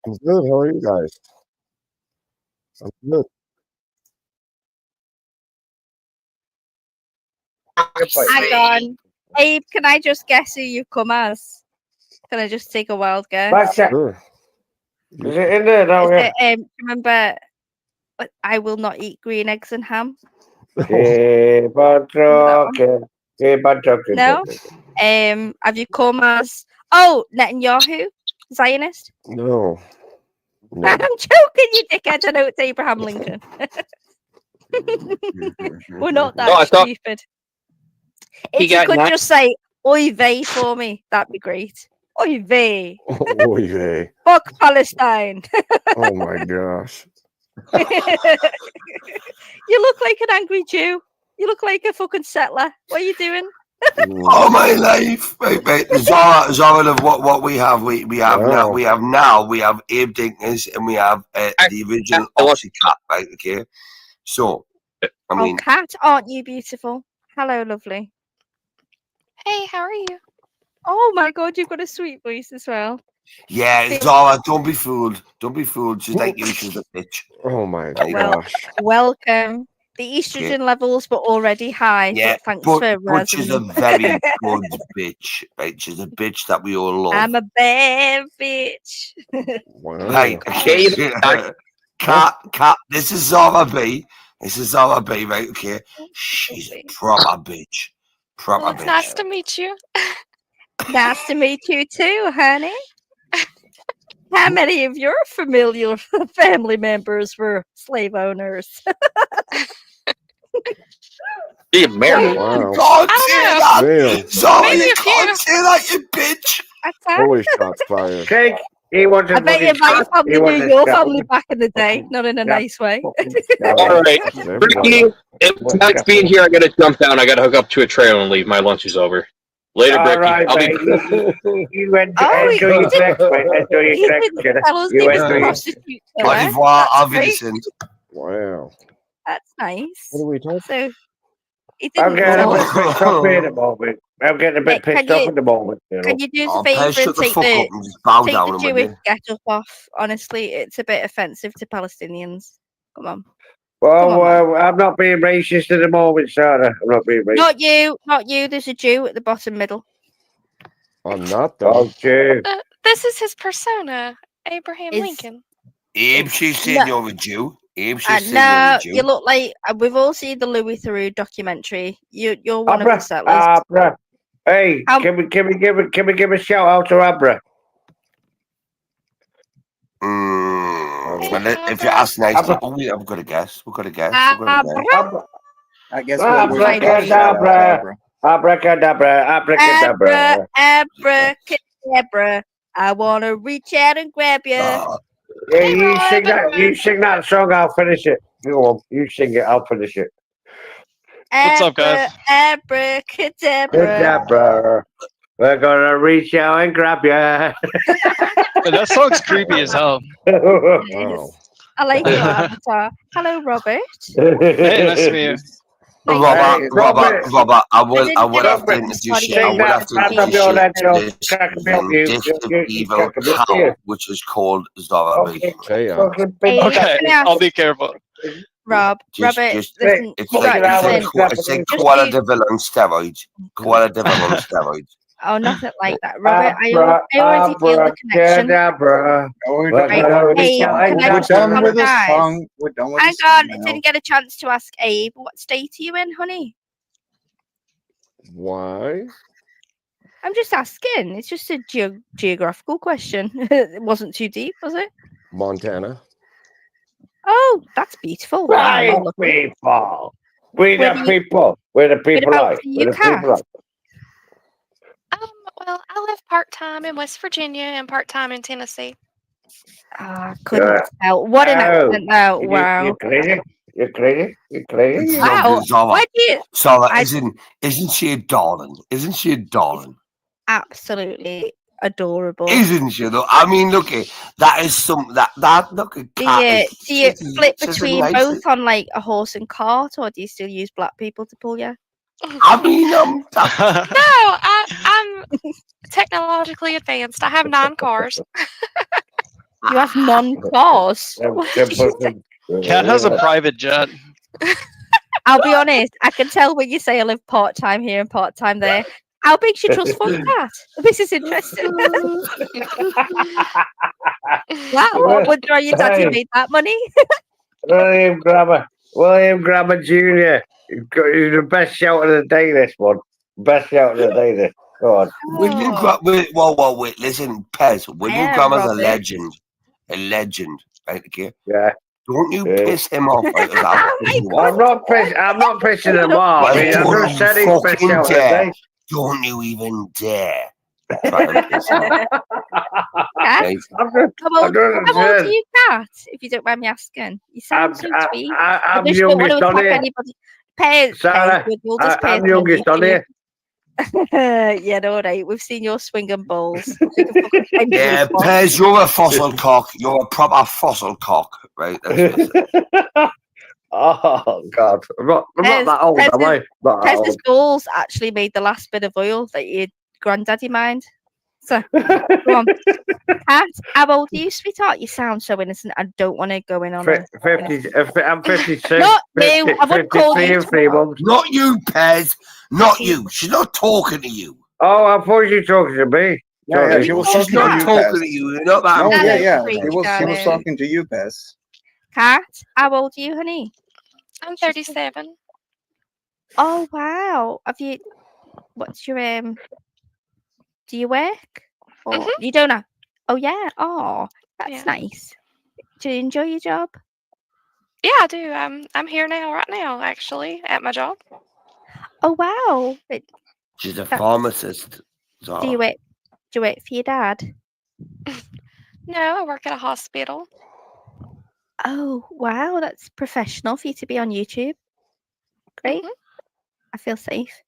I'm good. How are you guys? I'm good. Hang on. Abe, can I just guess who you come as? Can I just take a wild guess? Sure. Is it in there? No, yeah. Remember, I will not eat green eggs and ham. Keep on talking. Keep on talking. No. Have you come as Netanyahu, Zionist? No. I'm joking, you dickhead. I know it's Abraham Lincoln. We're not that No, I thought- stupid. He If you got could nine- just say "Oy vey" for me, that'd be great. Oy vey. Oy vey. Fuck Palestine. Oh my gosh. You look like an angry Jew. You look like a fucking settler. What are you doing? All my life, right. Zara of what we have. We have now. We have Abe Dinkus, and we have the original Oxycat, right? Okay. So, I mean, Kat, aren't you beautiful? Hello, lovely. Hey, how are you? Oh my god, you've got a sweet voice as well. yeah, Zara, don't be fooled. Don't be fooled. She's like you. She's a bitch. Oh my Well, gosh. welcome. The estrogen levels were already high. Yeah, but thanks but for she's a razzing very me. good bitch, right? She's a bitch that we all love. I'm a bad bitch. Right, okay. Cat, this is Zara B. This is Zara B, right? Okay. She's a proper bitch. Proper Well, it's bitch. nice to meet you. Nice to meet you too, honey. How many of your familiar family members were slave owners? Be married. Wow. You can't say that. Damn. Zara, Maybe you a few. can't say that, you bitch. Holy shots fired. Cake. He wants I bet you my family knew your family back in the day, not in a nice way. All right. Brittany, it was nice being here. I got to jump down. I got to hook up to a trailer and leave. My lunch is over. Later, All Brittany. right, I'll mate. be. You enjoy Oh, your sex, mate. Enjoy your he sex. didn't tell us You he was a enjoy your prostitute Au killer. revoir, That's Auf great. Wiedersehen. Wow. That's nice. What are we talking? So he I'm didn't getting a tell bit us. pissed off here at the moment. I'm getting a bit Can pissed off you- at the moment. You know. Can you do us a Oh, Pez, favour and shut the take fuck the up and just bow take down the a minute. Jewish get up off? Honestly, it's a bit offensive to Palestinians. Come on. Well, I'm not being racist at the moment, Sarah. I'm not being racist. Not you, not you. There's a Jew at the bottom middle. I'm not though. Oh, Jew. This is his persona, Abraham Is- Lincoln. Abe, she's saying you're a Jew. Abe, she's saying you're No, a Jew. you look like we've all seen the Louis Theroux documentary. You're one of Abra, the settlers. Abra. Hey, can we give a shout out to Abra? Well, if you ask nicely, I've got a guess. We've got a guess. We've got a guess. Abra. I guess Abracadabra. Abracadabra. Abracadabra. Abracadabra. I wanna reach out and grab you. Ah. Yeah, you sing that song, I'll finish it. Go on, you sing it, I'll finish it. What's up, guys? Abracadabra. Cadabra. We're gonna reach out and grab you. That song's creepy as hell. Wow. I like your avatar. Hello, Robert. Hey, nice to meet you. Robert, I will have to introduce you. I will have to introduce this evil cow, which is called Zara B. Hey, Okay, I'll be careful. Robert, listen, It's right, like Koala Devil on steroids. Koala Devil on steroids. Oh, nothing like that, Robert. I already feel the connection. We're done with this song. We're done with Hang this on, song now. didn't get a chance to ask Abe. What state are you in, honey? Why? I'm just asking. It's just a geographical question. It wasn't too deep, was it? Montana. Oh, that's beautiful. Right, Oh, look. people. We Where the do you- people. We're the people about like. you, We're the Kat? people like. Well, I live part-time in West Virginia and part-time in Tennessee. Ah, couldn't tell. What an accent, though. Wow. You're crazy. You're crazy. You're crazy. Wow. Why do you? Zara, isn't she a darling? Isn't she a darling? Absolutely adorable. Isn't she though? I mean, look, that is some that look at Do Kat. you flip she's a between nice- both on like a horse and cart, or do you still use black people to pull you? I mean, No, I'm technologically advanced. I have 9 cars. You have non-cars. Cat has a private jet. I'll be honest. I can tell when you say I live part-time here and part-time there. How big's your trust fund, Kat? This is interesting. I wonder how your daddy made that money. William Grammer Jr. He's the best shout of the day, this one. Best shout of the day, this. Go on. William wait, listen, Pez. William Grammer's a legend. A legend, right, okay? Yeah. Don't you piss him off. Right, I'm not pissing him off. I mean, I'm just saying he's best shout of the day. Don't you even dare. Try and piss him off. How old are you, Kat? If you don't mind me asking. You sound so sweet. I'm youngest on here. Sarah, I'm youngest on here. Yeah, no, right. We've seen your swinging balls. Yeah, Pez, you're a fossil cock. You're a proper fossil cock, right? Oh, God. I'm not that old, am I? Pez's balls actually made the last bit of oil that your granddaddy mined. So, go on. Kat, how old are you, sweetheart? You sound so innocent. I don't want to go in on it. I'm 56. Not you. I wouldn't call you. 3 months. Not you, Pez. Not you. She's not talking to you. Oh, I thought you were talking to me. Yeah, she was She's talking not to you, talking Pez. to you. You're not that. No, yeah. freak, He was darling. talking to you, Pez. Kat, how old are you, honey? I'm 37. Oh wow. Have you? What's your Do you work? Or you don't know? Oh yeah. Oh, that's nice. Do you enjoy your job? Yeah, I do. I'm here now, right now, actually, at my job. Oh wow. She's a pharmacist. Do you work? Do you work for your dad? No, I work at a hospital. Oh wow, that's professional for you to be on YouTube. Great. I feel safe.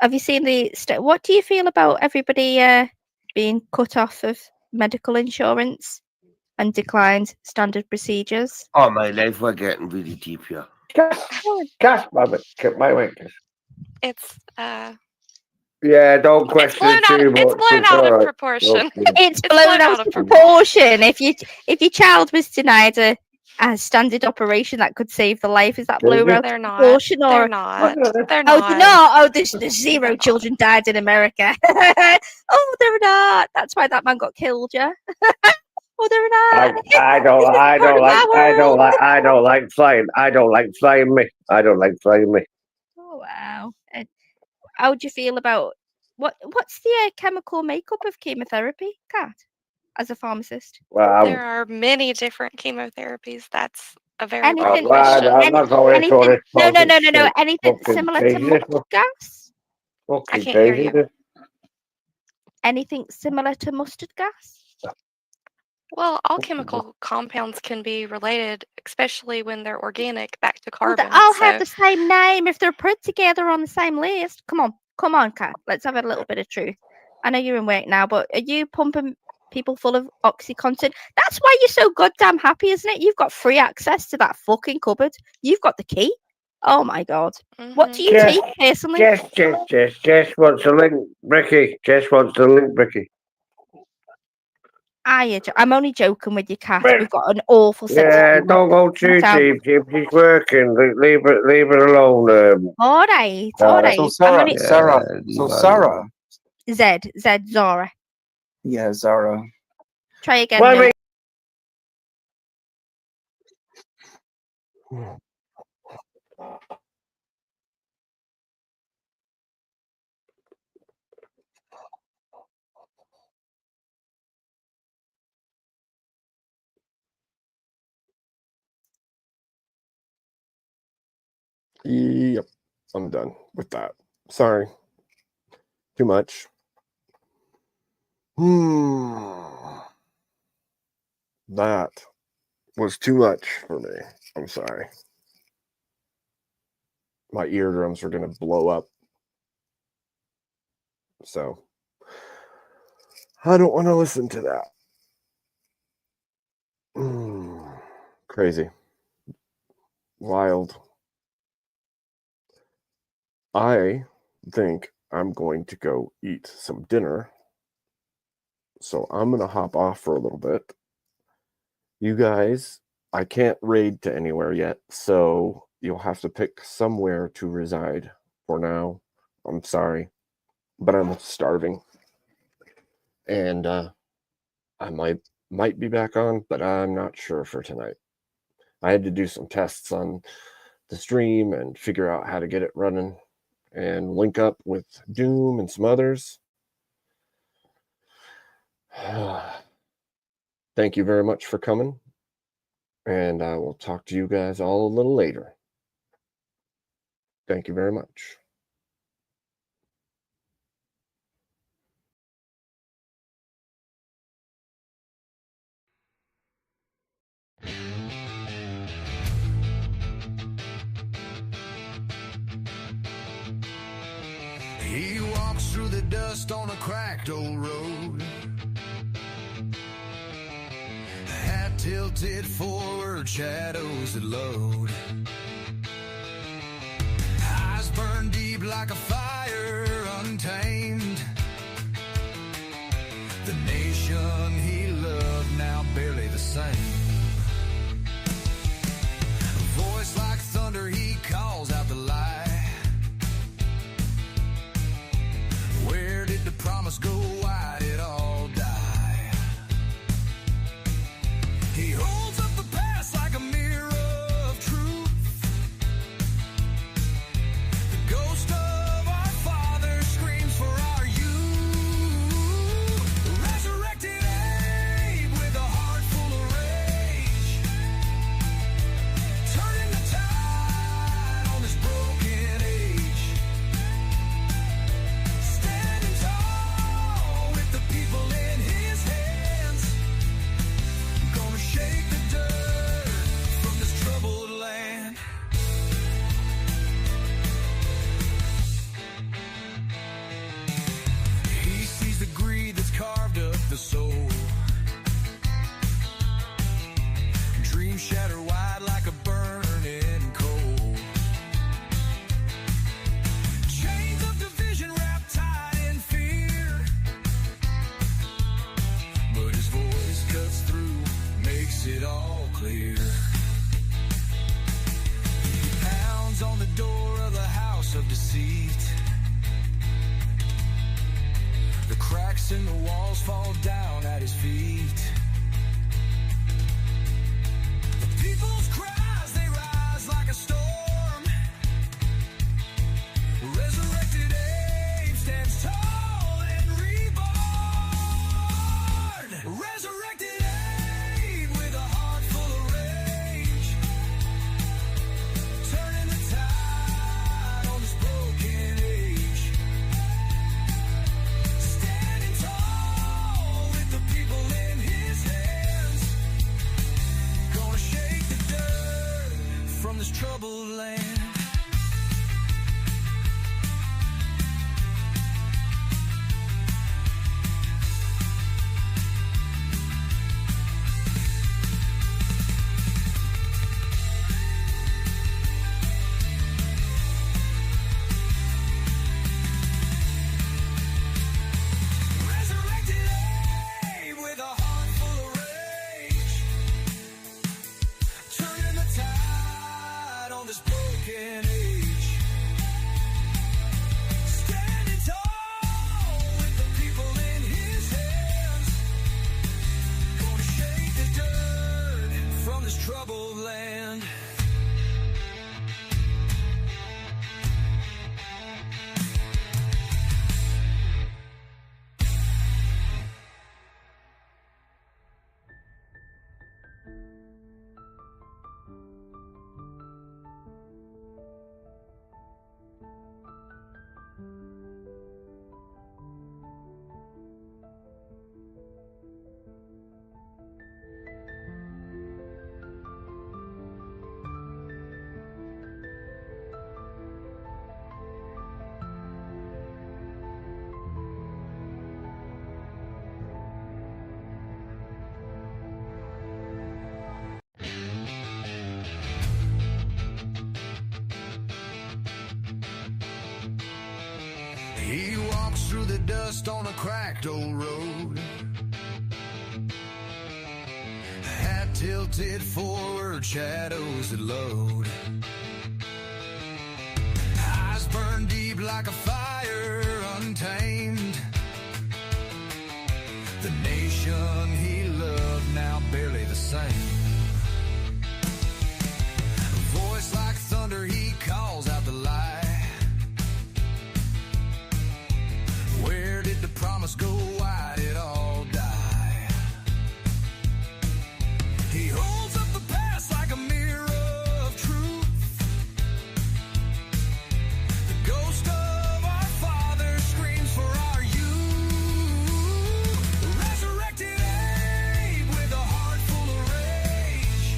Have you seen the? What do you feel about everybody being cut off of medical insurance and declined standard procedures? Oh, my life, we're getting really deep here. Cash, my way. It's Yeah, don't question too much. It's blown out of alright. proportion. It's blown out of proportion. If your child was denied a standard operation that could save the life, is that blown out They're of not. proportion? Or They're not. They're oh, not. they're not. Oh, there's 0 children died in America. Oh, they're not. That's why that man got killed. Yeah. Oh, they're not. I don't like flying. I don't like flying me. Oh wow. How do you feel about what's the chemical makeup of chemotherapy, Kat, as a pharmacist? There are many different chemotherapies. That's a very Anything, broad question. No. Anything similar to mustard gas? I can't hear you. Anything similar to mustard gas? Well, all chemical compounds can be related, especially when they're organic, back to Well, carbon. they all have the same name if they're put together on the same list. Come on, Kat. Let's have a little bit of truth. I know you're in work now, but are you pumping people full of OxyContin? That's why you're so goddamn happy, isn't it? You've got free access to that fucking cupboard. You've got the key. Oh my god. What do you take personally? Jess wants to link Ricky. I'm only joking with you, Kat. We've got an awful sense of Yeah, humour. don't go too deep. She's working. Leave her alone. All right. So Sarah. Zara. Yeah, Zara. Try again. Lou. Yep, I'm done with that. Sorry. Too much. That was too much for me. I'm sorry. My eardrums are going to blow up. So, I don't want to listen to that. Crazy. Wild. I think I'm going to go eat some dinner. So I'm going to hop off for a little bit. You guys, I can't raid to anywhere yet, so you'll have to pick somewhere to reside for now. I'm sorry, but I'm starving. And I might might be back on, but I'm not sure for tonight. I had to do some tests on the stream and figure out how to get it running and link up with Doom and some others. Thank you very much for coming, and I will talk to you guys all a little later. Thank you very much. He walks through the dust on a cracked old road. Hat tilted forward, shadows that load. Eyes burn deep like a fire untamed. The nation he loved now barely the same. A voice like thunder, he calls out the lie. Where did the promise go? Why did all die? He holds up the past like a mirror of truth. The ghost of our father screams for our youth. Resurrected Abe with a heart full of rage, turning the tide on this broken age. Standing tall with the people in his hands, gonna shake the dirt from this troubled land. He sees the greed that's carved up the soul. Dreams shatter wide like a burning coal. Chains of division wrapped tight in fear, but his voice cuts through, makes it all clear. He pounds on the door of the house of deceit. The cracks in the walls fall down at his feet. The people's cries, they rise like a storm. Resurrected Abe stands tall and reborn. Resurrected Abe with a heart full of rage, turning the tide on this broken age. Standing tall with the people in his hands, gonna shake the dirt from this troubled land. Resurrected Abe with a heart full of rage, turning the tide on this broken age. Standing tall with the people in his hands, gonna shake the dirt from this troubled land. He walks through the dust on a cracked old road. Hat tilted forward, shadows that load. Eyes burn deep like a fire untamed. The nation he loved now barely the same. A voice like thunder, he calls out the lie. Where did the promise go? Why did all die? He holds up the past like a mirror of truth. The ghost of our father screams for our youth. Resurrected Abe with a heart full of rage,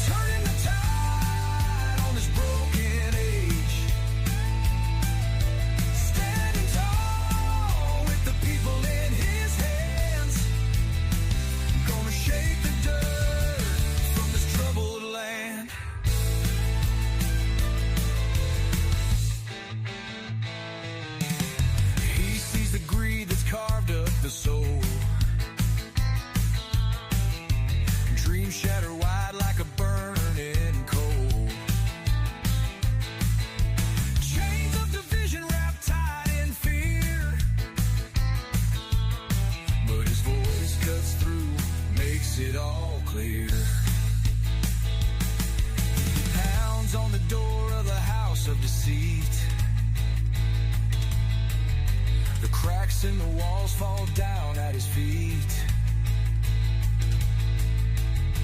turning the tide on this broken age. Standing tall with the people in his hands, gonna shake the dirt from this troubled land. He sees the greed that's carved up the soul. Dreams shatter wide like a burning coal. Chains of division wrapped tight in fear, but his voice cuts through, makes it all clear. He pounds on the door of the house of deceit. The cracks in the walls fall down at his feet.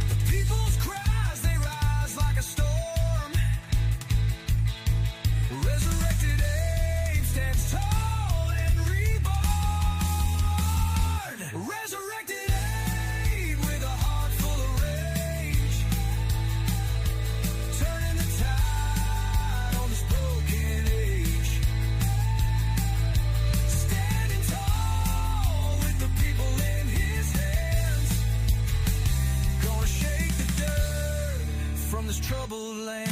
The people's cries, they rise like a storm. Resurrected Abe stands tall and reborn. Resurrected Abe with a heart full of rage, turning the tide on this broken age. Standing tall with the people in his hands, gonna shake the dirt from this troubled land.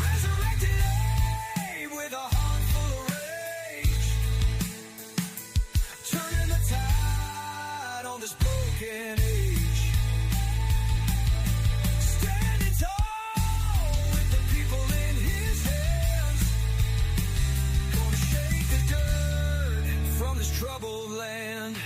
Resurrected Abe with a heart full of rage, turning the tide on this broken age. Standing tall with the people in his hands, gonna shake the dirt from this troubled land.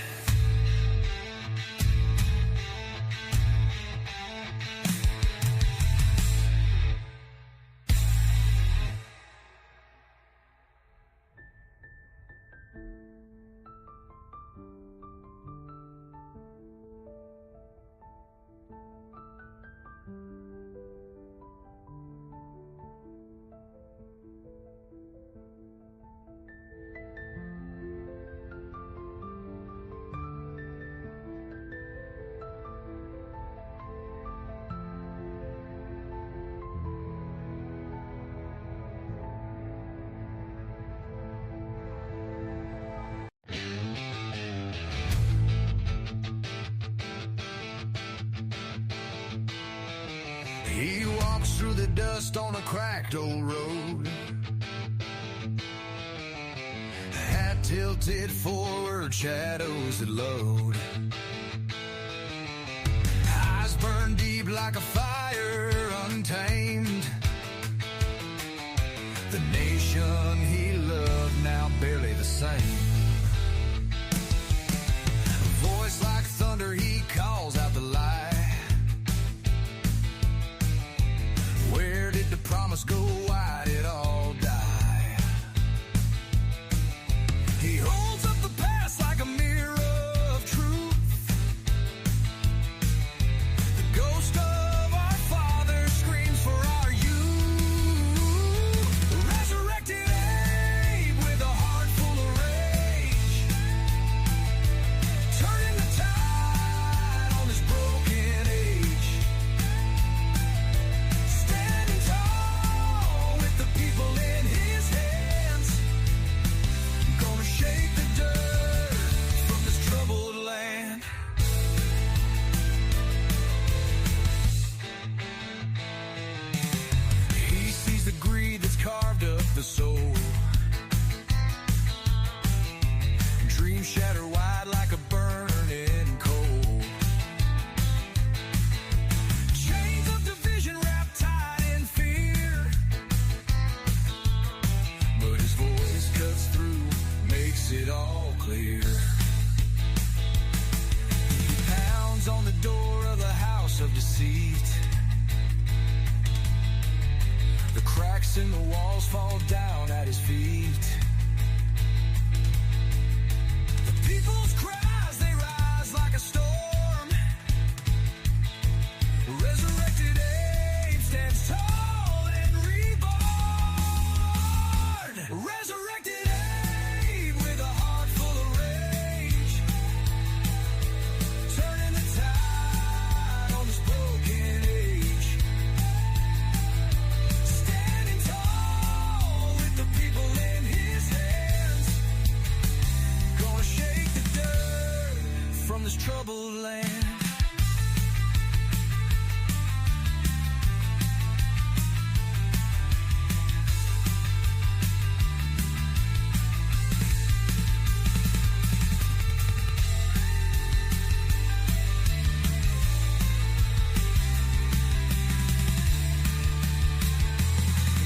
He walks through the dust on a cracked old road, hat tilted forward, shadows that load. Eyes burn deep like a fire untamed. The nation he loved now barely the same. A voice like thunder, he calls out the lie. Where did the promise go? Why did all die? He holds up the past like a mirror of truth. The ghost of our father screams for our youth. Resurrected Abe with a heart full of rage, turning the tide on this broken age. Standing tall makes it all clear. He pounds on the door of the house of deceit. The cracks in the walls fall down at his feet. The people's cries, they rise like a storm. Resurrected Abe stands tall and reborn. Resurrected Abe with a heart full of rage, turning the tide on this broken age. Standing tall with the people in his hands, gonna shake the dirt from this troubled land.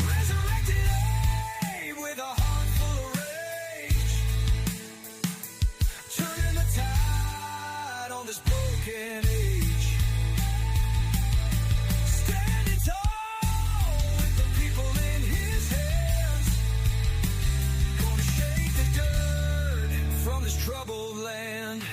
Resurrected Abe with a heart full of rage, turning the tide on this broken age. Standing tall with the people in his hands, gonna shake the dirt from this troubled land.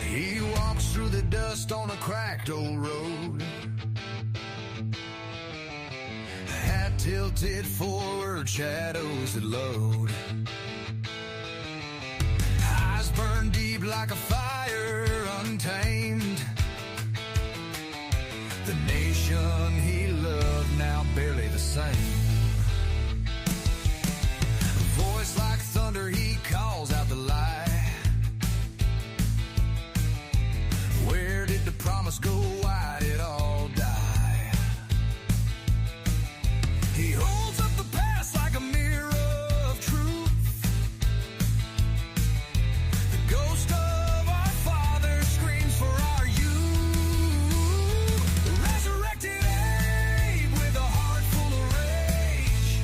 He walks through the dust on a cracked old road, hat tilted forward, shadows that load. Eyes burn deep like a fire untamed. The nation he loved now barely the same. A voice like thunder, he calls out the lie. Where did the promise go? Why did all die? He holds up the past like a mirror of truth. The ghost of our father screams for our youth. Resurrected Abe with a heart full of rage,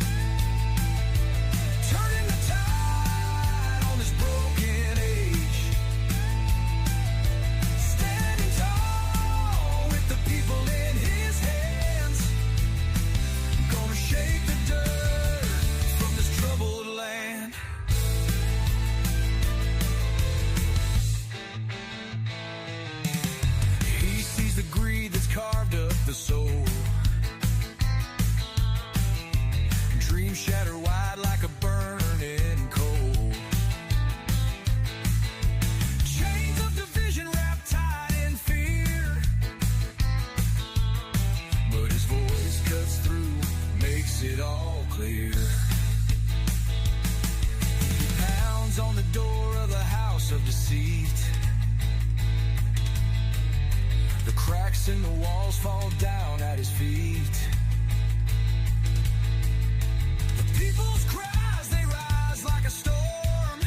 turning the tide on this broken age. Standing tall with the people in his hands, gonna shake the dirt from this troubled land. He sees the greed that's carved up the soul. Dreams shatter wide like a burning coal. Chains of division wrapped tight in fear, but his voice cuts through, makes it all clear. He pounds on the door of the house of deceit. The cracks in the walls fall down at his feet. The people's cries, they rise like a storm.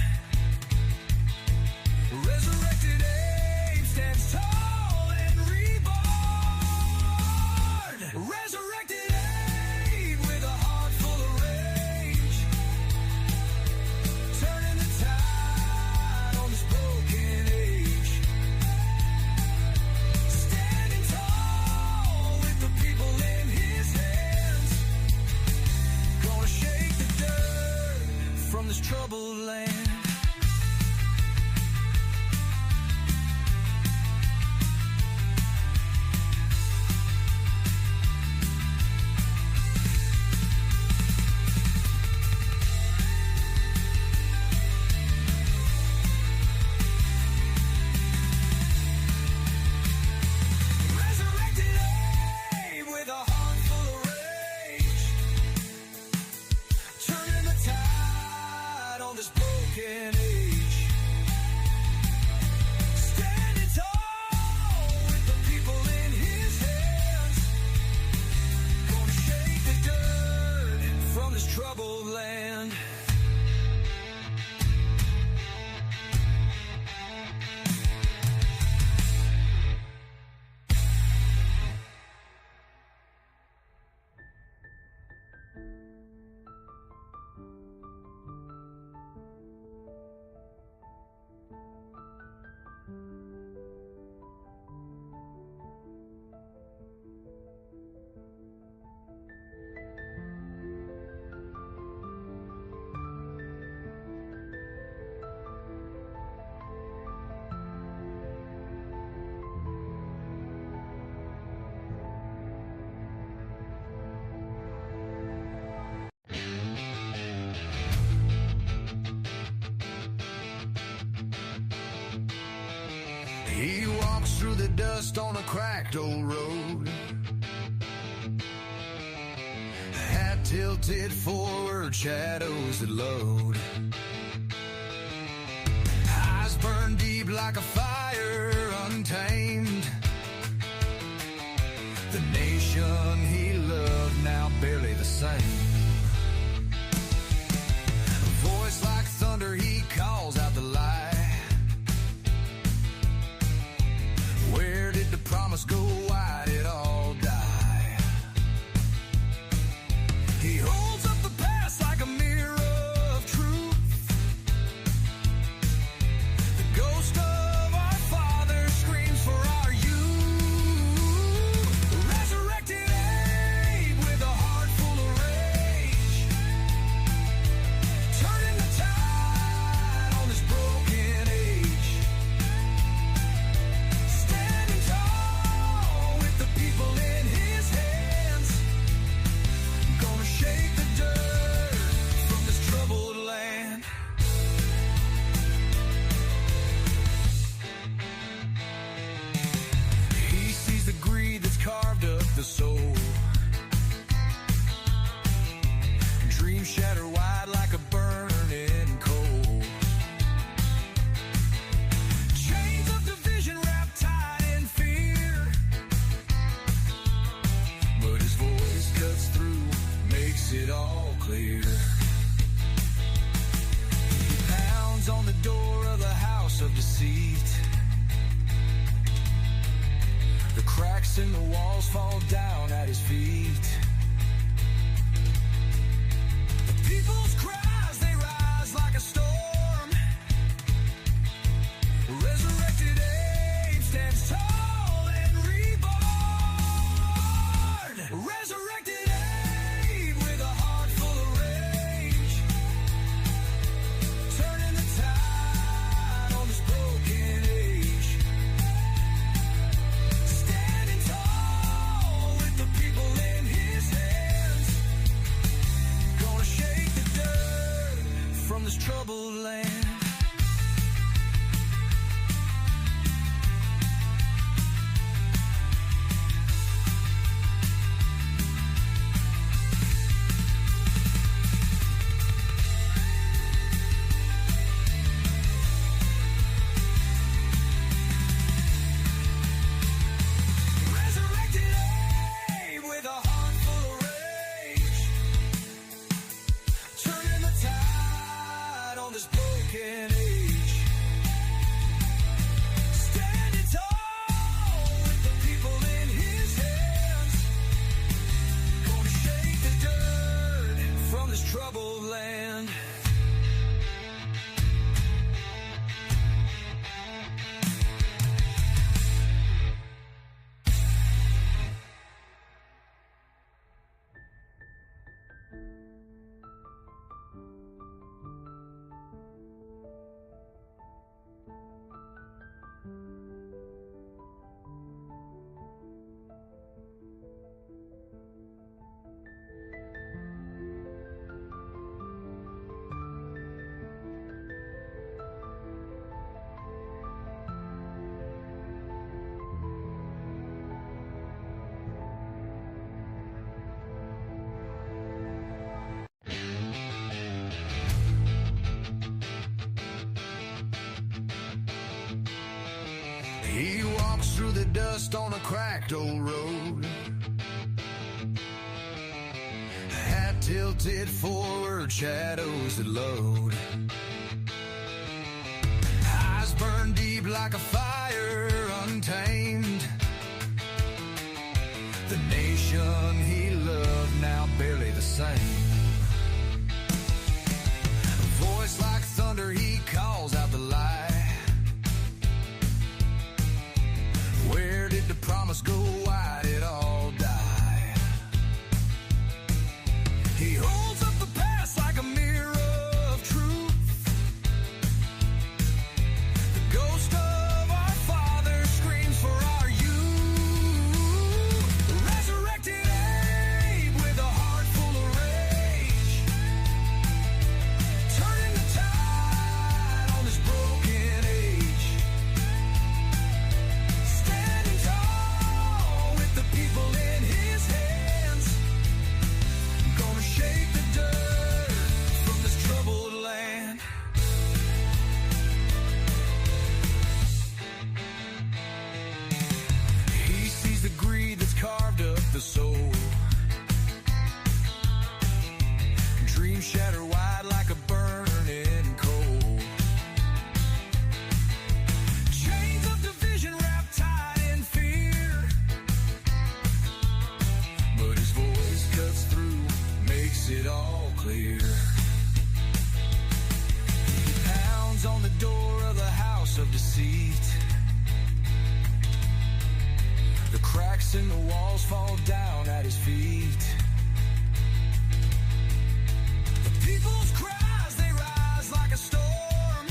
Resurrected Abe stands tall and reborn. Resurrected Abe with a heart full of rage, turning the tide on this broken age. Standing tall with the people in his hands, gonna shake the dirt He walks through the dust on a cracked old road. Hat tilted forward, shadows that load. Eyes burn deep like a fire, untamed. The nation he loved, now barely the same. A voice like thunder, he calls out the lie. Where did the promise go? Why did all die? He holds up the past like a mirror of truth. The ghost of our father screams for our youth. Resurrected Abe with a heart full of rage, turning the tide on this broken age. Standing tall with the people in his hands, gonna shake the dirt from this troubled land. He sees the greed that's carved up the soul. Dreams shatter wide like a burning coal. Chains of division wrapped tight in fear, but his voice cuts through, makes it all clear. He pounds on the door of the house of deceit. The cracks in the walls fall down at his feet. The people's cries, they rise like a storm. Resurrected Abe stands tall and reborn. Resurrected Abe with a heart full of rage, turning the tide on this broken age. Standing tall with the people in his hands, gonna shake the dirt from this troubled land. Resurrected Abe with a heart full of rage, turning the tide on this broken age. Standing tall with the people in his hands, gonna shake the dirt from this troubled land. He walks through the dust on a cracked old road. Hat tilted forward, shadows that load. Eyes burn deep like a fire, untamed. The nation he loved, now barely the same. A voice like thunder, he calls out the lie. Where did the promise go? Why did all die? He holds up the past like a mirror of truth. The ghost of our father screams for our youth. Resurrected Abe with a heart full of rage, turning the tide on this broken age. clear. Pounds on the door of the house of deceit. The cracks in the walls fall down at his feet. The people's cries, they rise like a storm.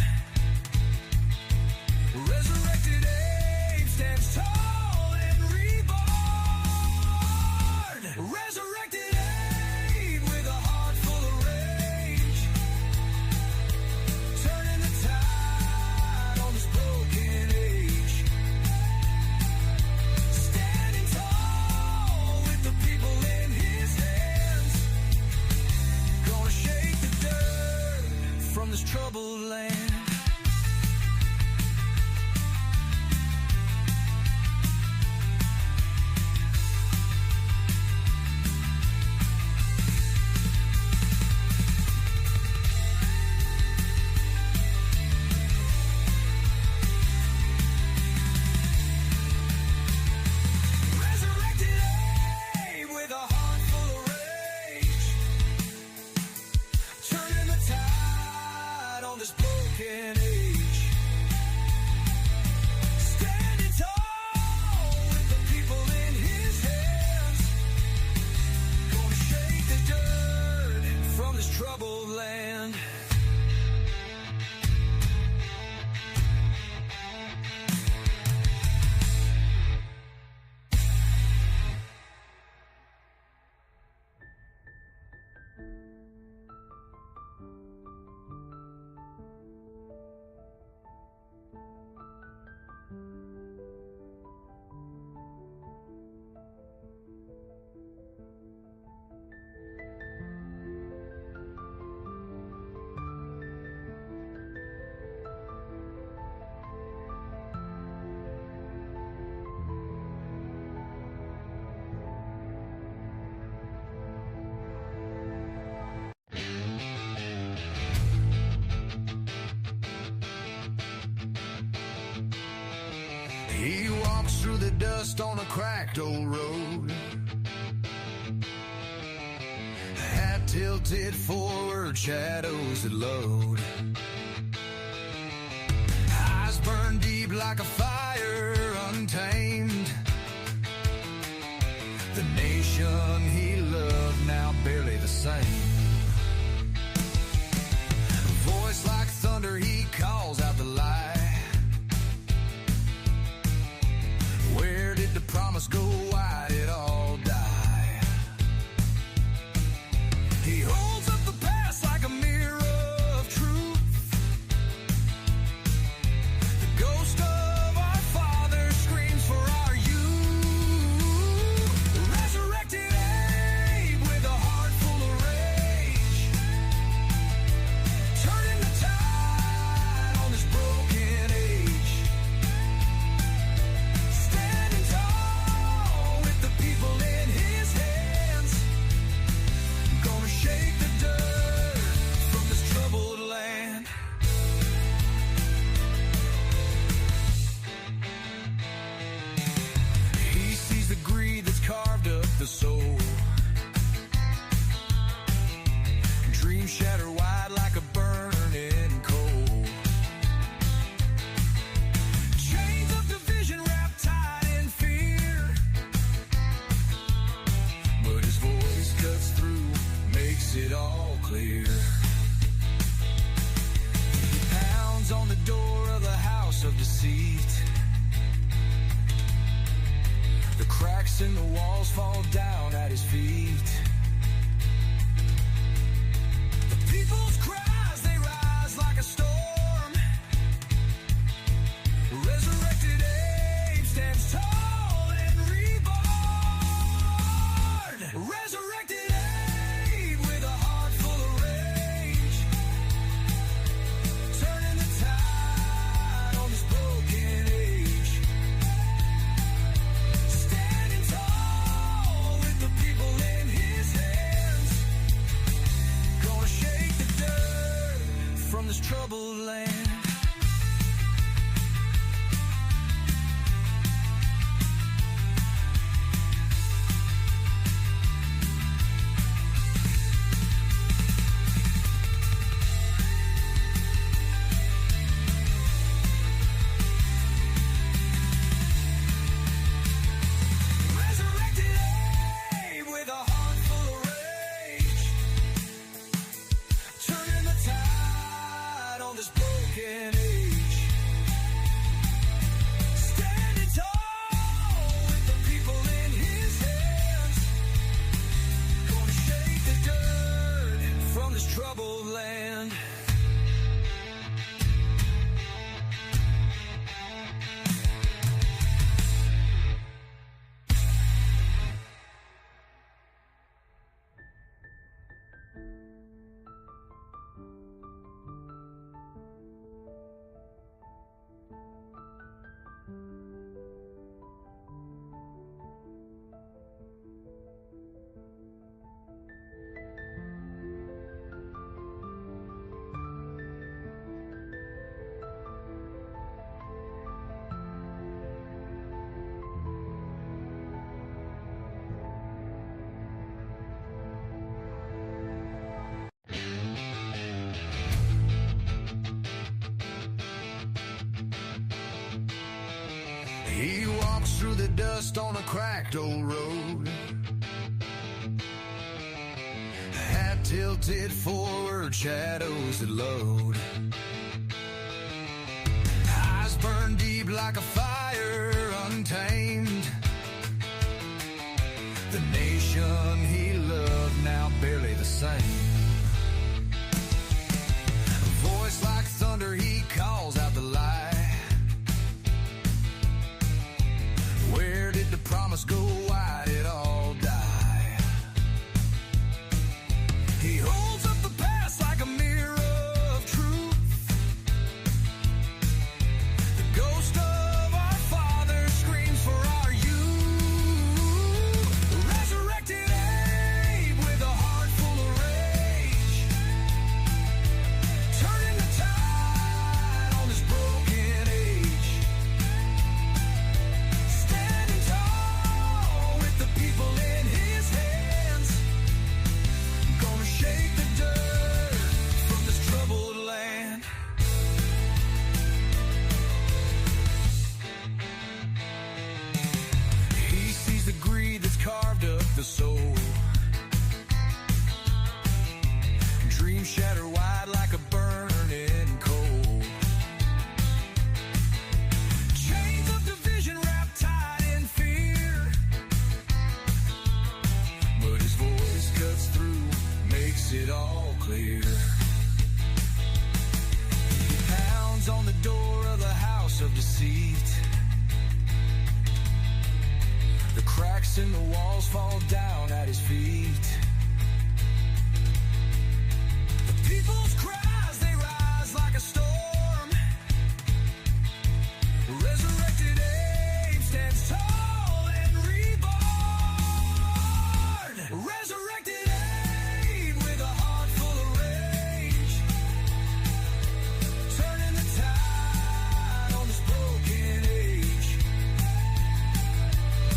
Resurrected Abe stands tall and reborn. Resurrected Abe with a heart full of rage, turning the tide on this broken age. Standing tall with the people in his hands, gonna shake the dirt from this troubled land. Resurrected Abe with a heart full of rage, turning the tide on this broken age. Standing tall with the people in his hands, gonna shake the dirt from this troubled land. He walks through the dust on a cracked old road, hat tilted forward, shadows that load. Eyes burn deep like a fire untamed. The nation he loved now barely the same. Voice like thunder, he calls out the lie. Where did the promise go? Why did all die? He holds up the past like a mirror of truth. The ghost of our father screams for our youth. Resurrected Abe with a heart full of rage, turning the tide on this broken age. Standing tall with the people in his hands, gonna shake the dirt from this troubled land. He sees the greed that's carved up the soul. Dreams shatter wide like a burning coal. Chains of division wrapped tight in fear, but his voice cuts through, makes it all clear. He pounds on the door of the house of deceit. The cracks in the walls fall down at his feet. The people's cries, they rise like a storm. Resurrected Abe stands tall and reborn. Resurrected Abe with a heart full of rage, turning the tide on this broken age. Standing tall He walks through the dust on a cracked old road. Hat tilted forward, shadows that load. Eyes burn deep like a fire, untamed. The nation he loved now barely the same. A voice like thunder, he calls out the lie. Where did the promise go? Why did all die? He holds up the past like a mirror of truth. The ghost of our father screams for our youth. Resurrected Abe with a heart full of rage, turning the tide on this broken age. Standing tall with the people in his hands, gonna shake the dirt from this troubled land. He sees the greed that's carved up the soul. Dreams shatter wide like a burning coal. Chains of division wrapped tight in fear, but his voice cuts through, makes it all clear. He pounds on the door of the house of deceit. The cracks in the walls fall down at his feet. The people's cries, they rise like a storm. Resurrected Abe stands tall and reborn. Resurrected Abe with a heart full of rage, turning the tide on this broken age.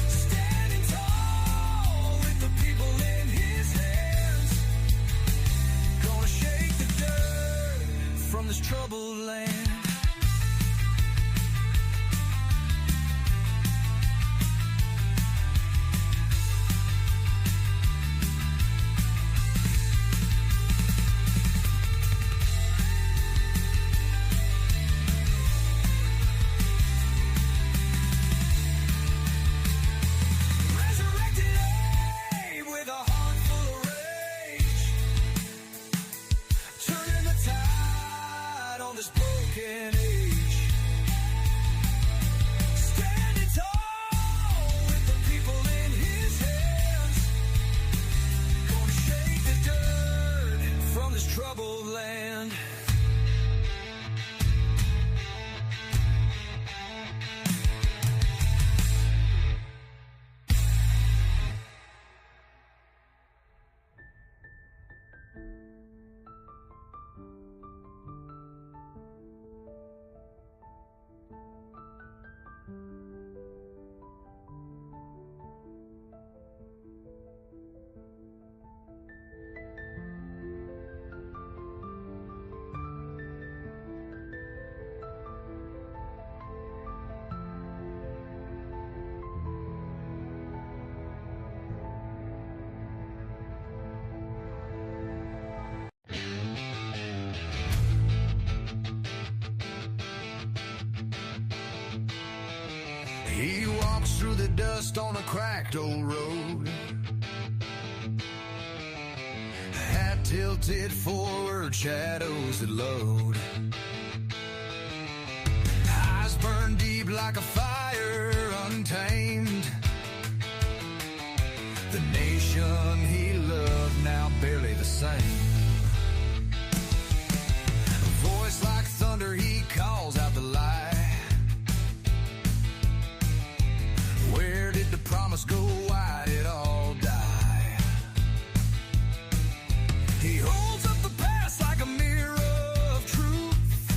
Standing tall with the people in his hands, gonna shake the dirt from this troubled land. Resurrected Abe with a heart full of rage, turning the tide on this broken age. Standing tall with the people in his hands, gonna shake the dirt from this troubled land. He walks through the dust on a cracked old road. Hat tilted forward, shadows that load. Eyes burn deep like a fire, untamed. The nation he loved now barely the same. A voice like thunder, he calls out the lie. Where did the promise go? Why did all die? He holds up the past like a mirror of truth.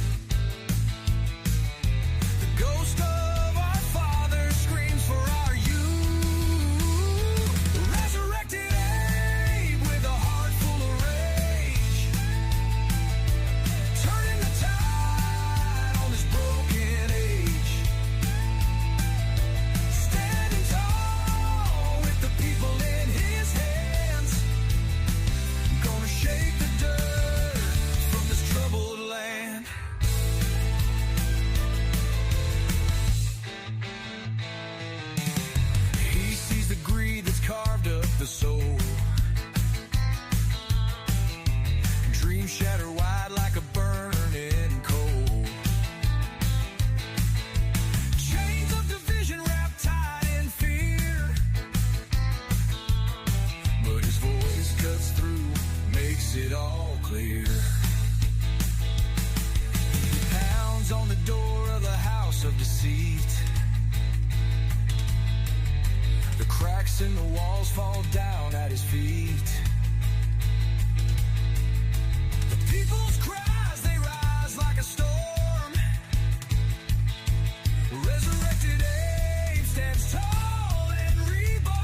The ghost of our father screams for our youth. Resurrected Abe with a heart full of rage, turning the tide makes it all clear. Pounds on the door of the house of deceit. The cracks in the walls fall down at his feet. The people's cries, they rise like a storm. Resurrected Abe stands tall and reborn.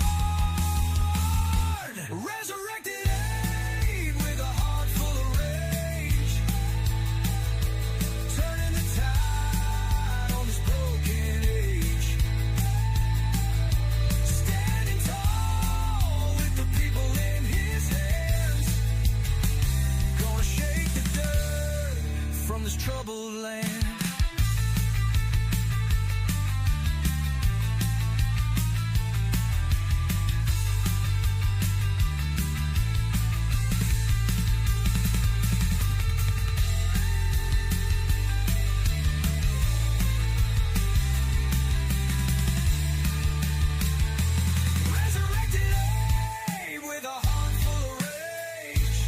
Resurrected Abe with a heart full of rage, turning the tide on this broken age. Standing tall with the people in his hands, gonna shake the dirt from this troubled land. Resurrected Abe with a heart full of rage,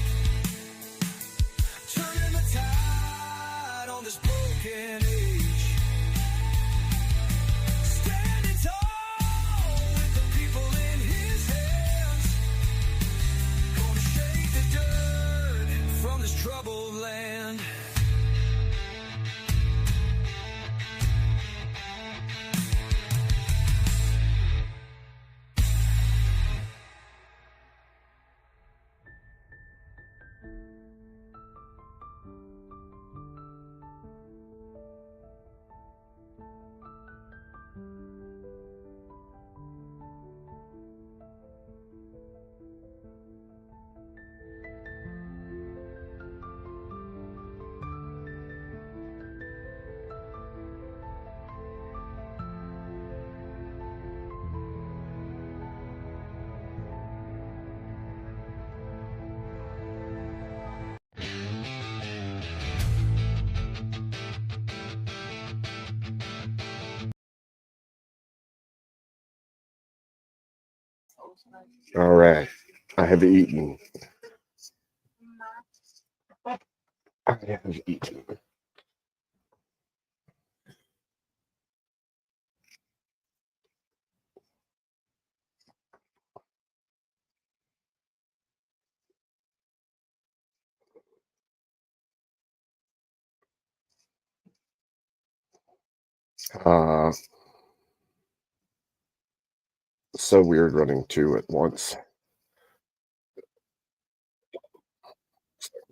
turning the tide on this broken age. Standing tall with the people in his hands, gonna shake the dirt from this troubled land. All right. I have eaten. I have eaten. So weird running two at once.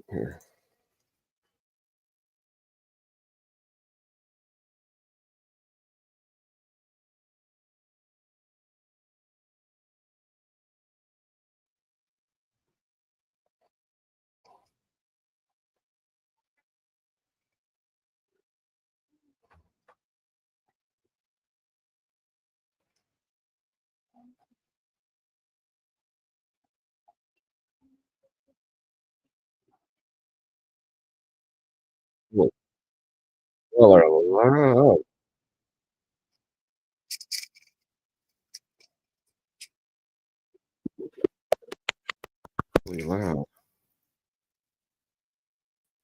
Here. Well, loud.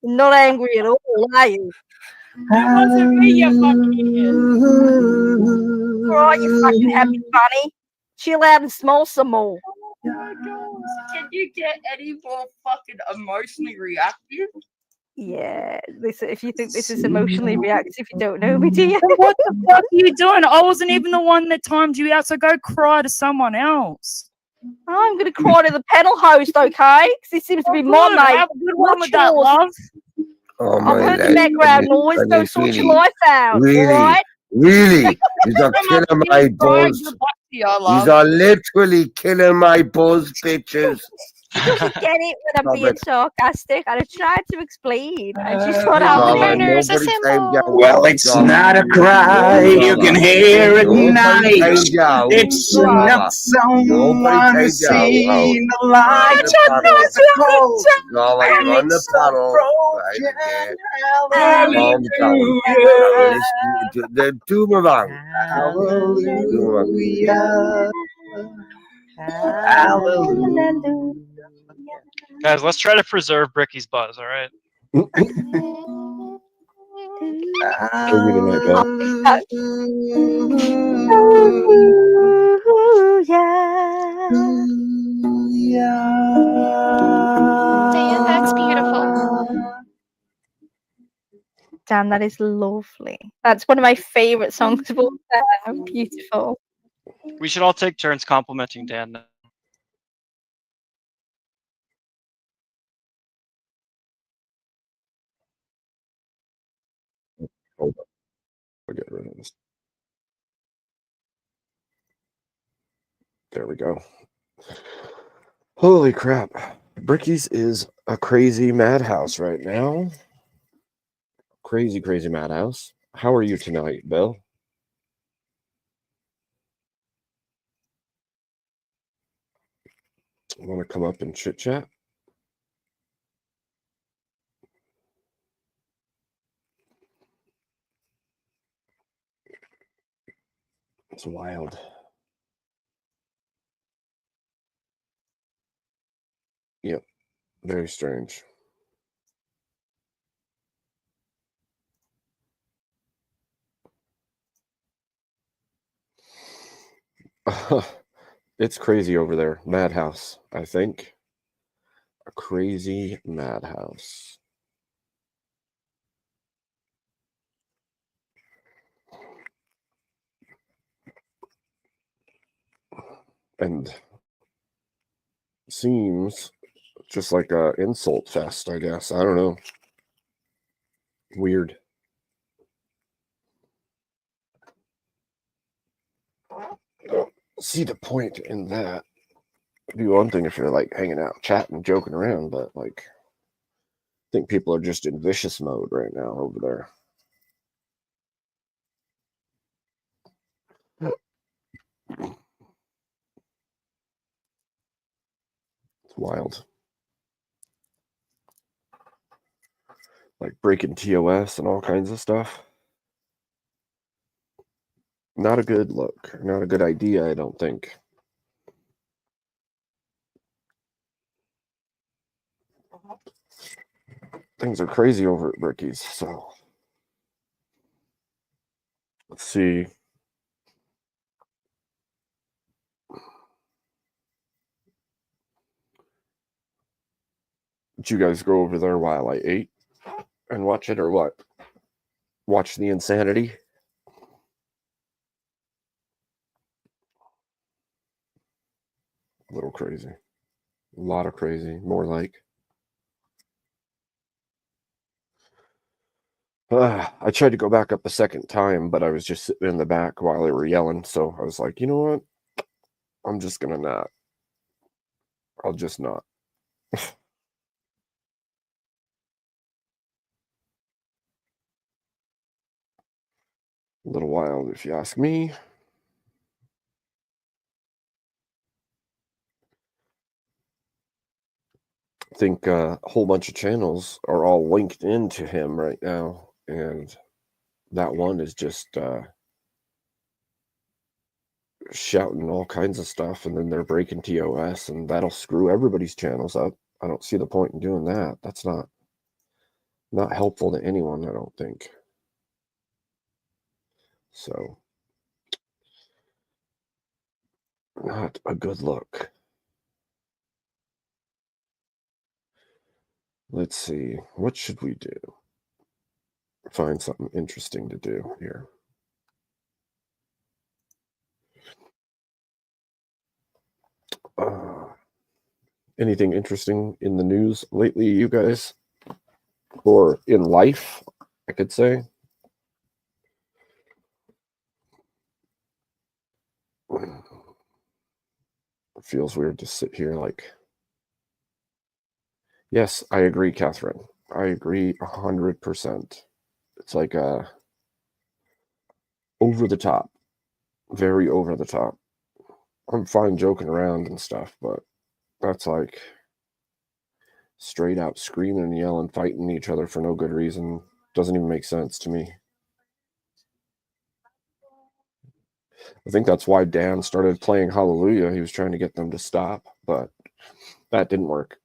Not angry at all, are you? That wasn't me, you fucking idiot. Alright, you fucking happy bunny. Chill out and smell some more. Can you get any more fucking emotionally reactive? Yeah, listen, if you think this is emotionally reactive, you don't know me, do you? What the fuck are you doing? I wasn't even the one that timed you out, so go cry to someone else. I'm gonna cry to the panel host, okay? Because this seems to be my Good, mate. have a good one Not with that, yours. love. Oh I've my heard the life. background noise. Go sort your life out, Really? alright? Really? These are killing my buzz. These are literally killing my buzz, bitches. She doesn't get it when I'm Stop being it. sarcastic, and I tried to explain, and she's not Well, having it. it's not a cry you can hear at night. It's not someone who's seen the light. Going on the paddle. The Doomerang. Hallelujah. Hallelujah. Guys, let's try to preserve Bricky's buzz, all right? For you tonight, Bill. Dan, that's beautiful. Dan, that is lovely. That's one of my favorite songs of all time. Beautiful. We should all take turns complimenting Dan. Hold on. I'll get rid of this. There we go. Holy crap. Bricky's is a crazy madhouse right now. Crazy, crazy madhouse. How are you tonight, Bill? Want to come up and chit chat? It's wild. Yep. Very strange. It's crazy over there. Madhouse, I think. A crazy madhouse. And seems just like a insult fest, I guess. I don't know. Weird. Don't see the point in that. It'd be one thing if you're like hanging out, chatting, joking around, but like I think people are just in vicious mode right now over there. It's wild. Like breaking TOS and all kinds of stuff. Not a good look. Not a good idea, I don't think. Things are crazy over at Bricky's, so let's see. Did you guys go over there while I ate and watch it or what? Watch the insanity? A little crazy. A lot of crazy. More like. I tried to go back up a second time, but I was just sitting in the back while they were yelling. So I was like, you know what? I'm just going to not. I'll just not. A little wild, if you ask me. I think a whole bunch of channels are all linked into him right now. And that one is just shouting all kinds of stuff. And then they're breaking TOS. And that'll screw everybody's channels up. I don't see the point in doing that. That's not helpful to anyone, I don't think. So, not a good look. Let's see. What should we do? Find something interesting to do here. Anything interesting in the news lately, you guys? Or in life, I could say. It feels weird to sit here like... Yes, I agree, Catherine. I agree 100%. It's like over the top. Very over the top. I'm fine joking around and stuff, but that's like straight out screaming and yelling, fighting each other for no good reason. Doesn't even make sense to me. I think that's why Dan started playing Hallelujah. He was trying to get them to stop, but that didn't work.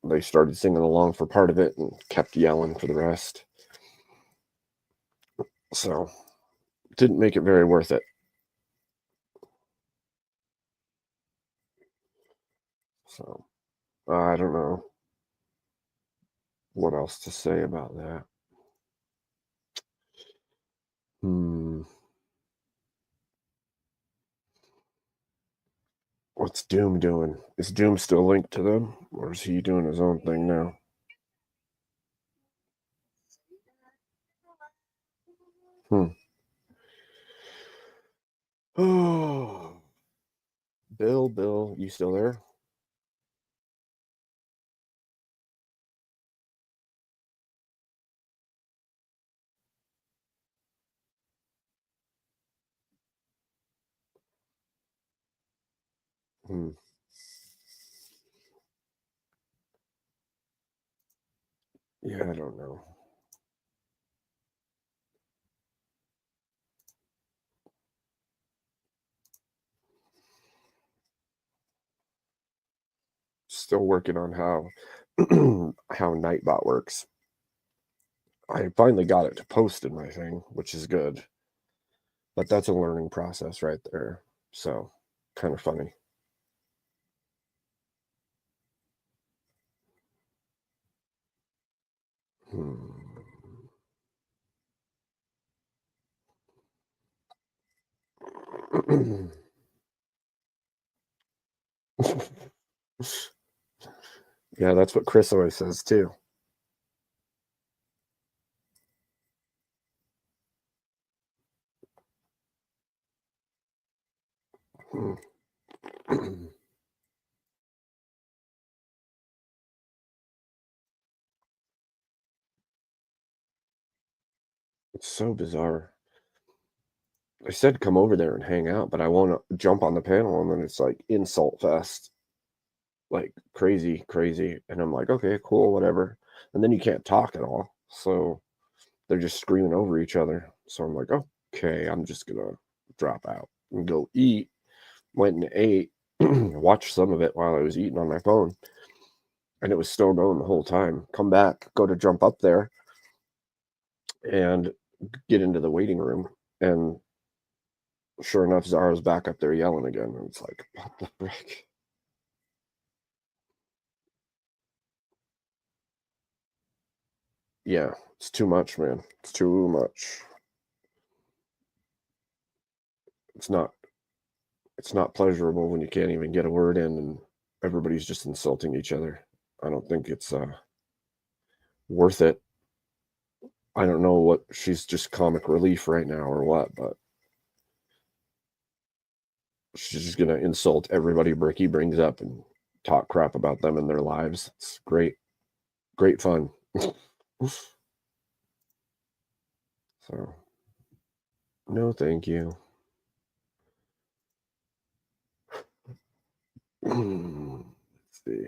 They started singing along for part of it and kept yelling for the rest. So, didn't make it very worth it. So, I don't know what else to say about that. What's Doom doing? Is Doom still linked to them, or is he doing his own thing now? Oh, Bill, you still there? Yeah, I don't know. Still working on how how Nightbot works. I finally got it to post in my thing, which is good. But that's a learning process right there. So, kind of funny. Yeah, that's what Chris always says too. It's so bizarre. I said come over there and hang out, but I want to jump on the panel, and then it's like insult fest. Like crazy. And I'm like, okay, cool, whatever. And then you can't talk at all. So they're just screaming over each other. So I'm like, okay, I'm just gonna drop out and go eat. Went and ate, watched some of it while I was eating on my phone. And it was still going the whole time. Come back, go to jump up there and get into the waiting room. And sure enough, Zara's back up there yelling again. And it's like, what the frick? Yeah, it's too much, man. It's too much. It's not pleasurable when you can't even get a word in and everybody's just insulting each other. I don't think it's worth it. I don't know what she's just comic relief right now or what, but she's just gonna insult everybody Bricky brings up and talk crap about them and their lives. It's great fun. So no thank you. Let's see.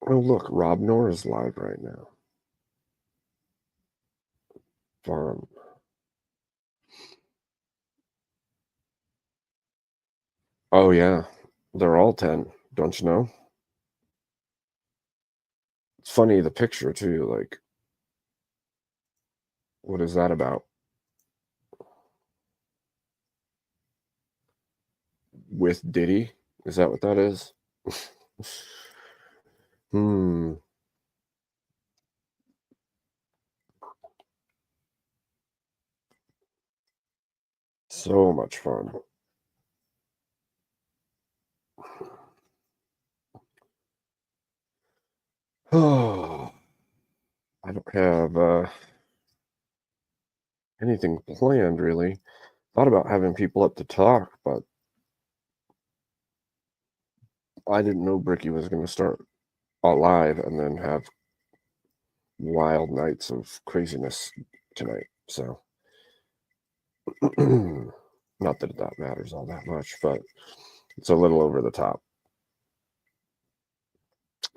Oh look, Rob Nora's live right now. Fun. Oh yeah, they're all 10. Don't you know? It's funny the picture too. Like, what is that about? With Diddy? Is that what that is? So much fun. Oh, I don't have anything planned really. Thought about having people up to talk, but I didn't know Bricky was going to start live and then have wild nights of craziness tonight. So, not that that matters all that much, but it's a little over the top.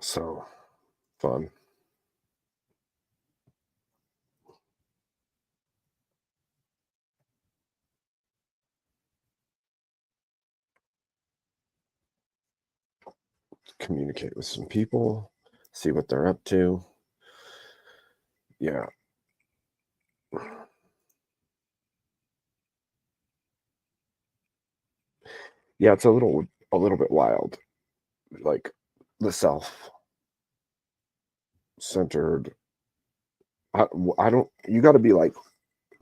So, fun. communicate with some people, see what they're up to. Yeah. Yeah, it's a little bit wild. Like the self-centered. I don't. You got to be like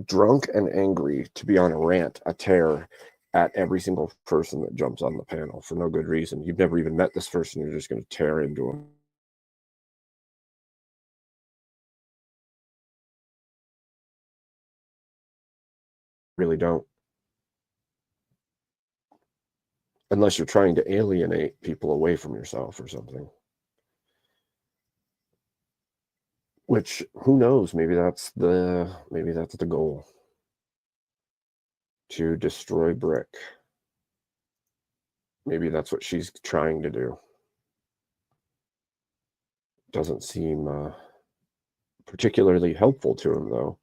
drunk and angry to be on a rant, a tear at every single person that jumps on the panel for no good reason. You've never even met this person. You're just going to tear into them. Really don't. Unless you're trying to alienate people away from yourself or something. Which, who knows? Maybe that's the goal. To destroy Brick. Maybe that's what she's trying to do. Doesn't seem particularly helpful to him, though.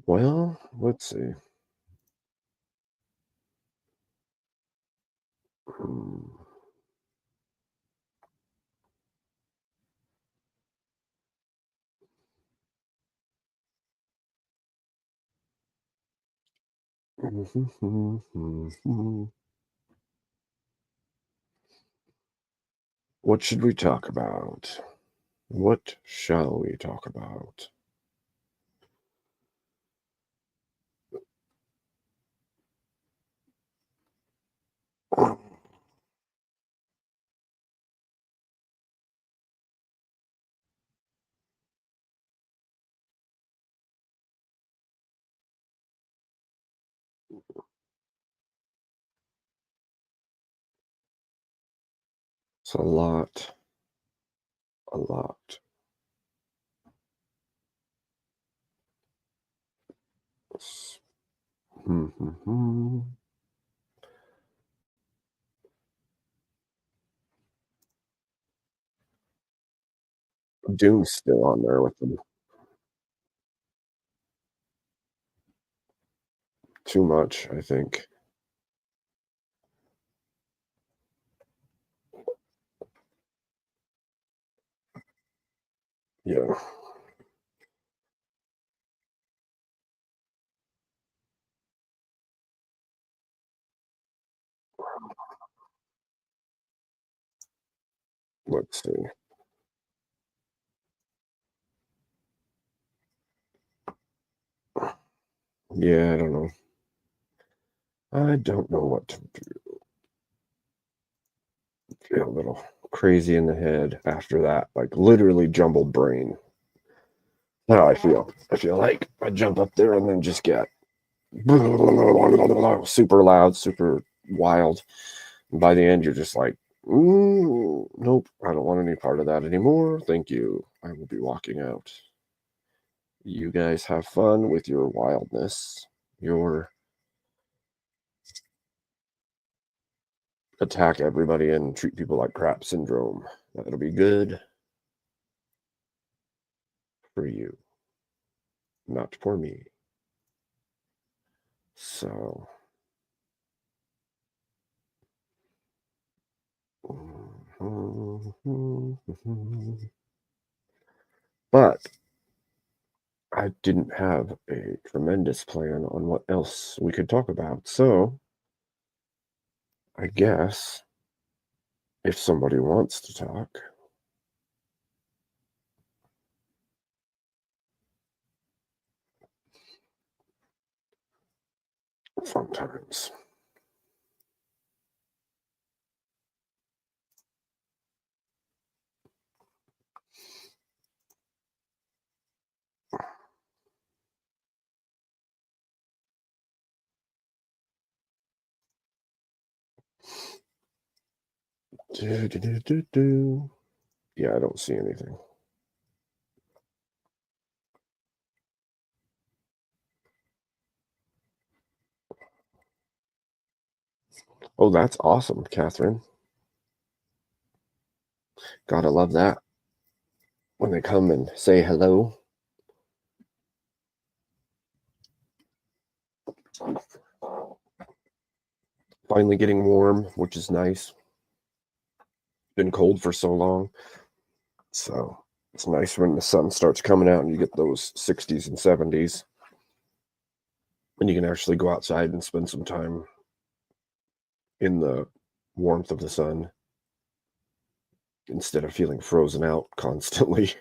Well, let's see. What should we talk about? What shall we talk about? It's a lot. A lot. Doom's still on there with them. Too much, I think. Yeah. Let's see. Yeah, I don't know. I don't know what to do. Feel a little crazy in the head after that, like literally jumbled brain. That's how I feel. I feel like I jump up there and then just get super loud, super wild. And by the end, you're just like, nope, I don't want any part of that anymore. Thank you. I will be walking out. You guys have fun with your wildness, your attack everybody and treat people like crap syndrome. That'll be good for you, not for me. So, but I didn't have a tremendous plan on what else we could talk about. So, I guess if somebody wants to talk, fun times. Yeah, I don't see anything. Oh, that's awesome, Catherine. Gotta love that. when they come and say hello. Finally getting warm, which is nice. Been cold for so long. So it's nice when the sun starts coming out and you get those 60s and 70s. And you can actually go outside and spend some time in the warmth of the sun instead of feeling frozen out constantly.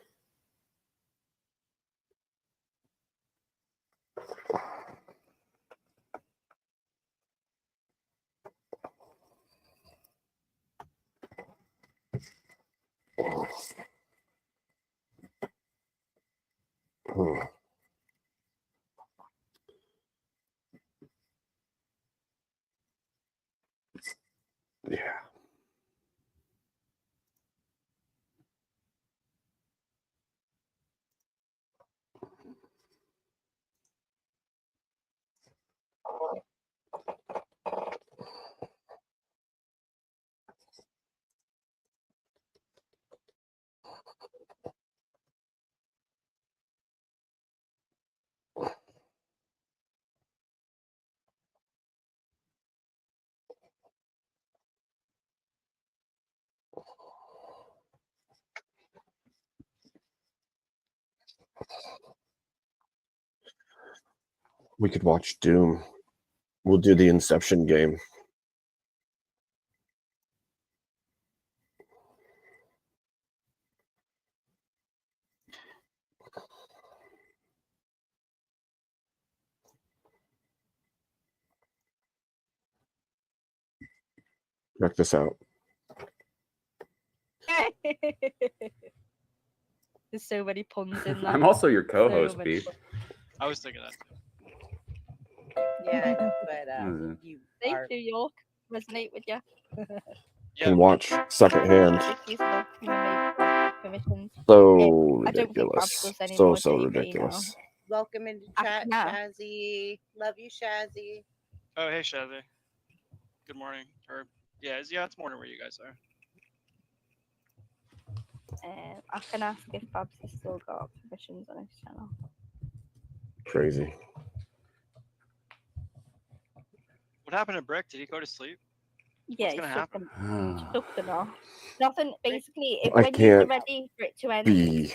Yeah. We could watch Doom. We'll do the Inception game. Check this out. There's so many puns in there. I'm also your co-host, So many Beef. puns. I was thinking that too. Yeah, but Mhm. you Thank are. you, York. Resonate with you. Can watch secondhand. Vicky's not giving me permissions. So I don't think Bob ridiculous. does any So more so JP now. ridiculous. Welcome into chat, Yeah. Shazzy. Love you, Shazzy. Oh, hey, Shazzy. Good morning. Or yeah, it's morning where you guys are. I can ask if Babs has still got permissions on his channel. Crazy. What happened to Brick? Did he go to sleep? Yeah, What's gonna happen? Something off. Nothing. Basically, I when you're can't ready for it to end, be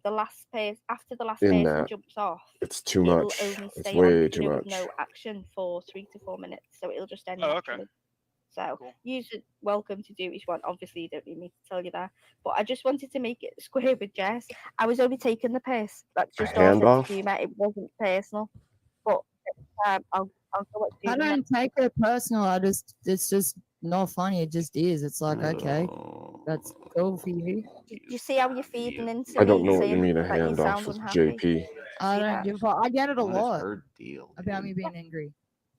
the last person after the last in person that. jumps off, It's too it'll much. only It's stay way on, too with much. no action for 3 to 4 minutes. So it'll just end Oh, okay. naturally. So you're welcome to do what you want. Obviously, you don't need me to tell you that. But I just wanted to make it square with Jess. I was only taking the piss. That's just our sense handoff? of humour. It wasn't personal. But I'll go at I doing that. don't take it personal. It's just not funny. It just is. It's like, okay, that's cool for you. You see how you're feeding into I don't me, know what you saying mean a that you handoff sound with unhappy. JP. I don't give a fuck. I get it a What is lot her deal? about me being angry.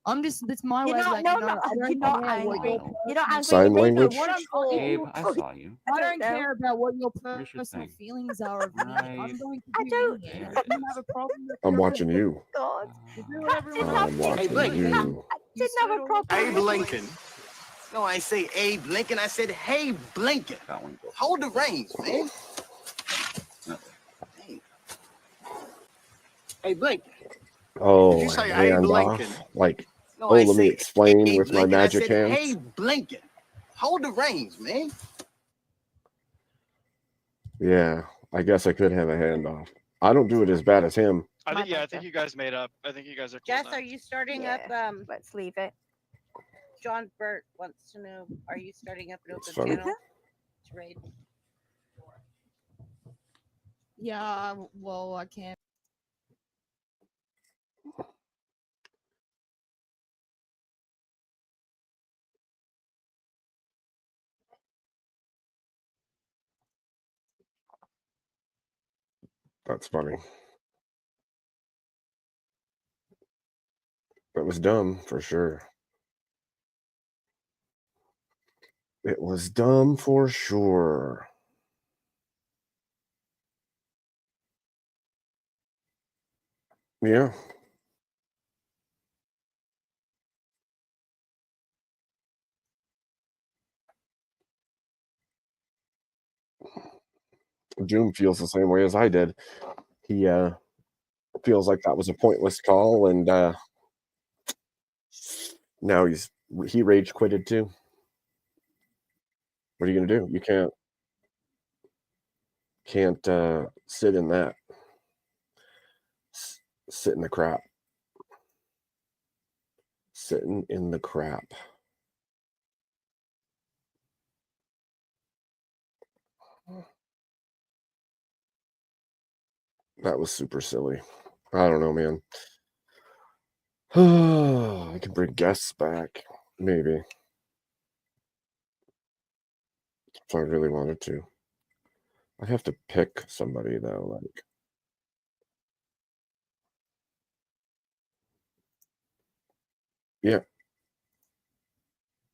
It's my You're way of not. letting No, you know. I you're don't not care what angry. your You're not personal angry. Sign You're making language? what I'm talking. Abe, I saw you. I don't know. care about what your Here's your personal thing. feelings are of me. Right. I'm going to I do don't. me. There If it you is. have a problem with I'm it, watching you. God. you do whatever you I'm want. watching you. I didn't have a problem. Abe with Lincoln. No, I ain't say Abe Lincoln. I said, hey, Blinken. Hold the reins, man. Hey. Hey, Blinken. Oh, Did you say Abe Lincoln? handoff. Like, No, oh, I let me say explain Abe with my Lincoln. magic I said, hands. hey, Blinken. Hold the reins, man. Yeah, I guess I could have a handoff. I don't do it as bad as him. I think you guys made up. I think you guys are cool Jess, now. are you starting Yeah, up? Let's leave it. John Burt wants to know: are you starting up an It's open funny. channel to raid? Yeah, well, I can't. That's funny. That was dumb for sure. It was dumb for sure. Yeah. Doom feels the same way as I did. He feels like that was a pointless call, and now he rage quitted too. What are you gonna do? You can't sit in that. Sit in the crap. Sitting in the crap. That was super silly. I don't know, man. I can bring guests back, maybe. If I really wanted to. I'd have to pick somebody, though, like... Yeah.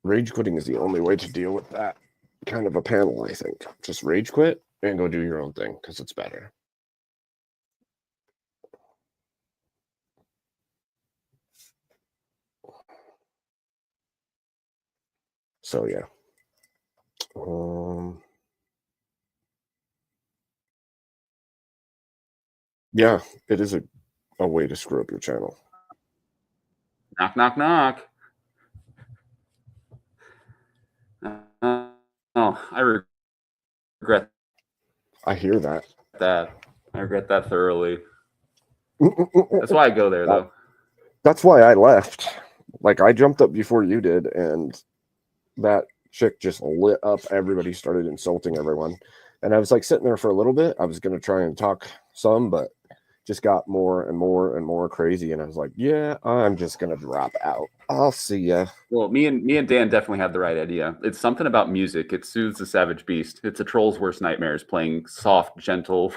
Rage quitting is the only way to deal with that kind of a panel, I think. Just rage quit and go do your own thing, because it's better. So, yeah. Yeah, it is a way to screw up your channel. Knock, knock, knock. Oh, I regret. I hear that. I regret that thoroughly. That's why I go there, though. That's why I left. Like, I jumped up before you did, and that chick just lit up. Everybody started insulting everyone. And I was like sitting there for a little bit. I was going to try and talk some, but just got more and more and more crazy. And I was like, yeah, I'm just going to drop out. I'll see ya. Well, me and Dan definitely had the right idea. It's something about music. It soothes the savage beast. It's a troll's worst nightmares, playing soft, gentle.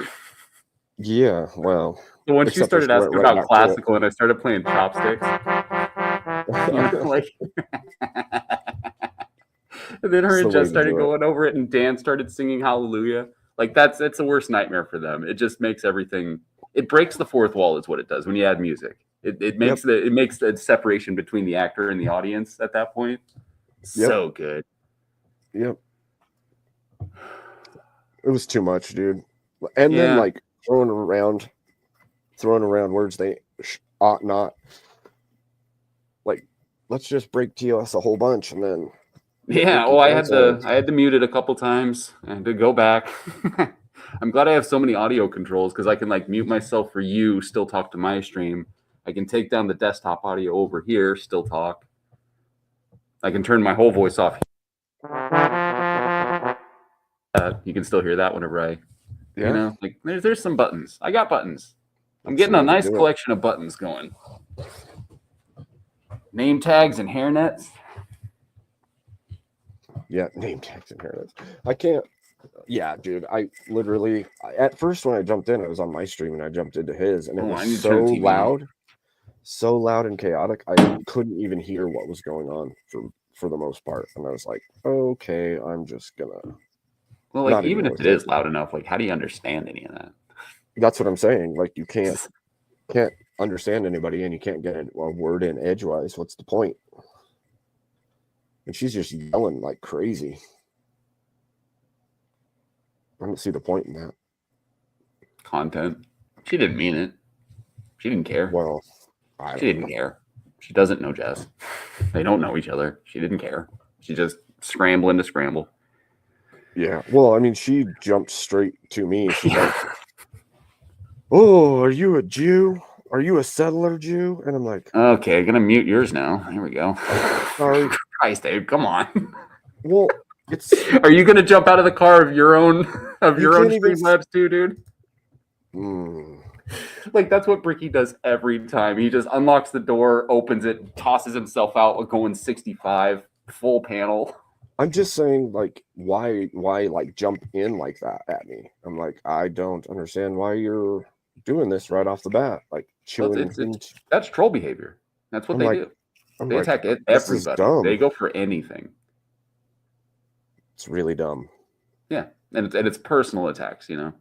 Yeah, well. So once you started asking about classical and I started playing chopsticks, you know, like, and then her and Jess started going over it, and Dan started singing Hallelujah. Like it's the worst nightmare for them. It just makes everything. It breaks the fourth wall, is what it does when you add music. It makes the separation between the actor and the audience at that point so good. Yep. It was too much, dude. And then like throwing around words they ought not. Like, let's just break TOS a whole bunch, and then I had to mute it a couple times. I had to go back. I'm glad I have so many audio controls, because I can like mute myself for you, still talk to my stream. I can take down the desktop audio over here, still talk. I can turn my whole voice off. You can still hear that whenever you know, like there's some buttons. I got buttons. I'm getting a nice collection of buttons going. Name tags and hairnets. Yeah, name tags and hairnets. I can't. Yeah, dude. I literally, at first when I jumped in, I was on my stream and I jumped into his, and it was so loud and chaotic. I couldn't even hear what was going on for the most part. And I was like, okay, I'm just gonna. Well, like even if it is loud enough, like how do you understand any of that? That's what I'm saying. Like you can't understand anybody, and you can't get a word in edgewise. What's the point? And she's just yelling like crazy. I don't see the point in that. Content. She didn't mean it. She didn't care. Well, she didn't care. She doesn't know Jess. They don't know each other. She didn't care. She's just scrambling to scramble. Yeah. Well, I mean, she jumped straight to me. She's like, "Oh, are you a Jew? Are you a settler Jew?" And I'm like, "Okay, gonna mute yours now." Here we go. Sorry, Christ, Abe, come on. Well, it's. Are you gonna jump out of the car of your own Streamlabs too, dude? Like that's what Bricky does every time. He just unlocks the door, opens it, tosses himself out, going 65 full panel. I'm just saying, like, why like jump in like that at me? I'm like, I don't understand why you're doing this right off the bat. Like, chilling. That's troll behavior. That's what they do. They attack everybody. They go for anything. It's really dumb. Yeah, and it's personal attacks, you know.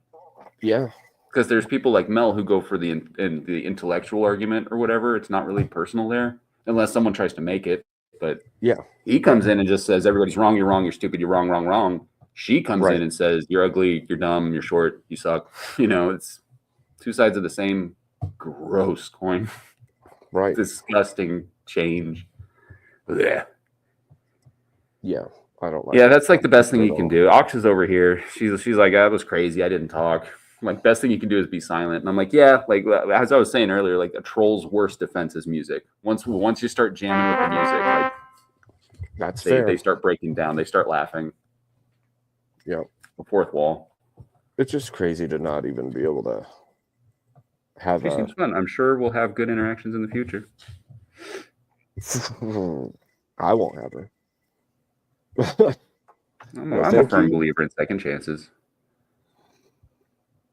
Yeah. Because there's people like Mel who go for the intellectual argument or whatever. It's not really personal there, unless someone tries to make it. But yeah, he comes in and just says everybody's wrong. You're wrong. You're stupid. You're wrong. Wrong. Wrong. She comes Right. in and says, "You're ugly, you're dumb, you're short, you suck." You know, it's two sides of the same gross coin. Right. Disgusting change. Yeah. Yeah. I don't like Yeah, that's like the best thing at you can all. do. Ox is over here. She's like, that was crazy. I didn't talk. I'm like, best thing you can do is be silent. And I'm like, yeah, like as I was saying earlier, like a troll's worst defense is music. Once you start jamming with the music, like that's fair. They start breaking down. They start laughing. Yeah. The fourth wall. It's just crazy to not even be able to have She seems fun. I'm sure we'll have good interactions in the future. I won't have her. I'm a firm believer in second chances.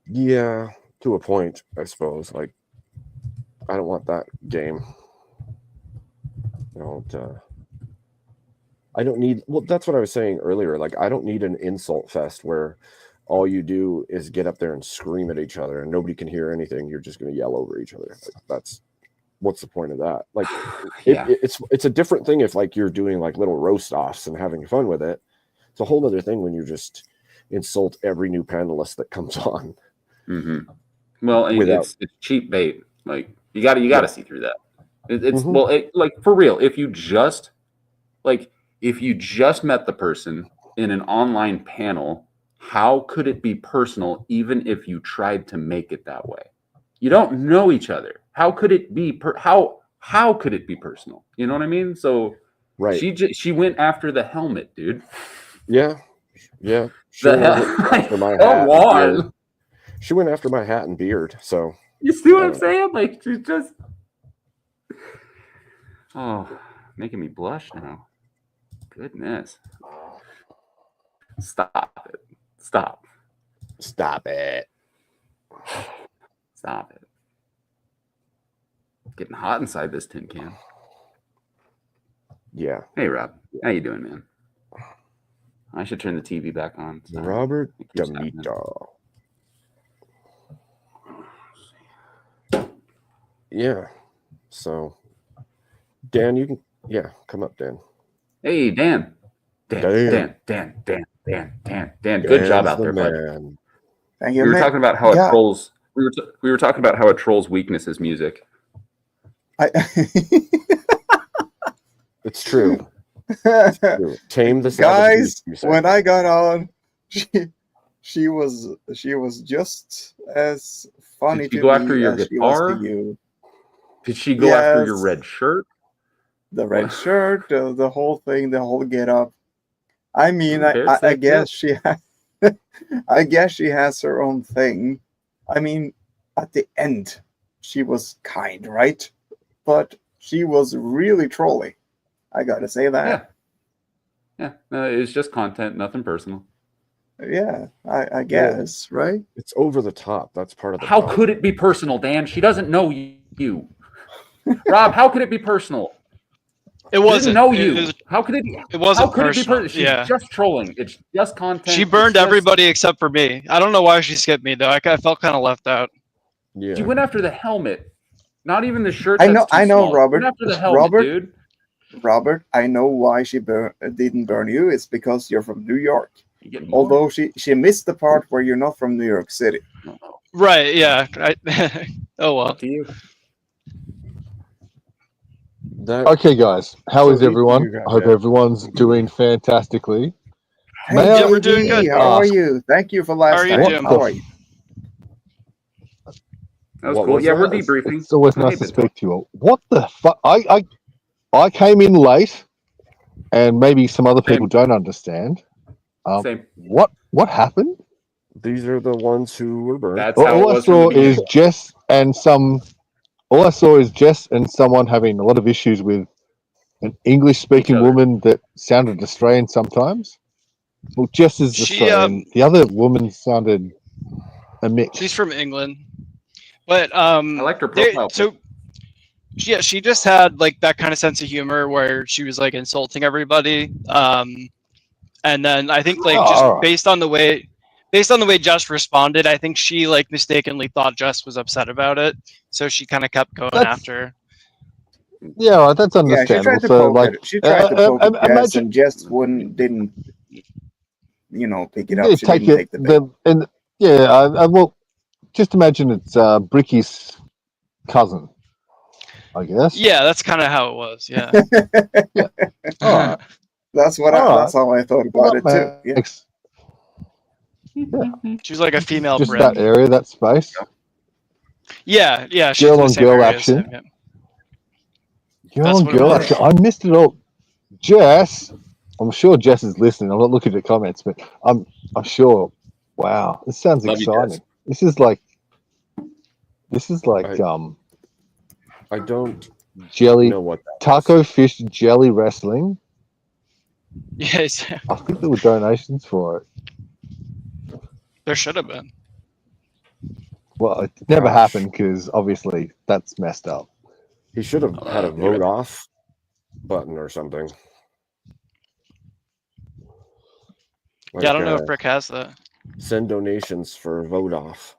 Yeah, to a point, I suppose. Like, I don't want that game. I don't need. Well, that's what I was saying earlier. Like, I don't need an insult fest where all you do is get up there and scream at each other and nobody can hear anything. You're just going to yell over each other. Like, what's the point of that? Like, Yeah. it's a different thing if like you're doing like little roast offs and having fun with it. It's a whole other thing when you just insult every new panelist that comes on. Mm-hmm. Well, it's cheap bait. Like you got to see through that. It's like for real. If you just met the person in an online panel, how could it be personal? Even if you tried to make it that way, you don't know each other. How could it be? How could it be personal? You know what I mean? So right. She went after the helmet, dude. Yeah. She The hell? went after my Come hat and on. beard. She went after my hat and beard. So you see what I'm saying? Like she's just making me blush now. Goodness. Stop it. Stop it. Stop it. Getting hot inside this tin can. Yeah. Hey Rob, how you doing, man? I should turn the TV back on. So Robert D'Amito. Yeah. So Dan, you can come up, Dan. Hey Dan. Dan. Good job out there, bud. Thank you. We were talking about how a troll's we were talking about how a troll's weakness is music. It's true. Tame the guys. When I got on, she was just as funny. Did she go after your guitar? Did she go after your red shirt? The red shirt, the whole thing, the whole get up. I mean, I guess she has, I guess she has her own thing. I mean, at the end, she was kind, right? But she was really trolly. I gotta say that. Yeah. It's just content, nothing personal. Yeah, I guess, right? It's over the top. That's part of the How problem. could it be personal, Dan? She doesn't know you. Rob, how could it be personal? It wasn't. Know you. How could it be? It wasn't how could personal. It be She's just trolling. It's just content. She burned everybody except for me. I don't know why she skipped me though. I felt kind of left out. Yeah. She went after the helmet, not even the shirt. I know, small. Robert. Went after the helmet, dude. Robert, I know why she didn't burn you. It's because you're from New York. Although she missed the part where you're not from New York City. Right? Yeah. Oh well. To you. Okay, guys. How is everyone? I hope everyone's doing fantastically. Hey, we're doing good. How are you? Thank you for last time. How are you? That was cool. Yeah, we're debriefing. It's always nice to speak to you. What the fuck? I came in late, and maybe some other people don't understand. Same. What happened? These are the ones who were burned. That's how All I saw is Jess and All I saw is Jess and someone having a lot of issues with an English-speaking woman that sounded Australian sometimes. Well, Jess is Australian. The other woman sounded a mix. She's from England, but I liked her profile. Yeah, she just had like that kind of sense of humor where she was like insulting everybody. And then I think like just based on the way Jess responded, I think she like mistakenly thought Jess was upset about it, so she kind of kept going after. Yeah, right, that's understandable. Yeah, she tried to poke Jess, and Jess didn't pick it up. Yeah, She take didn't it. take the bait. Well, just imagine it's Bricky's cousin, I guess. Yeah, that's kind of how it was. Yeah. Yeah. All right. That's what. That's how I thought about it too. Yeah. She was like a female Just Brit. that area, that space. Yeah, yeah. She's Girl in the on same girl area as action. him, yeah. Girl That's on what it girl was. action. I missed it all. Jess, I'm sure Jess is listening. I'm not looking at the comments, but I'm sure. Wow, this sounds Love you, exciting. Jess. This is like I don't jelly know what that taco fish jelly wrestling. Yes. I think there were donations for it. There should have been. Well, it never Gosh. happened because obviously that's messed up. He should have had a vote off button or something. Yeah, I don't know if Brick has that. Send donations for vote off.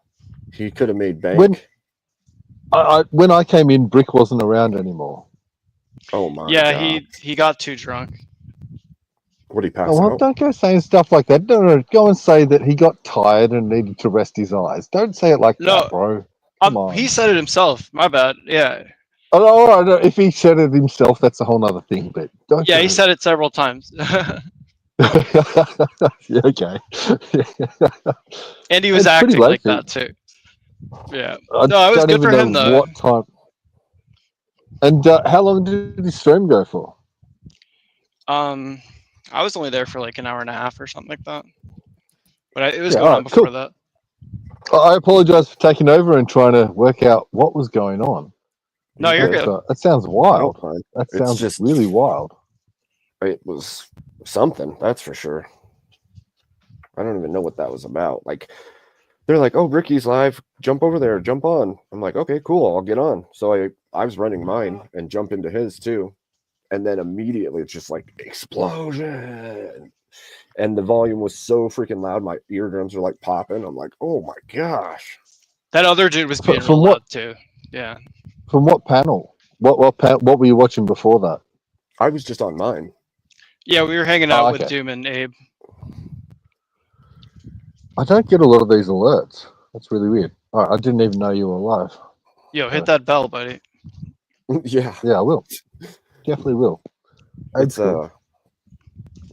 He could have made bank. When I came in, Brick wasn't around anymore. Oh my Yeah, god! he got too drunk. What did he pass Oh, well, out? don't go saying stuff like that. No, go and say that he got tired and needed to rest his eyes. Don't say it like No, that, bro. Come on. he said it himself. My bad. Yeah. Oh, all right. No, if he said it himself, that's a whole other thing. But don't. Yeah, he said it several times. Yeah, okay. And he was It's pretty acting like low-key. that too. Yeah. I No, it was don't good even for know him though. what time. And how long did his stream go for? I was only there for like an hour and a half or something like that. But it was Yeah, going on alright, before cool. that. I apologize for taking over and trying to work out what was going on. No, you're good. That sounds wild. fine. That It's sounds just- really wild. It was something, that's for sure. I don't even know what that was about. Like, they're like, "Oh, Ricky's live. Jump over there. Jump on." I'm like, "Okay, cool. I'll get on." So I was running mine and jump into his too, and then immediately it's just like explosion, and the volume was so freaking loud. My eardrums are like popping. I'm like, "Oh my gosh!" That other dude was being From real what- loud too. Yeah. From what panel? What were you watching before that? I was just on mine. Yeah, we were hanging Oh, out okay. with Doom and Abe. I don't get a lot of these alerts. That's really weird. All right, I didn't even know you were live. Yo, hit that bell, buddy. Yeah, I will. Definitely will. it's cool.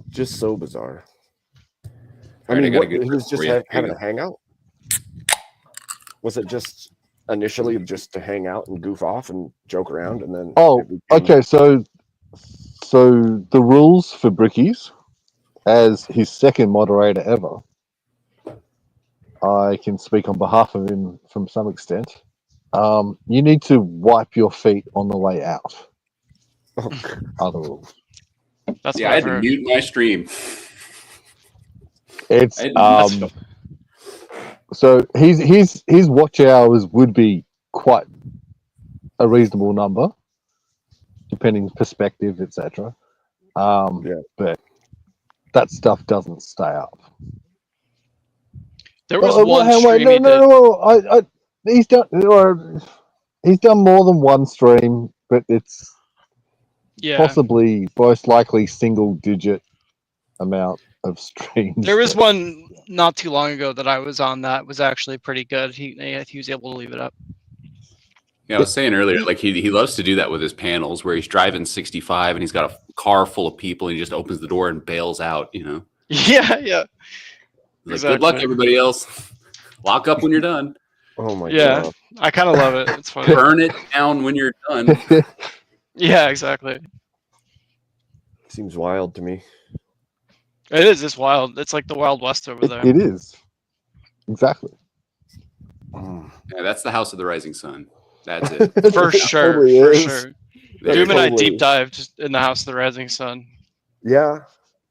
just so bizarre. I Alright, I mean, got a what, good he was trick just for you. Here having you a hangout. Was it just initially just to hang out and goof off and joke around, and then? Oh, it became- okay. So the rules for Brickies, as his second moderator ever, I can speak on behalf of him from some extent. You need to wipe your feet on the way out. Other rules. That's Yeah, what I I've had to heard. mute my stream. It's I had to- so his watch hours would be quite a reasonable number, depending perspective, etc. But that stuff doesn't stay up. There was Oh, one wait, stream he did. no. He's done more than one stream, but it's Yeah. possibly most likely single digit amount of streams. There was one not too long ago that I was on that was actually pretty good. He was able to leave it up. Yeah, I was saying earlier, like he loves to do that with his panels where he's driving 65 and he's got a car full of people and he just opens the door and bails out, you know? Yeah, yeah. He's like, good luck, everybody else. Lock up when you're done. Oh my Yeah, god. I kind of love it. It's funny. Burn it down when you're done. Yeah, exactly. Seems wild to me. It is. It's wild. It's like the Wild West over there. It is. Exactly. Yeah, that's the House of the Rising Sun. That's it. For sure. totally For is. sure. That Doom and I totally deep dive just in the House of the Rising Sun. Yeah,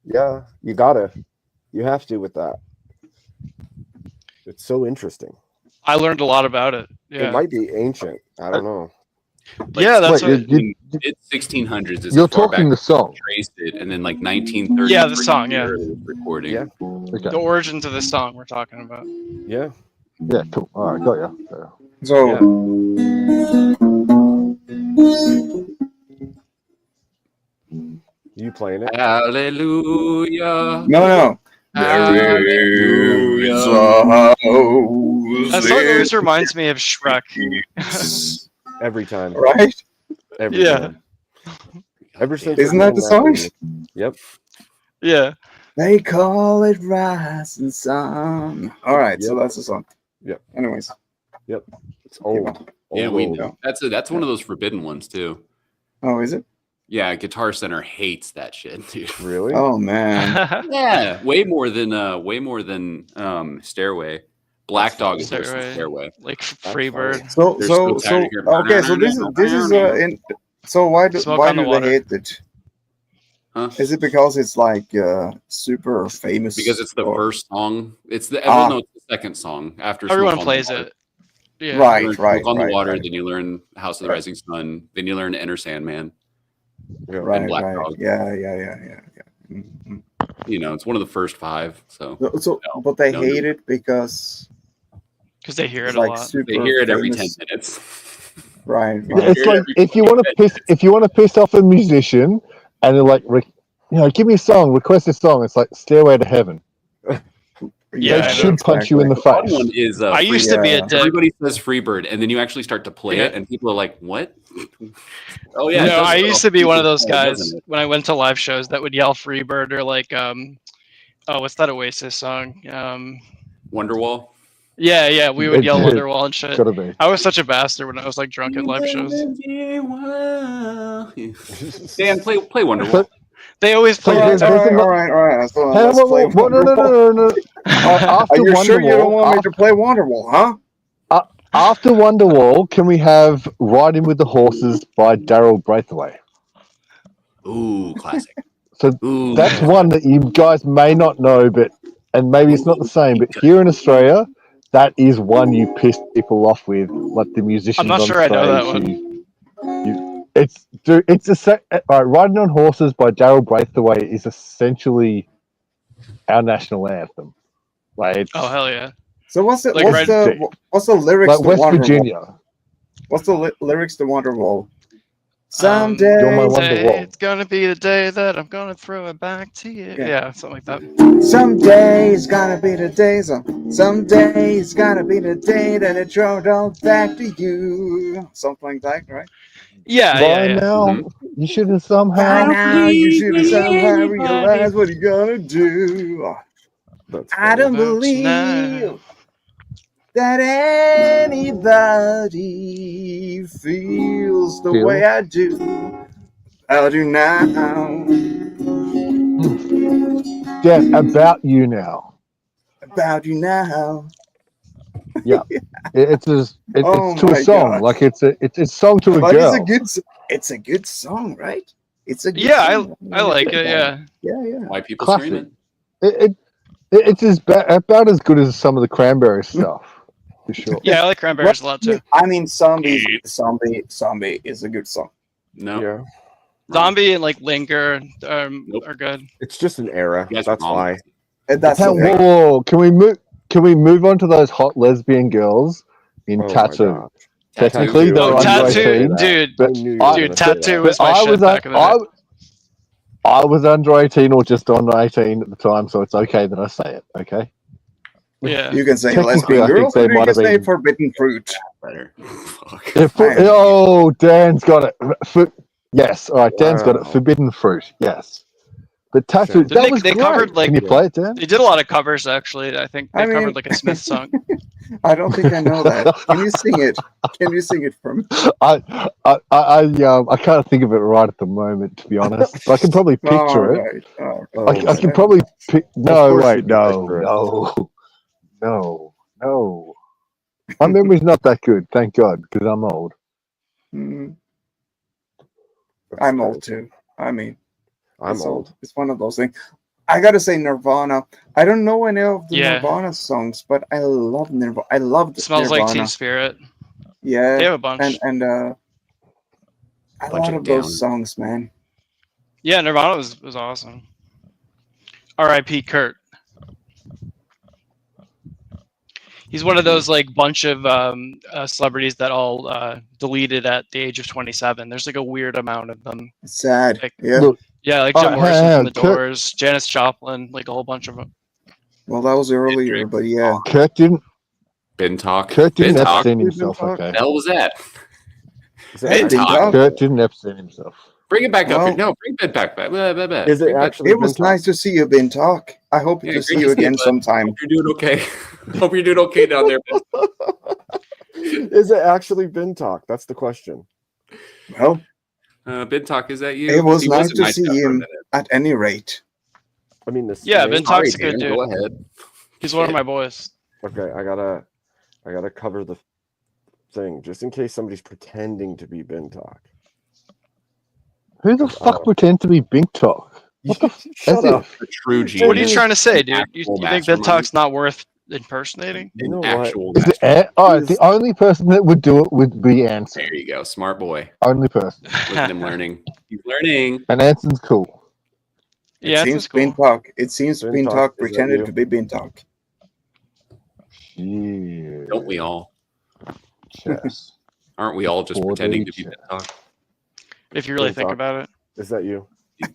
you gotta. You have to with that. It's so interesting. I learned a lot about it. Yeah. It might be ancient. I don't know. Yeah, that's Wait, what, It's 1600s. Is You're as far talking back the song. as traced it, and then like 1930. Yeah, the song, yeah. Recording. Yeah. Okay. the origins of the song we're talking about. Yeah. Yeah, cool. All right, got ya. So You playing it? Hallelujah. no. There is a That house song in always reminds me of Shrek. Every time. right? Every Yeah. time. Ever since Isn't we've that been the in song? movie. Yep. Yeah. They call it Rising Sun. All right, so Yep. that's the song. Yep. Anyways. Yep. It's old. Yeah, Old, we old. know. That's one of those forbidden ones too. Oh, is it? Yeah, Guitar Center hates that shit, dude. Really? Oh man. Yeah, way more than Stairway. Black Dog is worse than Stairway. Like Freebird. So They're so tired so of hearing okay, so this is so why do Smoke on the they Water. hate it? Huh? Is it because it's like super famous? Because it's the or- first song. It's the Ah. no, it's the second song after Everyone Smoke on plays the Water. it. Yeah. You Right, learn right, Smoke on the right, Water, right. then you learn House of the Right. Rising Sun, then you learn Enter Sandman, and Right, Black right. Dog. Yeah. Mhm. You know, it's one of the first 5. So, So, no, but they no, hate it because they hear it's it a like lot. super they hear it every 10 famous. minutes. Right, Yeah, right. it's like if you want to piss off a musician and they're like, give me a song, request a song. It's like Stairway to Heaven. Yeah, They I should know. punch you in the The fun face. one is I used to be a dick. Everybody says Freebird, and then you actually start to play it, Yeah. and people are like, "What?" Oh yeah, it No, does I it used off to be one of people's those phone, guys doesn't it? when I went to live shows that would yell Freebird or like what's that Oasis song? Wonderwall. Yeah, we would yell It's Wonderwall and shit. gotta be. I was such a bastard when I was like drunk at live shows. Dan, play Wonderwall. They always So play there's it. a All right. So Hey, let's play Wonderwall. no. After Are you Wonderwall, sure you don't want me to play Wonderwall, huh? After Wonderwall, can we have Riding with the Horses by Daryl Braithwaite? Ooh, classic. So Ooh, that's one that you guys may not know, and maybe it's not the same, but here in Australia, that is one you piss people off with, like the musicians I'm not on sure I know that stage. one. Riding on Horses by Daryl Braithwaite is essentially our national anthem. Like it's Oh hell yeah! So what's the Like what's the lyrics like to West Wonderwall? Virginia. What's the lyrics to Wonderwall? You're my Someday, Wonderwall. It's gonna be the day that I'm gonna throw it back to you. Yeah. Yeah, something like that. someday it's gonna be the day. Someday it's gonna be the day that I throw it all back to you. Something like that, right? Yeah, By yeah. now, you should have By somehow. now you should have somehow Anybody. realized what you're gonna do. I don't believe that anybody feels the way I do. I do now. Dan, about you now. About you now. Yeah, it's Oh to a my song. God. Like it's a song to a But girl. it's a good song, right? It's a good Yeah, song. I like it. Yeah. Yeah. Why people Classic. scream It's about as good as some of the Cranberry stuff, for sure. Yeah, I like Cranberries a lot too. I mean, Zombie is a good song. it? No. Yeah. Zombie and like Linger are good. It's just an era. You guys That's are wrong. why. And that's Whoa, the thing. whoa, can we move on to those hot lesbian girls in Oh my Tattoo? God. Technically, Tattoo. they're I under knew you were gonna 18, say that. dude, I knew you were dude, gonna say that. Tattoo was my shit back in the day. I was under 18 or just under 18 at the time, so it's okay that I say it. Okay. Yeah. You can say Technically, lesbian I think girls, they or you might can have say been- forbidden fruit. Better. Fuck. Oh, Dan's got it. Yes. All right. Dan's got it. Wow. Forbidden fruit. Yes. But Tattoo. Didn't That was they great. covered like Can you play it, Dan? they did a lot of covers actually. I think they I mean- covered like a Smith song. I don't think I know that. Can you sing it? Can you sing it for me? I can't think of it right at the moment, to be honest. But I can probably picture it. I can probably pick. No, course you wait, can picture it. no. My memory's not that good, thank God, because I'm old. Mm. I'm old too. I mean, I'm it's old. It's one of those things. I gotta say Nirvana. I don't know any of the Yeah. Nirvana songs, but I love Nirvana. I love Smells Nirvana. like Teen Spirit. Yeah, They have a bunch. and a lot of those songs, man. Yeah, Nirvana was awesome. R.I.P. Kurt. He's one of those like bunch of celebrities that all deleted at the age of 27. There's like a weird amount of them. It's sad. Like, Yeah. Look, yeah, like Jim Morrison from the Kurt- Doors, Janis Joplin, like a whole bunch of them. Well, that was earlier, but yeah. Kurt didn't. Bin talk. Kurt didn't Bin talk. Epstein himself. Bin talk? Okay. The hell was that? Hey, Bin Bin talk. talk. Kurt didn't Epstein himself. Bring it back up here. Well, No, bring it back. Blah, blah, blah. Is it Bring it- actually It Bin was talk? nice to see you, Bin talk. I hope Yeah, to great see to you see you, again bud. sometime. Hope you're doing okay. Hope you're doing okay down there. Is it actually Bin talk? That's the question. Well, Bin talk, is that you? it was He nice a to nice see guy for a him minute. at any rate. I mean, this. Yeah, name- Ben Talk's a Sorry, good Dan, dude. Go ahead. He's one of my boys. Okay, I gotta cover the thing just in case somebody's pretending to be Bin talk. Who the fuck pretends to be Bink Talk? What the Shut up. The true genius. What are you trying to say, dude? You Actual think Ben mastermind. Talk's not worth impersonating? You know An what? actual Is it mastermind. the only person that would do it would be Anson. There you go. Smart boy. Only person. Look at him learning. He's learning. And Anson's cool. It Yeah, seems that's cool. Bin talk. It seems Bin Bin Talk, talk is that pretended you? to be Bin talk. Yeah. Don't we all? Chess. Aren't we all just 4D pretending to be chess. Bin talk? If you really Bin think Talk. about Is that you?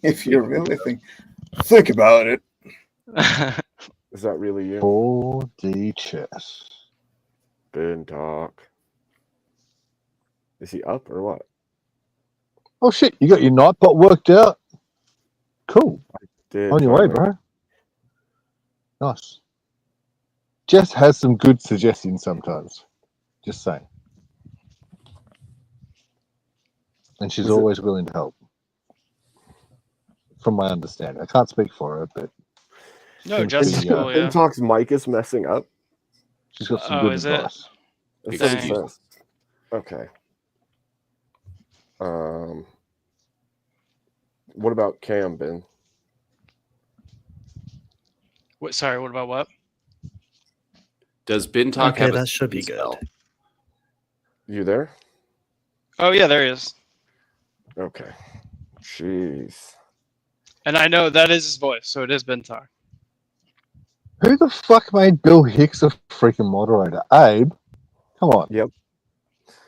If you really think about it. it. Is that really you? 4D chess. Bin talk. Is he up or what? Oh shit, you got your Nightbot worked out? Cool. Did On your way, finally. bro. Nice. Jess has some good suggestions sometimes. Just saying. And she's Is it- always willing to help. From my understanding. I can't speak for her, but No, seems Jess to is be, cool, Bin yeah. Talk's mic is messing up. she's got some Oh, good is it? advice. That's what it Dang. says. Okay. What about Cam, Ben? What, sorry, what about what? Does Bin talk Okay, have a that should be good. spell? You there? Oh, yeah, there he is. Okay. Jeez. And I know that is his voice, so it is Ben Talk. Who the fuck made Bill Hicks a freaking moderator? Abe? Come on. Yep.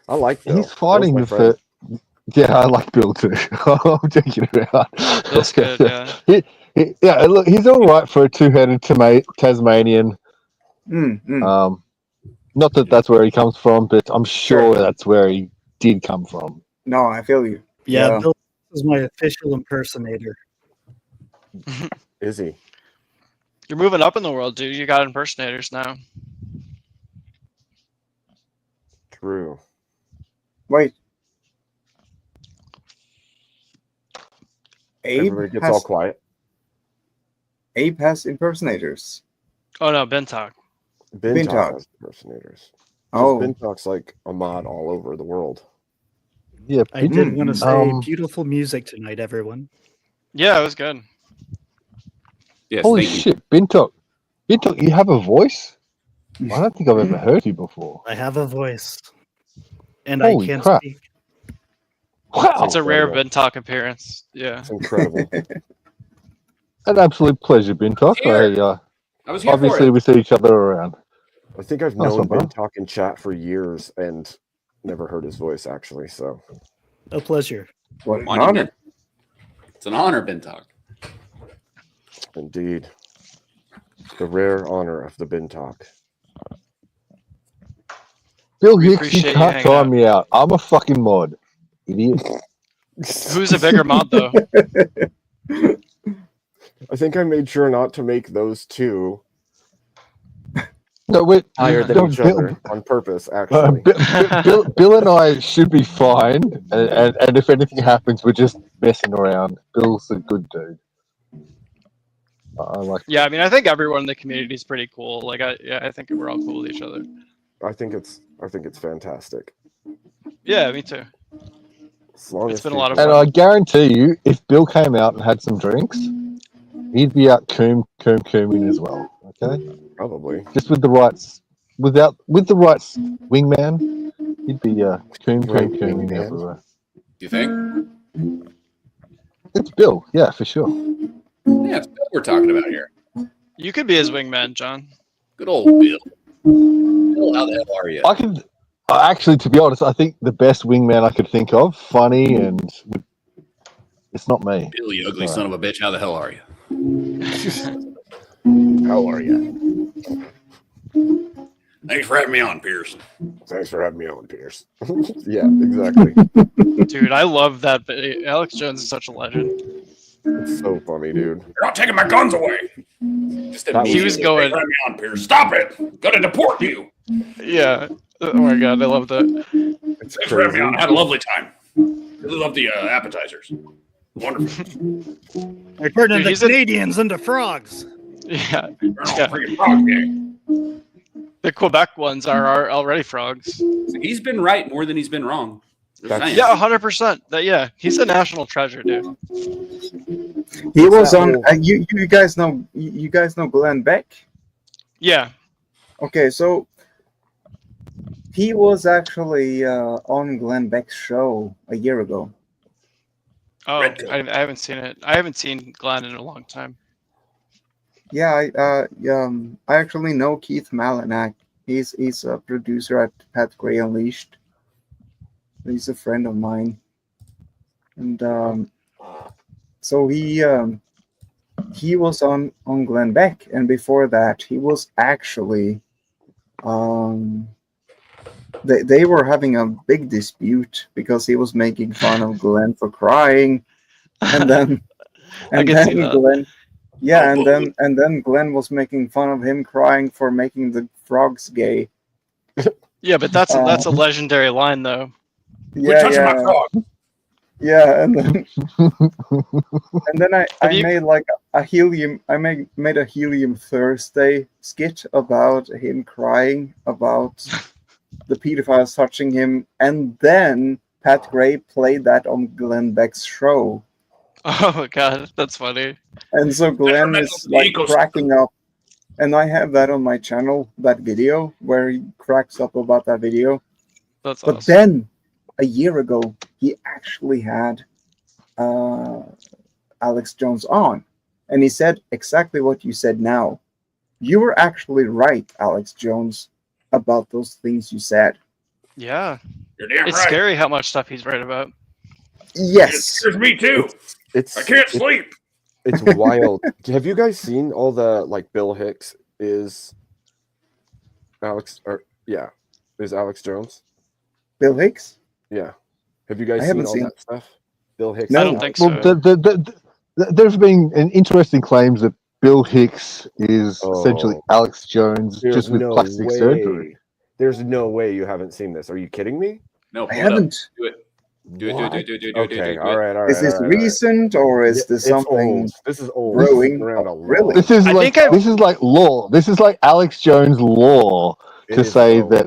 I like Bill. He's fighting Bill's with my friend. the. Yeah, I like Bill too. I'm joking about. Bill's good, yeah. Yeah, look, he's all right for a two-headed Tasmanian. Not that that's where he comes from, but I'm sure that's where he did come from. No, I feel you. Yeah, Bill is my official impersonator. Is he? You're moving up in the world, dude. You got impersonators now. True. Wait. Abe Everybody gets all quiet. Abe has impersonators. Oh, no, Ben Talk. Bin Bin Talk Talk. has impersonators. Oh. Bin Talk's like a mod all over the world. Yeah, I did want to say beautiful music tonight, everyone. Yeah, it was good. Yes, Holy thank you. shit, Bintok, you have a voice? I don't think I've ever heard you before. I have a voice, and Holy I can't crap. speak. Wow. It's a rare Ben Talk appearance. Yeah. It's incredible. An absolute pleasure, Bintok. I was here Obviously, for it. we see each other around. I think I've Nice known one, bro. Bin Talk in chat for years and never heard his voice actually. So A pleasure. What an Why not? honor. It's an honor, Ben Talk. indeed, the rare honor of the Bin Talk. Bill We Hicks, you appreciate you can't hanging time out. me out. I'm a fucking mod. Idiot. Who's a bigger mod, though? I think I made sure not to make those two No, wait. higher than no, each Bill, other on purpose. Actually, Bill and I should be fine, and if anything happens, we're just messing around. Bill's a good dude. I like. Yeah, I mean, I think everyone in the community is pretty cool. Like, I think we're all cool with each other. I think it's fantastic. Yeah, me too. As long It's as been a lot of And fun. I guarantee you, if Bill came out and had some drinks, he'd be out cooming as well. Okay, probably just with the rights, with the right wingman, he'd be cooming wingman. everywhere. Do you think? It's Bill, yeah, for sure. Yeah, it's Bill we're talking about here. You could be his wingman, John. Good old Bill. Bill, how the hell are you? I could actually, to be honest, I think the best wingman I could think of, funny and it's not me. Bill, you ugly Sorry. son of a bitch, how the hell are you? How are you? Thanks for having me on, Pierce. Thanks for having me on, Pierce. Yeah, exactly. Dude, I love that video. Alex Jones is such a legend. It's so funny, dude. You're not taking my guns away. Just That was He was immediately going. thanks for having me on, Pierce. Stop it. Gotta deport you. Yeah. Oh my god, I love that. It's Thanks for having me crazy. on. I had a lovely time. Really love the appetizers. Wonderful. They're turning Dude, the he's a- Canadians into frogs. Yeah. Turn on freaking frog gang. The Quebec ones are already frogs. He's been right more than he's been wrong. Just saying. Yeah, 100%. Yeah, he's a national treasure, dude. He was on. You guys know. You guys know Glenn Beck. Yeah. Okay, so he was actually on Glenn Beck's show a year ago. Oh, I haven't seen it. I haven't seen Glenn in a long time. Yeah, I actually know Keith Malinak. He's a producer at Pat Gray Unleashed. He's a friend of mine, and so he was on Glenn Beck, and before that he was actually they were having a big dispute because he was making fun of Glenn for crying, and then I can see that. Glenn. Yeah, and then Glenn was making fun of him crying for making the frogs gay. Yeah, but that's a legendary line though. Yeah, touching my frog. Yeah, and then I Have you- made like a helium. I made a Helium Thursday skit about him crying about the pedophiles touching him, and then Pat Gray played that on Glenn Beck's show. Oh my god, that's funny. And so Glenn is like cracking up, and I have that on my channel, that video where he cracks up about that video. That's But awesome. then a year ago, he actually had Alex Jones on, and he said exactly what you said now. You were actually right, Alex Jones, about those things you said. Yeah. You're damn It's right. scary how much stuff he's right about. Yes. There's me too. I can't sleep. It's wild. Have you guys seen all the like Bill Hicks is Alex Jones? Bill Hicks? Yeah. Have you guys I seen haven't all seen- that stuff? Bill Hicks. No. I don't think Well, so. there's been an interesting claims that Bill Hicks is essentially Alex Jones, There's just with no plastic way. surgery. There's no way you haven't seen this. Are you kidding me? No, I haven't. Do it. Do What? it. Okay, all right. Is this recent or is this It's something old. This is old. brewing? Around a lot. Really? This is like law. This is like Alex Jones law to is say law. that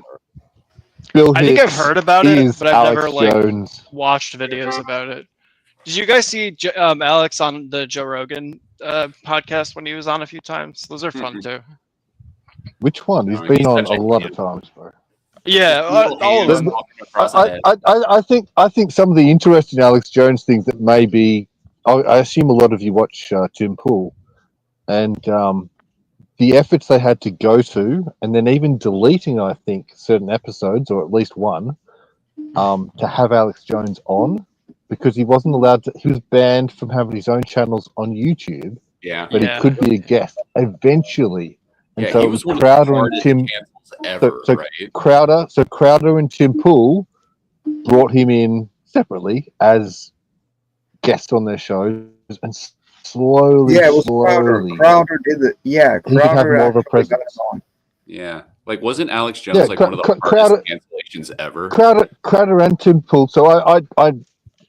Bill I think Hicks I've heard about it, is but I've Alex never like Jones. watched videos about it. Did you guys see Alex on the Joe Rogan podcast when he was on a few times? Those are fun too. Which one? He's been on a lot of times, bro. Yeah, all of them. I think some of the interesting Alex Jones things that maybe I assume a lot of you watch Tim Pool, and the efforts they had to go to, and then even deleting, I think, certain episodes or at least one, to have Alex Jones on, because he wasn't allowed to. He was banned from having his own channels on YouTube. Yeah, but he could be a guest eventually. And Yeah, so he it was was one of the Crowder and hardest Tim. cancels ever, So right? Crowder and Tim Pool brought him in separately as guests on their shows, and slowly, Yeah, it was Crowder. slowly, Crowder did it. Yeah, he could have Crowder more of a actually got presence. him on. Yeah, like wasn't Alex Jones Yeah, like one of the hardest Crowder- cancellations ever? Crowder and Tim Pool. So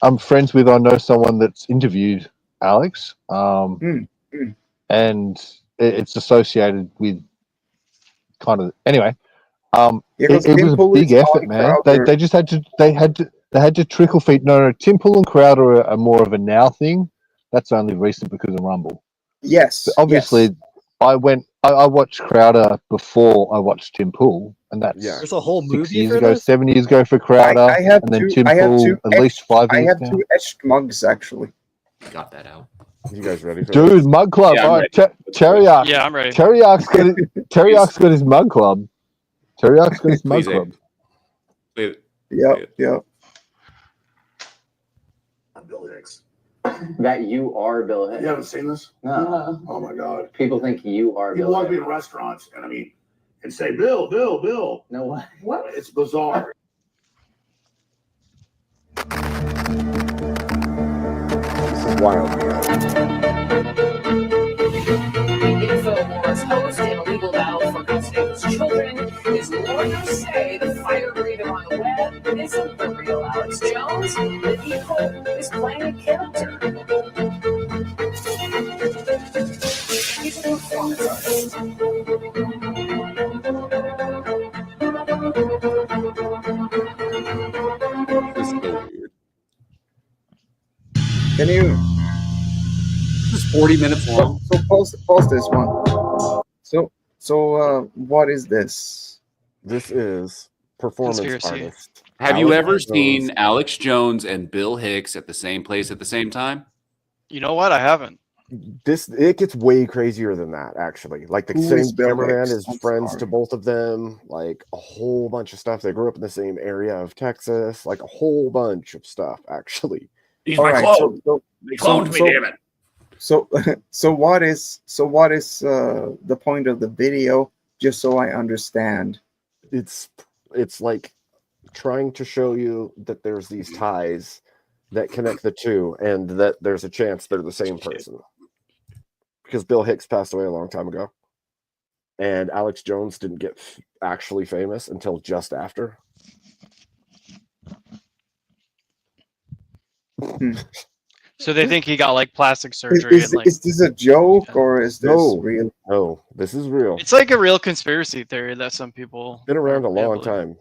I'm friends with. I know someone that's interviewed Alex, and it's associated with kind of anyway. Yeah, 'cause it Tim was a Pool big is effort, on man. Crowder. They just had to trickle feed. No, Tim Pool and Crowder are more of a now thing. That's only recent because of Rumble. Yes, But obviously, I watched Crowder before I watched Tim Pool, and that's There's a whole 6 movie years for ago, this? 7 years ago for Crowder, I have and then two. Tim I have Pool two. at least 5 I years have now. two etched mugs actually. Got that out. You guys ready for Dude, this? Mug Club. Yeah, I'm all right, ready. Teriyaki. Yeah, I'm ready. Teriyak's got his Mug Club. Teriyak's got his Mug Please, Club. Abe. Play it. Yep, yep. I'm Bill Hicks. That you are Bill Hicks. You haven't seen this? No. Oh my God. People think you are People Bill walk me Hicks. in restaurants and I mean, and say, Bill, Bill, Bill. No way. What? It's bizarre. This is wild. InfoWars host in a legal battle for custody of his children. His lawyers say the fire breather on the web isn't the real Alex Jones, that he is playing a character. He's a performance artist. This is so weird. Can you? This is 40 minutes long. So pause this one. So what is this? This is performance Conspiracy. artist. Have you Alex ever Jones. seen Alex Jones and Bill Hicks at the same place at the same time? You know what? I haven't. It gets way crazier than that, actually. Like the Who same is Bill cameraman Hicks? is I'm friends sorry. to both of them, like a whole bunch of stuff. They grew up in the same area of Texas, like a whole bunch of stuff, actually. He's All my right, clone. so- They cloned me, damn it. So what is the point of the video? Just so I understand. It's like trying to show you that there's these ties that connect the two, and that there's a chance they're the same person. Because Bill Hicks passed away a long time ago, and Alex Jones didn't get actually famous until just after. So they think he got like plastic surgery. Is and, like, this a joke or is this real? No, this is real. it's like a real conspiracy theory that some people Been around a they long believe. time.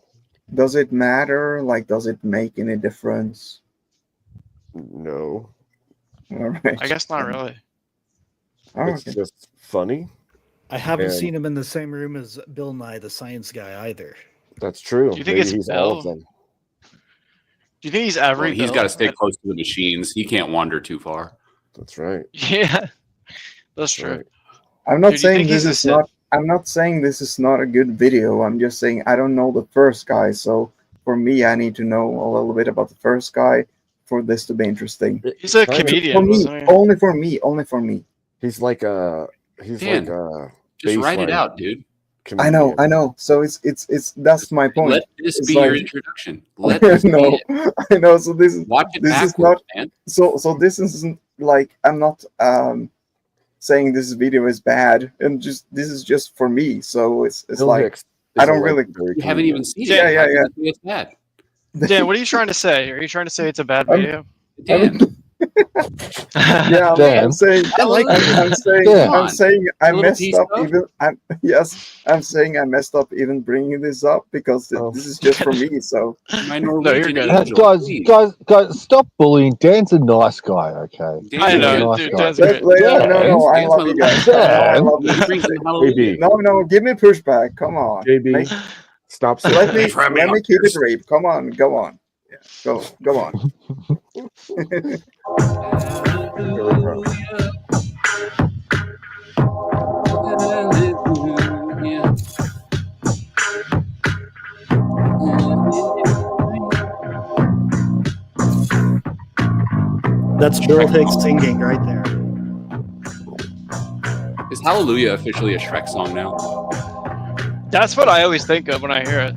Does it matter? Like, does it make any difference? No, All right. I guess not really. Oh, it's okay. just funny. I haven't And- seen him in the same room as Bill Nye the Science Guy either. That's true. Do you think Maybe it's he's all of Bill? them. Do you think he's every? Well, he's Bill? got to stay close to the machines. He can't wander too far. That's right. Yeah, that's true. Right. I'm not Dude, you saying think this he's a is Sith? not. I'm not saying this is not a good video. I'm just saying I don't know the first guy. So for me, I need to know a little bit about the first guy for this to be interesting. He's a Kind of- comedian, For me, wasn't he? only for me, only for me. He's like a. Dan, just write it baseline out, dude. comedian. I know. So it's that's my point. Let this It's be like- your introduction. Let this no, be it. I know. So this is Watch it this is backwards, not man. so this isn't like I'm not saying this video is bad, and just this is just for me. So it's Bill like Hicks I is a don't really. legendary You haven't even comedian. seen Yeah, it. yeah, How can yeah. you say it's bad. Dan, what are you trying to say? Are you trying to say it's a bad I'm- video? Dan, Yeah, Dan. I'm saying I like I'm it. saying Dan. I'm saying I A little messed piece up of- even. I'm saying I messed up even bringing this up because this is just for me. So my No, you're Norwegian good. angel. Guys, please. guys, stop bullying. Dan's a nice guy, okay? Dan, I He's know, a nice dude, guy. Dan's great. no, I Dan's love my you little guys. brother. No, I love He you. brings in hallelujah. No, give me pushback. Come on. JB, stop saying Let me Try me let out me keep it first. rape. Come on, go on. Yeah, go on. Really proud. Hallelujah. That's Bill Hicks singing right there. Is Hallelujah officially a Shrek song now? That's what I always think of when I hear it.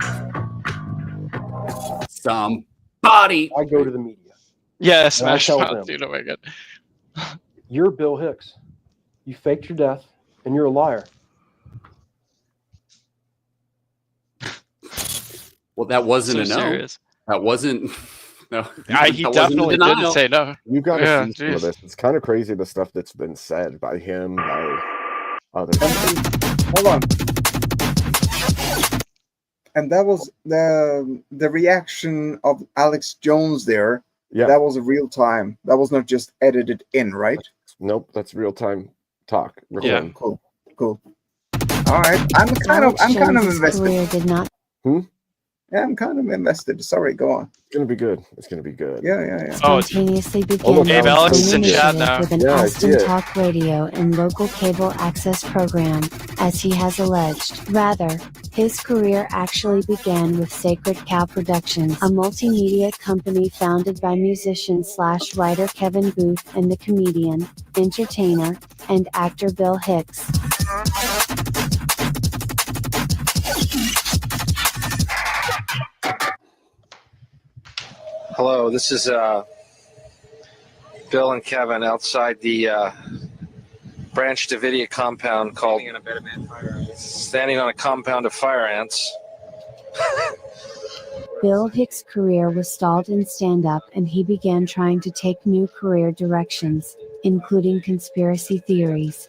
Somebody. I go to the media. Yeah, And I Smash tell Mouth, them, dude. Oh my god. you're Bill Hicks. You faked your death, and you're a liar. Well, that wasn't So a no. serious. That wasn't. No, He that wasn't a definitely didn't denial. say no. You got to Yeah, see some of jeez. this. It's kind of crazy the stuff that's been said by him, by others. Hold on. And that was the reaction of Alex Jones there. Yeah. That was a real time. That was not just edited in, right? Nope, that's real time talk. Yeah. Recording. Cool. All right. I'm kind of Jones's invested. career did not. Yeah, I'm kind of invested. Sorry, go on. It's gonna be good. It's gonna be good. Yeah. Oh, Spontaneously began look, Abe Alex is an in chat initiative now. with an Yeah, I Austin see it. Talk Radio and local cable access program, as he has alleged. Rather, His career actually began with Sacred Cow Productions, a multimedia company founded by musician/writer Kevin Booth and the comedian, entertainer, and actor Bill Hicks. Hello, this is Bill and Kevin outside the Branch Davidia compound called Standing on a Compound of Fire Ants. Bill Hicks' career was stalled in stand-up and he began trying to take new career directions, including conspiracy theories.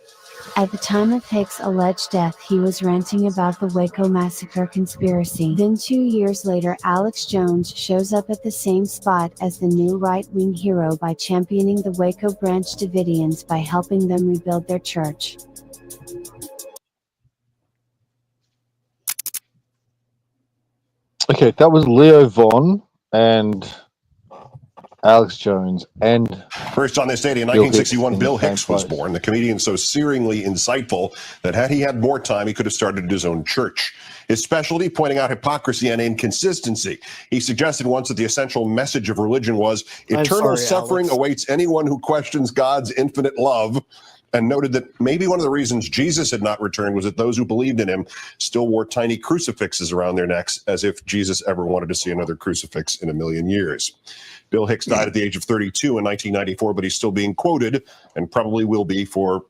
At the time of Hicks' alleged death, he was ranting about the Waco Massacre conspiracy. Then 2 years later, Alex Jones shows up at the same spot as the new right-wing hero by championing the Waco Branch Davidians by helping them rebuild their church. Okay, that was Leo Vaughn and Alex Jones and First on this date in Bill 1961, Hicks Bill in the Hicks same was place. born. The comedian so searingly insightful that had he had more time, he could have started his own church. His specialty, pointing out hypocrisy and inconsistency. He suggested once that the essential message of religion was eternal suffering awaits anyone who questions God's infinite love, and noted that maybe one of the reasons Jesus had not returned was that those who believed in him still wore tiny crucifixes around their necks, as if Jesus ever wanted to see another crucifix in a million years. Bill Hicks died at the age of 32 in 1994, but he's still being quoted and probably will be for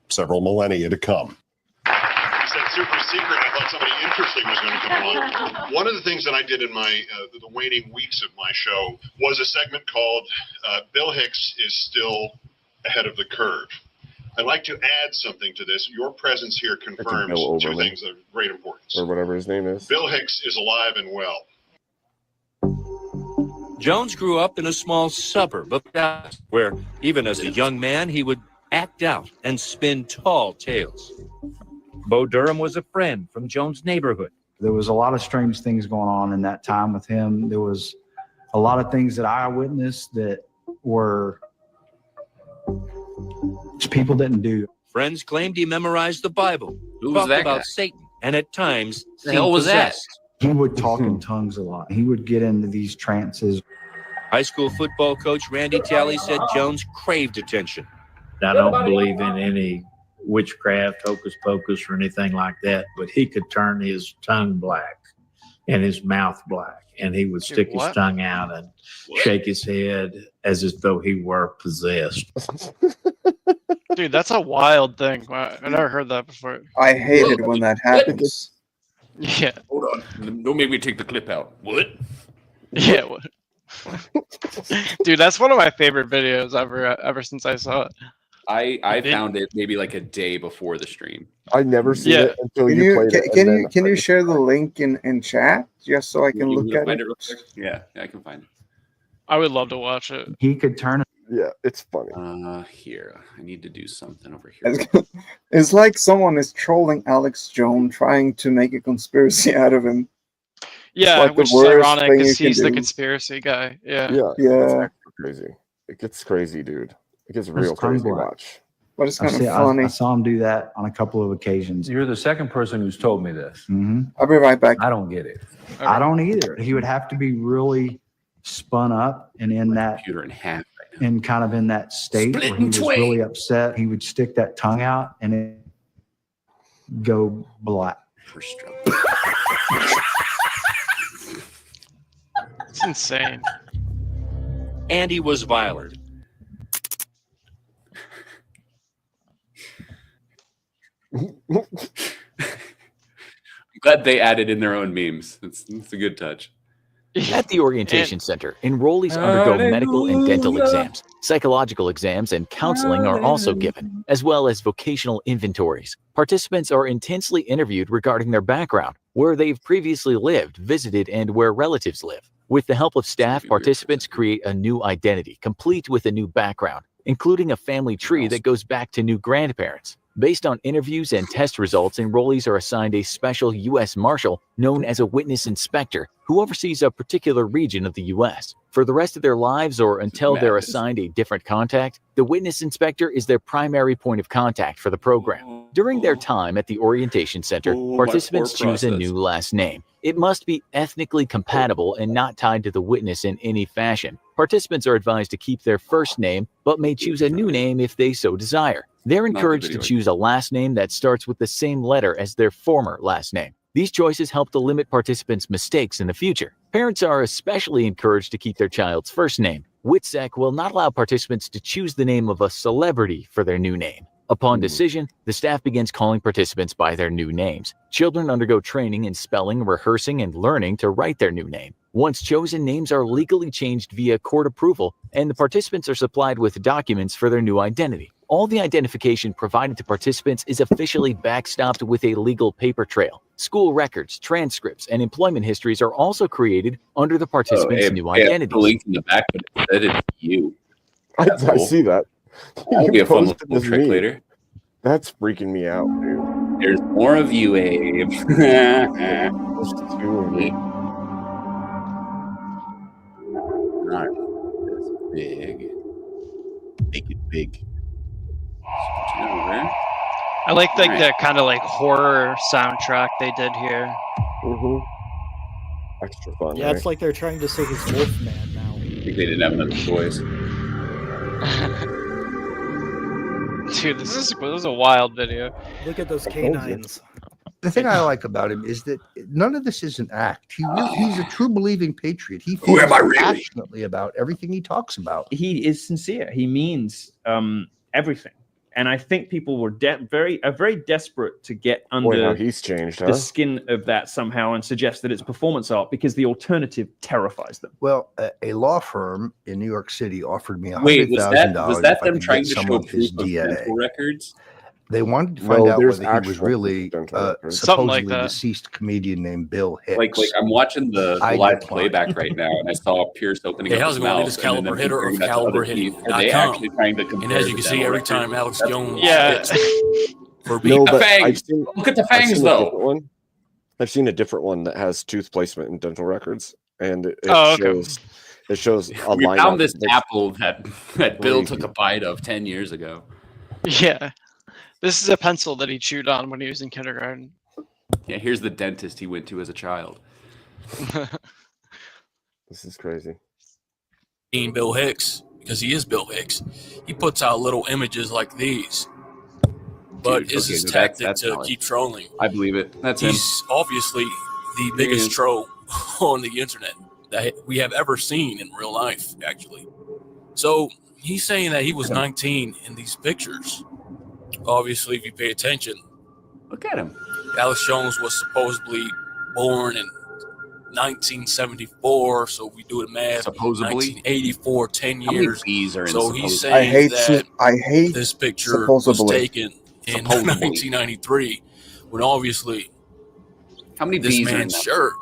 several millennia to come. It's that super secret. I thought somebody interesting was going to come along. One of the things that I did in my the waning weeks of my show was a segment called Bill Hicks is Still Ahead of the Curve. I'd like to add something to this. Your presence here confirms two things of great importance. Or whatever his name is. Bill Hicks is alive and well. Jones grew up in a small suburb of Dallas, where even as a young man, he would act out and spin tall tales. Bo Durham was a friend from Jones' neighborhood. There was a lot of strange things going on in that time with him. There was a lot of things that I witnessed that were people didn't do. Friends claimed he memorized the Bible, Who was talked that about guy? Satan, and at times The hell was that? possessed. He would talk in tongues a lot. He would get into these trances. High school football coach Randy Talley said Jones craved attention. I don't believe in any witchcraft, hocus pocus, or anything like that, but he could turn his tongue black and his mouth black, and he would stick his what? tongue out and shake his head as if though he were possessed. Dude, that's a wild thing. Wow, I never heard that before. I hate it when that happens. Yeah. Hold on. Don't make me take the clip out. What? Yeah. What? Dude, that's one of my favorite videos ever since I saw it. I found it maybe like a day before the stream. I never seen Yeah. it until Can you you played can, it. can and you then can I- you share the link in chat just so I can You look want to at find it? it real quick? Yeah, I can find it. I would love to watch it. He could turn. Yeah, it's funny. Here, I need to do something over here. It's like someone is trolling Alex Jones, trying to make a conspiracy out of him. Yeah, like the which is worst ironic thing because you he's can the do. conspiracy guy. Yeah. Yeah, Yeah. it's actually crazy. It gets crazy, dude. It gets real tongue crazy. black. Watch. But it's I kind of funny. saw him do that on a couple of occasions. You're the second person who's told me this. I'll be right back. I don't get it. I don't either. He would have to be really spun up and in that Computer in half. and kind of in that state Split where he in was twain. really upset. He would stick that tongue out and it go black. It's insane. And he was violent. I'm glad they added in their own memes. It's a good touch. At the Orientation Center, enrollees undergo medical and dental exams. Psychological exams and counseling are also given, as well as vocational inventories. Participants are intensely interviewed regarding their background, where they've previously lived, visited, and where relatives live. With the help of staff, participants create a new identity, complete with a new background, including a family tree that goes back to new grandparents. Based on interviews and test results, enrollees are assigned a special U.S. Marshal known as a witness inspector who oversees a particular region of the U.S. For the rest of their lives or until they're assigned a different contact, the witness inspector is their primary point of contact for the program. During their time at the orientation center, participants choose a new last name. It must be ethnically compatible and not tied to the witness in any fashion. Participants are advised to keep their first name, but may choose a new name if they so desire. They're encouraged to choose a last name that starts with the same letter as their former last name. These choices help to limit participants' mistakes in the future. Parents are especially encouraged to keep their child's first name. WITSEC will not allow participants to choose the name of a celebrity for their new name. Upon decision, the staff begins calling participants by their new names. Children undergo training in spelling, rehearsing, and learning to write their new name. Once chosen, names are legally changed via court approval, and the participants are supplied with documents for their new identity. All the identification provided to participants is officially backstopped with a legal paper trail. School records, transcripts, and employment histories are also created under the participants' new identities. The link in the back, but it said it's you. I see that. That'll be a fun posted little this trick meme. later. That's freaking me out, dude. There's more of you, Abe. There's two of me. Not this big. Make it big. I like the kind of like horror soundtrack they did here. Extra fun. Yeah, right? it's like they're trying to say he's Wolfman now. I think they didn't have enough choice. Dude, this is a wild video. Look at those canines. The thing I like about him is that none of this is an act. He's a true believing patriot. He feels passionately about everything he talks about. He is sincere. He means everything. And I think people were very desperate to get under how he's changed, the skin of that somehow and suggest that it's performance art because the alternative terrifies them. Well, a law firm in New York City offered me Wait, $100,000. was that them trying to show proof of dental records? They wanted to find out there's whether he was really supposedly deceased comedian named Bill Hicks. Like I'm watching the live playback right now, and I saw Pierce opening up his mouth. It is Caliber Hitter of CaliberHit.com. Are they actually trying to compare? And as you can see, every time Alex Jones for being but fangs. Look at the fangs, though. I've seen a different one that has tooth placement and dental records, and it shows a we lineup. found this apple that Bill took a bite of 10 years ago. Yeah. This is a pencil that he chewed on when he was in kindergarten. Yeah, here's the dentist he went to as a child. This is crazy. Bill Hicks, because he is Bill Hicks, he puts out little images like these. But it's his tactic to keep trolling. I believe it. That's him. He's obviously the biggest troll on the internet that we have ever seen in real life, actually. So he's saying that he was 19 in these pictures. Obviously, if you pay attention, look at him. Alex Jones was supposedly born in 1974, so if we do the math, supposedly 1984, 10 How many years. B's are in So he's supposedly? saying I hate this picture supposedly. was taken in 1993, when obviously how many this B's are in man's that? shirt,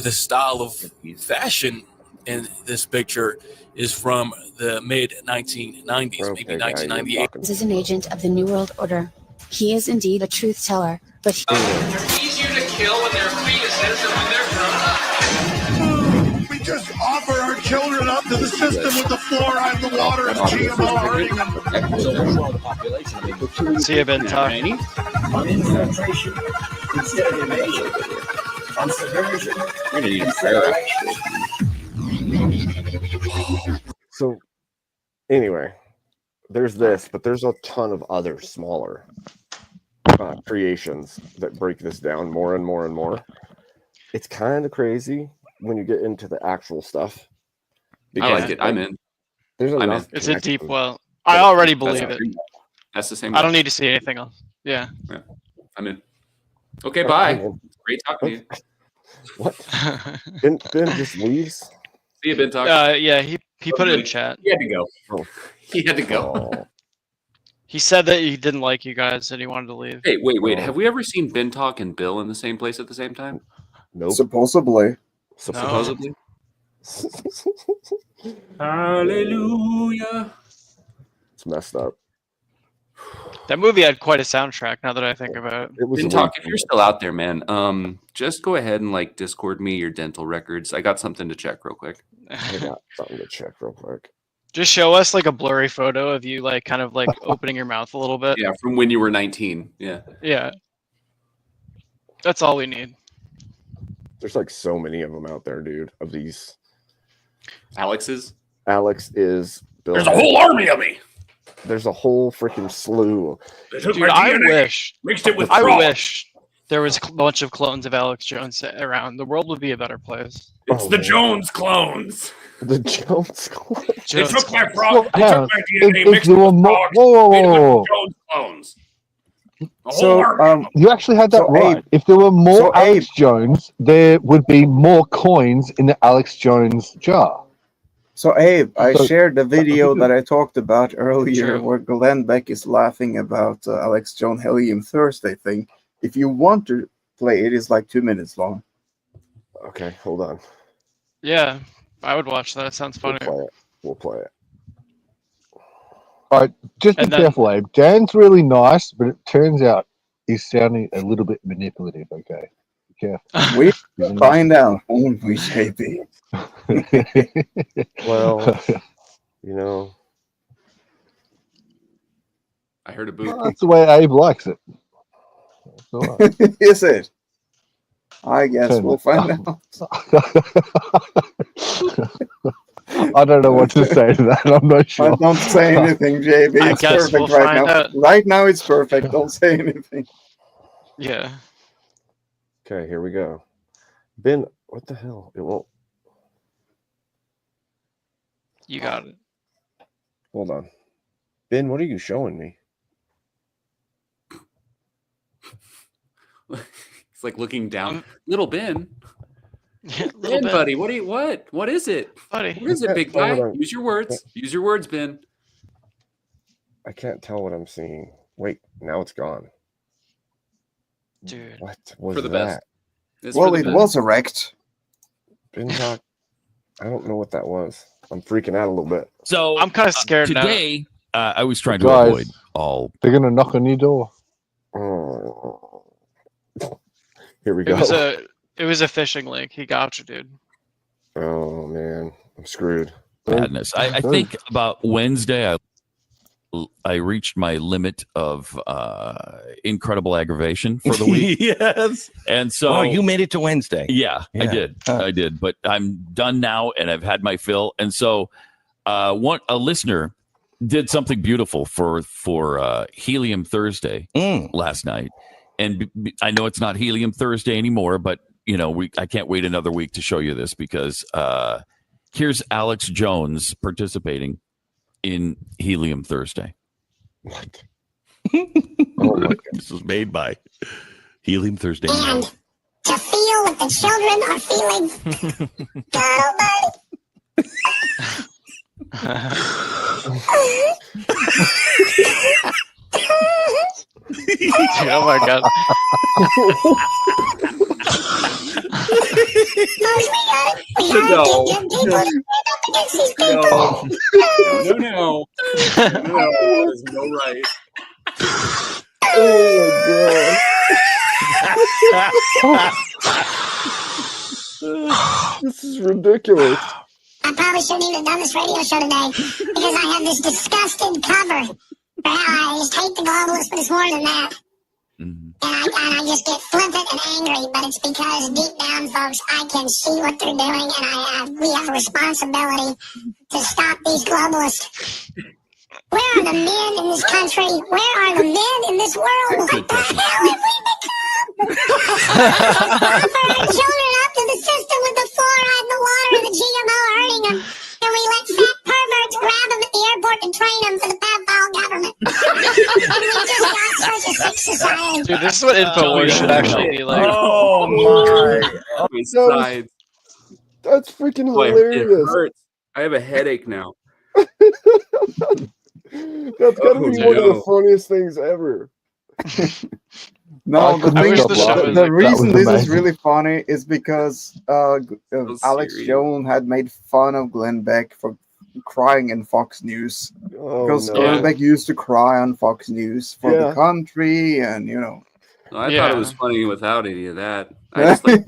the style of fashion in this picture is from the mid 1990s, maybe 1998. This is an agent of the New World Order. He is indeed a truth teller, but They're easier to kill when they're fetuses than when they're grown up. We just offer our children up to the system with the fluoride, the water, and GMO hurting them. See you, Ben talking. On infiltration instead of invasion. On subversion instead of So, anyway, there's this, but there's a ton of other smaller creations that break this down more and more and more. It's kind of crazy when you get into the actual stuff. I like it. I'm in. There's I'm enough It's a deep connections. well. I already believe it. That's the same. I don't need to see anything else. Yeah. I'm in. Okay, bye. Great talking to you. What? Ben just leaves? See you, Ben talk. Yeah, he put it in chat. He had to go. He had to go. He said that he didn't like you guys and he wanted to leave. Hey, wait. Have we ever seen Ben Talk and Bill in the same place at the same time? Nope. Supposedly. Supposedly. Hallelujah. It's messed up. That movie had quite a soundtrack. Now that I think about it, It was Talk, if you're still out there, man, just go ahead and like Discord me your dental records. I got something to check real quick. I got something to check real quick. just show us like a blurry photo of you, like kind of like opening your mouth a little bit. Yeah, from when you were 19. Yeah. Yeah. That's all we need. There's like so many of them out there, dude. Of these. Alex's. Alex is. Bill There's a whole army of me. There's a whole freaking slew. Dude, I wish. Mixed it with I frogs. wish there was a bunch of clones of Alex Jones around. The world would be a better place. It's the Jones clones. The Jones clones. They Jones took my clones. frog. They Well, took my DNA, if mixed there it were with more, frogs, whoa, made them whoa, into Jones clones. A whole So, army. you actually had that So, right. Abe- If there were more so, Alex Abe- Jones, there would be more coins in the Alex Jones jar. So Abe, I So- shared the video that I talked about earlier True. where Glenn Beck is laughing about Alex Jones Helium Thursday thing. If you want to play it, it's like 2 minutes long. Okay, hold on. Yeah, I would watch that. It sounds funny. We'll play it. All right, just be And then- careful, Abe. Dan's really nice, but it turns out he's sounding a little bit manipulative. Okay, be careful. We find out, won't we, JP? Well, you know, I heard a boot. Well, that's the way Abe likes it. That's all right. Is it? I guess Turn we'll it find up. out. I don't know what to say to that. I'm not sure. Don't say anything, JB. I It's guess perfect we'll right find now. out. Right now, it's perfect. Don't say anything. Yeah. okay, here we go. Ben, what the hell? It won't. You got it. Hold on. Ben, what are you showing me? It's like looking down. Little Ben. Little Ben, bit. buddy, what is it? Buddy. What is it, big Hold guy? on. Use your words. Use your words, Ben. I can't tell what I'm seeing. Wait, now it's gone. Dude. What was For the that? best. It's Well, for the it best. was erect. Ben talk. I don't know what that was. I'm freaking out a little bit. So I'm kind of scared now. today, I was trying to Guys. avoid all. They're gonna knock on your door. Oh. Here we It go. was a phishing link. He got you, dude. Oh man, I'm screwed. Madness. I think about Wednesday, I reached my limit of incredible aggravation for the week. Yes. And so Oh, you made it to Wednesday. Yeah, I Yeah. did. Huh. I did. But I'm done now and I've had my fill. And so a listener did something beautiful for Helium Thursday last night. And I know it's not Helium Thursday anymore, but I can't wait another week to show you this because here's Alex Jones participating in Helium Thursday. What? Oh my God. This was made by Helium Thursday. And to feel what the children are feeling. God almighty. Dude, oh my god. No. No. There's no right. Oh my god. This is ridiculous. I probably shouldn't even have done this radio show today because I have this disgusting cover. I just hate the globalists, but it's more than that. And I just get flippant and angry, but it's because deep down, folks, I can see what they're doing, and we have a responsibility to stop these globalists. Where are the men in this country? Where are the men in this world? What the hell have we become? Our children up to the system with the fluoride, the water, and the GMO hurting them. And we let fat perverts grab them at the airport and train them for the pedophile government. And we just got such a sick society. Dude, this is what InfoWars should actually be like. Oh my! That's freaking Boy, it hilarious. hurts. I have a headache now. That's gotta be one of the funniest things ever. No, I wish the show was the like- reason that was this is amazing. really funny is because Alex serious. Jones had made fun of Glenn Beck for crying in Fox News because no. Sternbeck used to cry on Fox News for the country, and I thought it was funny without any of that. I just like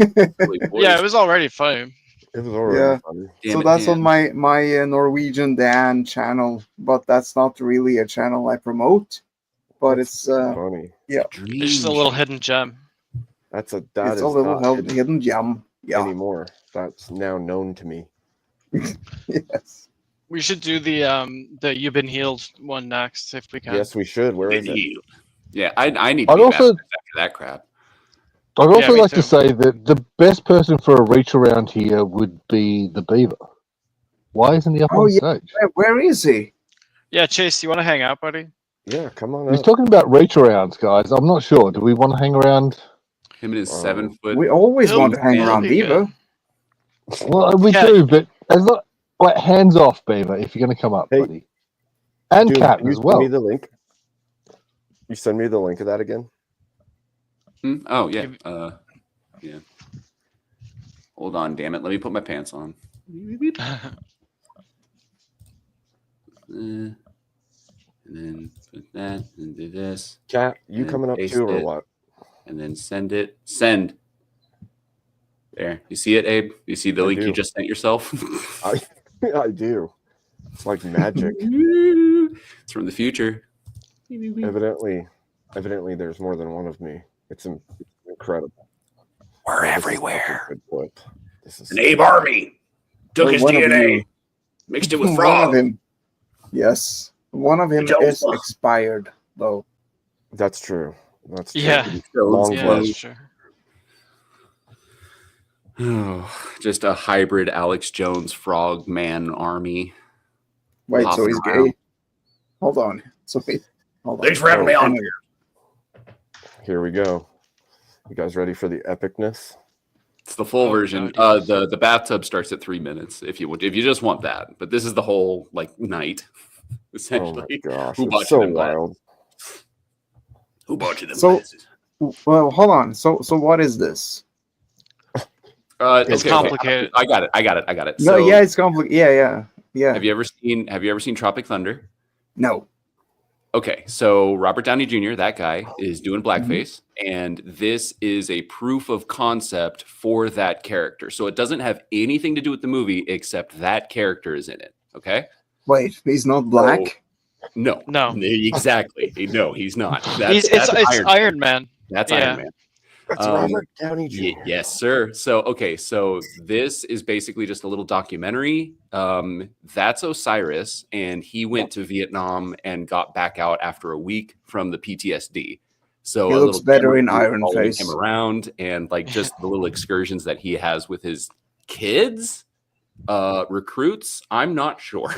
yeah, it was already funny. It was already funny. So that's on my Norwegian Dan channel, but that's not really a channel I promote. But it's funny. Yeah, It's just a little hidden gem. It's a a little hidden gem. Yeah. Anymore. That's now known to me. Yes. We should do the You've Been Healed one next if we can. Yes, we should. Where is it? Yeah, I need to I'd be also- baptized after that crap. I'd also me like too. to say that the best person for a reach around here would be the Beaver. Why isn't he up on stage? Where is he? Yeah, Chase, you want to hang out, buddy? Yeah, come on He's up. talking about reach arounds, guys. I'm not sure. Do we want to hang around? Him and his 7 foot. We always want to hang he'll around be Beaver. Well, we do, but as not like hands off, Beaver, if you're going to come up, buddy. And Dude, Cat can you as send well. me the link? You send me the link of that again? Oh yeah. Yeah. Hold on, damn it. Let me put my pants on. And then put that and do this. Cat, you and coming up paste too or it, what? And then send it. Send. There. You see it, Abe? You see the link you just sent yourself? I do. It's like magic. It's from the future. Evidently, there's more than one of me. It's incredible. We're everywhere. Good point. This is An Abe army took his One of DNA, you- mixed it with One frog. of him. Yes. One of him Jones is book. expired, though. That's true. That's true. Yeah. Long Yeah, play. that's true. Oh, just a hybrid Alex Jones frog man army. Wait, so Hopping he's around. gay? Hold on. So hold on. Thanks for having me on. Here we go. You guys ready for the epicness? It's the full version. The bathtub starts at 3 minutes if you just want that. But this is the whole night, essentially. Oh my gosh, Who it's bought so you them glasses? wild. Who bought you them So, glasses? well, hold on. So what is this? It's complicated. I got it. No, So, yeah, it's complicated. Yeah. Have you ever seen Tropic Thunder? No. Okay, so Robert Downey Jr., that guy, is doing blackface, and this is a proof of concept for that character. So it doesn't have anything to do with the movie except that character is in it. Okay? Wait, he's not black? No. Exactly. No, he's not. It's Iron Man. That's Yeah. Iron Man. That's Robert Downey Jr. Yes, sir. So this is basically just a little documentary. That's Osiris, and he went to Vietnam and got back out after a week from the PTSD. So He a looks little better camera in crew Iron following Face. him around, and just the little excursions that he has with his kids, recruits. I'm not sure.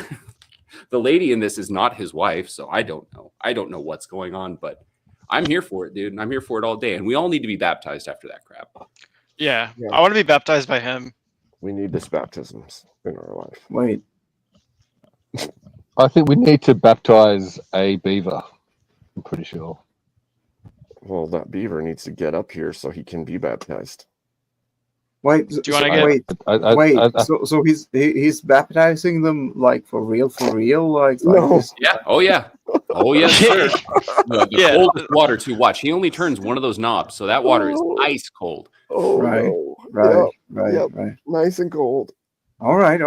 The lady in this is not his wife, so I don't know. I don't know what's going on, but I'm here for it, dude. I'm here for it all day. And we all need to be baptized after that crap. Yeah. I want to be baptized by him. We need this baptisms in our life. Wait. I think we need to baptize a beaver. I'm pretty sure. Well, that beaver needs to get up here so he can be baptized. Wait, Do you want to get? wait. So he's baptizing them for real, like No. this? Yeah. Oh, yeah. Oh, yes, sir. The coldest water, too. Watch. He only turns one of those knobs, so that water is ice cold. Oh, Right. no. Right, Yep. right. Nice and cold. All right.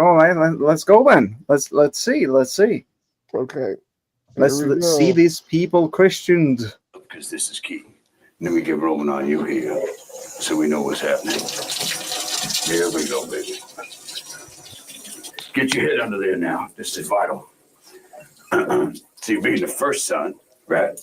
Let's go then. Let's see. Okay. Let's Here we go. see these people christened. Because this is key. Let me get rolling on you here so we know what's happening. Here we go, baby. Get your head under there now. This is vital. See, being the first son, right?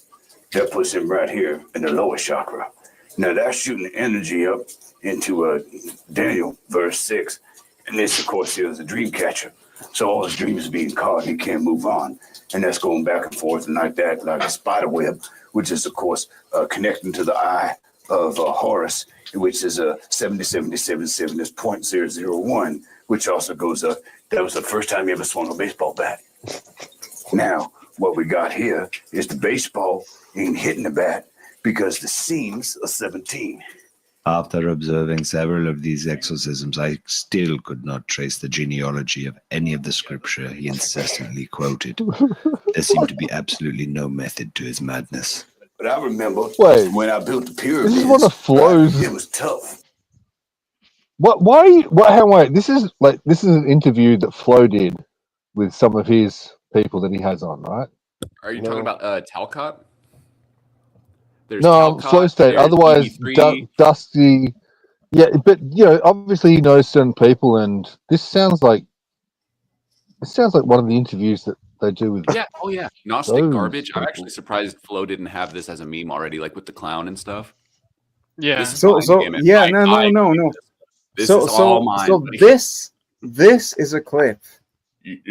That puts him right here in the lower chakra. Now that's shooting the energy up into Daniel verse 6. And this, of course, is a dream catcher. So all his dreams are being caught and he can't move on. And that's going back and forth and like that, like a spider web, which is, of course, connecting to the eye of Horus, which is 707777 is 0.001, which also goes up. That was the first time he ever swung a baseball bat. Now, what we got here is the baseball ain't hitting the bat because the seams are 17. After observing several of these exorcisms, I still could not trace the genealogy of any of the scripture he incessantly quoted. There seemed to be absolutely no method to his madness. But I remember Wait, when I built the pyramids. this is one of Flo's. Right? It was tough. What? Why? What? Hang wait. This is an interview that Flo did with some of his people that he has on, right? Are you talking about Talcott? There's No, Talcott, Flow State. there's Otherwise, DB3. Dusty. Yeah, but obviously he knows certain people, and this sounds like one of the interviews that they do with. Yeah. Oh yeah. Gnostic those garbage. I'm people. actually surprised Flo didn't have this as a meme already, like with the clown and stuff. Yeah. This is So mine, so damn it. yeah, I no. This So is all so mine. so buddy. this is a clip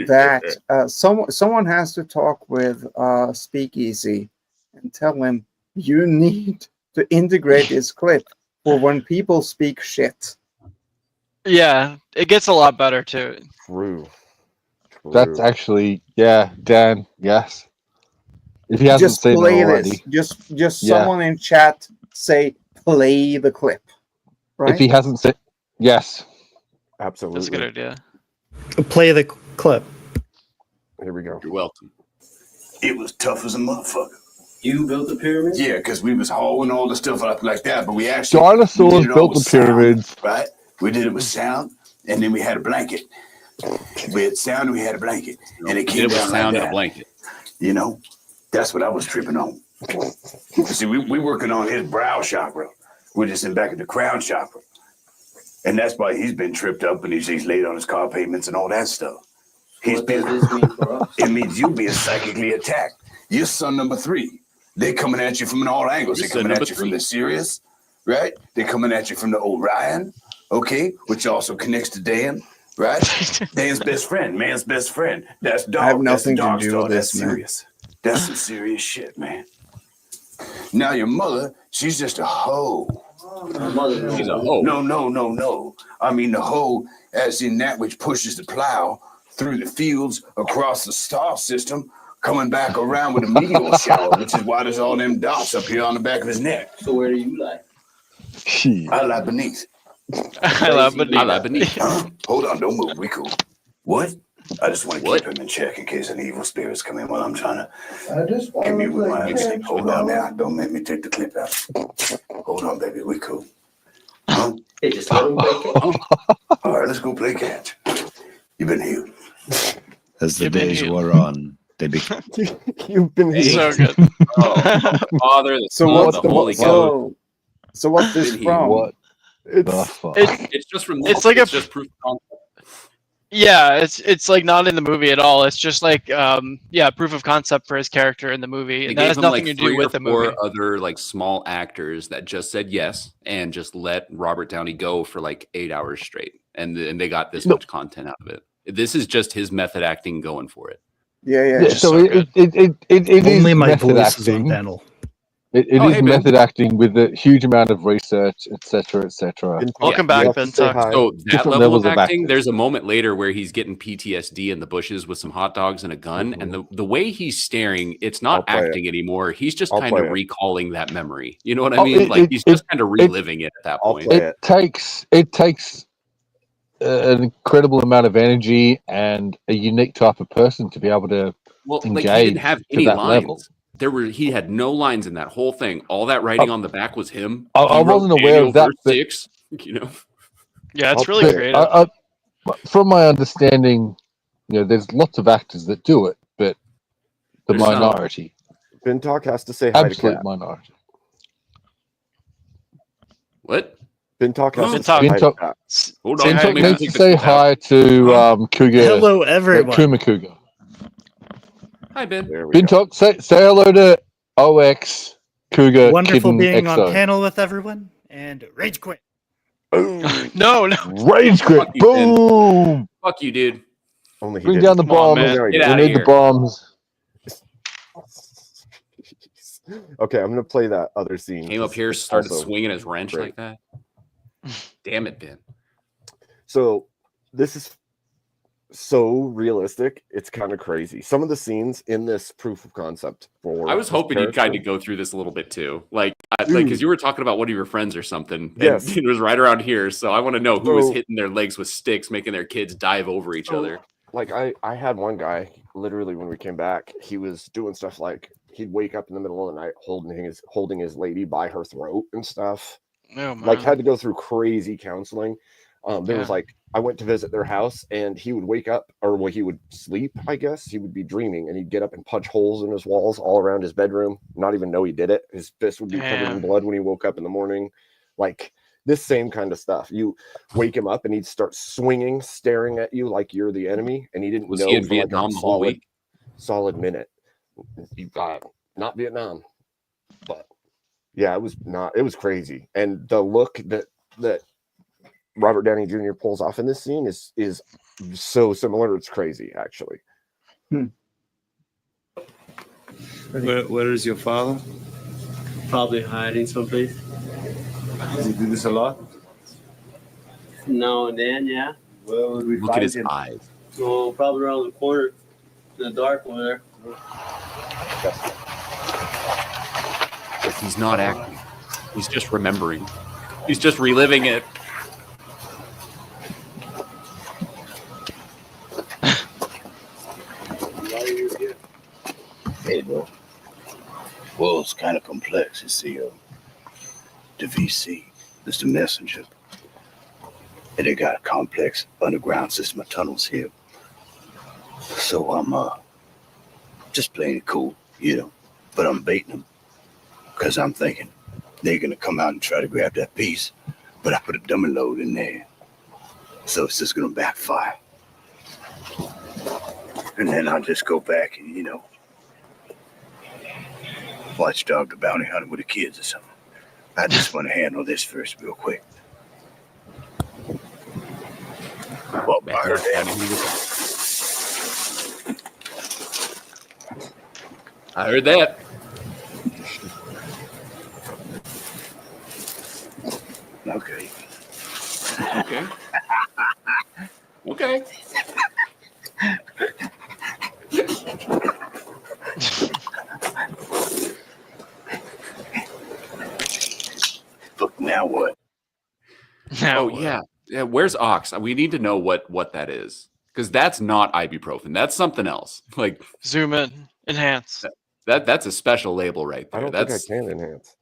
that someone has to talk with Speakeasy and tell him you need to integrate this clip for when people speak shit. Yeah, it gets a lot better too. True. That's actually, Dan. Yes. If he hasn't Just seen it play already, this. Just Yeah. someone in chat say play the clip. Right? if he hasn't seen, yes, absolutely. That's a good idea. Play the clip. Here we go. You're welcome. It was tough as a motherfucker. You built the pyramid? Yeah, because we was hauling all the stuff up like that, but we actually dinosaurs we did it all built with the pyramids. sound, right? We did it with sound, and then we had a blanket. We had sound, and we had a blanket, and it We came did it with down sound like and a that. blanket. You know, that's what I was tripping on. See, we working on his brow chakra. We're just in back of the crown chakra, and that's why he's been tripped up, and he's laid on his car pavements and all that stuff. What does this mean for us? It means you being psychically attacked. You're son number 3. They're coming at you from all angles. You're They're son coming at number you from 3. the Sirius, right? They're coming at you from the Orion, okay, which also connects to Dan, right? Dan's best friend, man's best friend. That's dog. I have That's the nothing to dog do star. with That's this, man. serious. That's some serious shit, man. Now your mother, she's just a hoe. She's a hoe. No. I mean the hoe as in that which pushes the plow through the fields across the star system, coming back around with a meteor shower, which is why there's all them dots up here on the back of his neck. So where do you lie? I lie beneath. I love beneath. I lie beneath. Huh? Hold on, don't move. We cool. What? I just want to keep him in check in case any evil spirits come in while I'm trying to commute with my sleep. Hold on now. Don't make me take the clip out. Hold on, baby. We cool. Huh? Hey, just let him play catch. All right, let's go play catch. You've been healed. As the You've been days healed. wore on, they became. You've been It's so good. Oh, Father, the So Son, what's the Holy Ghost. so what's this Been healed. from? What? It's just from. It's like it's a- just proof of concept. Yeah, it's like not in the movie at all. It's just like proof of concept for his character in the movie. They And that gave has him nothing like to do 3 with or the 4 movie. other like small actors that just said yes and just let Robert Downey go for like 8 hours straight, and they got this much content out of it. This is just his method acting going for it. Yeah. Yeah, so it is Only my method voice is on acting. panel. It Oh, is hey, Ben. method acting with a huge amount of research, etc., etc. Welcome You back, have to Ben say Tuck. hi. So that Different level levels of of acting, acting. there's a moment later where he's getting PTSD in the bushes with some hot dogs and a gun, and the way he's staring, it's not I'll play acting anymore. He's just I'll kind of play it. recalling that memory. You know what I Oh, mean? He's just kind of reliving it at that I'll point. play It takes an incredible amount of energy and a unique type of person to be able to Well, engage like he didn't have to any that lines. level. He had no lines in that whole thing. All that writing on the back was him. I He wrote wasn't aware Daniel of that, verse but 6, you know. Yeah, it's I'll really play it. creative. From my understanding, there's lots of actors that do it, but the There's some. minority, Ben Talk has to say hi to absolute Kat. minority. What? Ben Talk has Ben to say Talk. hi Ben to Talk- Kat. Hold on. Ben let Talk me needs take to this say out. hi to Cougar. Hello, everyone. Kuma Cougar. Hi, Ben. There we Ben go. Talk, say hello to OX Cougar. Wonderful Kitten being XO. on panel with everyone. And rage quit. No. Rage quit. Fuck you, Ben. Boom. Fuck you, dude. Only he Bring didn't. down the Come on, bombs. man. There we Get go. We outta need the here. bombs. Okay, I'm gonna play that other scene. Came up 'cause here, it's started also swinging his wrench great. like that. Damn it, Ben. So this is so realistic. It's kind of crazy. Some of the scenes in this proof of concept for I was this hoping you'd kind character- of go through this a little bit too, like Dude. because you were talking about one of your friends or something, Yes. and it was right around here. So I want to know who was So- hitting their legs with sticks, making their kids dive over each other. Like I had one guy literally when we came back, he was doing stuff like he'd wake up in the middle of the night holding his lady by her throat and stuff. Oh, Like man. had to go through crazy counseling. There was Yeah. like I went to visit their house and he would wake up, or well, he would sleep, I guess. He would be dreaming and he'd get up and punch holes in his walls all around his bedroom, not even know he did it. His fist would be covered in Damn. blood when he woke up in the morning. Like this same kind of stuff. You wake him up and he'd start swinging, staring at you like you're the enemy, and he didn't Was know he in for like Vietnam a the whole week? solid minute. Not Vietnam, but yeah, it was crazy. And the look that Robert Downey Jr. pulls off in this scene is so similar. It's crazy, actually. Where is your father? Probably hiding someplace. Does he do this a lot? Now and then, yeah. Where would we Look at his eyes. So probably around the corner, in the dark over there. He's not acting. He's just remembering. He's just reliving it. Hey, bro. Well, it's kind of complex. You see, the VC, Mr. Messenger, and they got a complex underground system of tunnels here. So I'm just playing it cool, but I'm baiting them because I'm thinking they're gonna come out and try to grab that piece, but I put a dummy load in there, so it's just gonna backfire. And then I'll just go back and watchdog the bounty hunter with the kids or something. I just want to handle this first real quick. Well, I heard that. I heard that. Okay. Okay. Okay. Look, now what? Yeah. Where's Ox? We need to know what that is, because that's not ibuprofen. That's something else. Like Zoom in, enhance. That's a special label right there. I don't That's think I can enhance.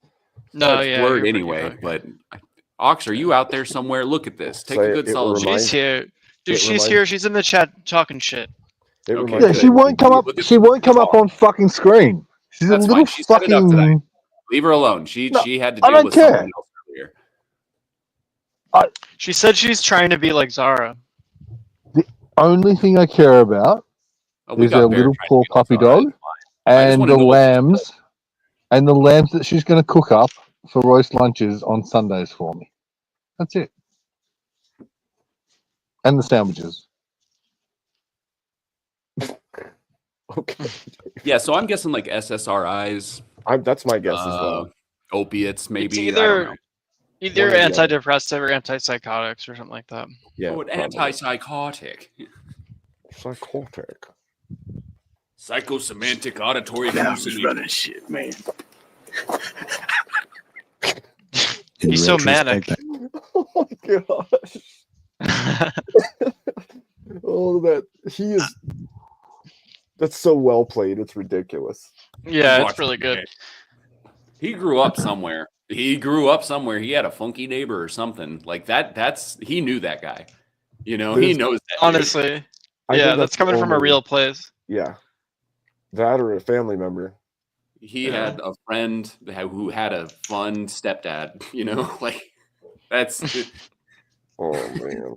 No, it's yeah, blurred you're anyway. But Ox, are you out there somewhere? Look at this. Take a good solid look. She's here. Dude, she's here. She's in the chat talking shit. Okay. Yeah, she won't come up. She won't come up on fucking screen. She's That's a little fine. She set it up tonight. fucking. Leave her alone. She had to I deal don't with care. someone else earlier. She said she's trying to be like Zara. Only thing I care about we is got her Bear little trying to poor be like puppy Zara. dog I just and wanna the know what she lambs and the lambs that she's going to cook up for roast lunches on Sundays for me. That's it. And the sandwiches. Okay. Yeah, so I'm guessing like SSRIs. That's my guess as well. Opiates, maybe. It's I either don't know. either One or the other. antidepressive or antipsychotics or something like that. Yeah. Oh, an antipsychotic. Psychotic. Psychosemantic auditory Now I'm just hallucination. running shit, man. He's so manic. Oh my gosh. Oh, that's so well played. It's ridiculous. Yeah, Watch it's really it, good. man. He grew up somewhere. He had a funky neighbor or something like that. He knew that guy. He knows that. dude. Honestly, I yeah, think that's coming from a only- real place. Yeah. That or a family member. He had a friend who had a fun stepdad. Like that's. Oh man.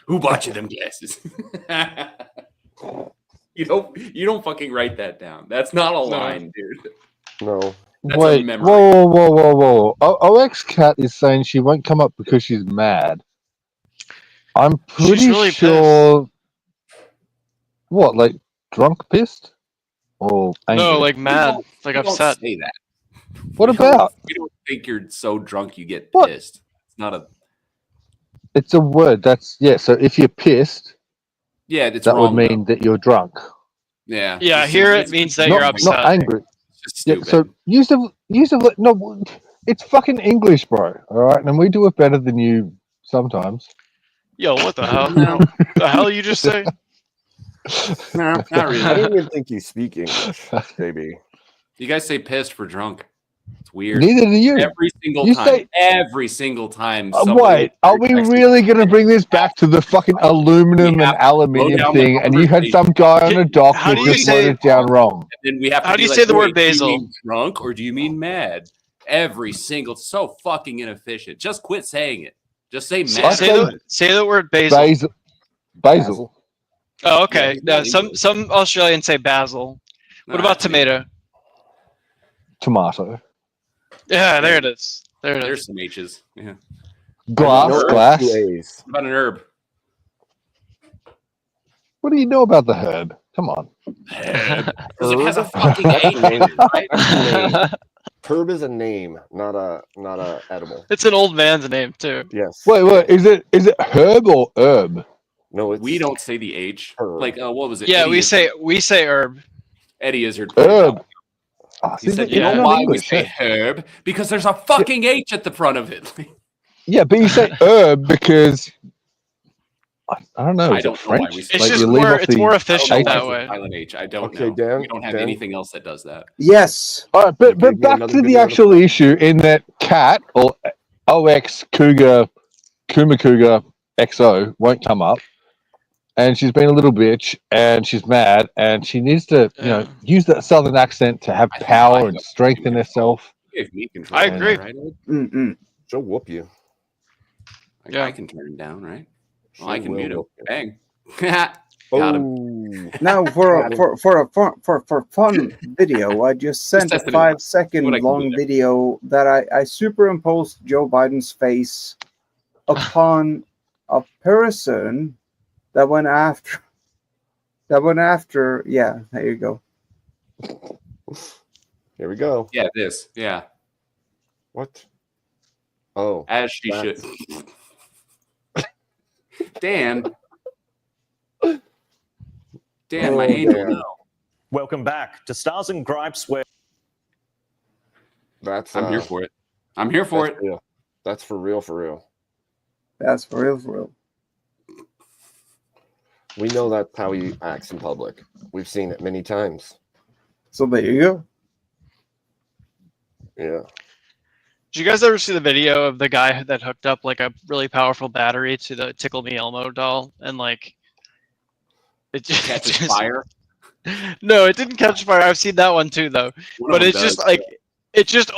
Who bought you them glasses? You don't fucking write that down. That's not a line, dude. No. That's a Wait, memory. whoa. OX Cat is saying she won't come up because she's mad. I'm pretty really sure. What, like drunk pissed? Or angry? No, like mad, like You don't upset. say that. What about? We don't think you're so drunk you get What? pissed. It's not a. It's a word. Yeah, so if you're pissed, Yeah, it's that would wrong, mean that you're drunk. Yeah. Yeah, here it means that you're upset. Not angry. It's Yeah, stupid. so no, it's fucking English, bro. All right, and we do it better than you sometimes. Yo, what the hell? No. The hell you just say? No, not really. I don't even think you speak English, baby. You guys say pissed for drunk. It's weird. Neither do you. Every single You time. say- Every single time. Wait, are we really going to bring this back to the fucking aluminum and aluminium down the thing? And you had conversation. some guy on a dock How that do you just wrote say- it down wrong. And then we have to How be do you like, say the word "Wait, do you basil?" mean drunk or do you mean mad? Every single, so fucking inefficient. Just quit saying it. Just say mad. Say the word basil. Basil. Oh, okay. Yeah, No, some Australians say basil. What about tomato? Tomato. Yeah, there it is. There it There's is. some H's. Yeah. Glass. What about an herb? What do you know about the herb? Come on. Because it has a Herb? fucking That's H a name. in it, right? That's a name. Herb is a name, not a edible. It's an old man's name too. Yes. Wait. Is it herb or herb? No, it's We don't say the H. Like, what was it? Yeah, Eddie we say herb. Eddie Izzard. Herb. He said, you know why we say herb? Because there's a fucking H at the front of it. Yeah, but you say herb because I don't know. I Is don't it know why French? we It's just more efficient that way. Silent H. I don't Okay, know. Dan, We don't have Dan. anything else that does that. Yes. All right, but gave me back another to the video to actual issue in that cat or OX Cougar Kuma Cougar XO won't come up, and she's been a little bitch and she's mad and she needs to use that southern accent to have power and strengthen herself. You gave me control. I of agree. that, right? She'll whoop you. I can turn it down, right? Well, I She can will mute him. whoop you. Bang. Got him. Oh. Now for fun video, I just sent a testing it out. 5-second What I can do long there. video that I superimposed Joe Biden's face upon a person that went after. Yeah, there you go. Here we go. Yeah, this. Yeah. What? Oh. As she should. that's- Dan. Dan, my Oh, angel. Dan. No. Welcome back to Stars and Gripes, where That's I'm here for it. I'm here for it. Real. That's for real, for real. That's for real, for real. We know that's how he acts in public. We've seen it many times. So there you go. Yeah. Did you guys ever see the video of the guy that hooked up like a really powerful battery to the Tickle Me Elmo doll and like it just Catches fire. No, it didn't catch fire. I've seen that one too though. One of But them it's just does, like it just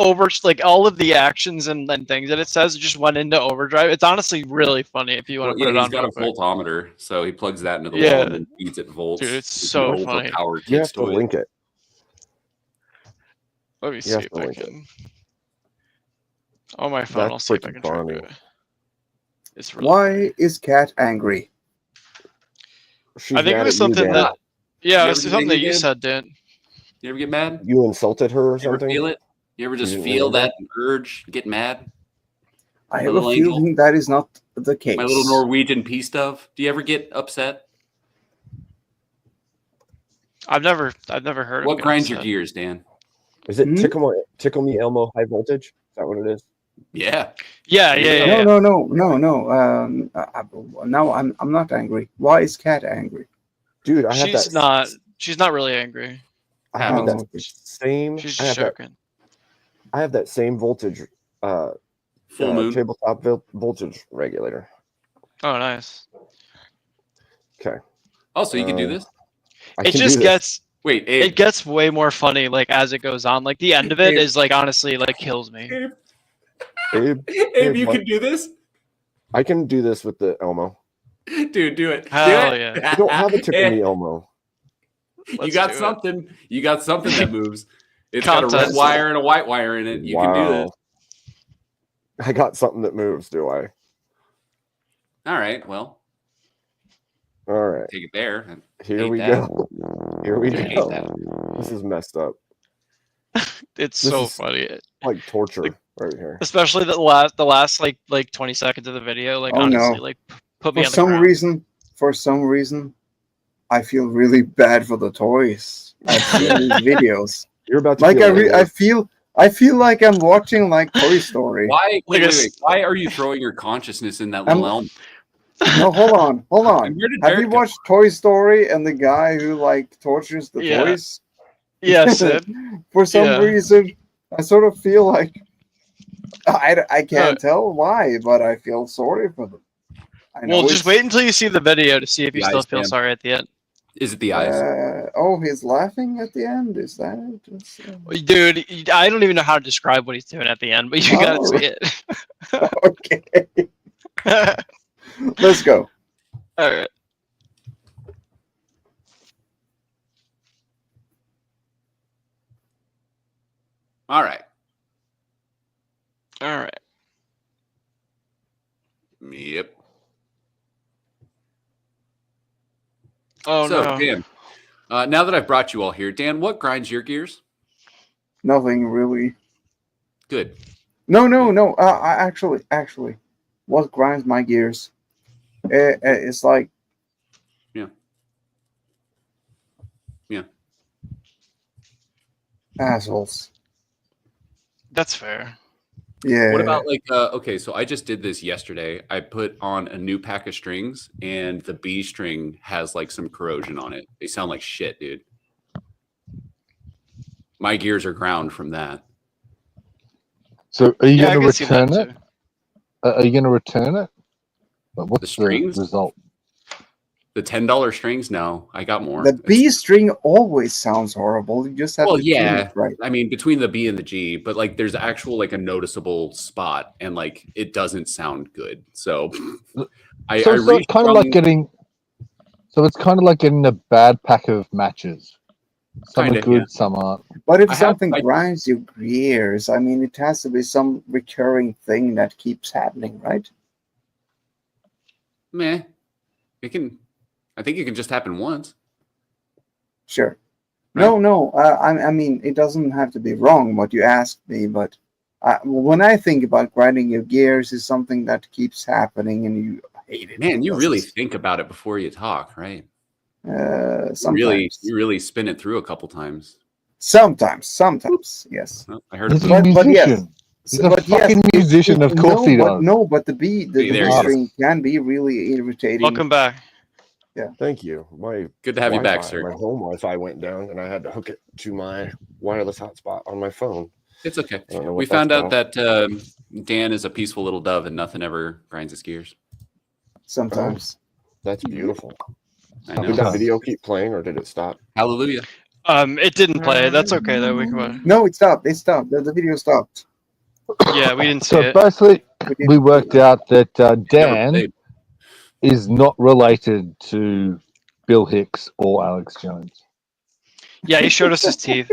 like all of the actions and things that it says just went into overdrive. It's honestly really funny if you want Well, to put it he's on. got a real quick. voltometer, so he plugs that into the Yeah. wall and then feeds it volts. Dude, it's with so an funny. overpowered You kids have to toy. link it. Let me You see have if to I link it. can. On my phone, I'll That's see if I freaking can track funny. it. It's really Why is Cat angry? She's I think it mad was at you, something Dan. that You it ever was get something that angry, you Dan? said, Dan. You ever get mad? You insulted her or You ever something? feel it? You ever just didn't feel remember? that urge, get mad? I My have a little angel. feeling that is not the case. My little Norwegian peace dove. Do you ever get upset? I've never heard What of it. grinds your gears, Dan? Is it Tickle Me Elmo High Voltage? Is that what it is? Yeah. Yeah. No. Now I'm not angry. Why is Cat angry? Dude, I have She's that. She's not really angry. I have Oh. that same. She's I just have that, joking. I have that same voltage. Full moon. Tabletop voltage regulator. Oh, nice. Okay. Oh, so you can do this? It just gets Wait, Abe. it gets way more funny like as it goes on. Like the end of it is like honestly like kills me. Abe, Abe, you what? can do this? I can do this with the Elmo. Dude, do it. Hell do it. yeah. I don't have a Tickle Me Elmo. You got do it. something. You got something that moves. It's got a red Content. wire and a white wire in it. You can do this. I got something that moves, do I? All right. Well, All right. take it there. and Here hate we that. go. Here we I hate go. that. This is messed up. It's This so is funny. like torture right here. Especially the last like 20 seconds of the video. Like Oh, honestly, no. like put me For on the some ground. reason, I feel really bad for the toys. I've seen these videos. You're about to like feel I feel like I'm watching like Toy Story. Why? Wait. Why are you throwing your consciousness in that little elm? No, hold on. And where did Have Barrett you go? watched Toy Story and the guy who like tortures the Yeah. toys? Yes. For some Yeah. reason, I sort of feel like I can't tell why, but I feel sorry for them. I know Well, just wait until you see the video to see if you The still eyes, feel man. sorry at the end. Is it the eyes? Oh, he's laughing at the end. Is that it? Dude, I don't even know how to describe what he's doing at the end, but you gotta see it. Okay. Let's go. All right. All right. All right. Yep. Oh, so, no. Dan, now that I've brought you all here, Dan, what grinds your gears? Nothing really. Good. No. I actually, what grinds my gears? It's like, yeah, assholes. That's fair. Yeah. What about like okay, so I just did this yesterday. I put on a new pack of strings and the B string has like some corrosion on it. They sound like shit, dude. My gears are ground from that. So are you Yeah, I going to can see that return it? too. Are you going to return it? But what's The strings? result? The $10 strings? No, I got more. The B string always sounds horrible. You just have Well, to tune yeah. it right. I mean, between the B and the G, but like there's actual like a noticeable spot and like it doesn't sound good. So I So it's kind of like restrung- getting. So it's kind of like getting a bad pack of matches. Some Kinda, are good, yeah. some aren't. But if I have- something I- grinds your gears, I mean, it has to be some recurring thing that keeps happening, right? meh. I think it can just happen once. Sure. Right. No. I mean, it doesn't have to be wrong what you asked me, but when I think about grinding your gears, is something that keeps happening and you hate it. Man, you because really it's, think about it before you talk, right? sometimes. You really spin it through a couple times. Sometimes, yes. Well, I heard He's it. a But yes. musician. He's a fucking musician. Of course he does. No, but the Hey, B there he is. string can be really irritating. Welcome back. Thank you. My Good to have you back, Wi-Fi, sir. My home Wi-Fi went down, and I had to hook it to my wireless hotspot on my phone. It's okay. I don't know what We that's found out about. that Dan is a peaceful little dove and nothing ever grinds his gears. Sometimes. That's beautiful. I Did know. that video keep playing, or did it stop? Hallelujah. It didn't play. That's okay though. We can. No, it stopped. It stopped. The video stopped. Yeah, we didn't see So it. basically, we worked out that Never Dan played. is not related to Bill Hicks or Alex Jones. Yeah, he showed us his teeth.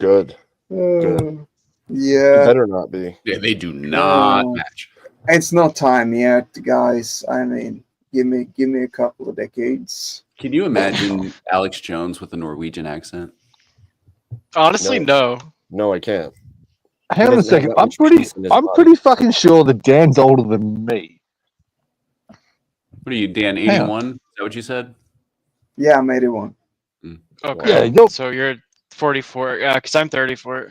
Good. Yeah. It better not be. Yeah, they do not No. match. It's not time yet, guys. I mean, give me a couple of decades. Can you imagine Alex Jones with a Norwegian accent? Honestly, no. No, I can't. Hang on a doesn't have second. that I'm much pretty. peace in his I'm body. pretty fucking sure that Dan's older than me. What are you, Dan? Hang on. 81? Is that what you said? Yeah, I'm 81. Okay. Yeah, you're- So you're 44. Yeah, because I'm 34.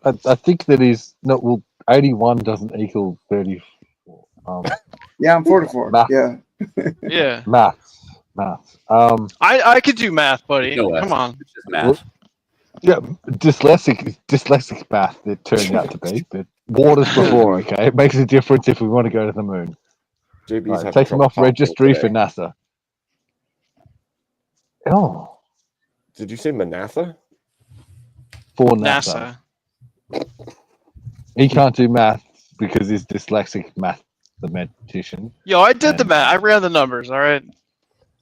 I think that he's not. Well, 81 doesn't equal 34. Yeah, I'm 44. Math. Yeah. Yeah. Maths. I could do math, buddy. No, Come on. It's just math. Yeah, dyslexic math. It turned out to be, but waters before. Okay, it makes a difference if we want to go to the moon. JB's Right, having take him trouble off talking registry for today. NASA. Oh, Did you say Manatha? for NASA. NASA. He can't do math because he's dyslexic mathematician. Yo, I did the math. I ran the numbers. All right.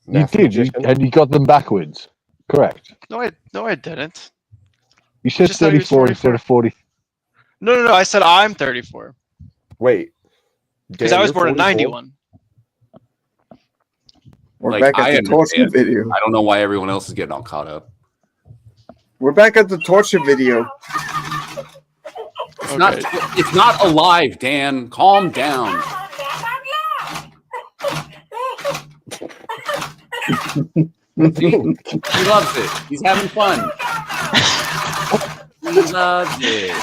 You did, and you got them backwards. Correct. No, I didn't. You said Just thought he was 34 instead of 40. No. I said I'm 34 Wait. because Dan, I was you're born in 44? 91. We're Like, back I at the torture understand. video. I don't know why everyone else is getting all caught up. We're back at the torture video. It's not alive, Dan. Calm down. See? He loves it. He's having fun. He loves it.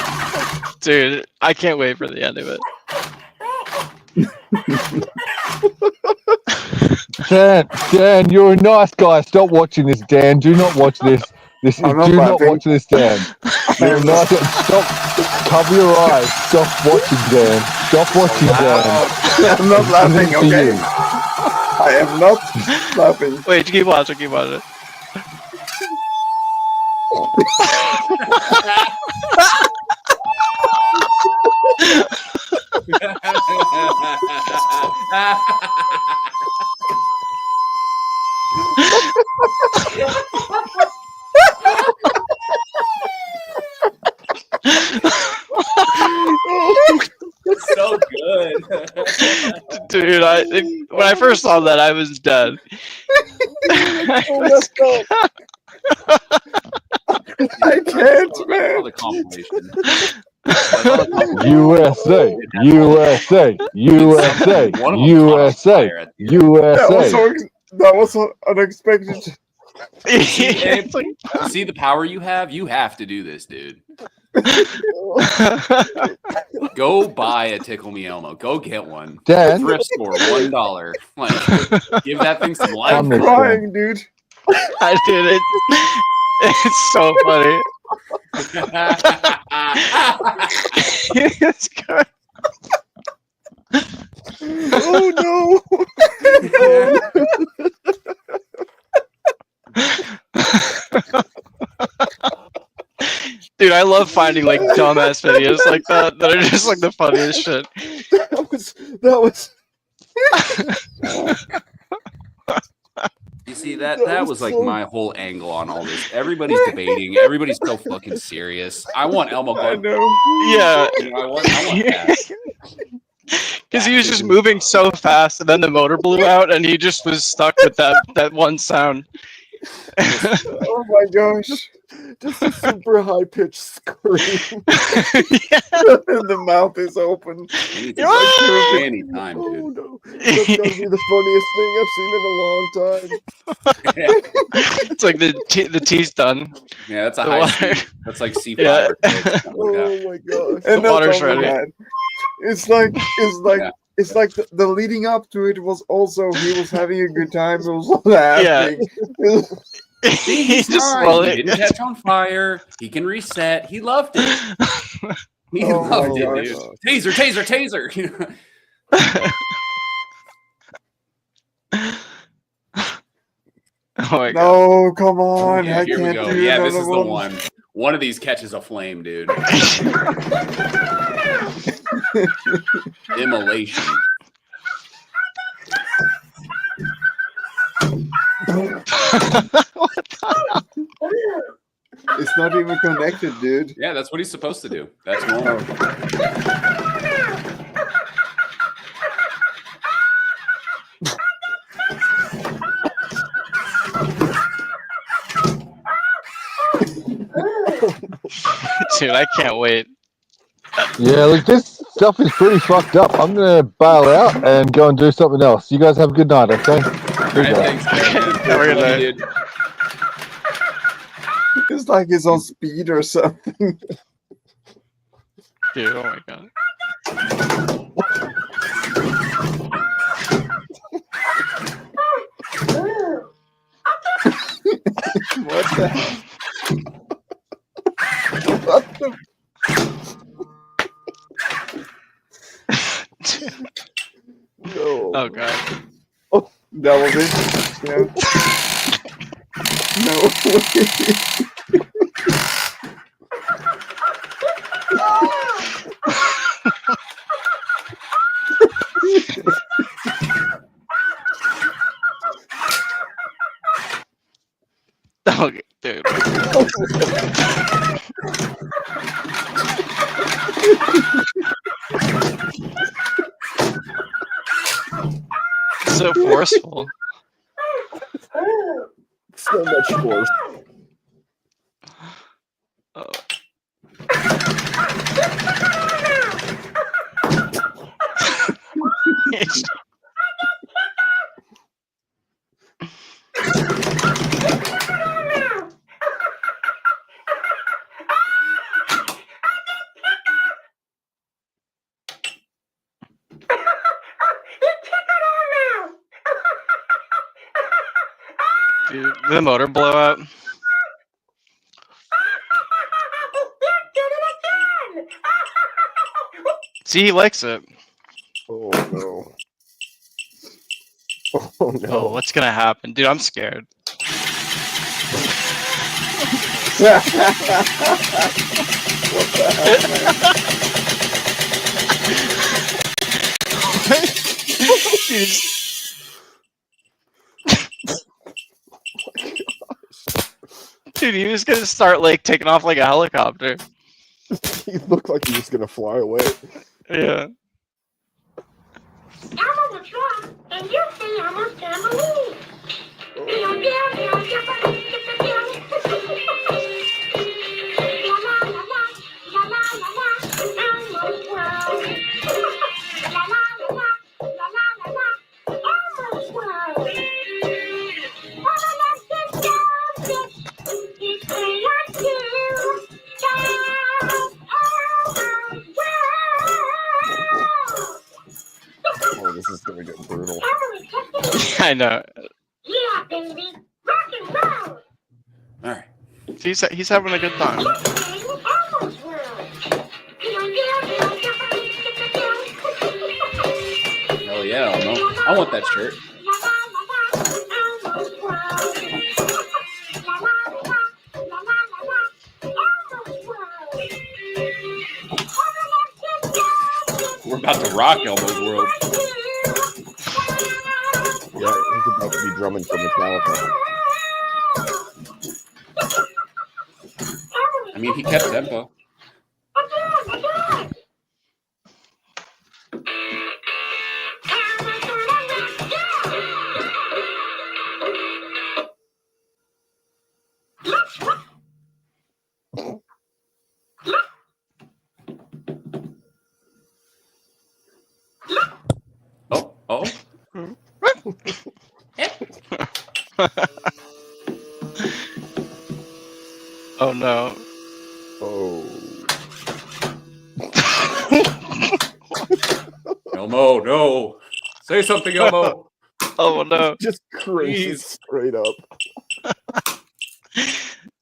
Dude, I can't wait for the end of it. Dan, you're a nice guy. Stop watching this, Dan. Do not watch this. Do not watch this, Dan. You're a nice guy. Stop. Cover your eyes. Stop watching, Dan. Stop watching, Dan. I'm not laughing, okay? I am not laughing. Wait, keep watching, keep watching. It's so good. Dude, when I first saw that, I was dead. I can't, man. The compilation. USA, USA, USA, USA, USA. That was so unexpected. See the power you have? You have to do this, dude. Go buy a Tickle Me Elmo. Go get one. Dan? Thrift store, $1. Like, give that thing some life. I'm crying, dude. I did it. It's so funny. It's good. Oh Dude, I love finding like dumbass videos like that are just like the funniest shit. That was You see, that was like my whole angle on all this. Everybody's debating. Everybody's so fucking serious. I want Elmo going. Yeah. You know, I want that. Because he was just moving so fast, and then the motor blew out, and he just was stuck with that one sound. Oh my gosh. Just a super high pitched scream. And the mouth is open. Anytime, dude. Oh no. That's gotta be the funniest thing I've seen in a long time. It's like the tea's done. Yeah, that's a The high water. speed. That's like C5 Yeah. or something like that. Oh my gosh. And The water's that's only ready. that. It's like the leading up to it was also he was having a good time. It was laughing. He's just fine. well, He didn't catch on fire. He can reset. He loved it. He loved it, dude. Taser, taser, taser. Oh my god. No, come on. Yeah, I here we can't go. do Yeah, this another is the one. One of these catches a flame, dude. Immolation. It's not even connected, dude. Yeah, that's what he's supposed to do. That's normal. Dude, I can't wait. Yeah, look, this stuff is pretty fucked up. I'm gonna bail out and go and do something else. You guys have a good night, okay? Good night. Have a good night. It's like it's on speed or something. Dude, oh my god. What the hell? What the? No. Oh god. Oh, that was it. Yeah. No. Okay, dude. So forceful. So much force. Oh. Did the motor blow up? See, he likes it. Oh no. Oh no. Oh, what's gonna happen? Dude, I'm scared. What the hell, man? Dude, he was gonna start like taking off like a helicopter. He looked like he was gonna fly away. Yeah. I'm on the truck, and you say almost can't believe. Oh, this is gonna get brutal. I know. Yeah, baby. Rock and roll. All right. He's having a good time. Hell yeah, Elmo. I want that shirt. We're about to rock Elmo's world. Yeah, he's about to be drumming for Metallica. I mean, he kept tempo. Oh. Oh no. Oh. Elmo, no. Say something, Elmo. Oh no. Just crazy straight up.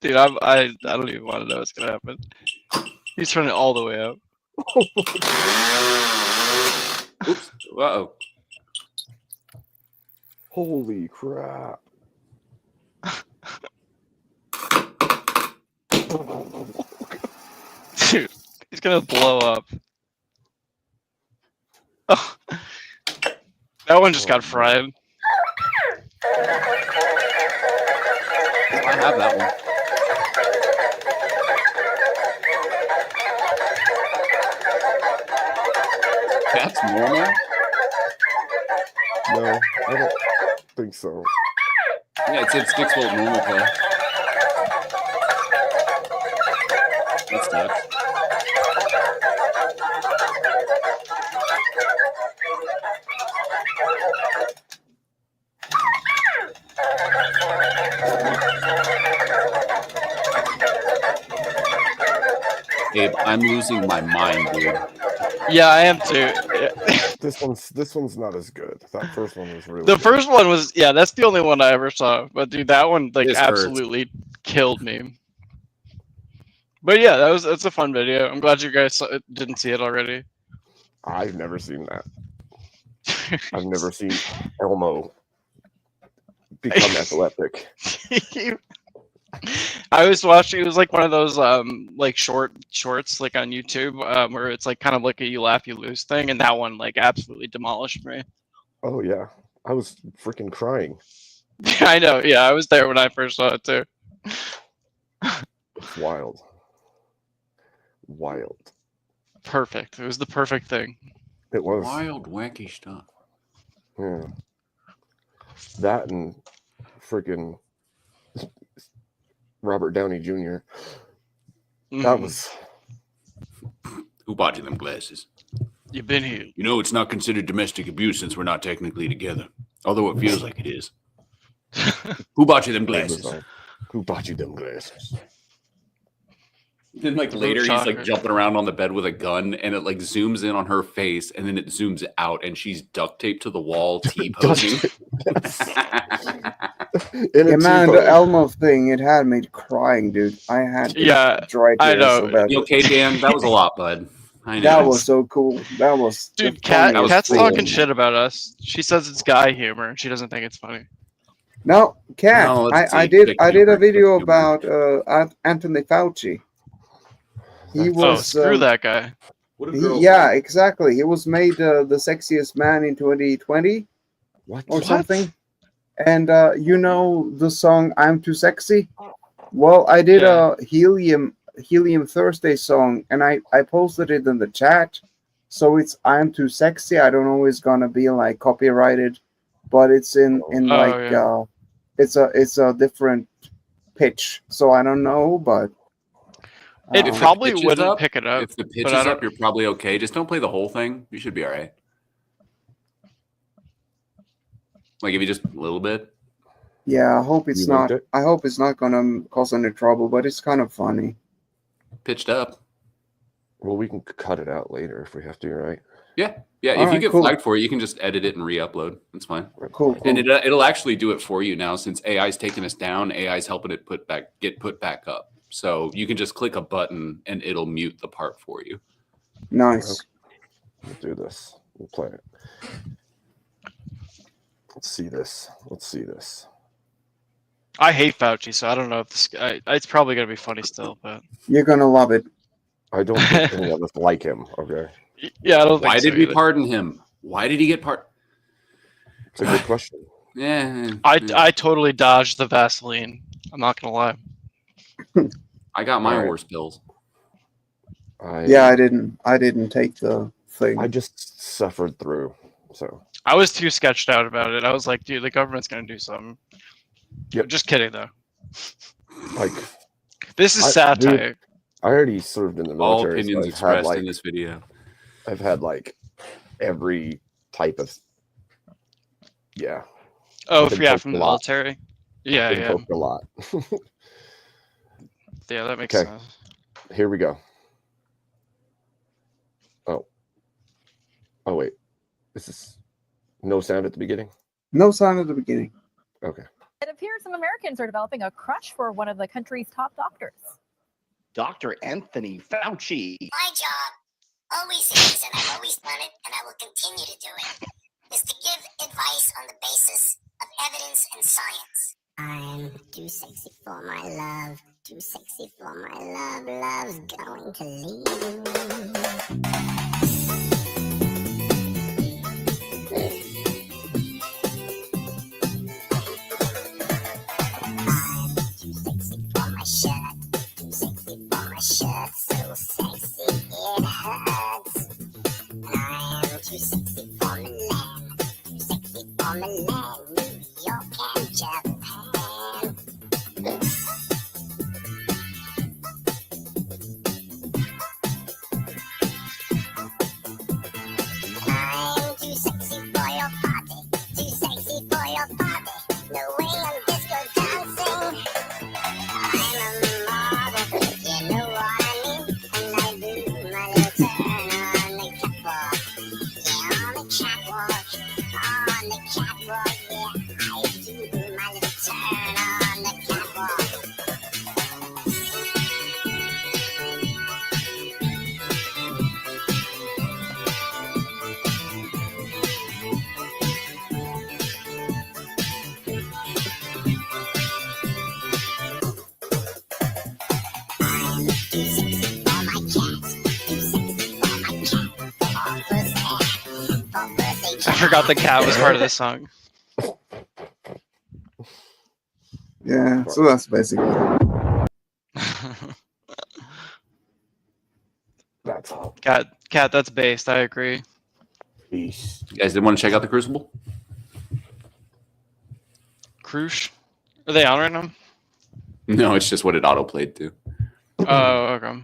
Dude, I don't even want to know what's gonna happen. He's turning it all the way up. Oops. Uh-oh. Holy crap. Dude, he's gonna blow up. Oh. That one just got fried. I have that one. That's normal? No, I don't think so. Yeah, it said 6 volt normal play. That sucks. Abe, I'm losing my mind, dude. Yeah, I am too. This one's not as good. That first one was really The good. first one was, yeah, that's the only one I ever saw. But dude, that one like This hurts. absolutely killed me. But yeah, that's a fun video. I'm glad you guys didn't see it already. I've never seen that. I've never seen Elmo become epileptic. I was watching. It was like one of those like shorts like on YouTube where it's like kind of like a you laugh you lose thing, and that one like absolutely demolished me. Oh yeah, I was freaking crying. I know. Yeah, I was there when I first saw it too. It's wild. Wild. Perfect. It was the perfect thing. It was Wild, wacky stuff. Yeah. That and freaking Robert Downey Jr. That was. Who bought you them glasses? You've been here. You know, it's not considered domestic abuse since we're not technically together. Although it feels like it is. Who bought you them glasses? Who bought you them glasses? Then like later he's like jumping around on the bed with a gun and it like zooms in on her face and then it zooms out and she's duct taped to the wall T-posing. Yeah, man, the Elmo thing, it had me crying, dude. I had dry I tears know. about You it. okay, Dan? That was a lot, bud. I know. That was so cool. That was Dude, the Kat's funniest thing. talking shit about us. She says it's guy humor, and she doesn't think it's funny. No, Kat, No, let's I see. did Dick a humor, video dick humor. about Anthony Fauci. He was screw that guy. What a girl. yeah, exactly. He was made the sexiest man in 2020 or something. And you know the song "I'm Too Sexy"? Well, I did a Helium Thursday song, and I posted it in the chat. So it's "I'm Too Sexy." I don't know if it's gonna be like copyrighted, but it's in it's a different pitch. So I don't know, but It If the probably pitch is wouldn't up, pick it up. If the pitch but is I don't. up, you're probably okay. Just don't play the whole thing. You should be all right. Like if you just a little bit. yeah, I hope it's You not. linked it? I hope it's not gonna cause any trouble. But it's kind of funny. Pitched up. Well, we can cut it out later if we have to, right? Yeah. Yeah. All If you right, get cool. flagged for it, you can just edit it and re-upload. That's fine. Cool. And it'll actually do it for you now since AI's taking us down. AI's helping it get put back up. So you can just click a button and it'll mute the part for you. Nice. We'll do this. We'll play it. Let's see this. I hate Fauci, so I don't know if this. It's probably gonna be funny still, but You're gonna love it. I don't think any of us like him. Okay. yeah, I don't. Why think did so we either. pardon him? Why did he get pardoned? It's a good question. Yeah. I totally dodged the Vaseline. I'm not gonna lie. I got my All right. horse pills. Yeah, I didn't take the thing. I just suffered through. So I was too sketched out about it. I was like, dude, the government's gonna do something. Yep. Just kidding though. like This is satire. Dude, I already served in the All military. opinions so expressed in this video. I've had like every type of Oh, I've been yeah, poked from a the lot. military. Yeah, Been yeah. poked a lot. Yeah, that makes Okay. sense. Here we go. Oh wait. This is no sound at the beginning? No sound at the beginning. Okay. It appears some Americans are developing a crush for one of the country's top doctors. Dr. Anthony Fauci. My job, always is, and I've always done it, and I will continue to do it, is to give advice on the basis of evidence and science. I'm too sexy for my love, too sexy for my love, love's going to leave. I'm too sexy for my shirt, too sexy for my shirt, so sexy it hurts. I'm too sexy for Milan, too sexy for Milan, New York and Japan. I'm too sexy for your party, too sexy for your party. No way I'm disco dancing. I'm a model, you know what I mean. And I do my little turn on the catwalk. Yeah, on the catwalk, on the catwalk. Yeah, I do my little turn on the catwalk. I'm too sexy for my cat, too sexy for my cat. For birthday I forgot the cat was part of this song. Yeah, so that's basically it. That's all. Cat, that's based. I agree. Peace. You guys didn't want to check out the Crucible? Crush? Are they on right now? No, it's just what it auto played to. Oh, okay.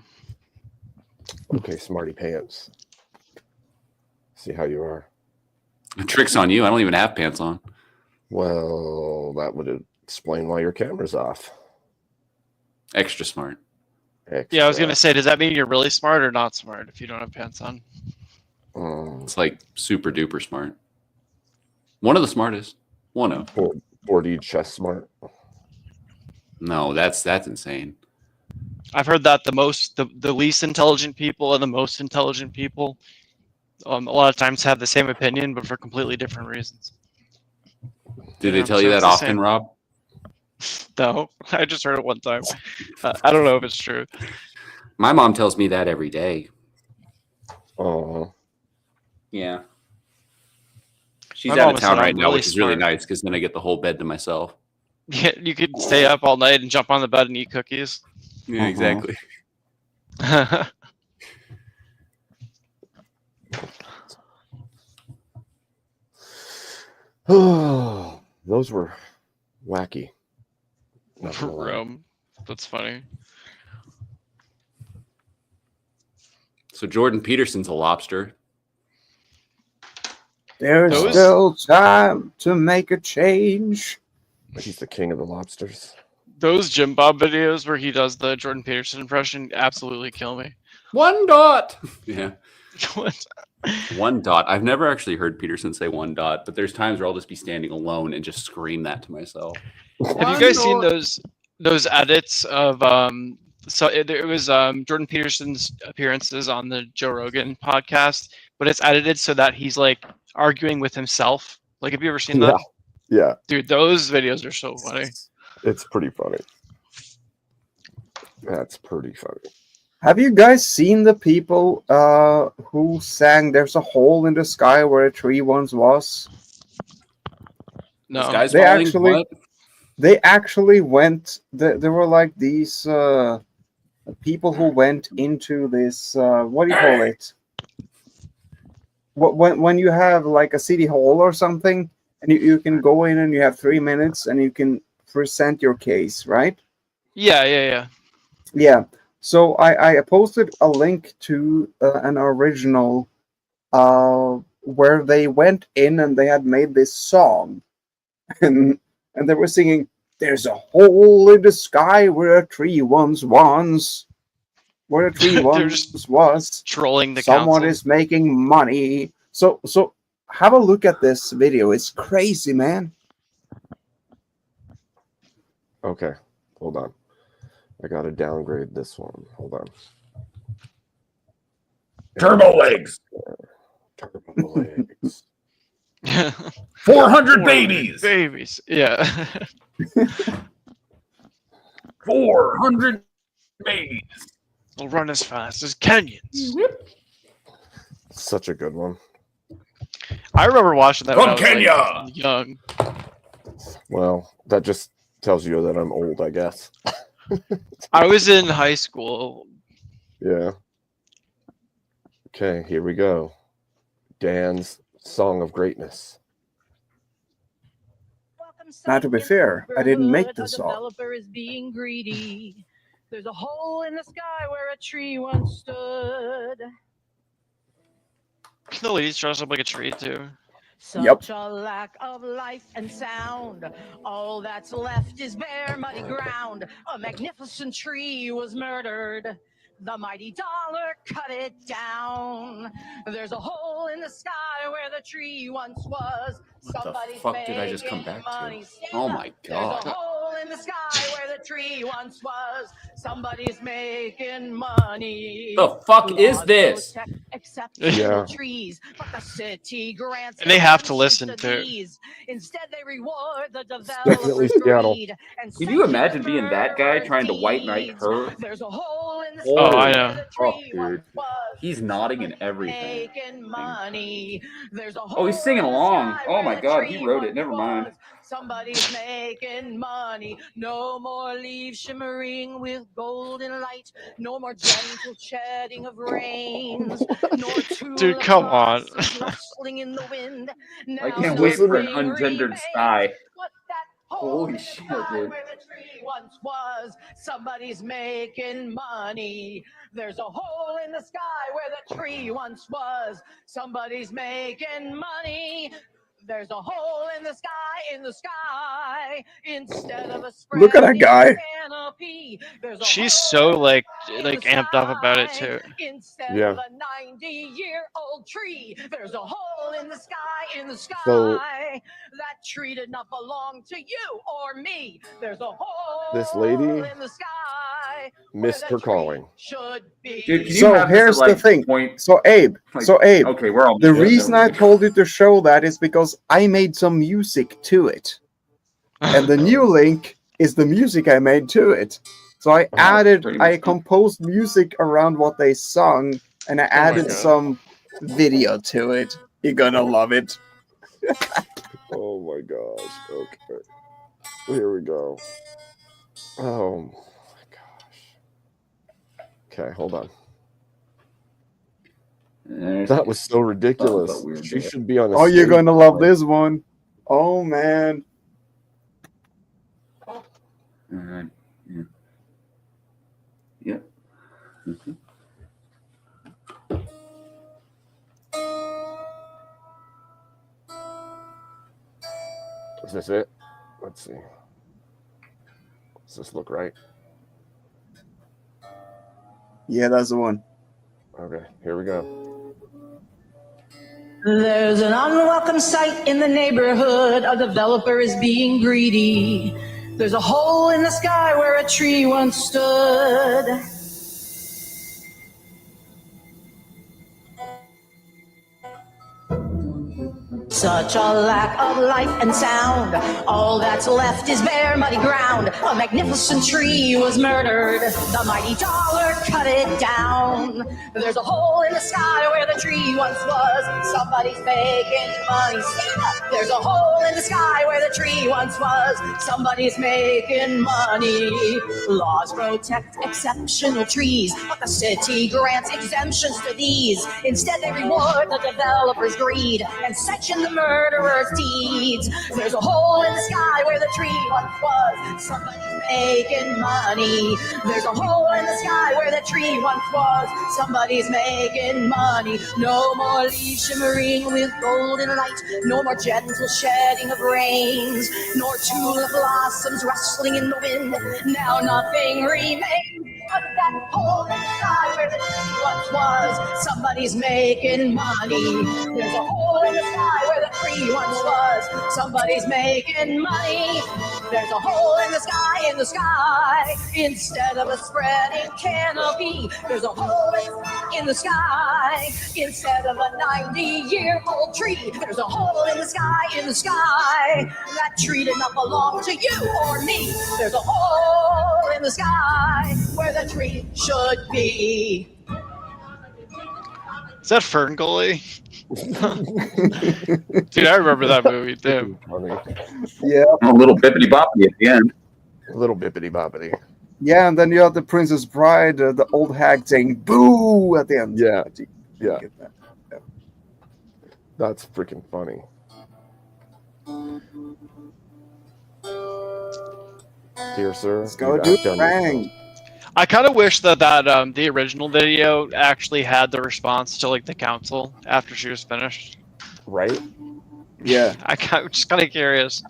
Okay, smarty pants. See how you are. Trick's on you. I don't even have pants on. Well, that would explain why your camera's off. Extra smart. Yeah, I was gonna say, does that mean you're really smart or not smart if you don't have pants on? It's like super duper smart. One of the smartest. One of. 4D chess smart. No, that's insane. I've heard that the least intelligent people and the most intelligent people, a lot of times have the same opinion, but for completely different reasons. Do they tell you that often, Rob? No, I just heard it one time. I don't know if it's true. My mom tells me that every day. Oh. Yeah. She's My out mom of town said right I'm now, really which is really smart. nice because then I get the whole bed to myself. Yeah, you could stay up all night and jump on the bed and eat cookies. Yeah, exactly. Oh, those were wacky. That's funny. So Jordan Peterson's a lobster. There's still time to make a change. He's the king of the lobsters. Those Jim Bob videos where he does the Jordan Peterson impression absolutely kill me. 1 dot. Yeah. What? 1 dot. I've never actually heard Peterson say 1 dot, but there's times where I'll just be standing alone and just scream that to myself. Have you guys seen those edits of so it was Jordan Peterson's appearances on the Joe Rogan podcast, but it's edited so that he's like arguing with himself. Like, have you ever seen that? Yeah. Dude, those videos are so funny. It's pretty funny. That's pretty funny. Have you guys seen the people who sang "There's a Hole in the Sky Where a Tree Once Was"? No. This guy's falling, they actually went. There were like these people who went into this. What do you call it? When you have like a city hall or something, and you can go in and you have 3 minutes and you can present your case, right? Yeah. So I posted a link to an original where they went in and they had made this song, and they were singing, "There's a hole in the sky where a tree once was, where a tree once was." Trolling the Someone council. is making money. So have a look at this video. It's crazy, man. Okay, hold on. I gotta downgrade this one. Hold on. Turbo legs. Turbo legs. 400 babies. Babies. Yeah. 400 babies. They'll run as fast as Kenyans. Such a good one. I remember watching that when I From was Kenya. like, young. Well, that just tells you that I'm old, I guess. I was in high school. Yeah. Okay, here we go. Dan's Song of Greatness. Now, to be fair, I didn't make this song. Developer is being greedy. There's a hole in the sky where a tree once stood. The ladies dress up like a tree too. Such a lack of life and sound. All that's left is bare, muddy ground. A magnificent tree was murdered. The mighty dollar cut it down. There's a hole in the sky where the tree once was. What the fuck did I just come back to? Oh my god. There's a hole in the sky where the tree once was. Somebody's making money. The fuck is this? Yeah. Trees, but the city grants And they have to listen to it. these. Instead, they reward the Definitely developer's Seattle. greed. And Can you imagine being that guy trying to white knight her? there's a hole in the Oh, sky I where know. the Fuck, tree dude. once was. He's nodding and everything. Making money. There's a Oh, he's hole singing in the along. sky Oh where my the god, tree he wrote it. once Never mind. was. Somebody's making money. No more leaves shimmering with golden light. No more gentle shedding of rains. Nor Dude, come on. rustling in the wind. I Now can't wait for an spring ungendered remains. sky. What that hole Holy in the shit, sky dude. where the tree once was. Somebody's making money. There's a hole in the sky where the tree once was. Somebody's making money. There's a hole in the sky, instead of a Look at that guy. can of She's so like amped up about it too. Instead Yeah. of a 90-year-old tree, there's a hole in the sky, So- That tree did not belong to you or me. There's a hole This lady in the sky missed her calling. should be. Dude, can you So have this here's at, the like, thing. point? So Abe, Okay, we're all the reason I told you to show that is because I made some music to it, and the new link is the music I made to it. So I composed music around what they sung, and I added God. some video to it. You're gonna love it. Oh my gosh. Okay. Here we go. Oh my gosh. Okay, hold on. That was so ridiculous. She should be on a Oh, you're stage gonna love play. this one. Oh man. Yeah. Yeah. Mhm. Is this it? Let's see. Does this look right? Yeah, that's the one. Okay, here we go. There's an unwelcome sight in the neighborhood. A developer is being greedy. There's a hole in the sky where a tree once stood. Such a lack of life and sound. All that's left is bare, muddy ground. A magnificent tree was murdered. The mighty dollar cut it down. There's a hole in the sky where the tree once was. Somebody's making money. There's a hole in the sky where the tree once was. Somebody's making money. Laws protect exceptional trees, but the city grants exemptions to these. Instead, they reward the developer's greed and sanction the murderer's deeds. There's a hole in the sky where the tree once was. Somebody's making money. There's a hole in the sky where the tree once was. Somebody's making money. No more leaves shimmering with golden light. No more gentle shedding of rains. Nor tulip blossoms rustling in the wind. Now nothing remains but that hole in the sky where the tree once was. Somebody's making money. There's a hole in the sky where the tree once was. Somebody's making money. There's a hole in the sky, instead of a spreading canopy. There's a hole in the sky, instead of a 90-year-old tree. There's a hole in the sky, that tree did not belong to you or me. There's a hole in the sky where the tree should be. Is that Ferngully? Dude, I remember that movie too. Yeah. A little bippity boppity at the end. A little bippity boppity. Yeah, and then you have the Princess Bride, the old hag saying "boo" at the end. Yeah. You Yeah. get that. Yeah. That's freaking funny. Dear sir, Let's go you've do outdone yourself. Rang. I kind of wish that the original video actually had the response to like the council after she was finished. Right? Yeah. I'm just kind of curious.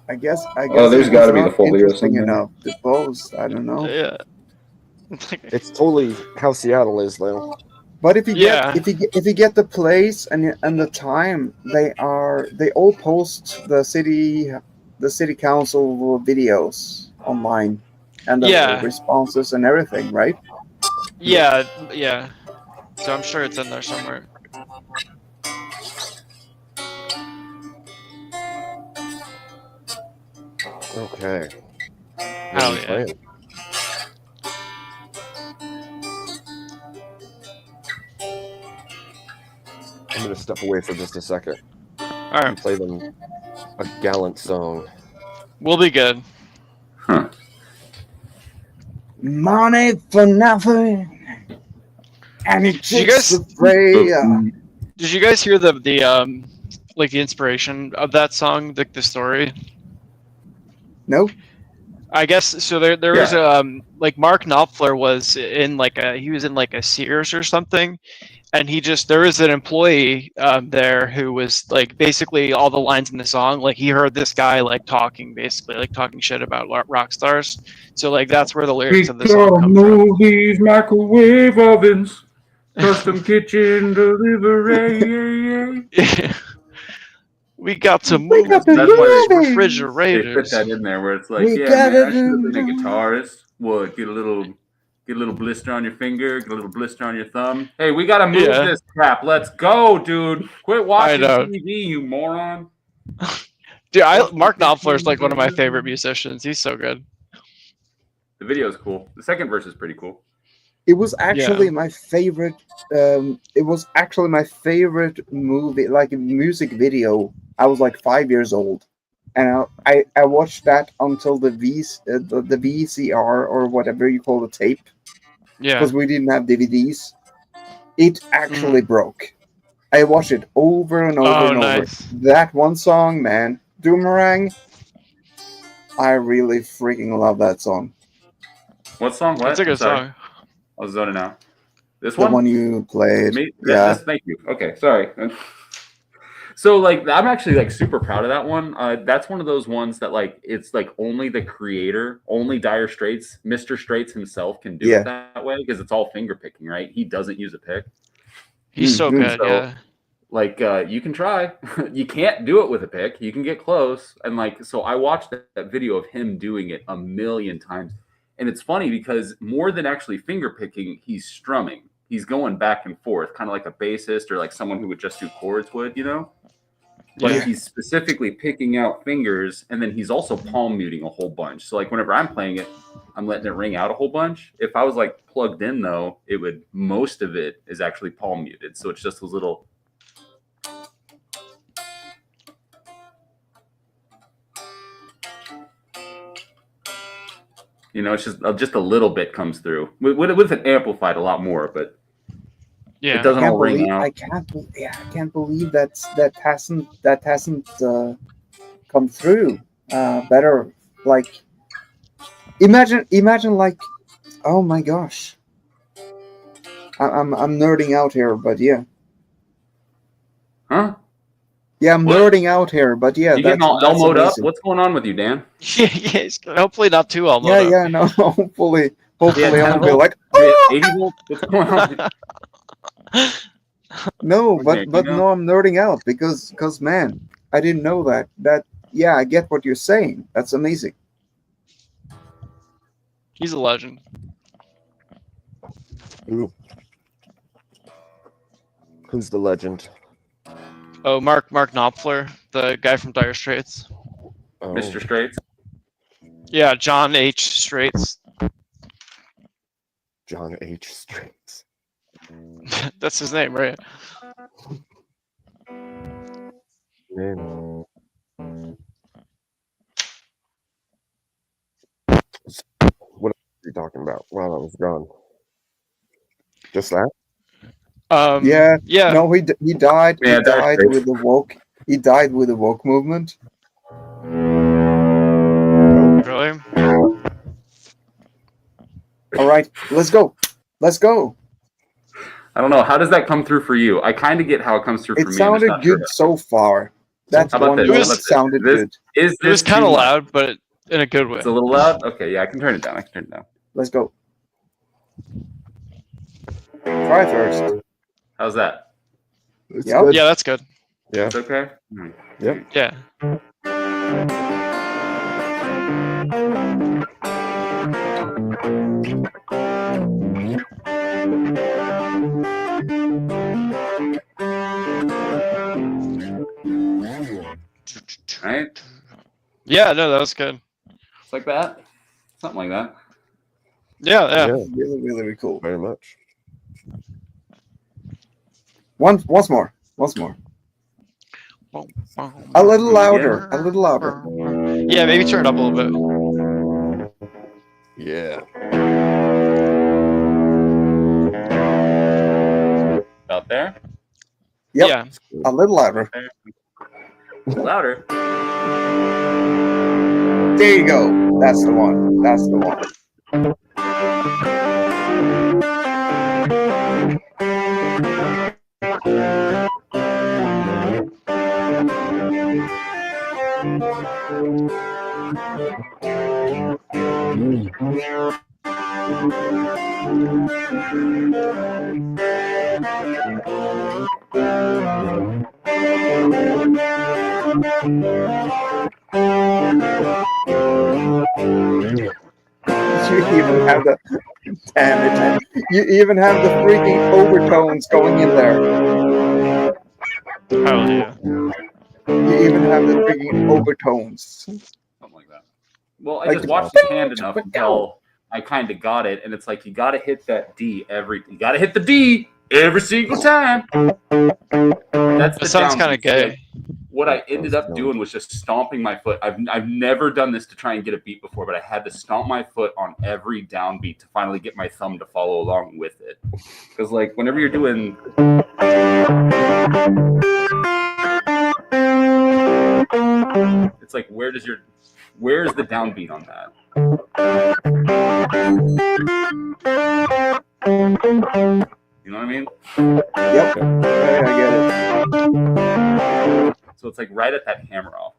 I guess. Oh, there's it's got to be not the full video interesting somewhere. enough to post. I don't know. Yeah. It's totally how Seattle is, though. But if you Yeah. get if you get the place and the time, they all post the city council videos online and the Yeah. responses and everything, right? Yeah, yeah. So I'm sure it's in there somewhere. Okay. Hell yeah. Playing? I'm gonna step away for just a second. All right. And play them a gallant song. We'll be good. Money for nothing, and it Did you takes guys- the prey. Did you guys hear the like the inspiration of that song, the story? Nope. I guess so. There was like Mark Knopfler was in he was in like a Sears or something, and there was an employee there who was like basically all the lines in the song, like he heard this guy like talking shit about rock stars. So like that's where the lyrics of the song come from. Movies, microwave ovens, custom kitchen delivery. We got to move these refrigerators. They put that in there where it's like, We yeah, man, gotta I should have been a do- guitarist. What? Get a little blister on your finger, get a little blister on your thumb. Hey, we gotta move this crap. Let's go, dude. Quit watching know. TV, you moron. Dude, Mark Knopfler is like one of my favorite musicians. He's so good. The video is cool. The second verse is pretty cool. It was actually my favorite. It was actually my favorite movie, like a music video. I was like 5 years old, and I watched that until the VCR or whatever you call the tape. Yeah. Because we didn't have DVDs. It actually broke. I watched it over and over and over. Nice. That one song, man, Doomerang. I really freaking love that song. What song? What? It's a good Sorry. song. I was zoning out. This The one? one you played. Me? Yeah. Thank you. Okay, sorry. So like I'm actually like super proud of that one. That's one of those ones that like it's like only the creator, only Dire Straits, Mr. Straits himself can do it that way because it's all finger picking, right? He doesn't use a pick. He's so good, yeah. Like you can try. You can't do it with a pick. You can get close. And like so I watched that video of him doing it a million times. And it's funny because more than actually finger picking, he's strumming. He's going back and forth, kind of like a bassist or like someone who would just do chords would, you know? But Yeah. he's specifically picking out fingers, and then he's also palm muting a whole bunch. So like whenever I'm playing it, I'm letting it ring out a whole bunch. If I was like plugged in though, most of it is actually palm muted. So it's just those little. You know, it's just a little bit comes through. With it amplified a lot more, but it doesn't all ring out. I can't believe that hasn't come through better. Like, imagine like, oh my gosh, I'm nerding out here, but yeah. Huh? Yeah, I'm nerding out here, but yeah. You getting all Elmo'd up? What's going on with you, Dan? Yes, hopefully not too Elmo'd up. Yeah, no, hopefully Yeah, I'm gonna be like, 80 volts? What's going on? no, Okay, but no, I'm nerding out because man, I didn't know that. Yeah, I get what you're saying. That's amazing. He's a legend. Ooh. Who's the legend? Oh, Mark Knopfler, the guy from Dire Straits. Oh. Mr. Straits? Yeah, John H. Straits. John H. Straits. That's his name, right? Man. What are you talking about while I was gone? Just that? Yeah. Yeah. No, he died. Yeah, he died with the woke. He died with the woke movement. Really? All right, let's go. Let's go. I don't know. How does that come through for you? I kind of get how it comes through for It me. sounded good so far. That's How about one this? that sounded good. Is It was this kind of too much? loud, but in a good way. It's a little loud? Okay, yeah, I can turn it down. Let's go. Try first. How's that? Yep. Yeah, that's good. Yeah. It's okay? Yep. Yeah. Right? Yeah, no, that was good. It's like that? Something like that. Yeah. Really, really cool. Very much. Once more. A little louder. A little louder. Yeah, maybe turn it up a little bit. Yeah. Out there? Yep. Yeah. A little louder. Louder. There you go. That's the one. That's the one. You even have the damn it, man. You even have the freaking overtones going in there. Hell yeah. You even have the freaking overtones. Something like that. Well, I Like just the- watched his hand enough until I kind of got it, and it's like you got to hit that D you got to hit the D every single time. That's That sounds kind of gay. What I ended up doing was just stomping my foot. I've never done this to try and get a beat before, but I had to stomp my foot on every downbeat to finally get my thumb to follow along with it. Because like whenever you're doing it's like where's the downbeat on that? You know what I mean? Yep. I get it. So it's like right at that hammer off.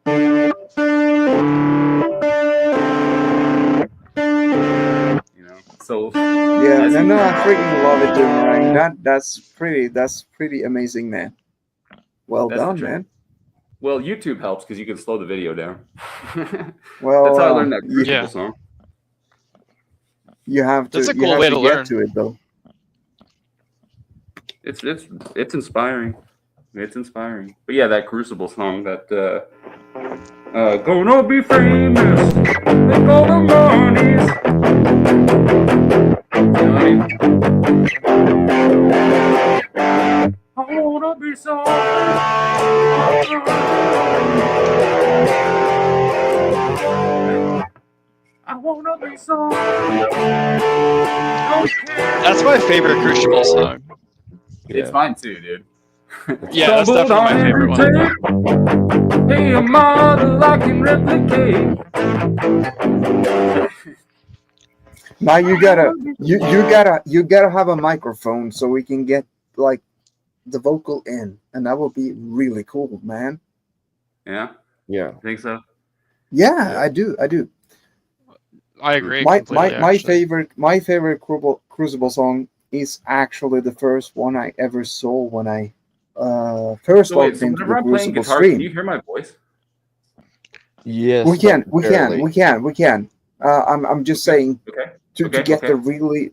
You know? So yeah, no, I freaking love it, Boomerang. That's pretty amazing, man. Well done, man. Well, YouTube helps because you can slow the video down. Well, that's how I learned that Crucible song. You have to. That's a you cool have way to to get learn. to it, though. It's inspiring. It's inspiring. But yeah, that Crucible song, that gonna be famous, make all the monies. You know what I mean? I wanna be so. I wanna be so. That's my favorite Crucible song. It's mine too, dude. Yeah, that's definitely my favorite one. Hey, a model I can replicate. Now you gotta have a microphone so we can get like the vocal in, and that will be really cool, man. Yeah. Yeah. Think so? Yeah, I do. I agree. My completely, favorite Crucible song is actually the first one I ever saw when I first So wait, logged so into whenever the I'm playing Crucible guitar, stream. can you hear my voice? Yes. We can. barely. I'm just saying to get the really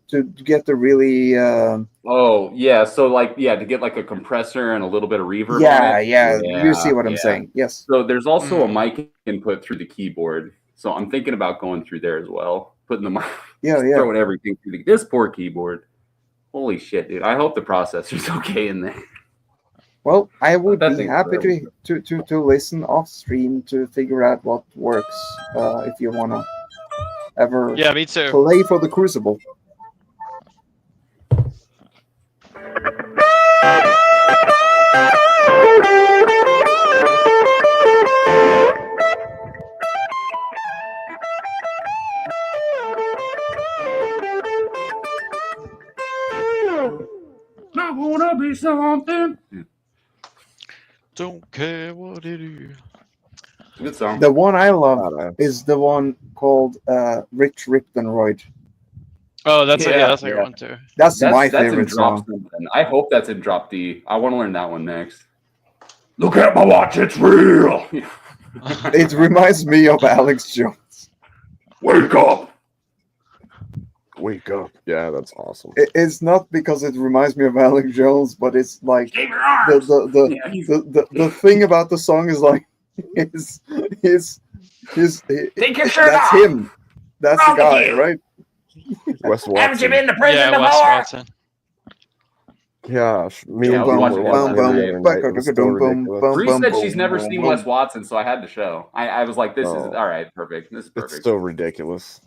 Oh yeah, so like to get like a compressor and a little bit of reverb yeah, on it. yeah, you see what I'm saying. Yes. So there's also a mic input through the keyboard. So I'm thinking about going through there as well, putting the mic, throwing everything through this poor keyboard. Holy shit, dude! I hope the processor's okay in there. Well, I would That be thing's happy to listen off stream to figure out what works. If you wanna ever me too. play for the Crucible. I wanna be something. Don't care what it is. Good song. The one I love is the one called Rich Riptonroid. Oh, that's a good one too. That's my in favorite drop song. something. I hope that's in drop D. I want to learn that one next. Look at my watch, it's real. It reminds me of Alex Jones. Wake up. Wake up. Yeah, that's awesome. It's not because it reminds me of Alex Jones, but it's like the thing about the song is like his Take your shirt that's off. him. That's the guy, right? Wes Haven't you Watson. been to prison Yeah, before? Wes Watson. Gosh, me Yeah, and I Boom was were watching watching it it the other night. It was so ridiculous. Bree said she's never seen Wes Watson, so I had to show. I was like, this is all right, perfect. This is perfect. It's so ridiculous.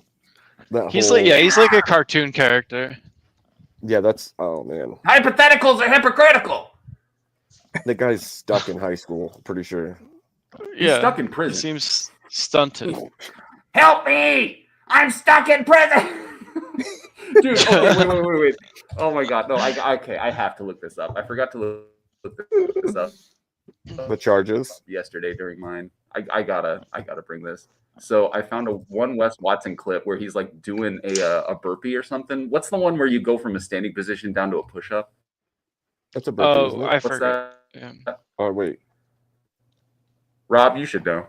That He's whole, he's like a cartoon character. yeah, that's oh man. Hypotheticals are hypocritical. The guy's stuck in high school. I'm pretty sure. Yeah, stuck in prison. He seems stunted. Help me! I'm stuck in prison. Dude, okay, wait. Oh my god, no, okay, I have to look this up. I forgot to look this up The charges. yesterday during mine. I gotta bring this. So I found a one Wes Watson clip where he's like doing a burpee or something. What's the one where you go from a standing position down to a push up? That's a burpee, isn't it? I forgot. Yeah. Oh wait, Rob, you should know.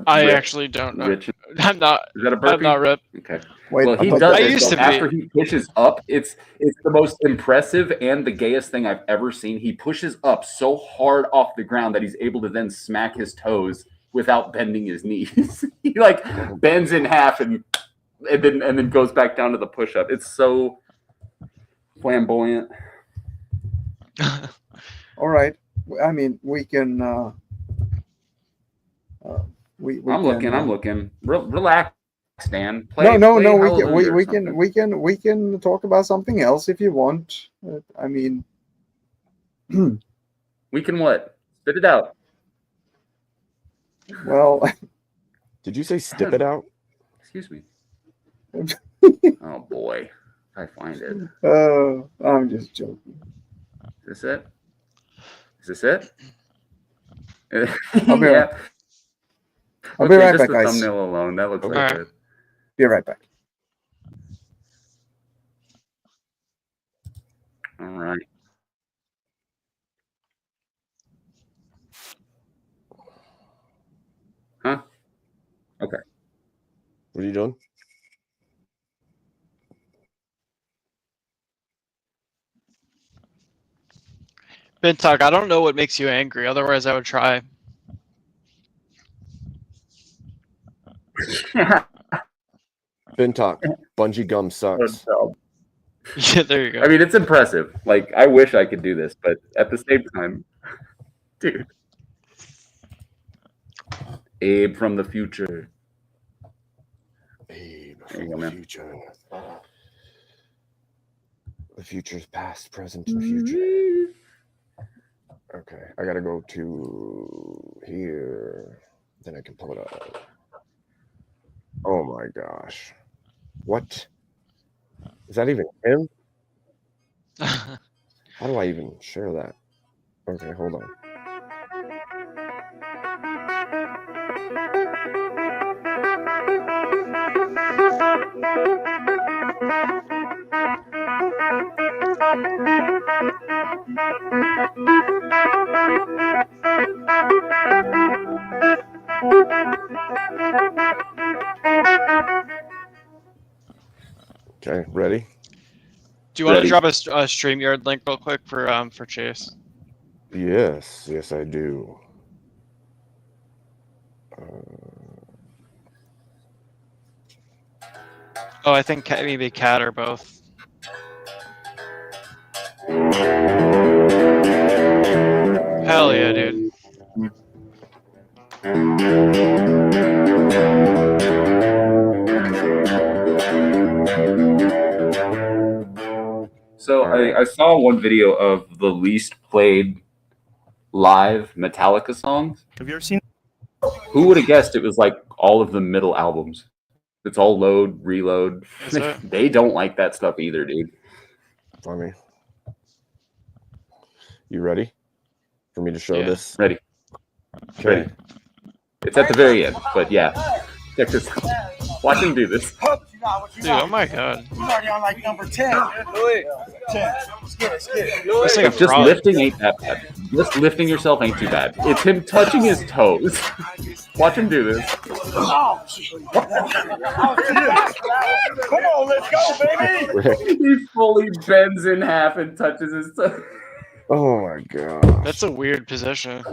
I ripped, actually don't know. rich. I'm not. Is that a burpee? I'm not ripped. Okay. Wait, Well, he but does I it used to after be. he pushes up. It's the most impressive and the gayest thing I've ever seen. He pushes up so hard off the ground that he's able to then smack his toes without bending his knees. He like bends in half and then goes back down to the push up. It's so flamboyant. All right. I mean, we can. I'm looking. Relax, Dan. No. Hallelujah We can talk about something else if you want. I mean, we can what? Spit it out. Well, did you say stip it out? Excuse me. Oh boy, I find it. I'm just joking. Is this it? Is this it? I'll be yeah. I'll be right just back, the guys. thumbnail alone. That looks like it. Be right back. All right. Huh? Okay. What are you doing? Bintuck, I don't know what makes you angry. Otherwise, I would try. Bintuck, bungee gum sucks. Yeah, there you go. I mean, it's impressive. Like, I wish I could do this, but at the same time, dude. Abe from the future. Abe from the future. The future's past, present, and future. Okay, I gotta go to here. Then I can pull it up. Oh my gosh. What? Is that even him? How do I even share that? Okay, hold on. Okay, ready? Do you want to drop a StreamYard link real quick for Chase? Yes, I do. Oh, I think maybe Cat or both. Hell yeah, dude. So I saw one video of the least played live Metallica songs. Have you ever seen? Who would have guessed it was like all of the middle albums? It's all load, reload. They don't like that stuff either, dude. Funny. You ready for me to show this? Ready. Okay. Ready. It's at the very end, but yeah. Check this out. Watch him do this. Dude, oh my god. He's already on like number 10. 10. Let's get it. That's like a Just frog. lifting ain't that bad. Just lifting yourself ain't too bad. It's him touching his toes. Watch him do this. Oh, come on, let's go, baby. He fully bends in half and touches his toes. Oh my god. That's a weird position.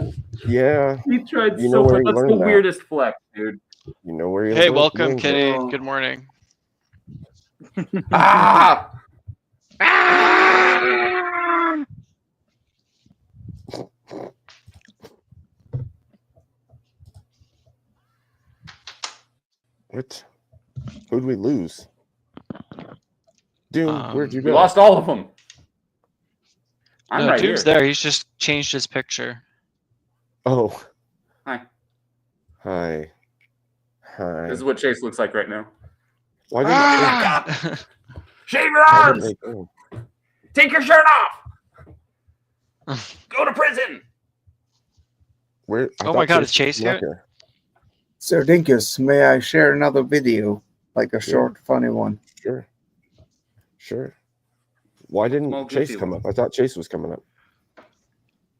Yeah. He tried You so know where hard. he That's the learned that. weirdest flex, dude. You know where you Hey, learned welcome, it. Kenny. Good morning. Ah! What? Who'd we lose? Dude, where'd you We go? lost all of them. I'm No, right Doom's here. there. He's just changed his picture. Oh. Hi. Hi. Hi. This is what Chase looks like right now. Why didn't Shave your why arms. didn't they go? Take your shirt off. Go to prison. Where? I Oh my thought God, Chase is Chase was not here? Sir Dinkus, may I share another video, like a short, funny one? Sure. Sure. Why didn't Small, Chase goofy come one. up? I thought Chase was coming up.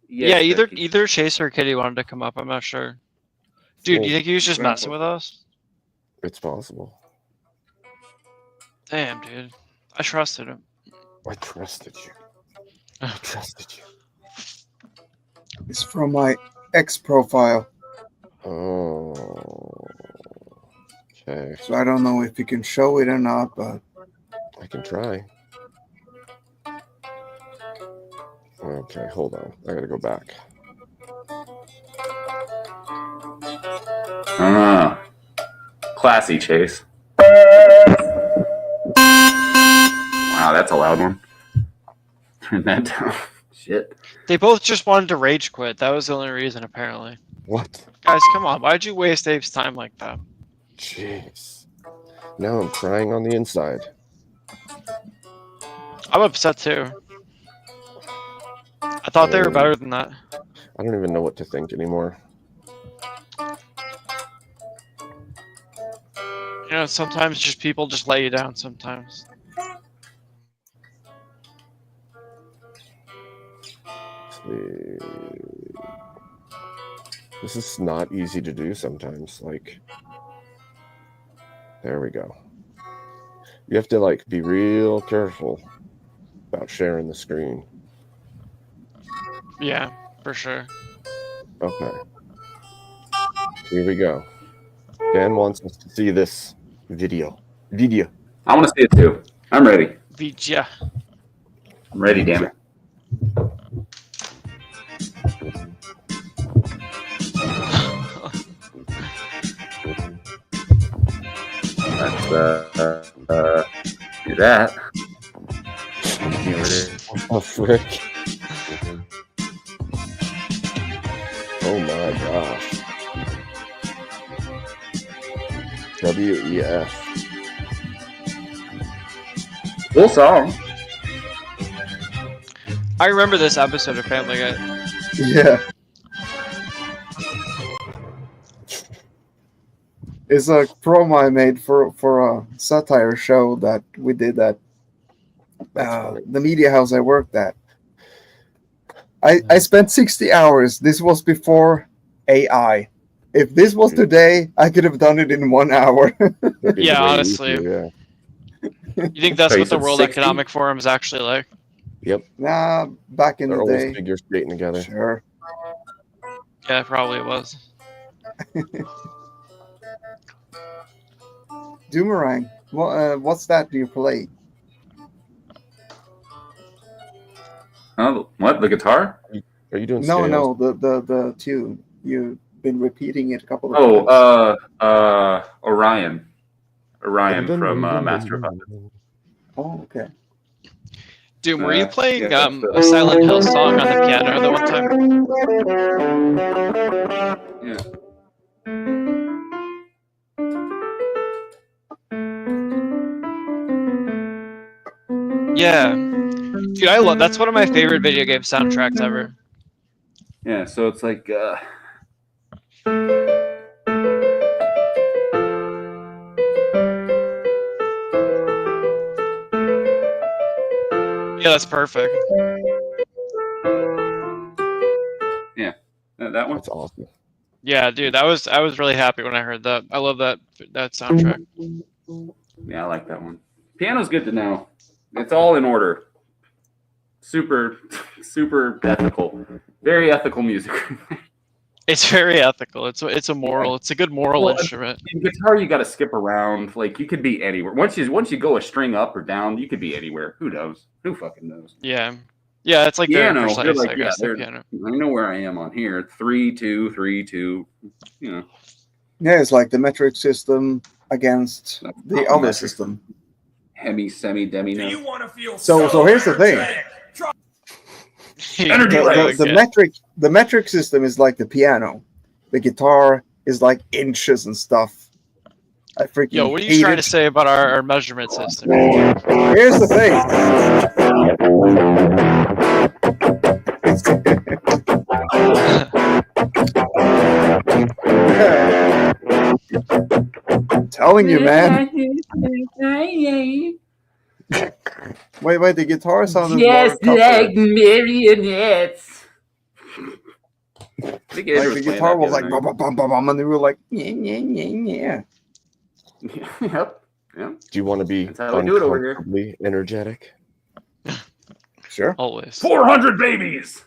Yeah, Yes, either Chase or Kitty wanted to come up. I'm not sure. Dude, do you think he was just messing with us? It's possible. Damn, dude. I trusted him. I trusted you. I trusted you. It's from my ex profile. Oh. Okay. So I don't know if you can show it or not, but I can try. Okay, hold on. I gotta go back. Classy, Chase. Wow, that's a loud one. Turn that down. Shit. They both just wanted to rage quit. That was the only reason, apparently. What? Guys, come on. Why'd you waste Abe's time like that? Jeez. Now I'm crying on the inside. I'm upset too. I thought they were better than that. I don't even know what to think anymore. You know, sometimes just people just let you down sometimes. This is not easy to do sometimes. Like, there we go. You have to like be real careful about sharing the screen. Yeah, for sure. Okay. Here we go. Dan wants us to see this video. I want to see it too. I'm ready. Vija. I'm ready, damn it. Let's do that. Here it is. Oh, frick. Oh my gosh. WEF. Cool song. I remember this episode of Family Guy. yeah. It's a promo I made for a satire show that we did at the media house I worked at. I spent 60 hours. This was before AI. If this was today, I could have done it in 1 hour. Yeah, honestly. Yeah. You think that's So you what the said World 60? Economic Forum is actually like? Yep. Nah, back in They're the always day. figure skating together. Sure. Yeah, it probably was. Doomerang. What's that? Do you play? Oh, what? The guitar? Are you doing No, scales? no, the tune. You've been repeating it a couple of times. Orion. Orion from Master of Puppets. Oh, okay. Dude, were you playing yeah, a Silent Hill song on the piano the one time? Yeah. Yeah. Dude, I love that's one of my favorite video game soundtracks ever. Yeah, so it's like Yeah, that's perfect. yeah, that one. That's awesome. Yeah, dude, I was really happy when I heard that. I love that soundtrack. Yeah, I like that one. Piano's good to know. It's all in order. Super ethical. Very ethical music. It's very ethical. It's a moral. It's a good moral instrument. In guitar, you got to skip around. Like you could be anywhere. Once you go a string up or down, you could be anywhere. Who knows? Who fucking knows? Yeah, yeah. It's like Piano. very You're precise, like, I guess. The piano. I know where I am on here. 3-2, 3-2. You know. Yeah, it's like the metric system against the other system. Hemi, semi, demi. Do you want to feel So here's the thing. Energy raise. The metric system is like the piano. The guitar is like inches and stuff. I freaking Yo, what are you hate trying it. to say about our measurement system? Here's the thing. Telling you, man. Wait, the guitar sound is more Just tougher. like marionettes. I think Andrew Like was the playing guitar that the was other like night. bum, bum, bum, bum, and they were like yeah. Yep. Yeah. Do you want to be That's how we do it over here. uncomfortably energetic? Sure. Always. 400 babies!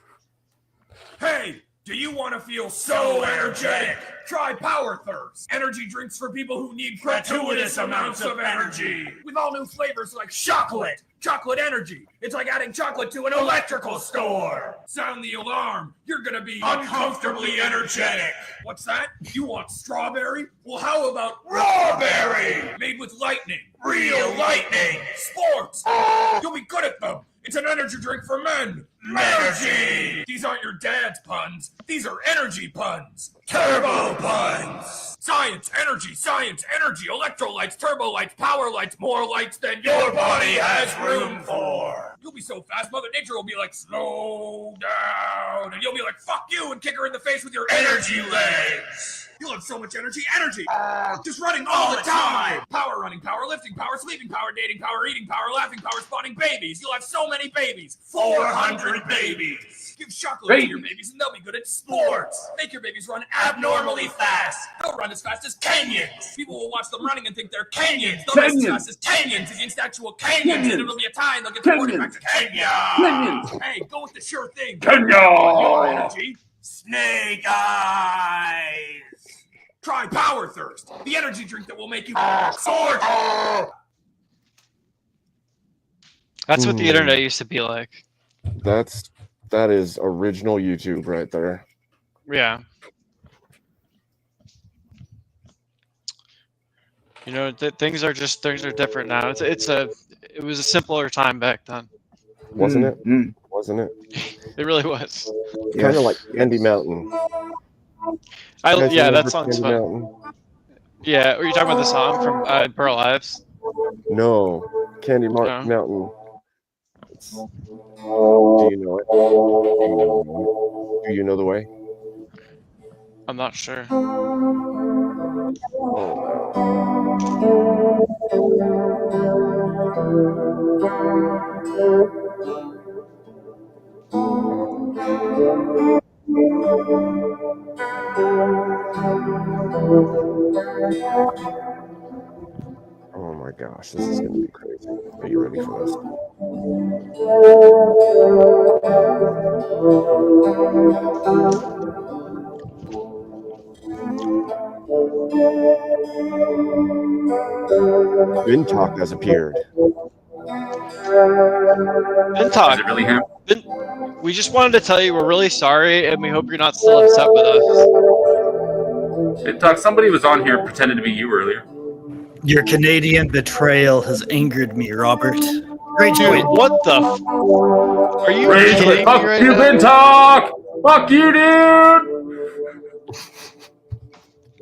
Hey, do you want to feel so energetic? Try Power Thirst. Energy drinks for people who need gratuitous amounts of energy. With all new flavors like chocolate. Chocolate energy. It's like adding chocolate to an electrical store. Sound the alarm. You're going to be uncomfortably energetic. What's that? You want strawberry? Well, how about rawberry? Made with lightning. Real lightning. Sports. You'll be good at them. It's an energy drink for men. Energy! These aren't your dad's puns. These are energy puns. Turbo puns. Science, energy, electrolytes, turbo lights, power lights, more lights than your body has room for. You'll be so fast, Mother Nature will be like, slow down. And you'll be like, fuck you, and kick her in the face with your energy legs. You'll have so much energy. Just running all the time. Power running, power lifting, power sleeping, power dating, power eating, power laughing, power spawning babies. You'll have so many babies. 400 babies. Give chocolate to your babies and they'll be good at sports. Make your babies run abnormally fast. They'll run as fast as Kenyans. People will watch them running and think they're Kenyans. They'll race as fast as Kenyans against actual Kenyans. And it'll be a tie and they'll get deported back to Kenya. Hey, go with the sure thing. Kenya! Your energy. Snake eyes. Try Power Thirst, the energy drink that will make you soar. That's what the internet used to be like. That is original YouTube right there. Yeah. You know, things are different now. It was a simpler time back then. Wasn't it? Wasn't it? It really was. Kind of like Candy Mountain. Yeah, that sounds Candy fun. Mountain? Yeah, are you talking about the song from Pearl Ives? No, Candy No. Mountain. Do you know it? Do you know the way? I'm not sure. Oh my gosh, this is going to be crazy. Are you ready for this? Bintalk has appeared. Bintalk, Is it really him? we just wanted to tell you we're really sorry, and we hope you're not still upset with us. Bintalk, somebody was on here pretending to be you earlier. Your Canadian betrayal has angered me, Robert. Rage Dude, quit. what the? Are you Rage kidding quit. me Fuck right you, now? Bintalk! Fuck you, dude!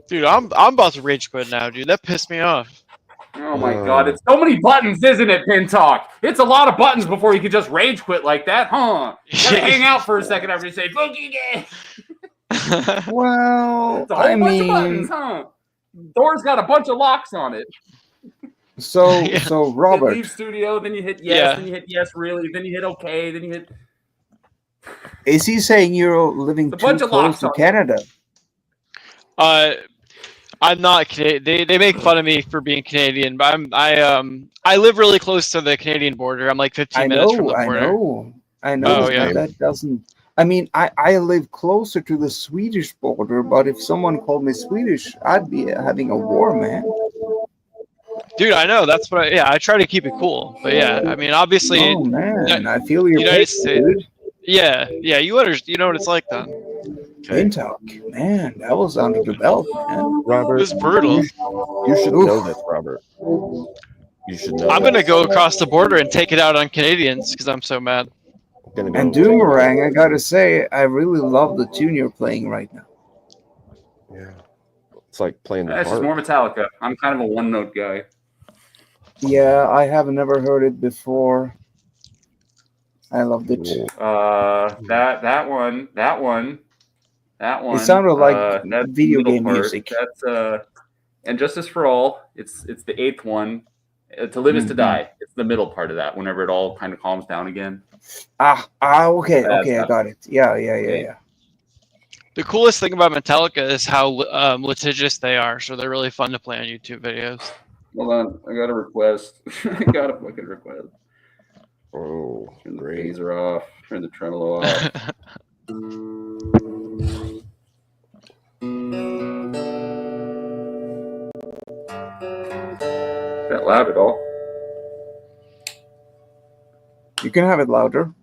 Dude, I'm about to rage quit now, dude. That pissed me off. Oh my god, it's so many buttons, isn't it, Bintalk? It's a lot of buttons before you can just rage quit like that, huh? Gotta hang out for a second after you say, Boogie Day! Well, It's a whole bunch of buttons, huh? Door's got a bunch of locks on it. So You hit Robert, leave studio, then you hit yes, then you hit yes, really, then you hit okay, then you hit... is he saying you're living A too bunch of close locks to on it. Canada? I'm not Canadian. They make fun of me for being Canadian, but I live really close to the Canadian border. I'm like 15 minutes from the border. I know, Oh, but yeah. that doesn't. I mean, I live closer to the Swedish border, but if someone called me Swedish, I'd be having a war, man. Dude, I know. That's what. I try to keep it cool, but yeah, I mean, obviously, Oh man, I feel your United pain, States. dude. Yeah, you know what it's like then. Bintalk, man, that was under the belt, man. Robert, It was brutal. You should know this, Robert. You should know. I'm gonna go across the border and take it out on Canadians because I'm so mad. And Doomerang, I gotta say, I really love the tune you're playing right now. Yeah. It's like playing the It's just harp. more Metallica. I'm kind of a one-note guy. Yeah, I have never heard it before. I loved it. That one. It sounded like That's the video middle game part. music. That's and Justice for All. It's the 8th one. To Live is to Mhm. Die. It's the middle part of that. Whenever it all kind of calms down again. Okay, That's I got it. Yeah. The coolest thing about Metallica is how litigious they are. So they're really fun to play on YouTube videos. Hold on, I got a request. I got a fucking request. Oh, turn the great. phaser off. Turn the tremolo off. Is that loud at all? You can have it louder.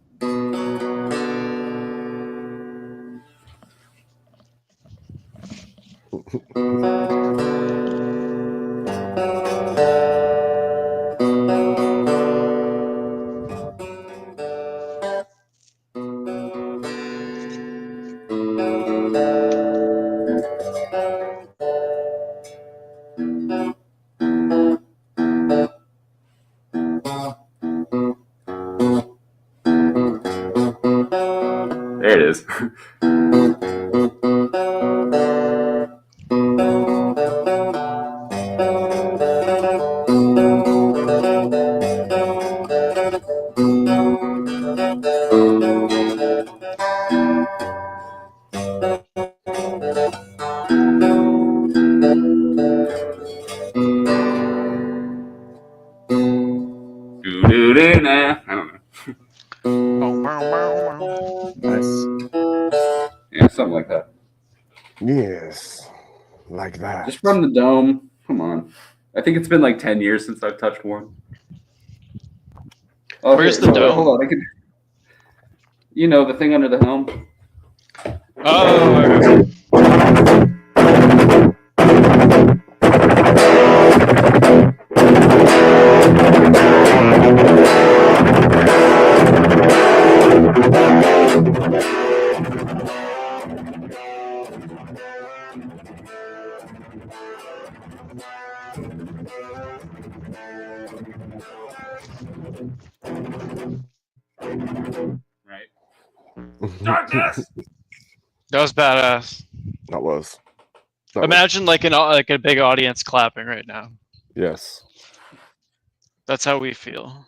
There it is. Nah. I don't know. Nice. Yeah, something like that. Yes, like that. Just from the dome. Come on. I think it's been like 10 years since I've touched one. Oh, Where's here, the dome? Hold on. I can. You know, the thing under the helm. Oh. Right. Darkness. That was badass. That was. Imagine like a big audience clapping right now. Yes. That's how we feel.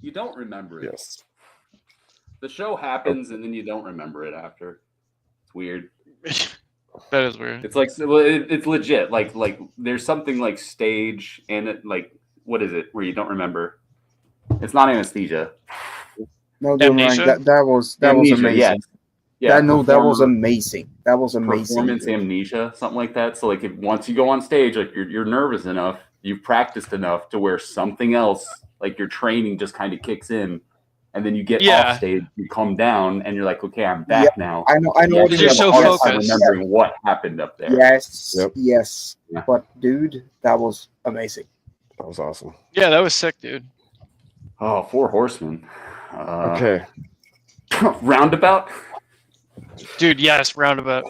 You don't remember it. Yes. The show happens and then you don't remember it after. It's weird. That is weird. It's like it's legit. Like there's something like stage and it like what is it where you don't remember? It's not anesthesia. No, don't worry. Amnesia? That was Amnesia, amazing. yes. Yeah, that was performer- amazing. That was amazing. Performance amnesia, something like that. So like if once you go on stage, like you're nervous enough, you've practiced enough to where something else, like your training just kind of kicks in, and then you get off stage, you come down, and you're like, okay, I'm back now. I know. You What actually you're have a so hard time focused. remembering what happened up there. Yes. Yep. Yes. Yeah. But dude, that was amazing. That was awesome. Yeah, that was sick, dude. Oh, Four Horsemen. Okay. Roundabout. Dude, yes, Roundabout.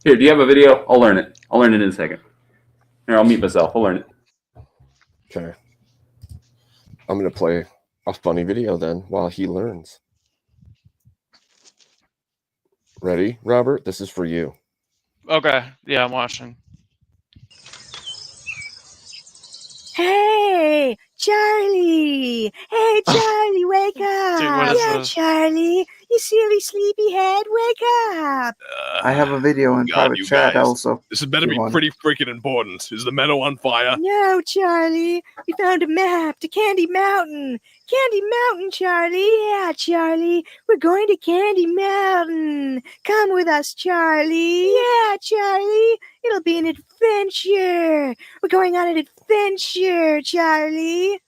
Here, do you have a video? I'll learn it. I'll learn it in a second. Here, I'll mute myself. I'll learn it. Okay. I'm going to play a funny video then while he learns. Ready, Robert? This is for you. Okay, yeah, I'm watching. Hey, Charlie! Hey, Charlie, wake up! Dude, what is yeah, this? Charlie, you silly sleepyhead, wake up! I have a video in God, private you chat guys. also. This had better if be you want. pretty freaking important. Is the meadow on fire? No, Charlie, we found a map to Candy Mountain. Candy Mountain, Charlie. Yeah, Charlie, we're going to Candy Mountain. Come with us, Charlie. Yeah, Charlie, it'll be an adventure. We're going on an adventure, Charlie.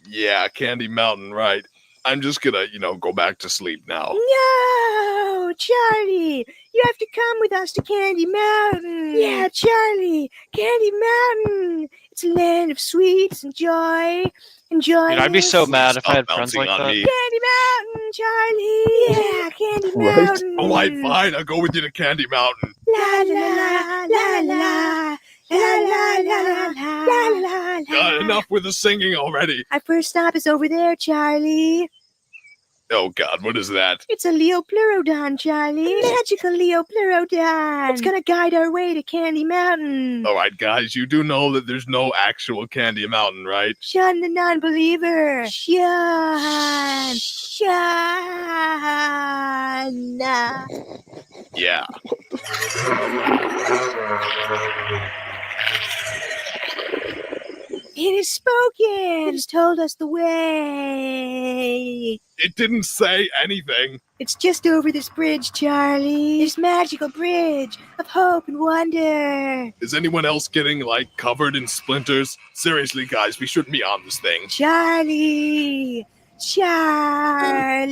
Yeah, Candy Mountain, right. I'm just gonna, go back to sleep now. No, Oh, Charlie, you have to come with us to Candy Mountain. Yeah, Charlie, Candy Mountain. It's a land of sweets and joy. Enjoy. Dude, I'd be so mad if I had friends bouncing like on that. me. Candy Mountain, Charlie. Yeah, Candy Right? Mountain. All right, fine. I'll go with you to Candy Mountain. La la la la la la la la la la la. Enough with the singing already. Our first stop is over there, Charlie. Oh, God, what is that? It's a Leopleurodon, Charlie. Magical Leopleurodon. It's gonna guide our way to Candy Mountain. All right, guys, you do know that there's no actual Candy Mountain, right? Shun the non-believer. Shun. Shun. Yeah. It has spoken. It has told us the way. It didn't say anything. It's just over this bridge, Charlie. This magical bridge of hope and wonder. Is anyone else getting, like, covered in splinters? Seriously, guys, we shouldn't be on this thing. Charlie. Charlie.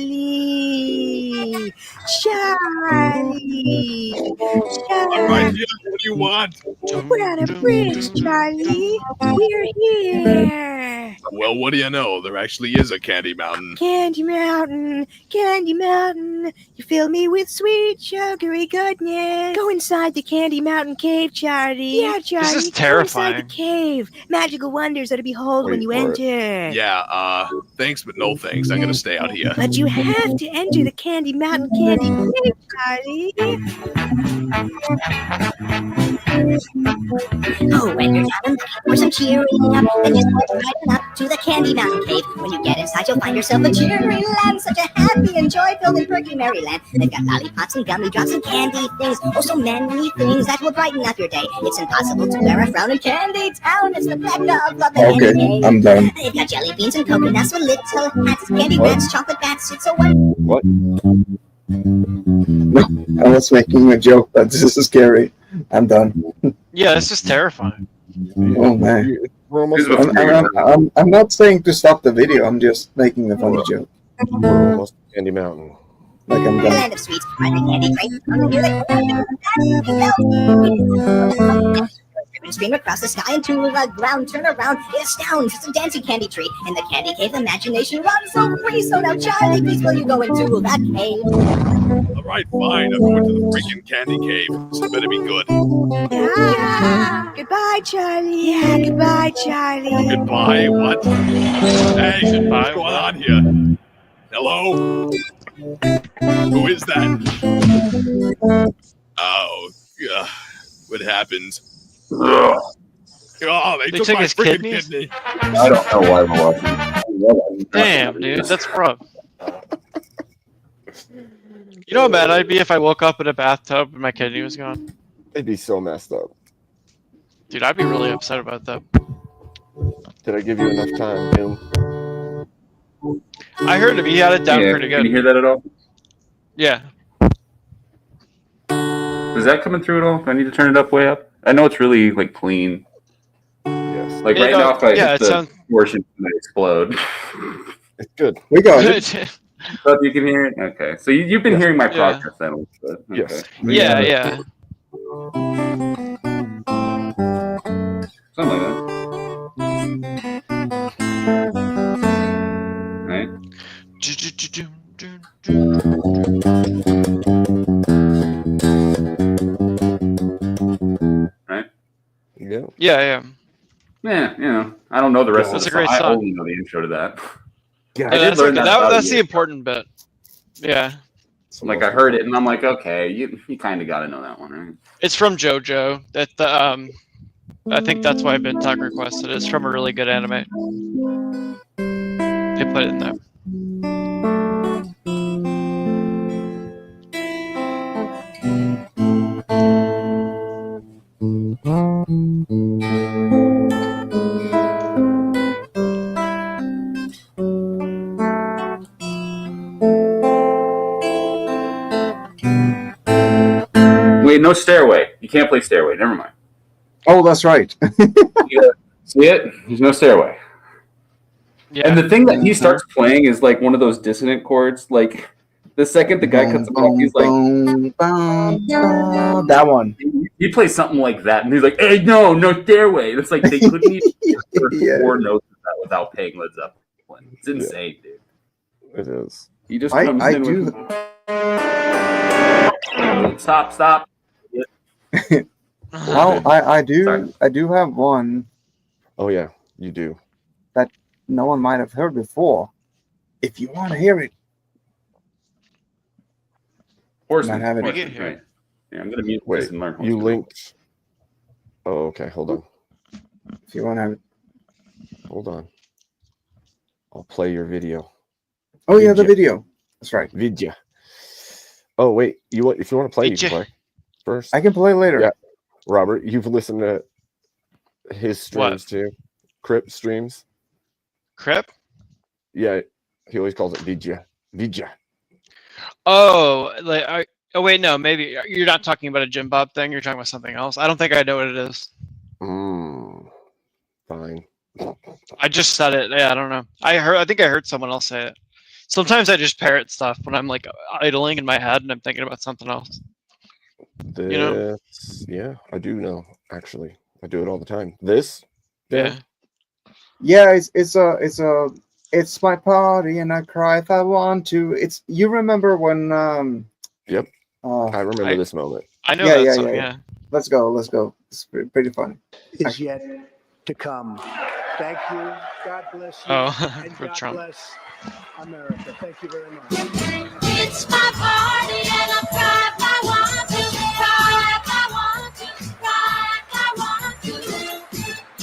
Charlie. All right, yeah, what do you want? We're on a bridge, Charlie. We're here. Well, what do you know? There actually is a Candy Mountain. Candy Mountain, Candy Mountain. You fill me with sweet, sugary goodness. Go inside the Candy Mountain cave, Charlie. Yeah, Charlie. This is Go terrifying. inside the cave. Magical wonders are to behold when you enter. Yeah, thanks, but no thanks. I'm gonna stay out here. But you have to enter the Candy Mountain Candy Cave, Charlie. Oh, when you're down and looking for some cheering up, then you start riding up to the Candy Mountain Cave. When you get inside, you'll find yourself a cheery land, such a happy and joy-filled and perky merry land. They've got lollipops and gummy drops and candy things, oh, so many things that will brighten up your day. It's impossible to wear a frown in Candy Town. It's the mecca of the Okay, candy cave. I'm done. They've got jelly beans and coconuts with little hats, candy rats, chocolate bats. It's so wonderful. What? No, I was making a joke, but this is scary. I'm done. Yeah, this is terrifying. Oh man. We're almost I'm not saying to stop the video. I'm just making a funny joke. We're almost at Candy Mountain. Like I'm The done. land of sweets, riding candy train. On the ribbon stream across the sky into the ground. Turn around, it astounds. It's a dancing candy tree. In the candy cave, imagination runs so free. So now, Charlie, please will you go into that cave? All right, fine. I'm going to the freaking Candy Cave. This better be good. Ah, goodbye, Charlie. Yeah, goodbye, Charlie. Goodbye, what? Hey, what's going on here? Hello? Who is that? Oh, what happened? Oh, they took my his freaking kidneys? kidney. I don't know why we're watching. Damn, dude, that's rough. You know how mad I'd be if I woke up in a bathtub and my kidney was gone? It'd be so messed up. Dude, I'd be really upset about that. Did I give you enough time, Kim? I heard him. He had it down pretty good. Can you hear that at all? Yeah. Is that coming through at all? Do I need to turn it up way up? I know it's really like clean. Yes. Like right now, if I hit the sounds... portion, it might explode. It's good. We got it. But you can hear it? Okay. So you've been hearing my Yeah. progress then. Okay. Yes. Yeah, yeah. Something like that. Right? Right? Yeah. Yeah. Yeah, you know, I don't know the rest That's of a the great song. I song. only know the intro to that. Yeah, I did learn that. That's the important bit. Yeah. Like I heard it and I'm like, okay, you kind of got to know that one, right? It's from JoJo. That I think that's why Ben Tuck requested it. It's from a really good anime. They put it in there. Wait, no Stairway. You can't play Stairway. Never mind. Oh, that's right. See it? There's no Stairway. Yeah. And the thing that he starts playing is like one of those dissonant chords. Like The second the guy cuts him off, he's like, that one. He plays something like that, and he's like, "Hey, no stairway." It's like they couldn't even hear 4 notes of that without paying Led Zeppelin. It's insane, dude. It is. He just comes in with stop. Well, I do have one. Oh yeah, you do. That no one might have heard before. If you want to hear it, Horseman. have it. Right. Yeah, I'm gonna mute Wait, this and learn. you linked. Oh, okay. Hold on. If you want to have it. Hold on. I'll play your video. Oh yeah, the video. That's right. Vidya. Oh wait, if you want to play, you can play first. I can play later. Yeah, Robert, you've listened to his streams too. Crip streams. Crip? Yeah, he always calls it Vidya. Oh, oh wait, no, maybe you're not talking about a Jim Bob thing. You're talking about something else. I don't think I know what it is. Fine. I just said it. Yeah, I don't know. I think I heard someone else say it. Sometimes I just parrot stuff when I'm like idling in my head and I'm thinking about something else. Yeah, I do know. Actually, I do it all the time. This. Yeah, it's my party and I cry if I want to. It's you remember when Yep. I remember this moment. I know that song. Yeah. Let's go. It's pretty funny. Is yet to come. Thank you. God bless you. Oh, and for God Trump. bless America. Thank you very much. It's my party and I cry if I want to, cry if I want to, cry if I want to.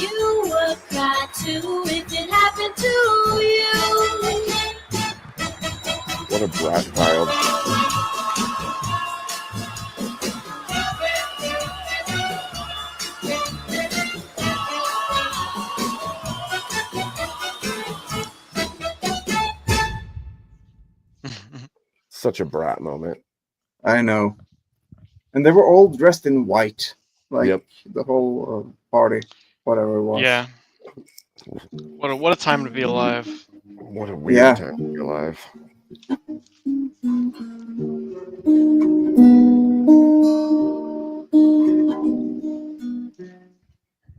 You would cry too if it happened to you. What a brat child. Such a brat moment. I know. And they were all dressed in white. Like the whole party, whatever it was. Yeah. What a time to be alive. What a weird time to be alive.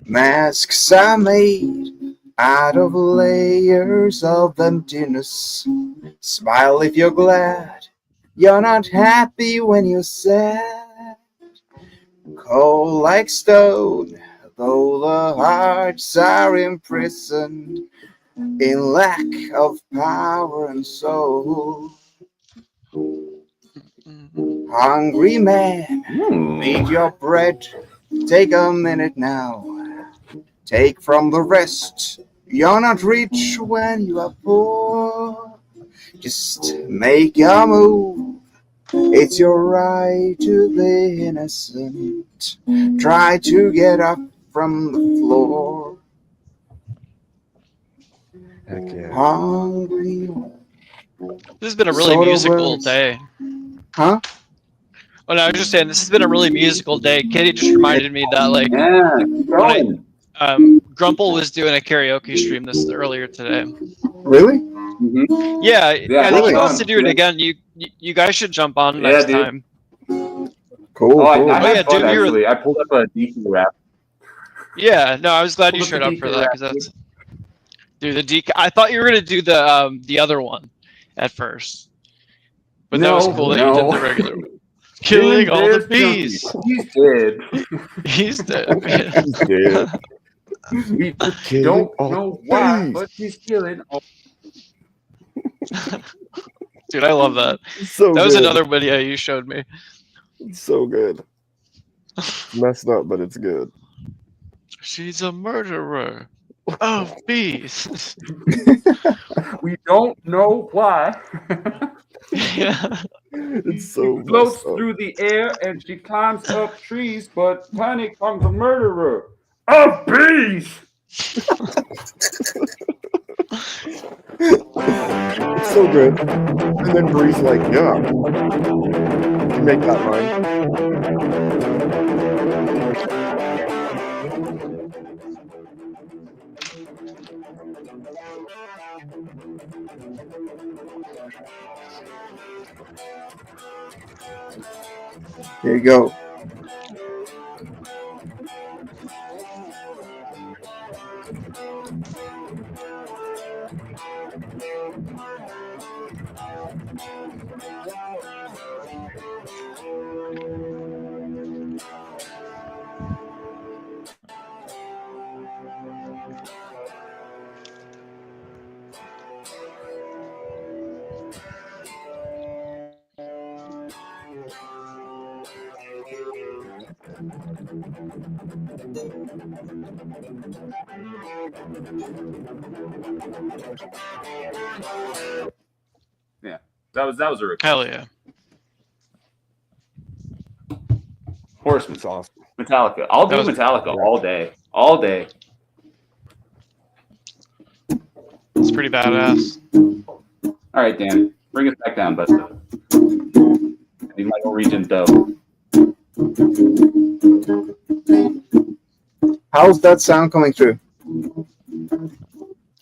Masks are made out of layers of emptiness. Smile if you're glad. You're not happy when you're sad. Cold like stone, though the hearts are imprisoned in lack of power and soul. Hungry man, need your bread. Take a minute now. Take from the rest. You're not rich when you are poor. Just make your move. It's your right to be innocent. Try to get up from the floor. Heck yeah. Hungry. This has been a really musical day. Huh? Oh no, I was just saying this has been a really musical day. Katie just reminded me that Grumple was doing a karaoke stream earlier today. Really? Mm-hmm. Yeah, I think he wants to do it again. You guys should jump on next time. Cool. I had fun, actually. I pulled up a DK rap. Yeah, no, I was glad you showed up for that because that's the DK. I thought you were gonna do the other one at first, but that was cool that you did the regular one. Killing all the bees. He's dead. He's dead. He's dead. We don't know why, but he's killing all. Dude, I love that. So that was good. another video you showed me. It's so good. Messed up, but it's good. She's a murderer of bees. We don't know why. Yeah. It's so she floats through the air and she climbs up trees, but panic comes a murderer of bees. It's so good. And then Bree's like, yeah. You make that line. Here you go. Yeah, that was a request. Hell yeah. Horseman. It's awesome. Metallica. I'll do Metallica all day. All day. It's pretty badass. All right, Dan. Bring us back down, bud. I need my Norwegian dough. How's that sound coming through?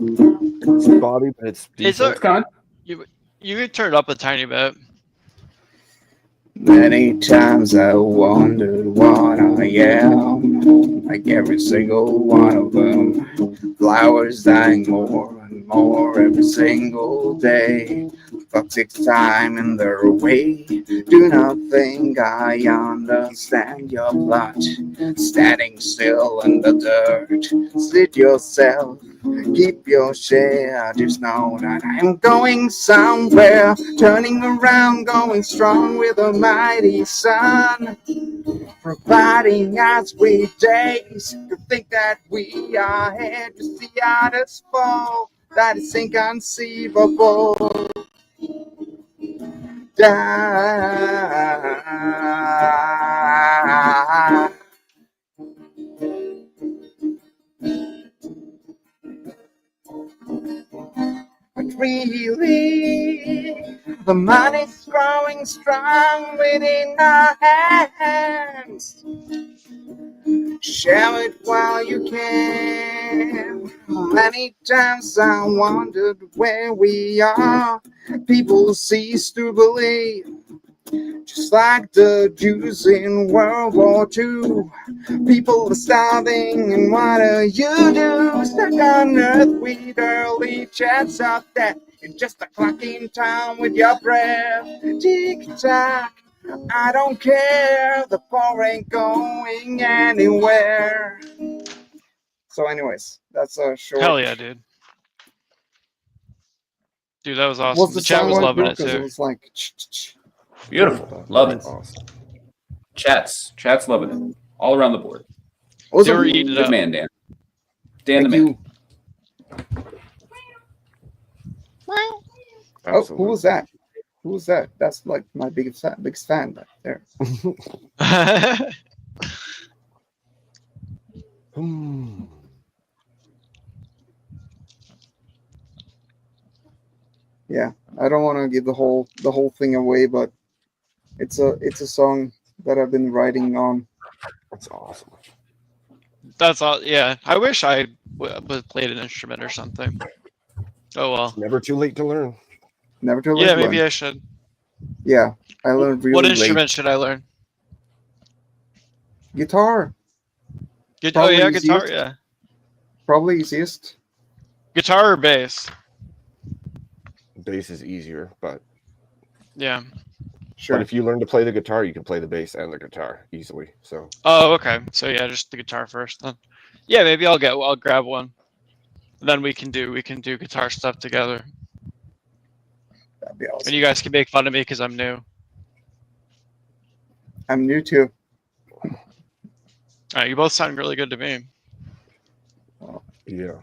It's spotty, but it's decent. It's coming. You could turn it up a tiny bit. Many times I wondered what I am, like every single one of them. Flowers dying more and more every single day. Clock ticks time in their way. Do not think I understand your plot. Standing still in the dirt, slit yourself. Keep your share, just know that I'm going somewhere. Turning around, going strong with a mighty sun. Providing us with days to think that we are here to see others fall. That is inconceivable. Die. But really, the money's growing strong within our hands. Share it while you can. Many times I wondered where we are. People cease to believe. Just like the Jews in World War II. People are starving, and what do? Stuck on earth with early chance of death. You're just a clock in time with your breath. Tick-tock, I don't care. The poor ain't going anywhere. So anyways, that's a short... Hell yeah, dude. Dude, that was awesome. What's The the chat sound was like, loving bro? it Because it too. was like... Beautiful. Love it. Awesome. Chat's loving it. All around the board. They were eating it Good up. man, Dan. Dan Thank the you. man. Oh, who was that? Who was that? That's like my biggest fan back there. Yeah, I don't want to give the whole thing away, but it's a song that I've been writing on. That's awesome. That's all. Yeah, I wish I played an instrument or something. Oh well. It's never too late to learn. Never too late. Yeah, to maybe learn. I should. Yeah, I learned really What late. instrument should I learn? Guitar. Oh Probably yeah, guitar. easiest. Yeah, Probably easiest. guitar or bass. Bass is easier, but Yeah. Sure. But if you learn to play the guitar, you can play the bass and the guitar easily. So. Oh, okay. So yeah, just the guitar first then. Yeah, maybe I'll grab one. And then we can do guitar stuff together. That'd be awesome. And you guys can make fun of me because I'm new. I'm new too. You both sound really good to me. Yeah.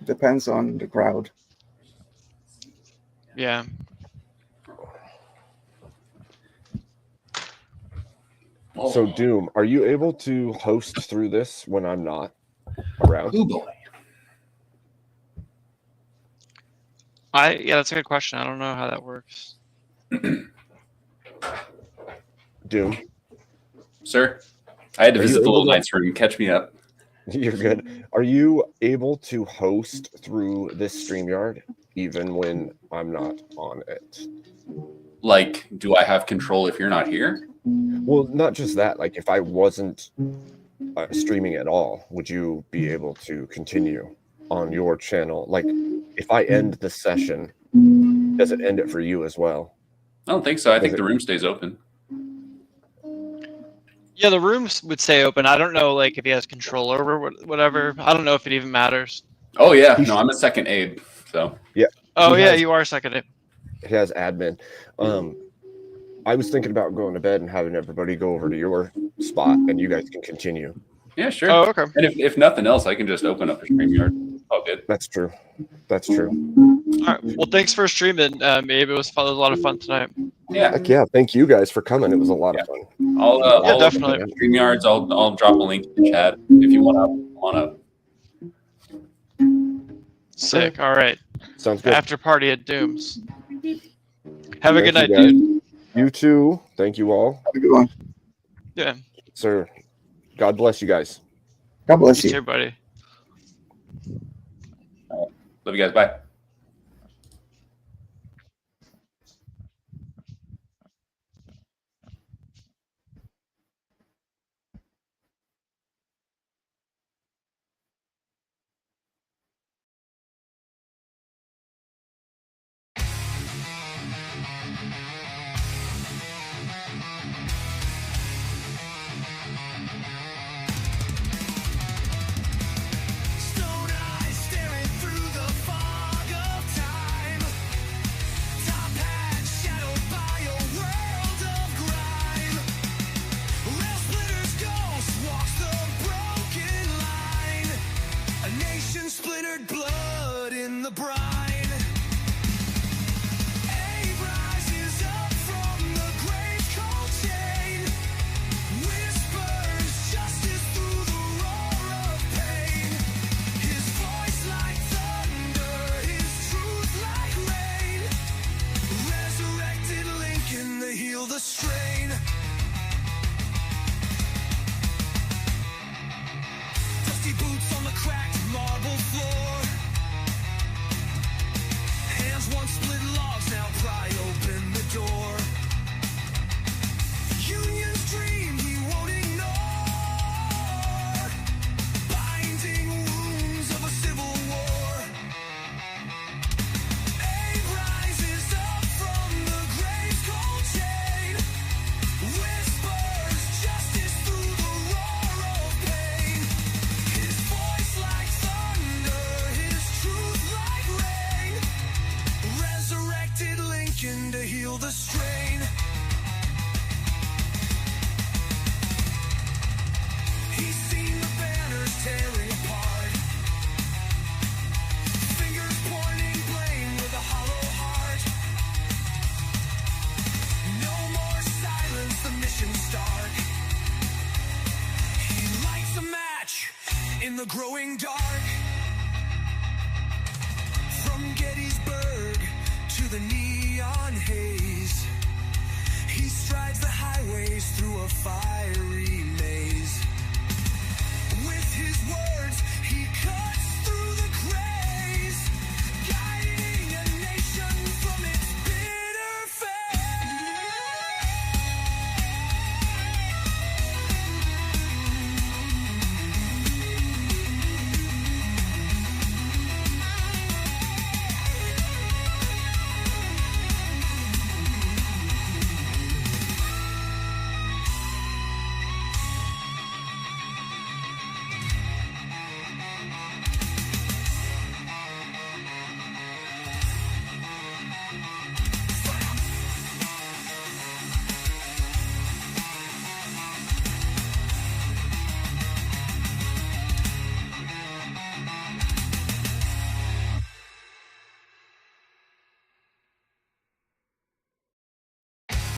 Depends on the crowd. Yeah. So Doom, are you able to host through this when I'm not around? Oh boy. Yeah, that's a good question. I don't know how that works. Doom. Sir, I had to Are you visit the able little to- knight's room. Catch me up. You're good. Are you able to host through this StreamYard even when I'm not on it? Like, do I have control if you're not here? Well, not just that. Like, if I wasn't streaming at all, would you be able to continue on your channel? Like, if I end the session, does it end it for you as well? I don't think so. I think the room stays open. Yeah, the room would stay open. I don't know, like, if he has control over whatever. I don't know if it even matters. Oh yeah, no, I'm a second Abe. So yeah. Oh yeah, you are second Abe. He has admin. I was thinking about going to bed and having everybody go over to your spot, and you guys can continue. Yeah, sure. Oh, okay. And if nothing else, I can just open up a StreamYard. Oh, good. That's true. That's true. All right. Well, thanks for streaming, Abe. It was fun. It was a lot of fun tonight. Yeah. Heck yeah. Thank you guys for coming. It was a lot of fun. I'll definitely. StreamYards. I'll drop a link in the chat if you want to. Sick. All right. Sounds good. After party at Doom's. Have a good night, guys. dude. You too. Thank you all. Have a good one. Yeah. Sir, God bless you guys. God bless you. Too, buddy. Love you guys. Bye. Splintered blood in the brine. Abe rises up from the grave's cold chain. Whispers justice through the roar of pain. His voice like thunder, his truth like rain. Resurrected Lincoln to heal the strain. Dusty boots on the cracked marble floor. Hands once split logs now pry open the door. Union's dream he won't ignore. Binding wounds of a civil war. Abe rises up from the grave's cold chain. Whispers justice through the roar of pain. His voice like thunder, his truth like rain. Resurrected Lincoln to heal the strain. He's seen the banners tearing apart. Fingers pointing blame with a hollow heart. No more silence, the mission's stark. He lights a match in the growing dark. From Gettysburg to the neon haze, he strides the highways through a fiery maze. With his words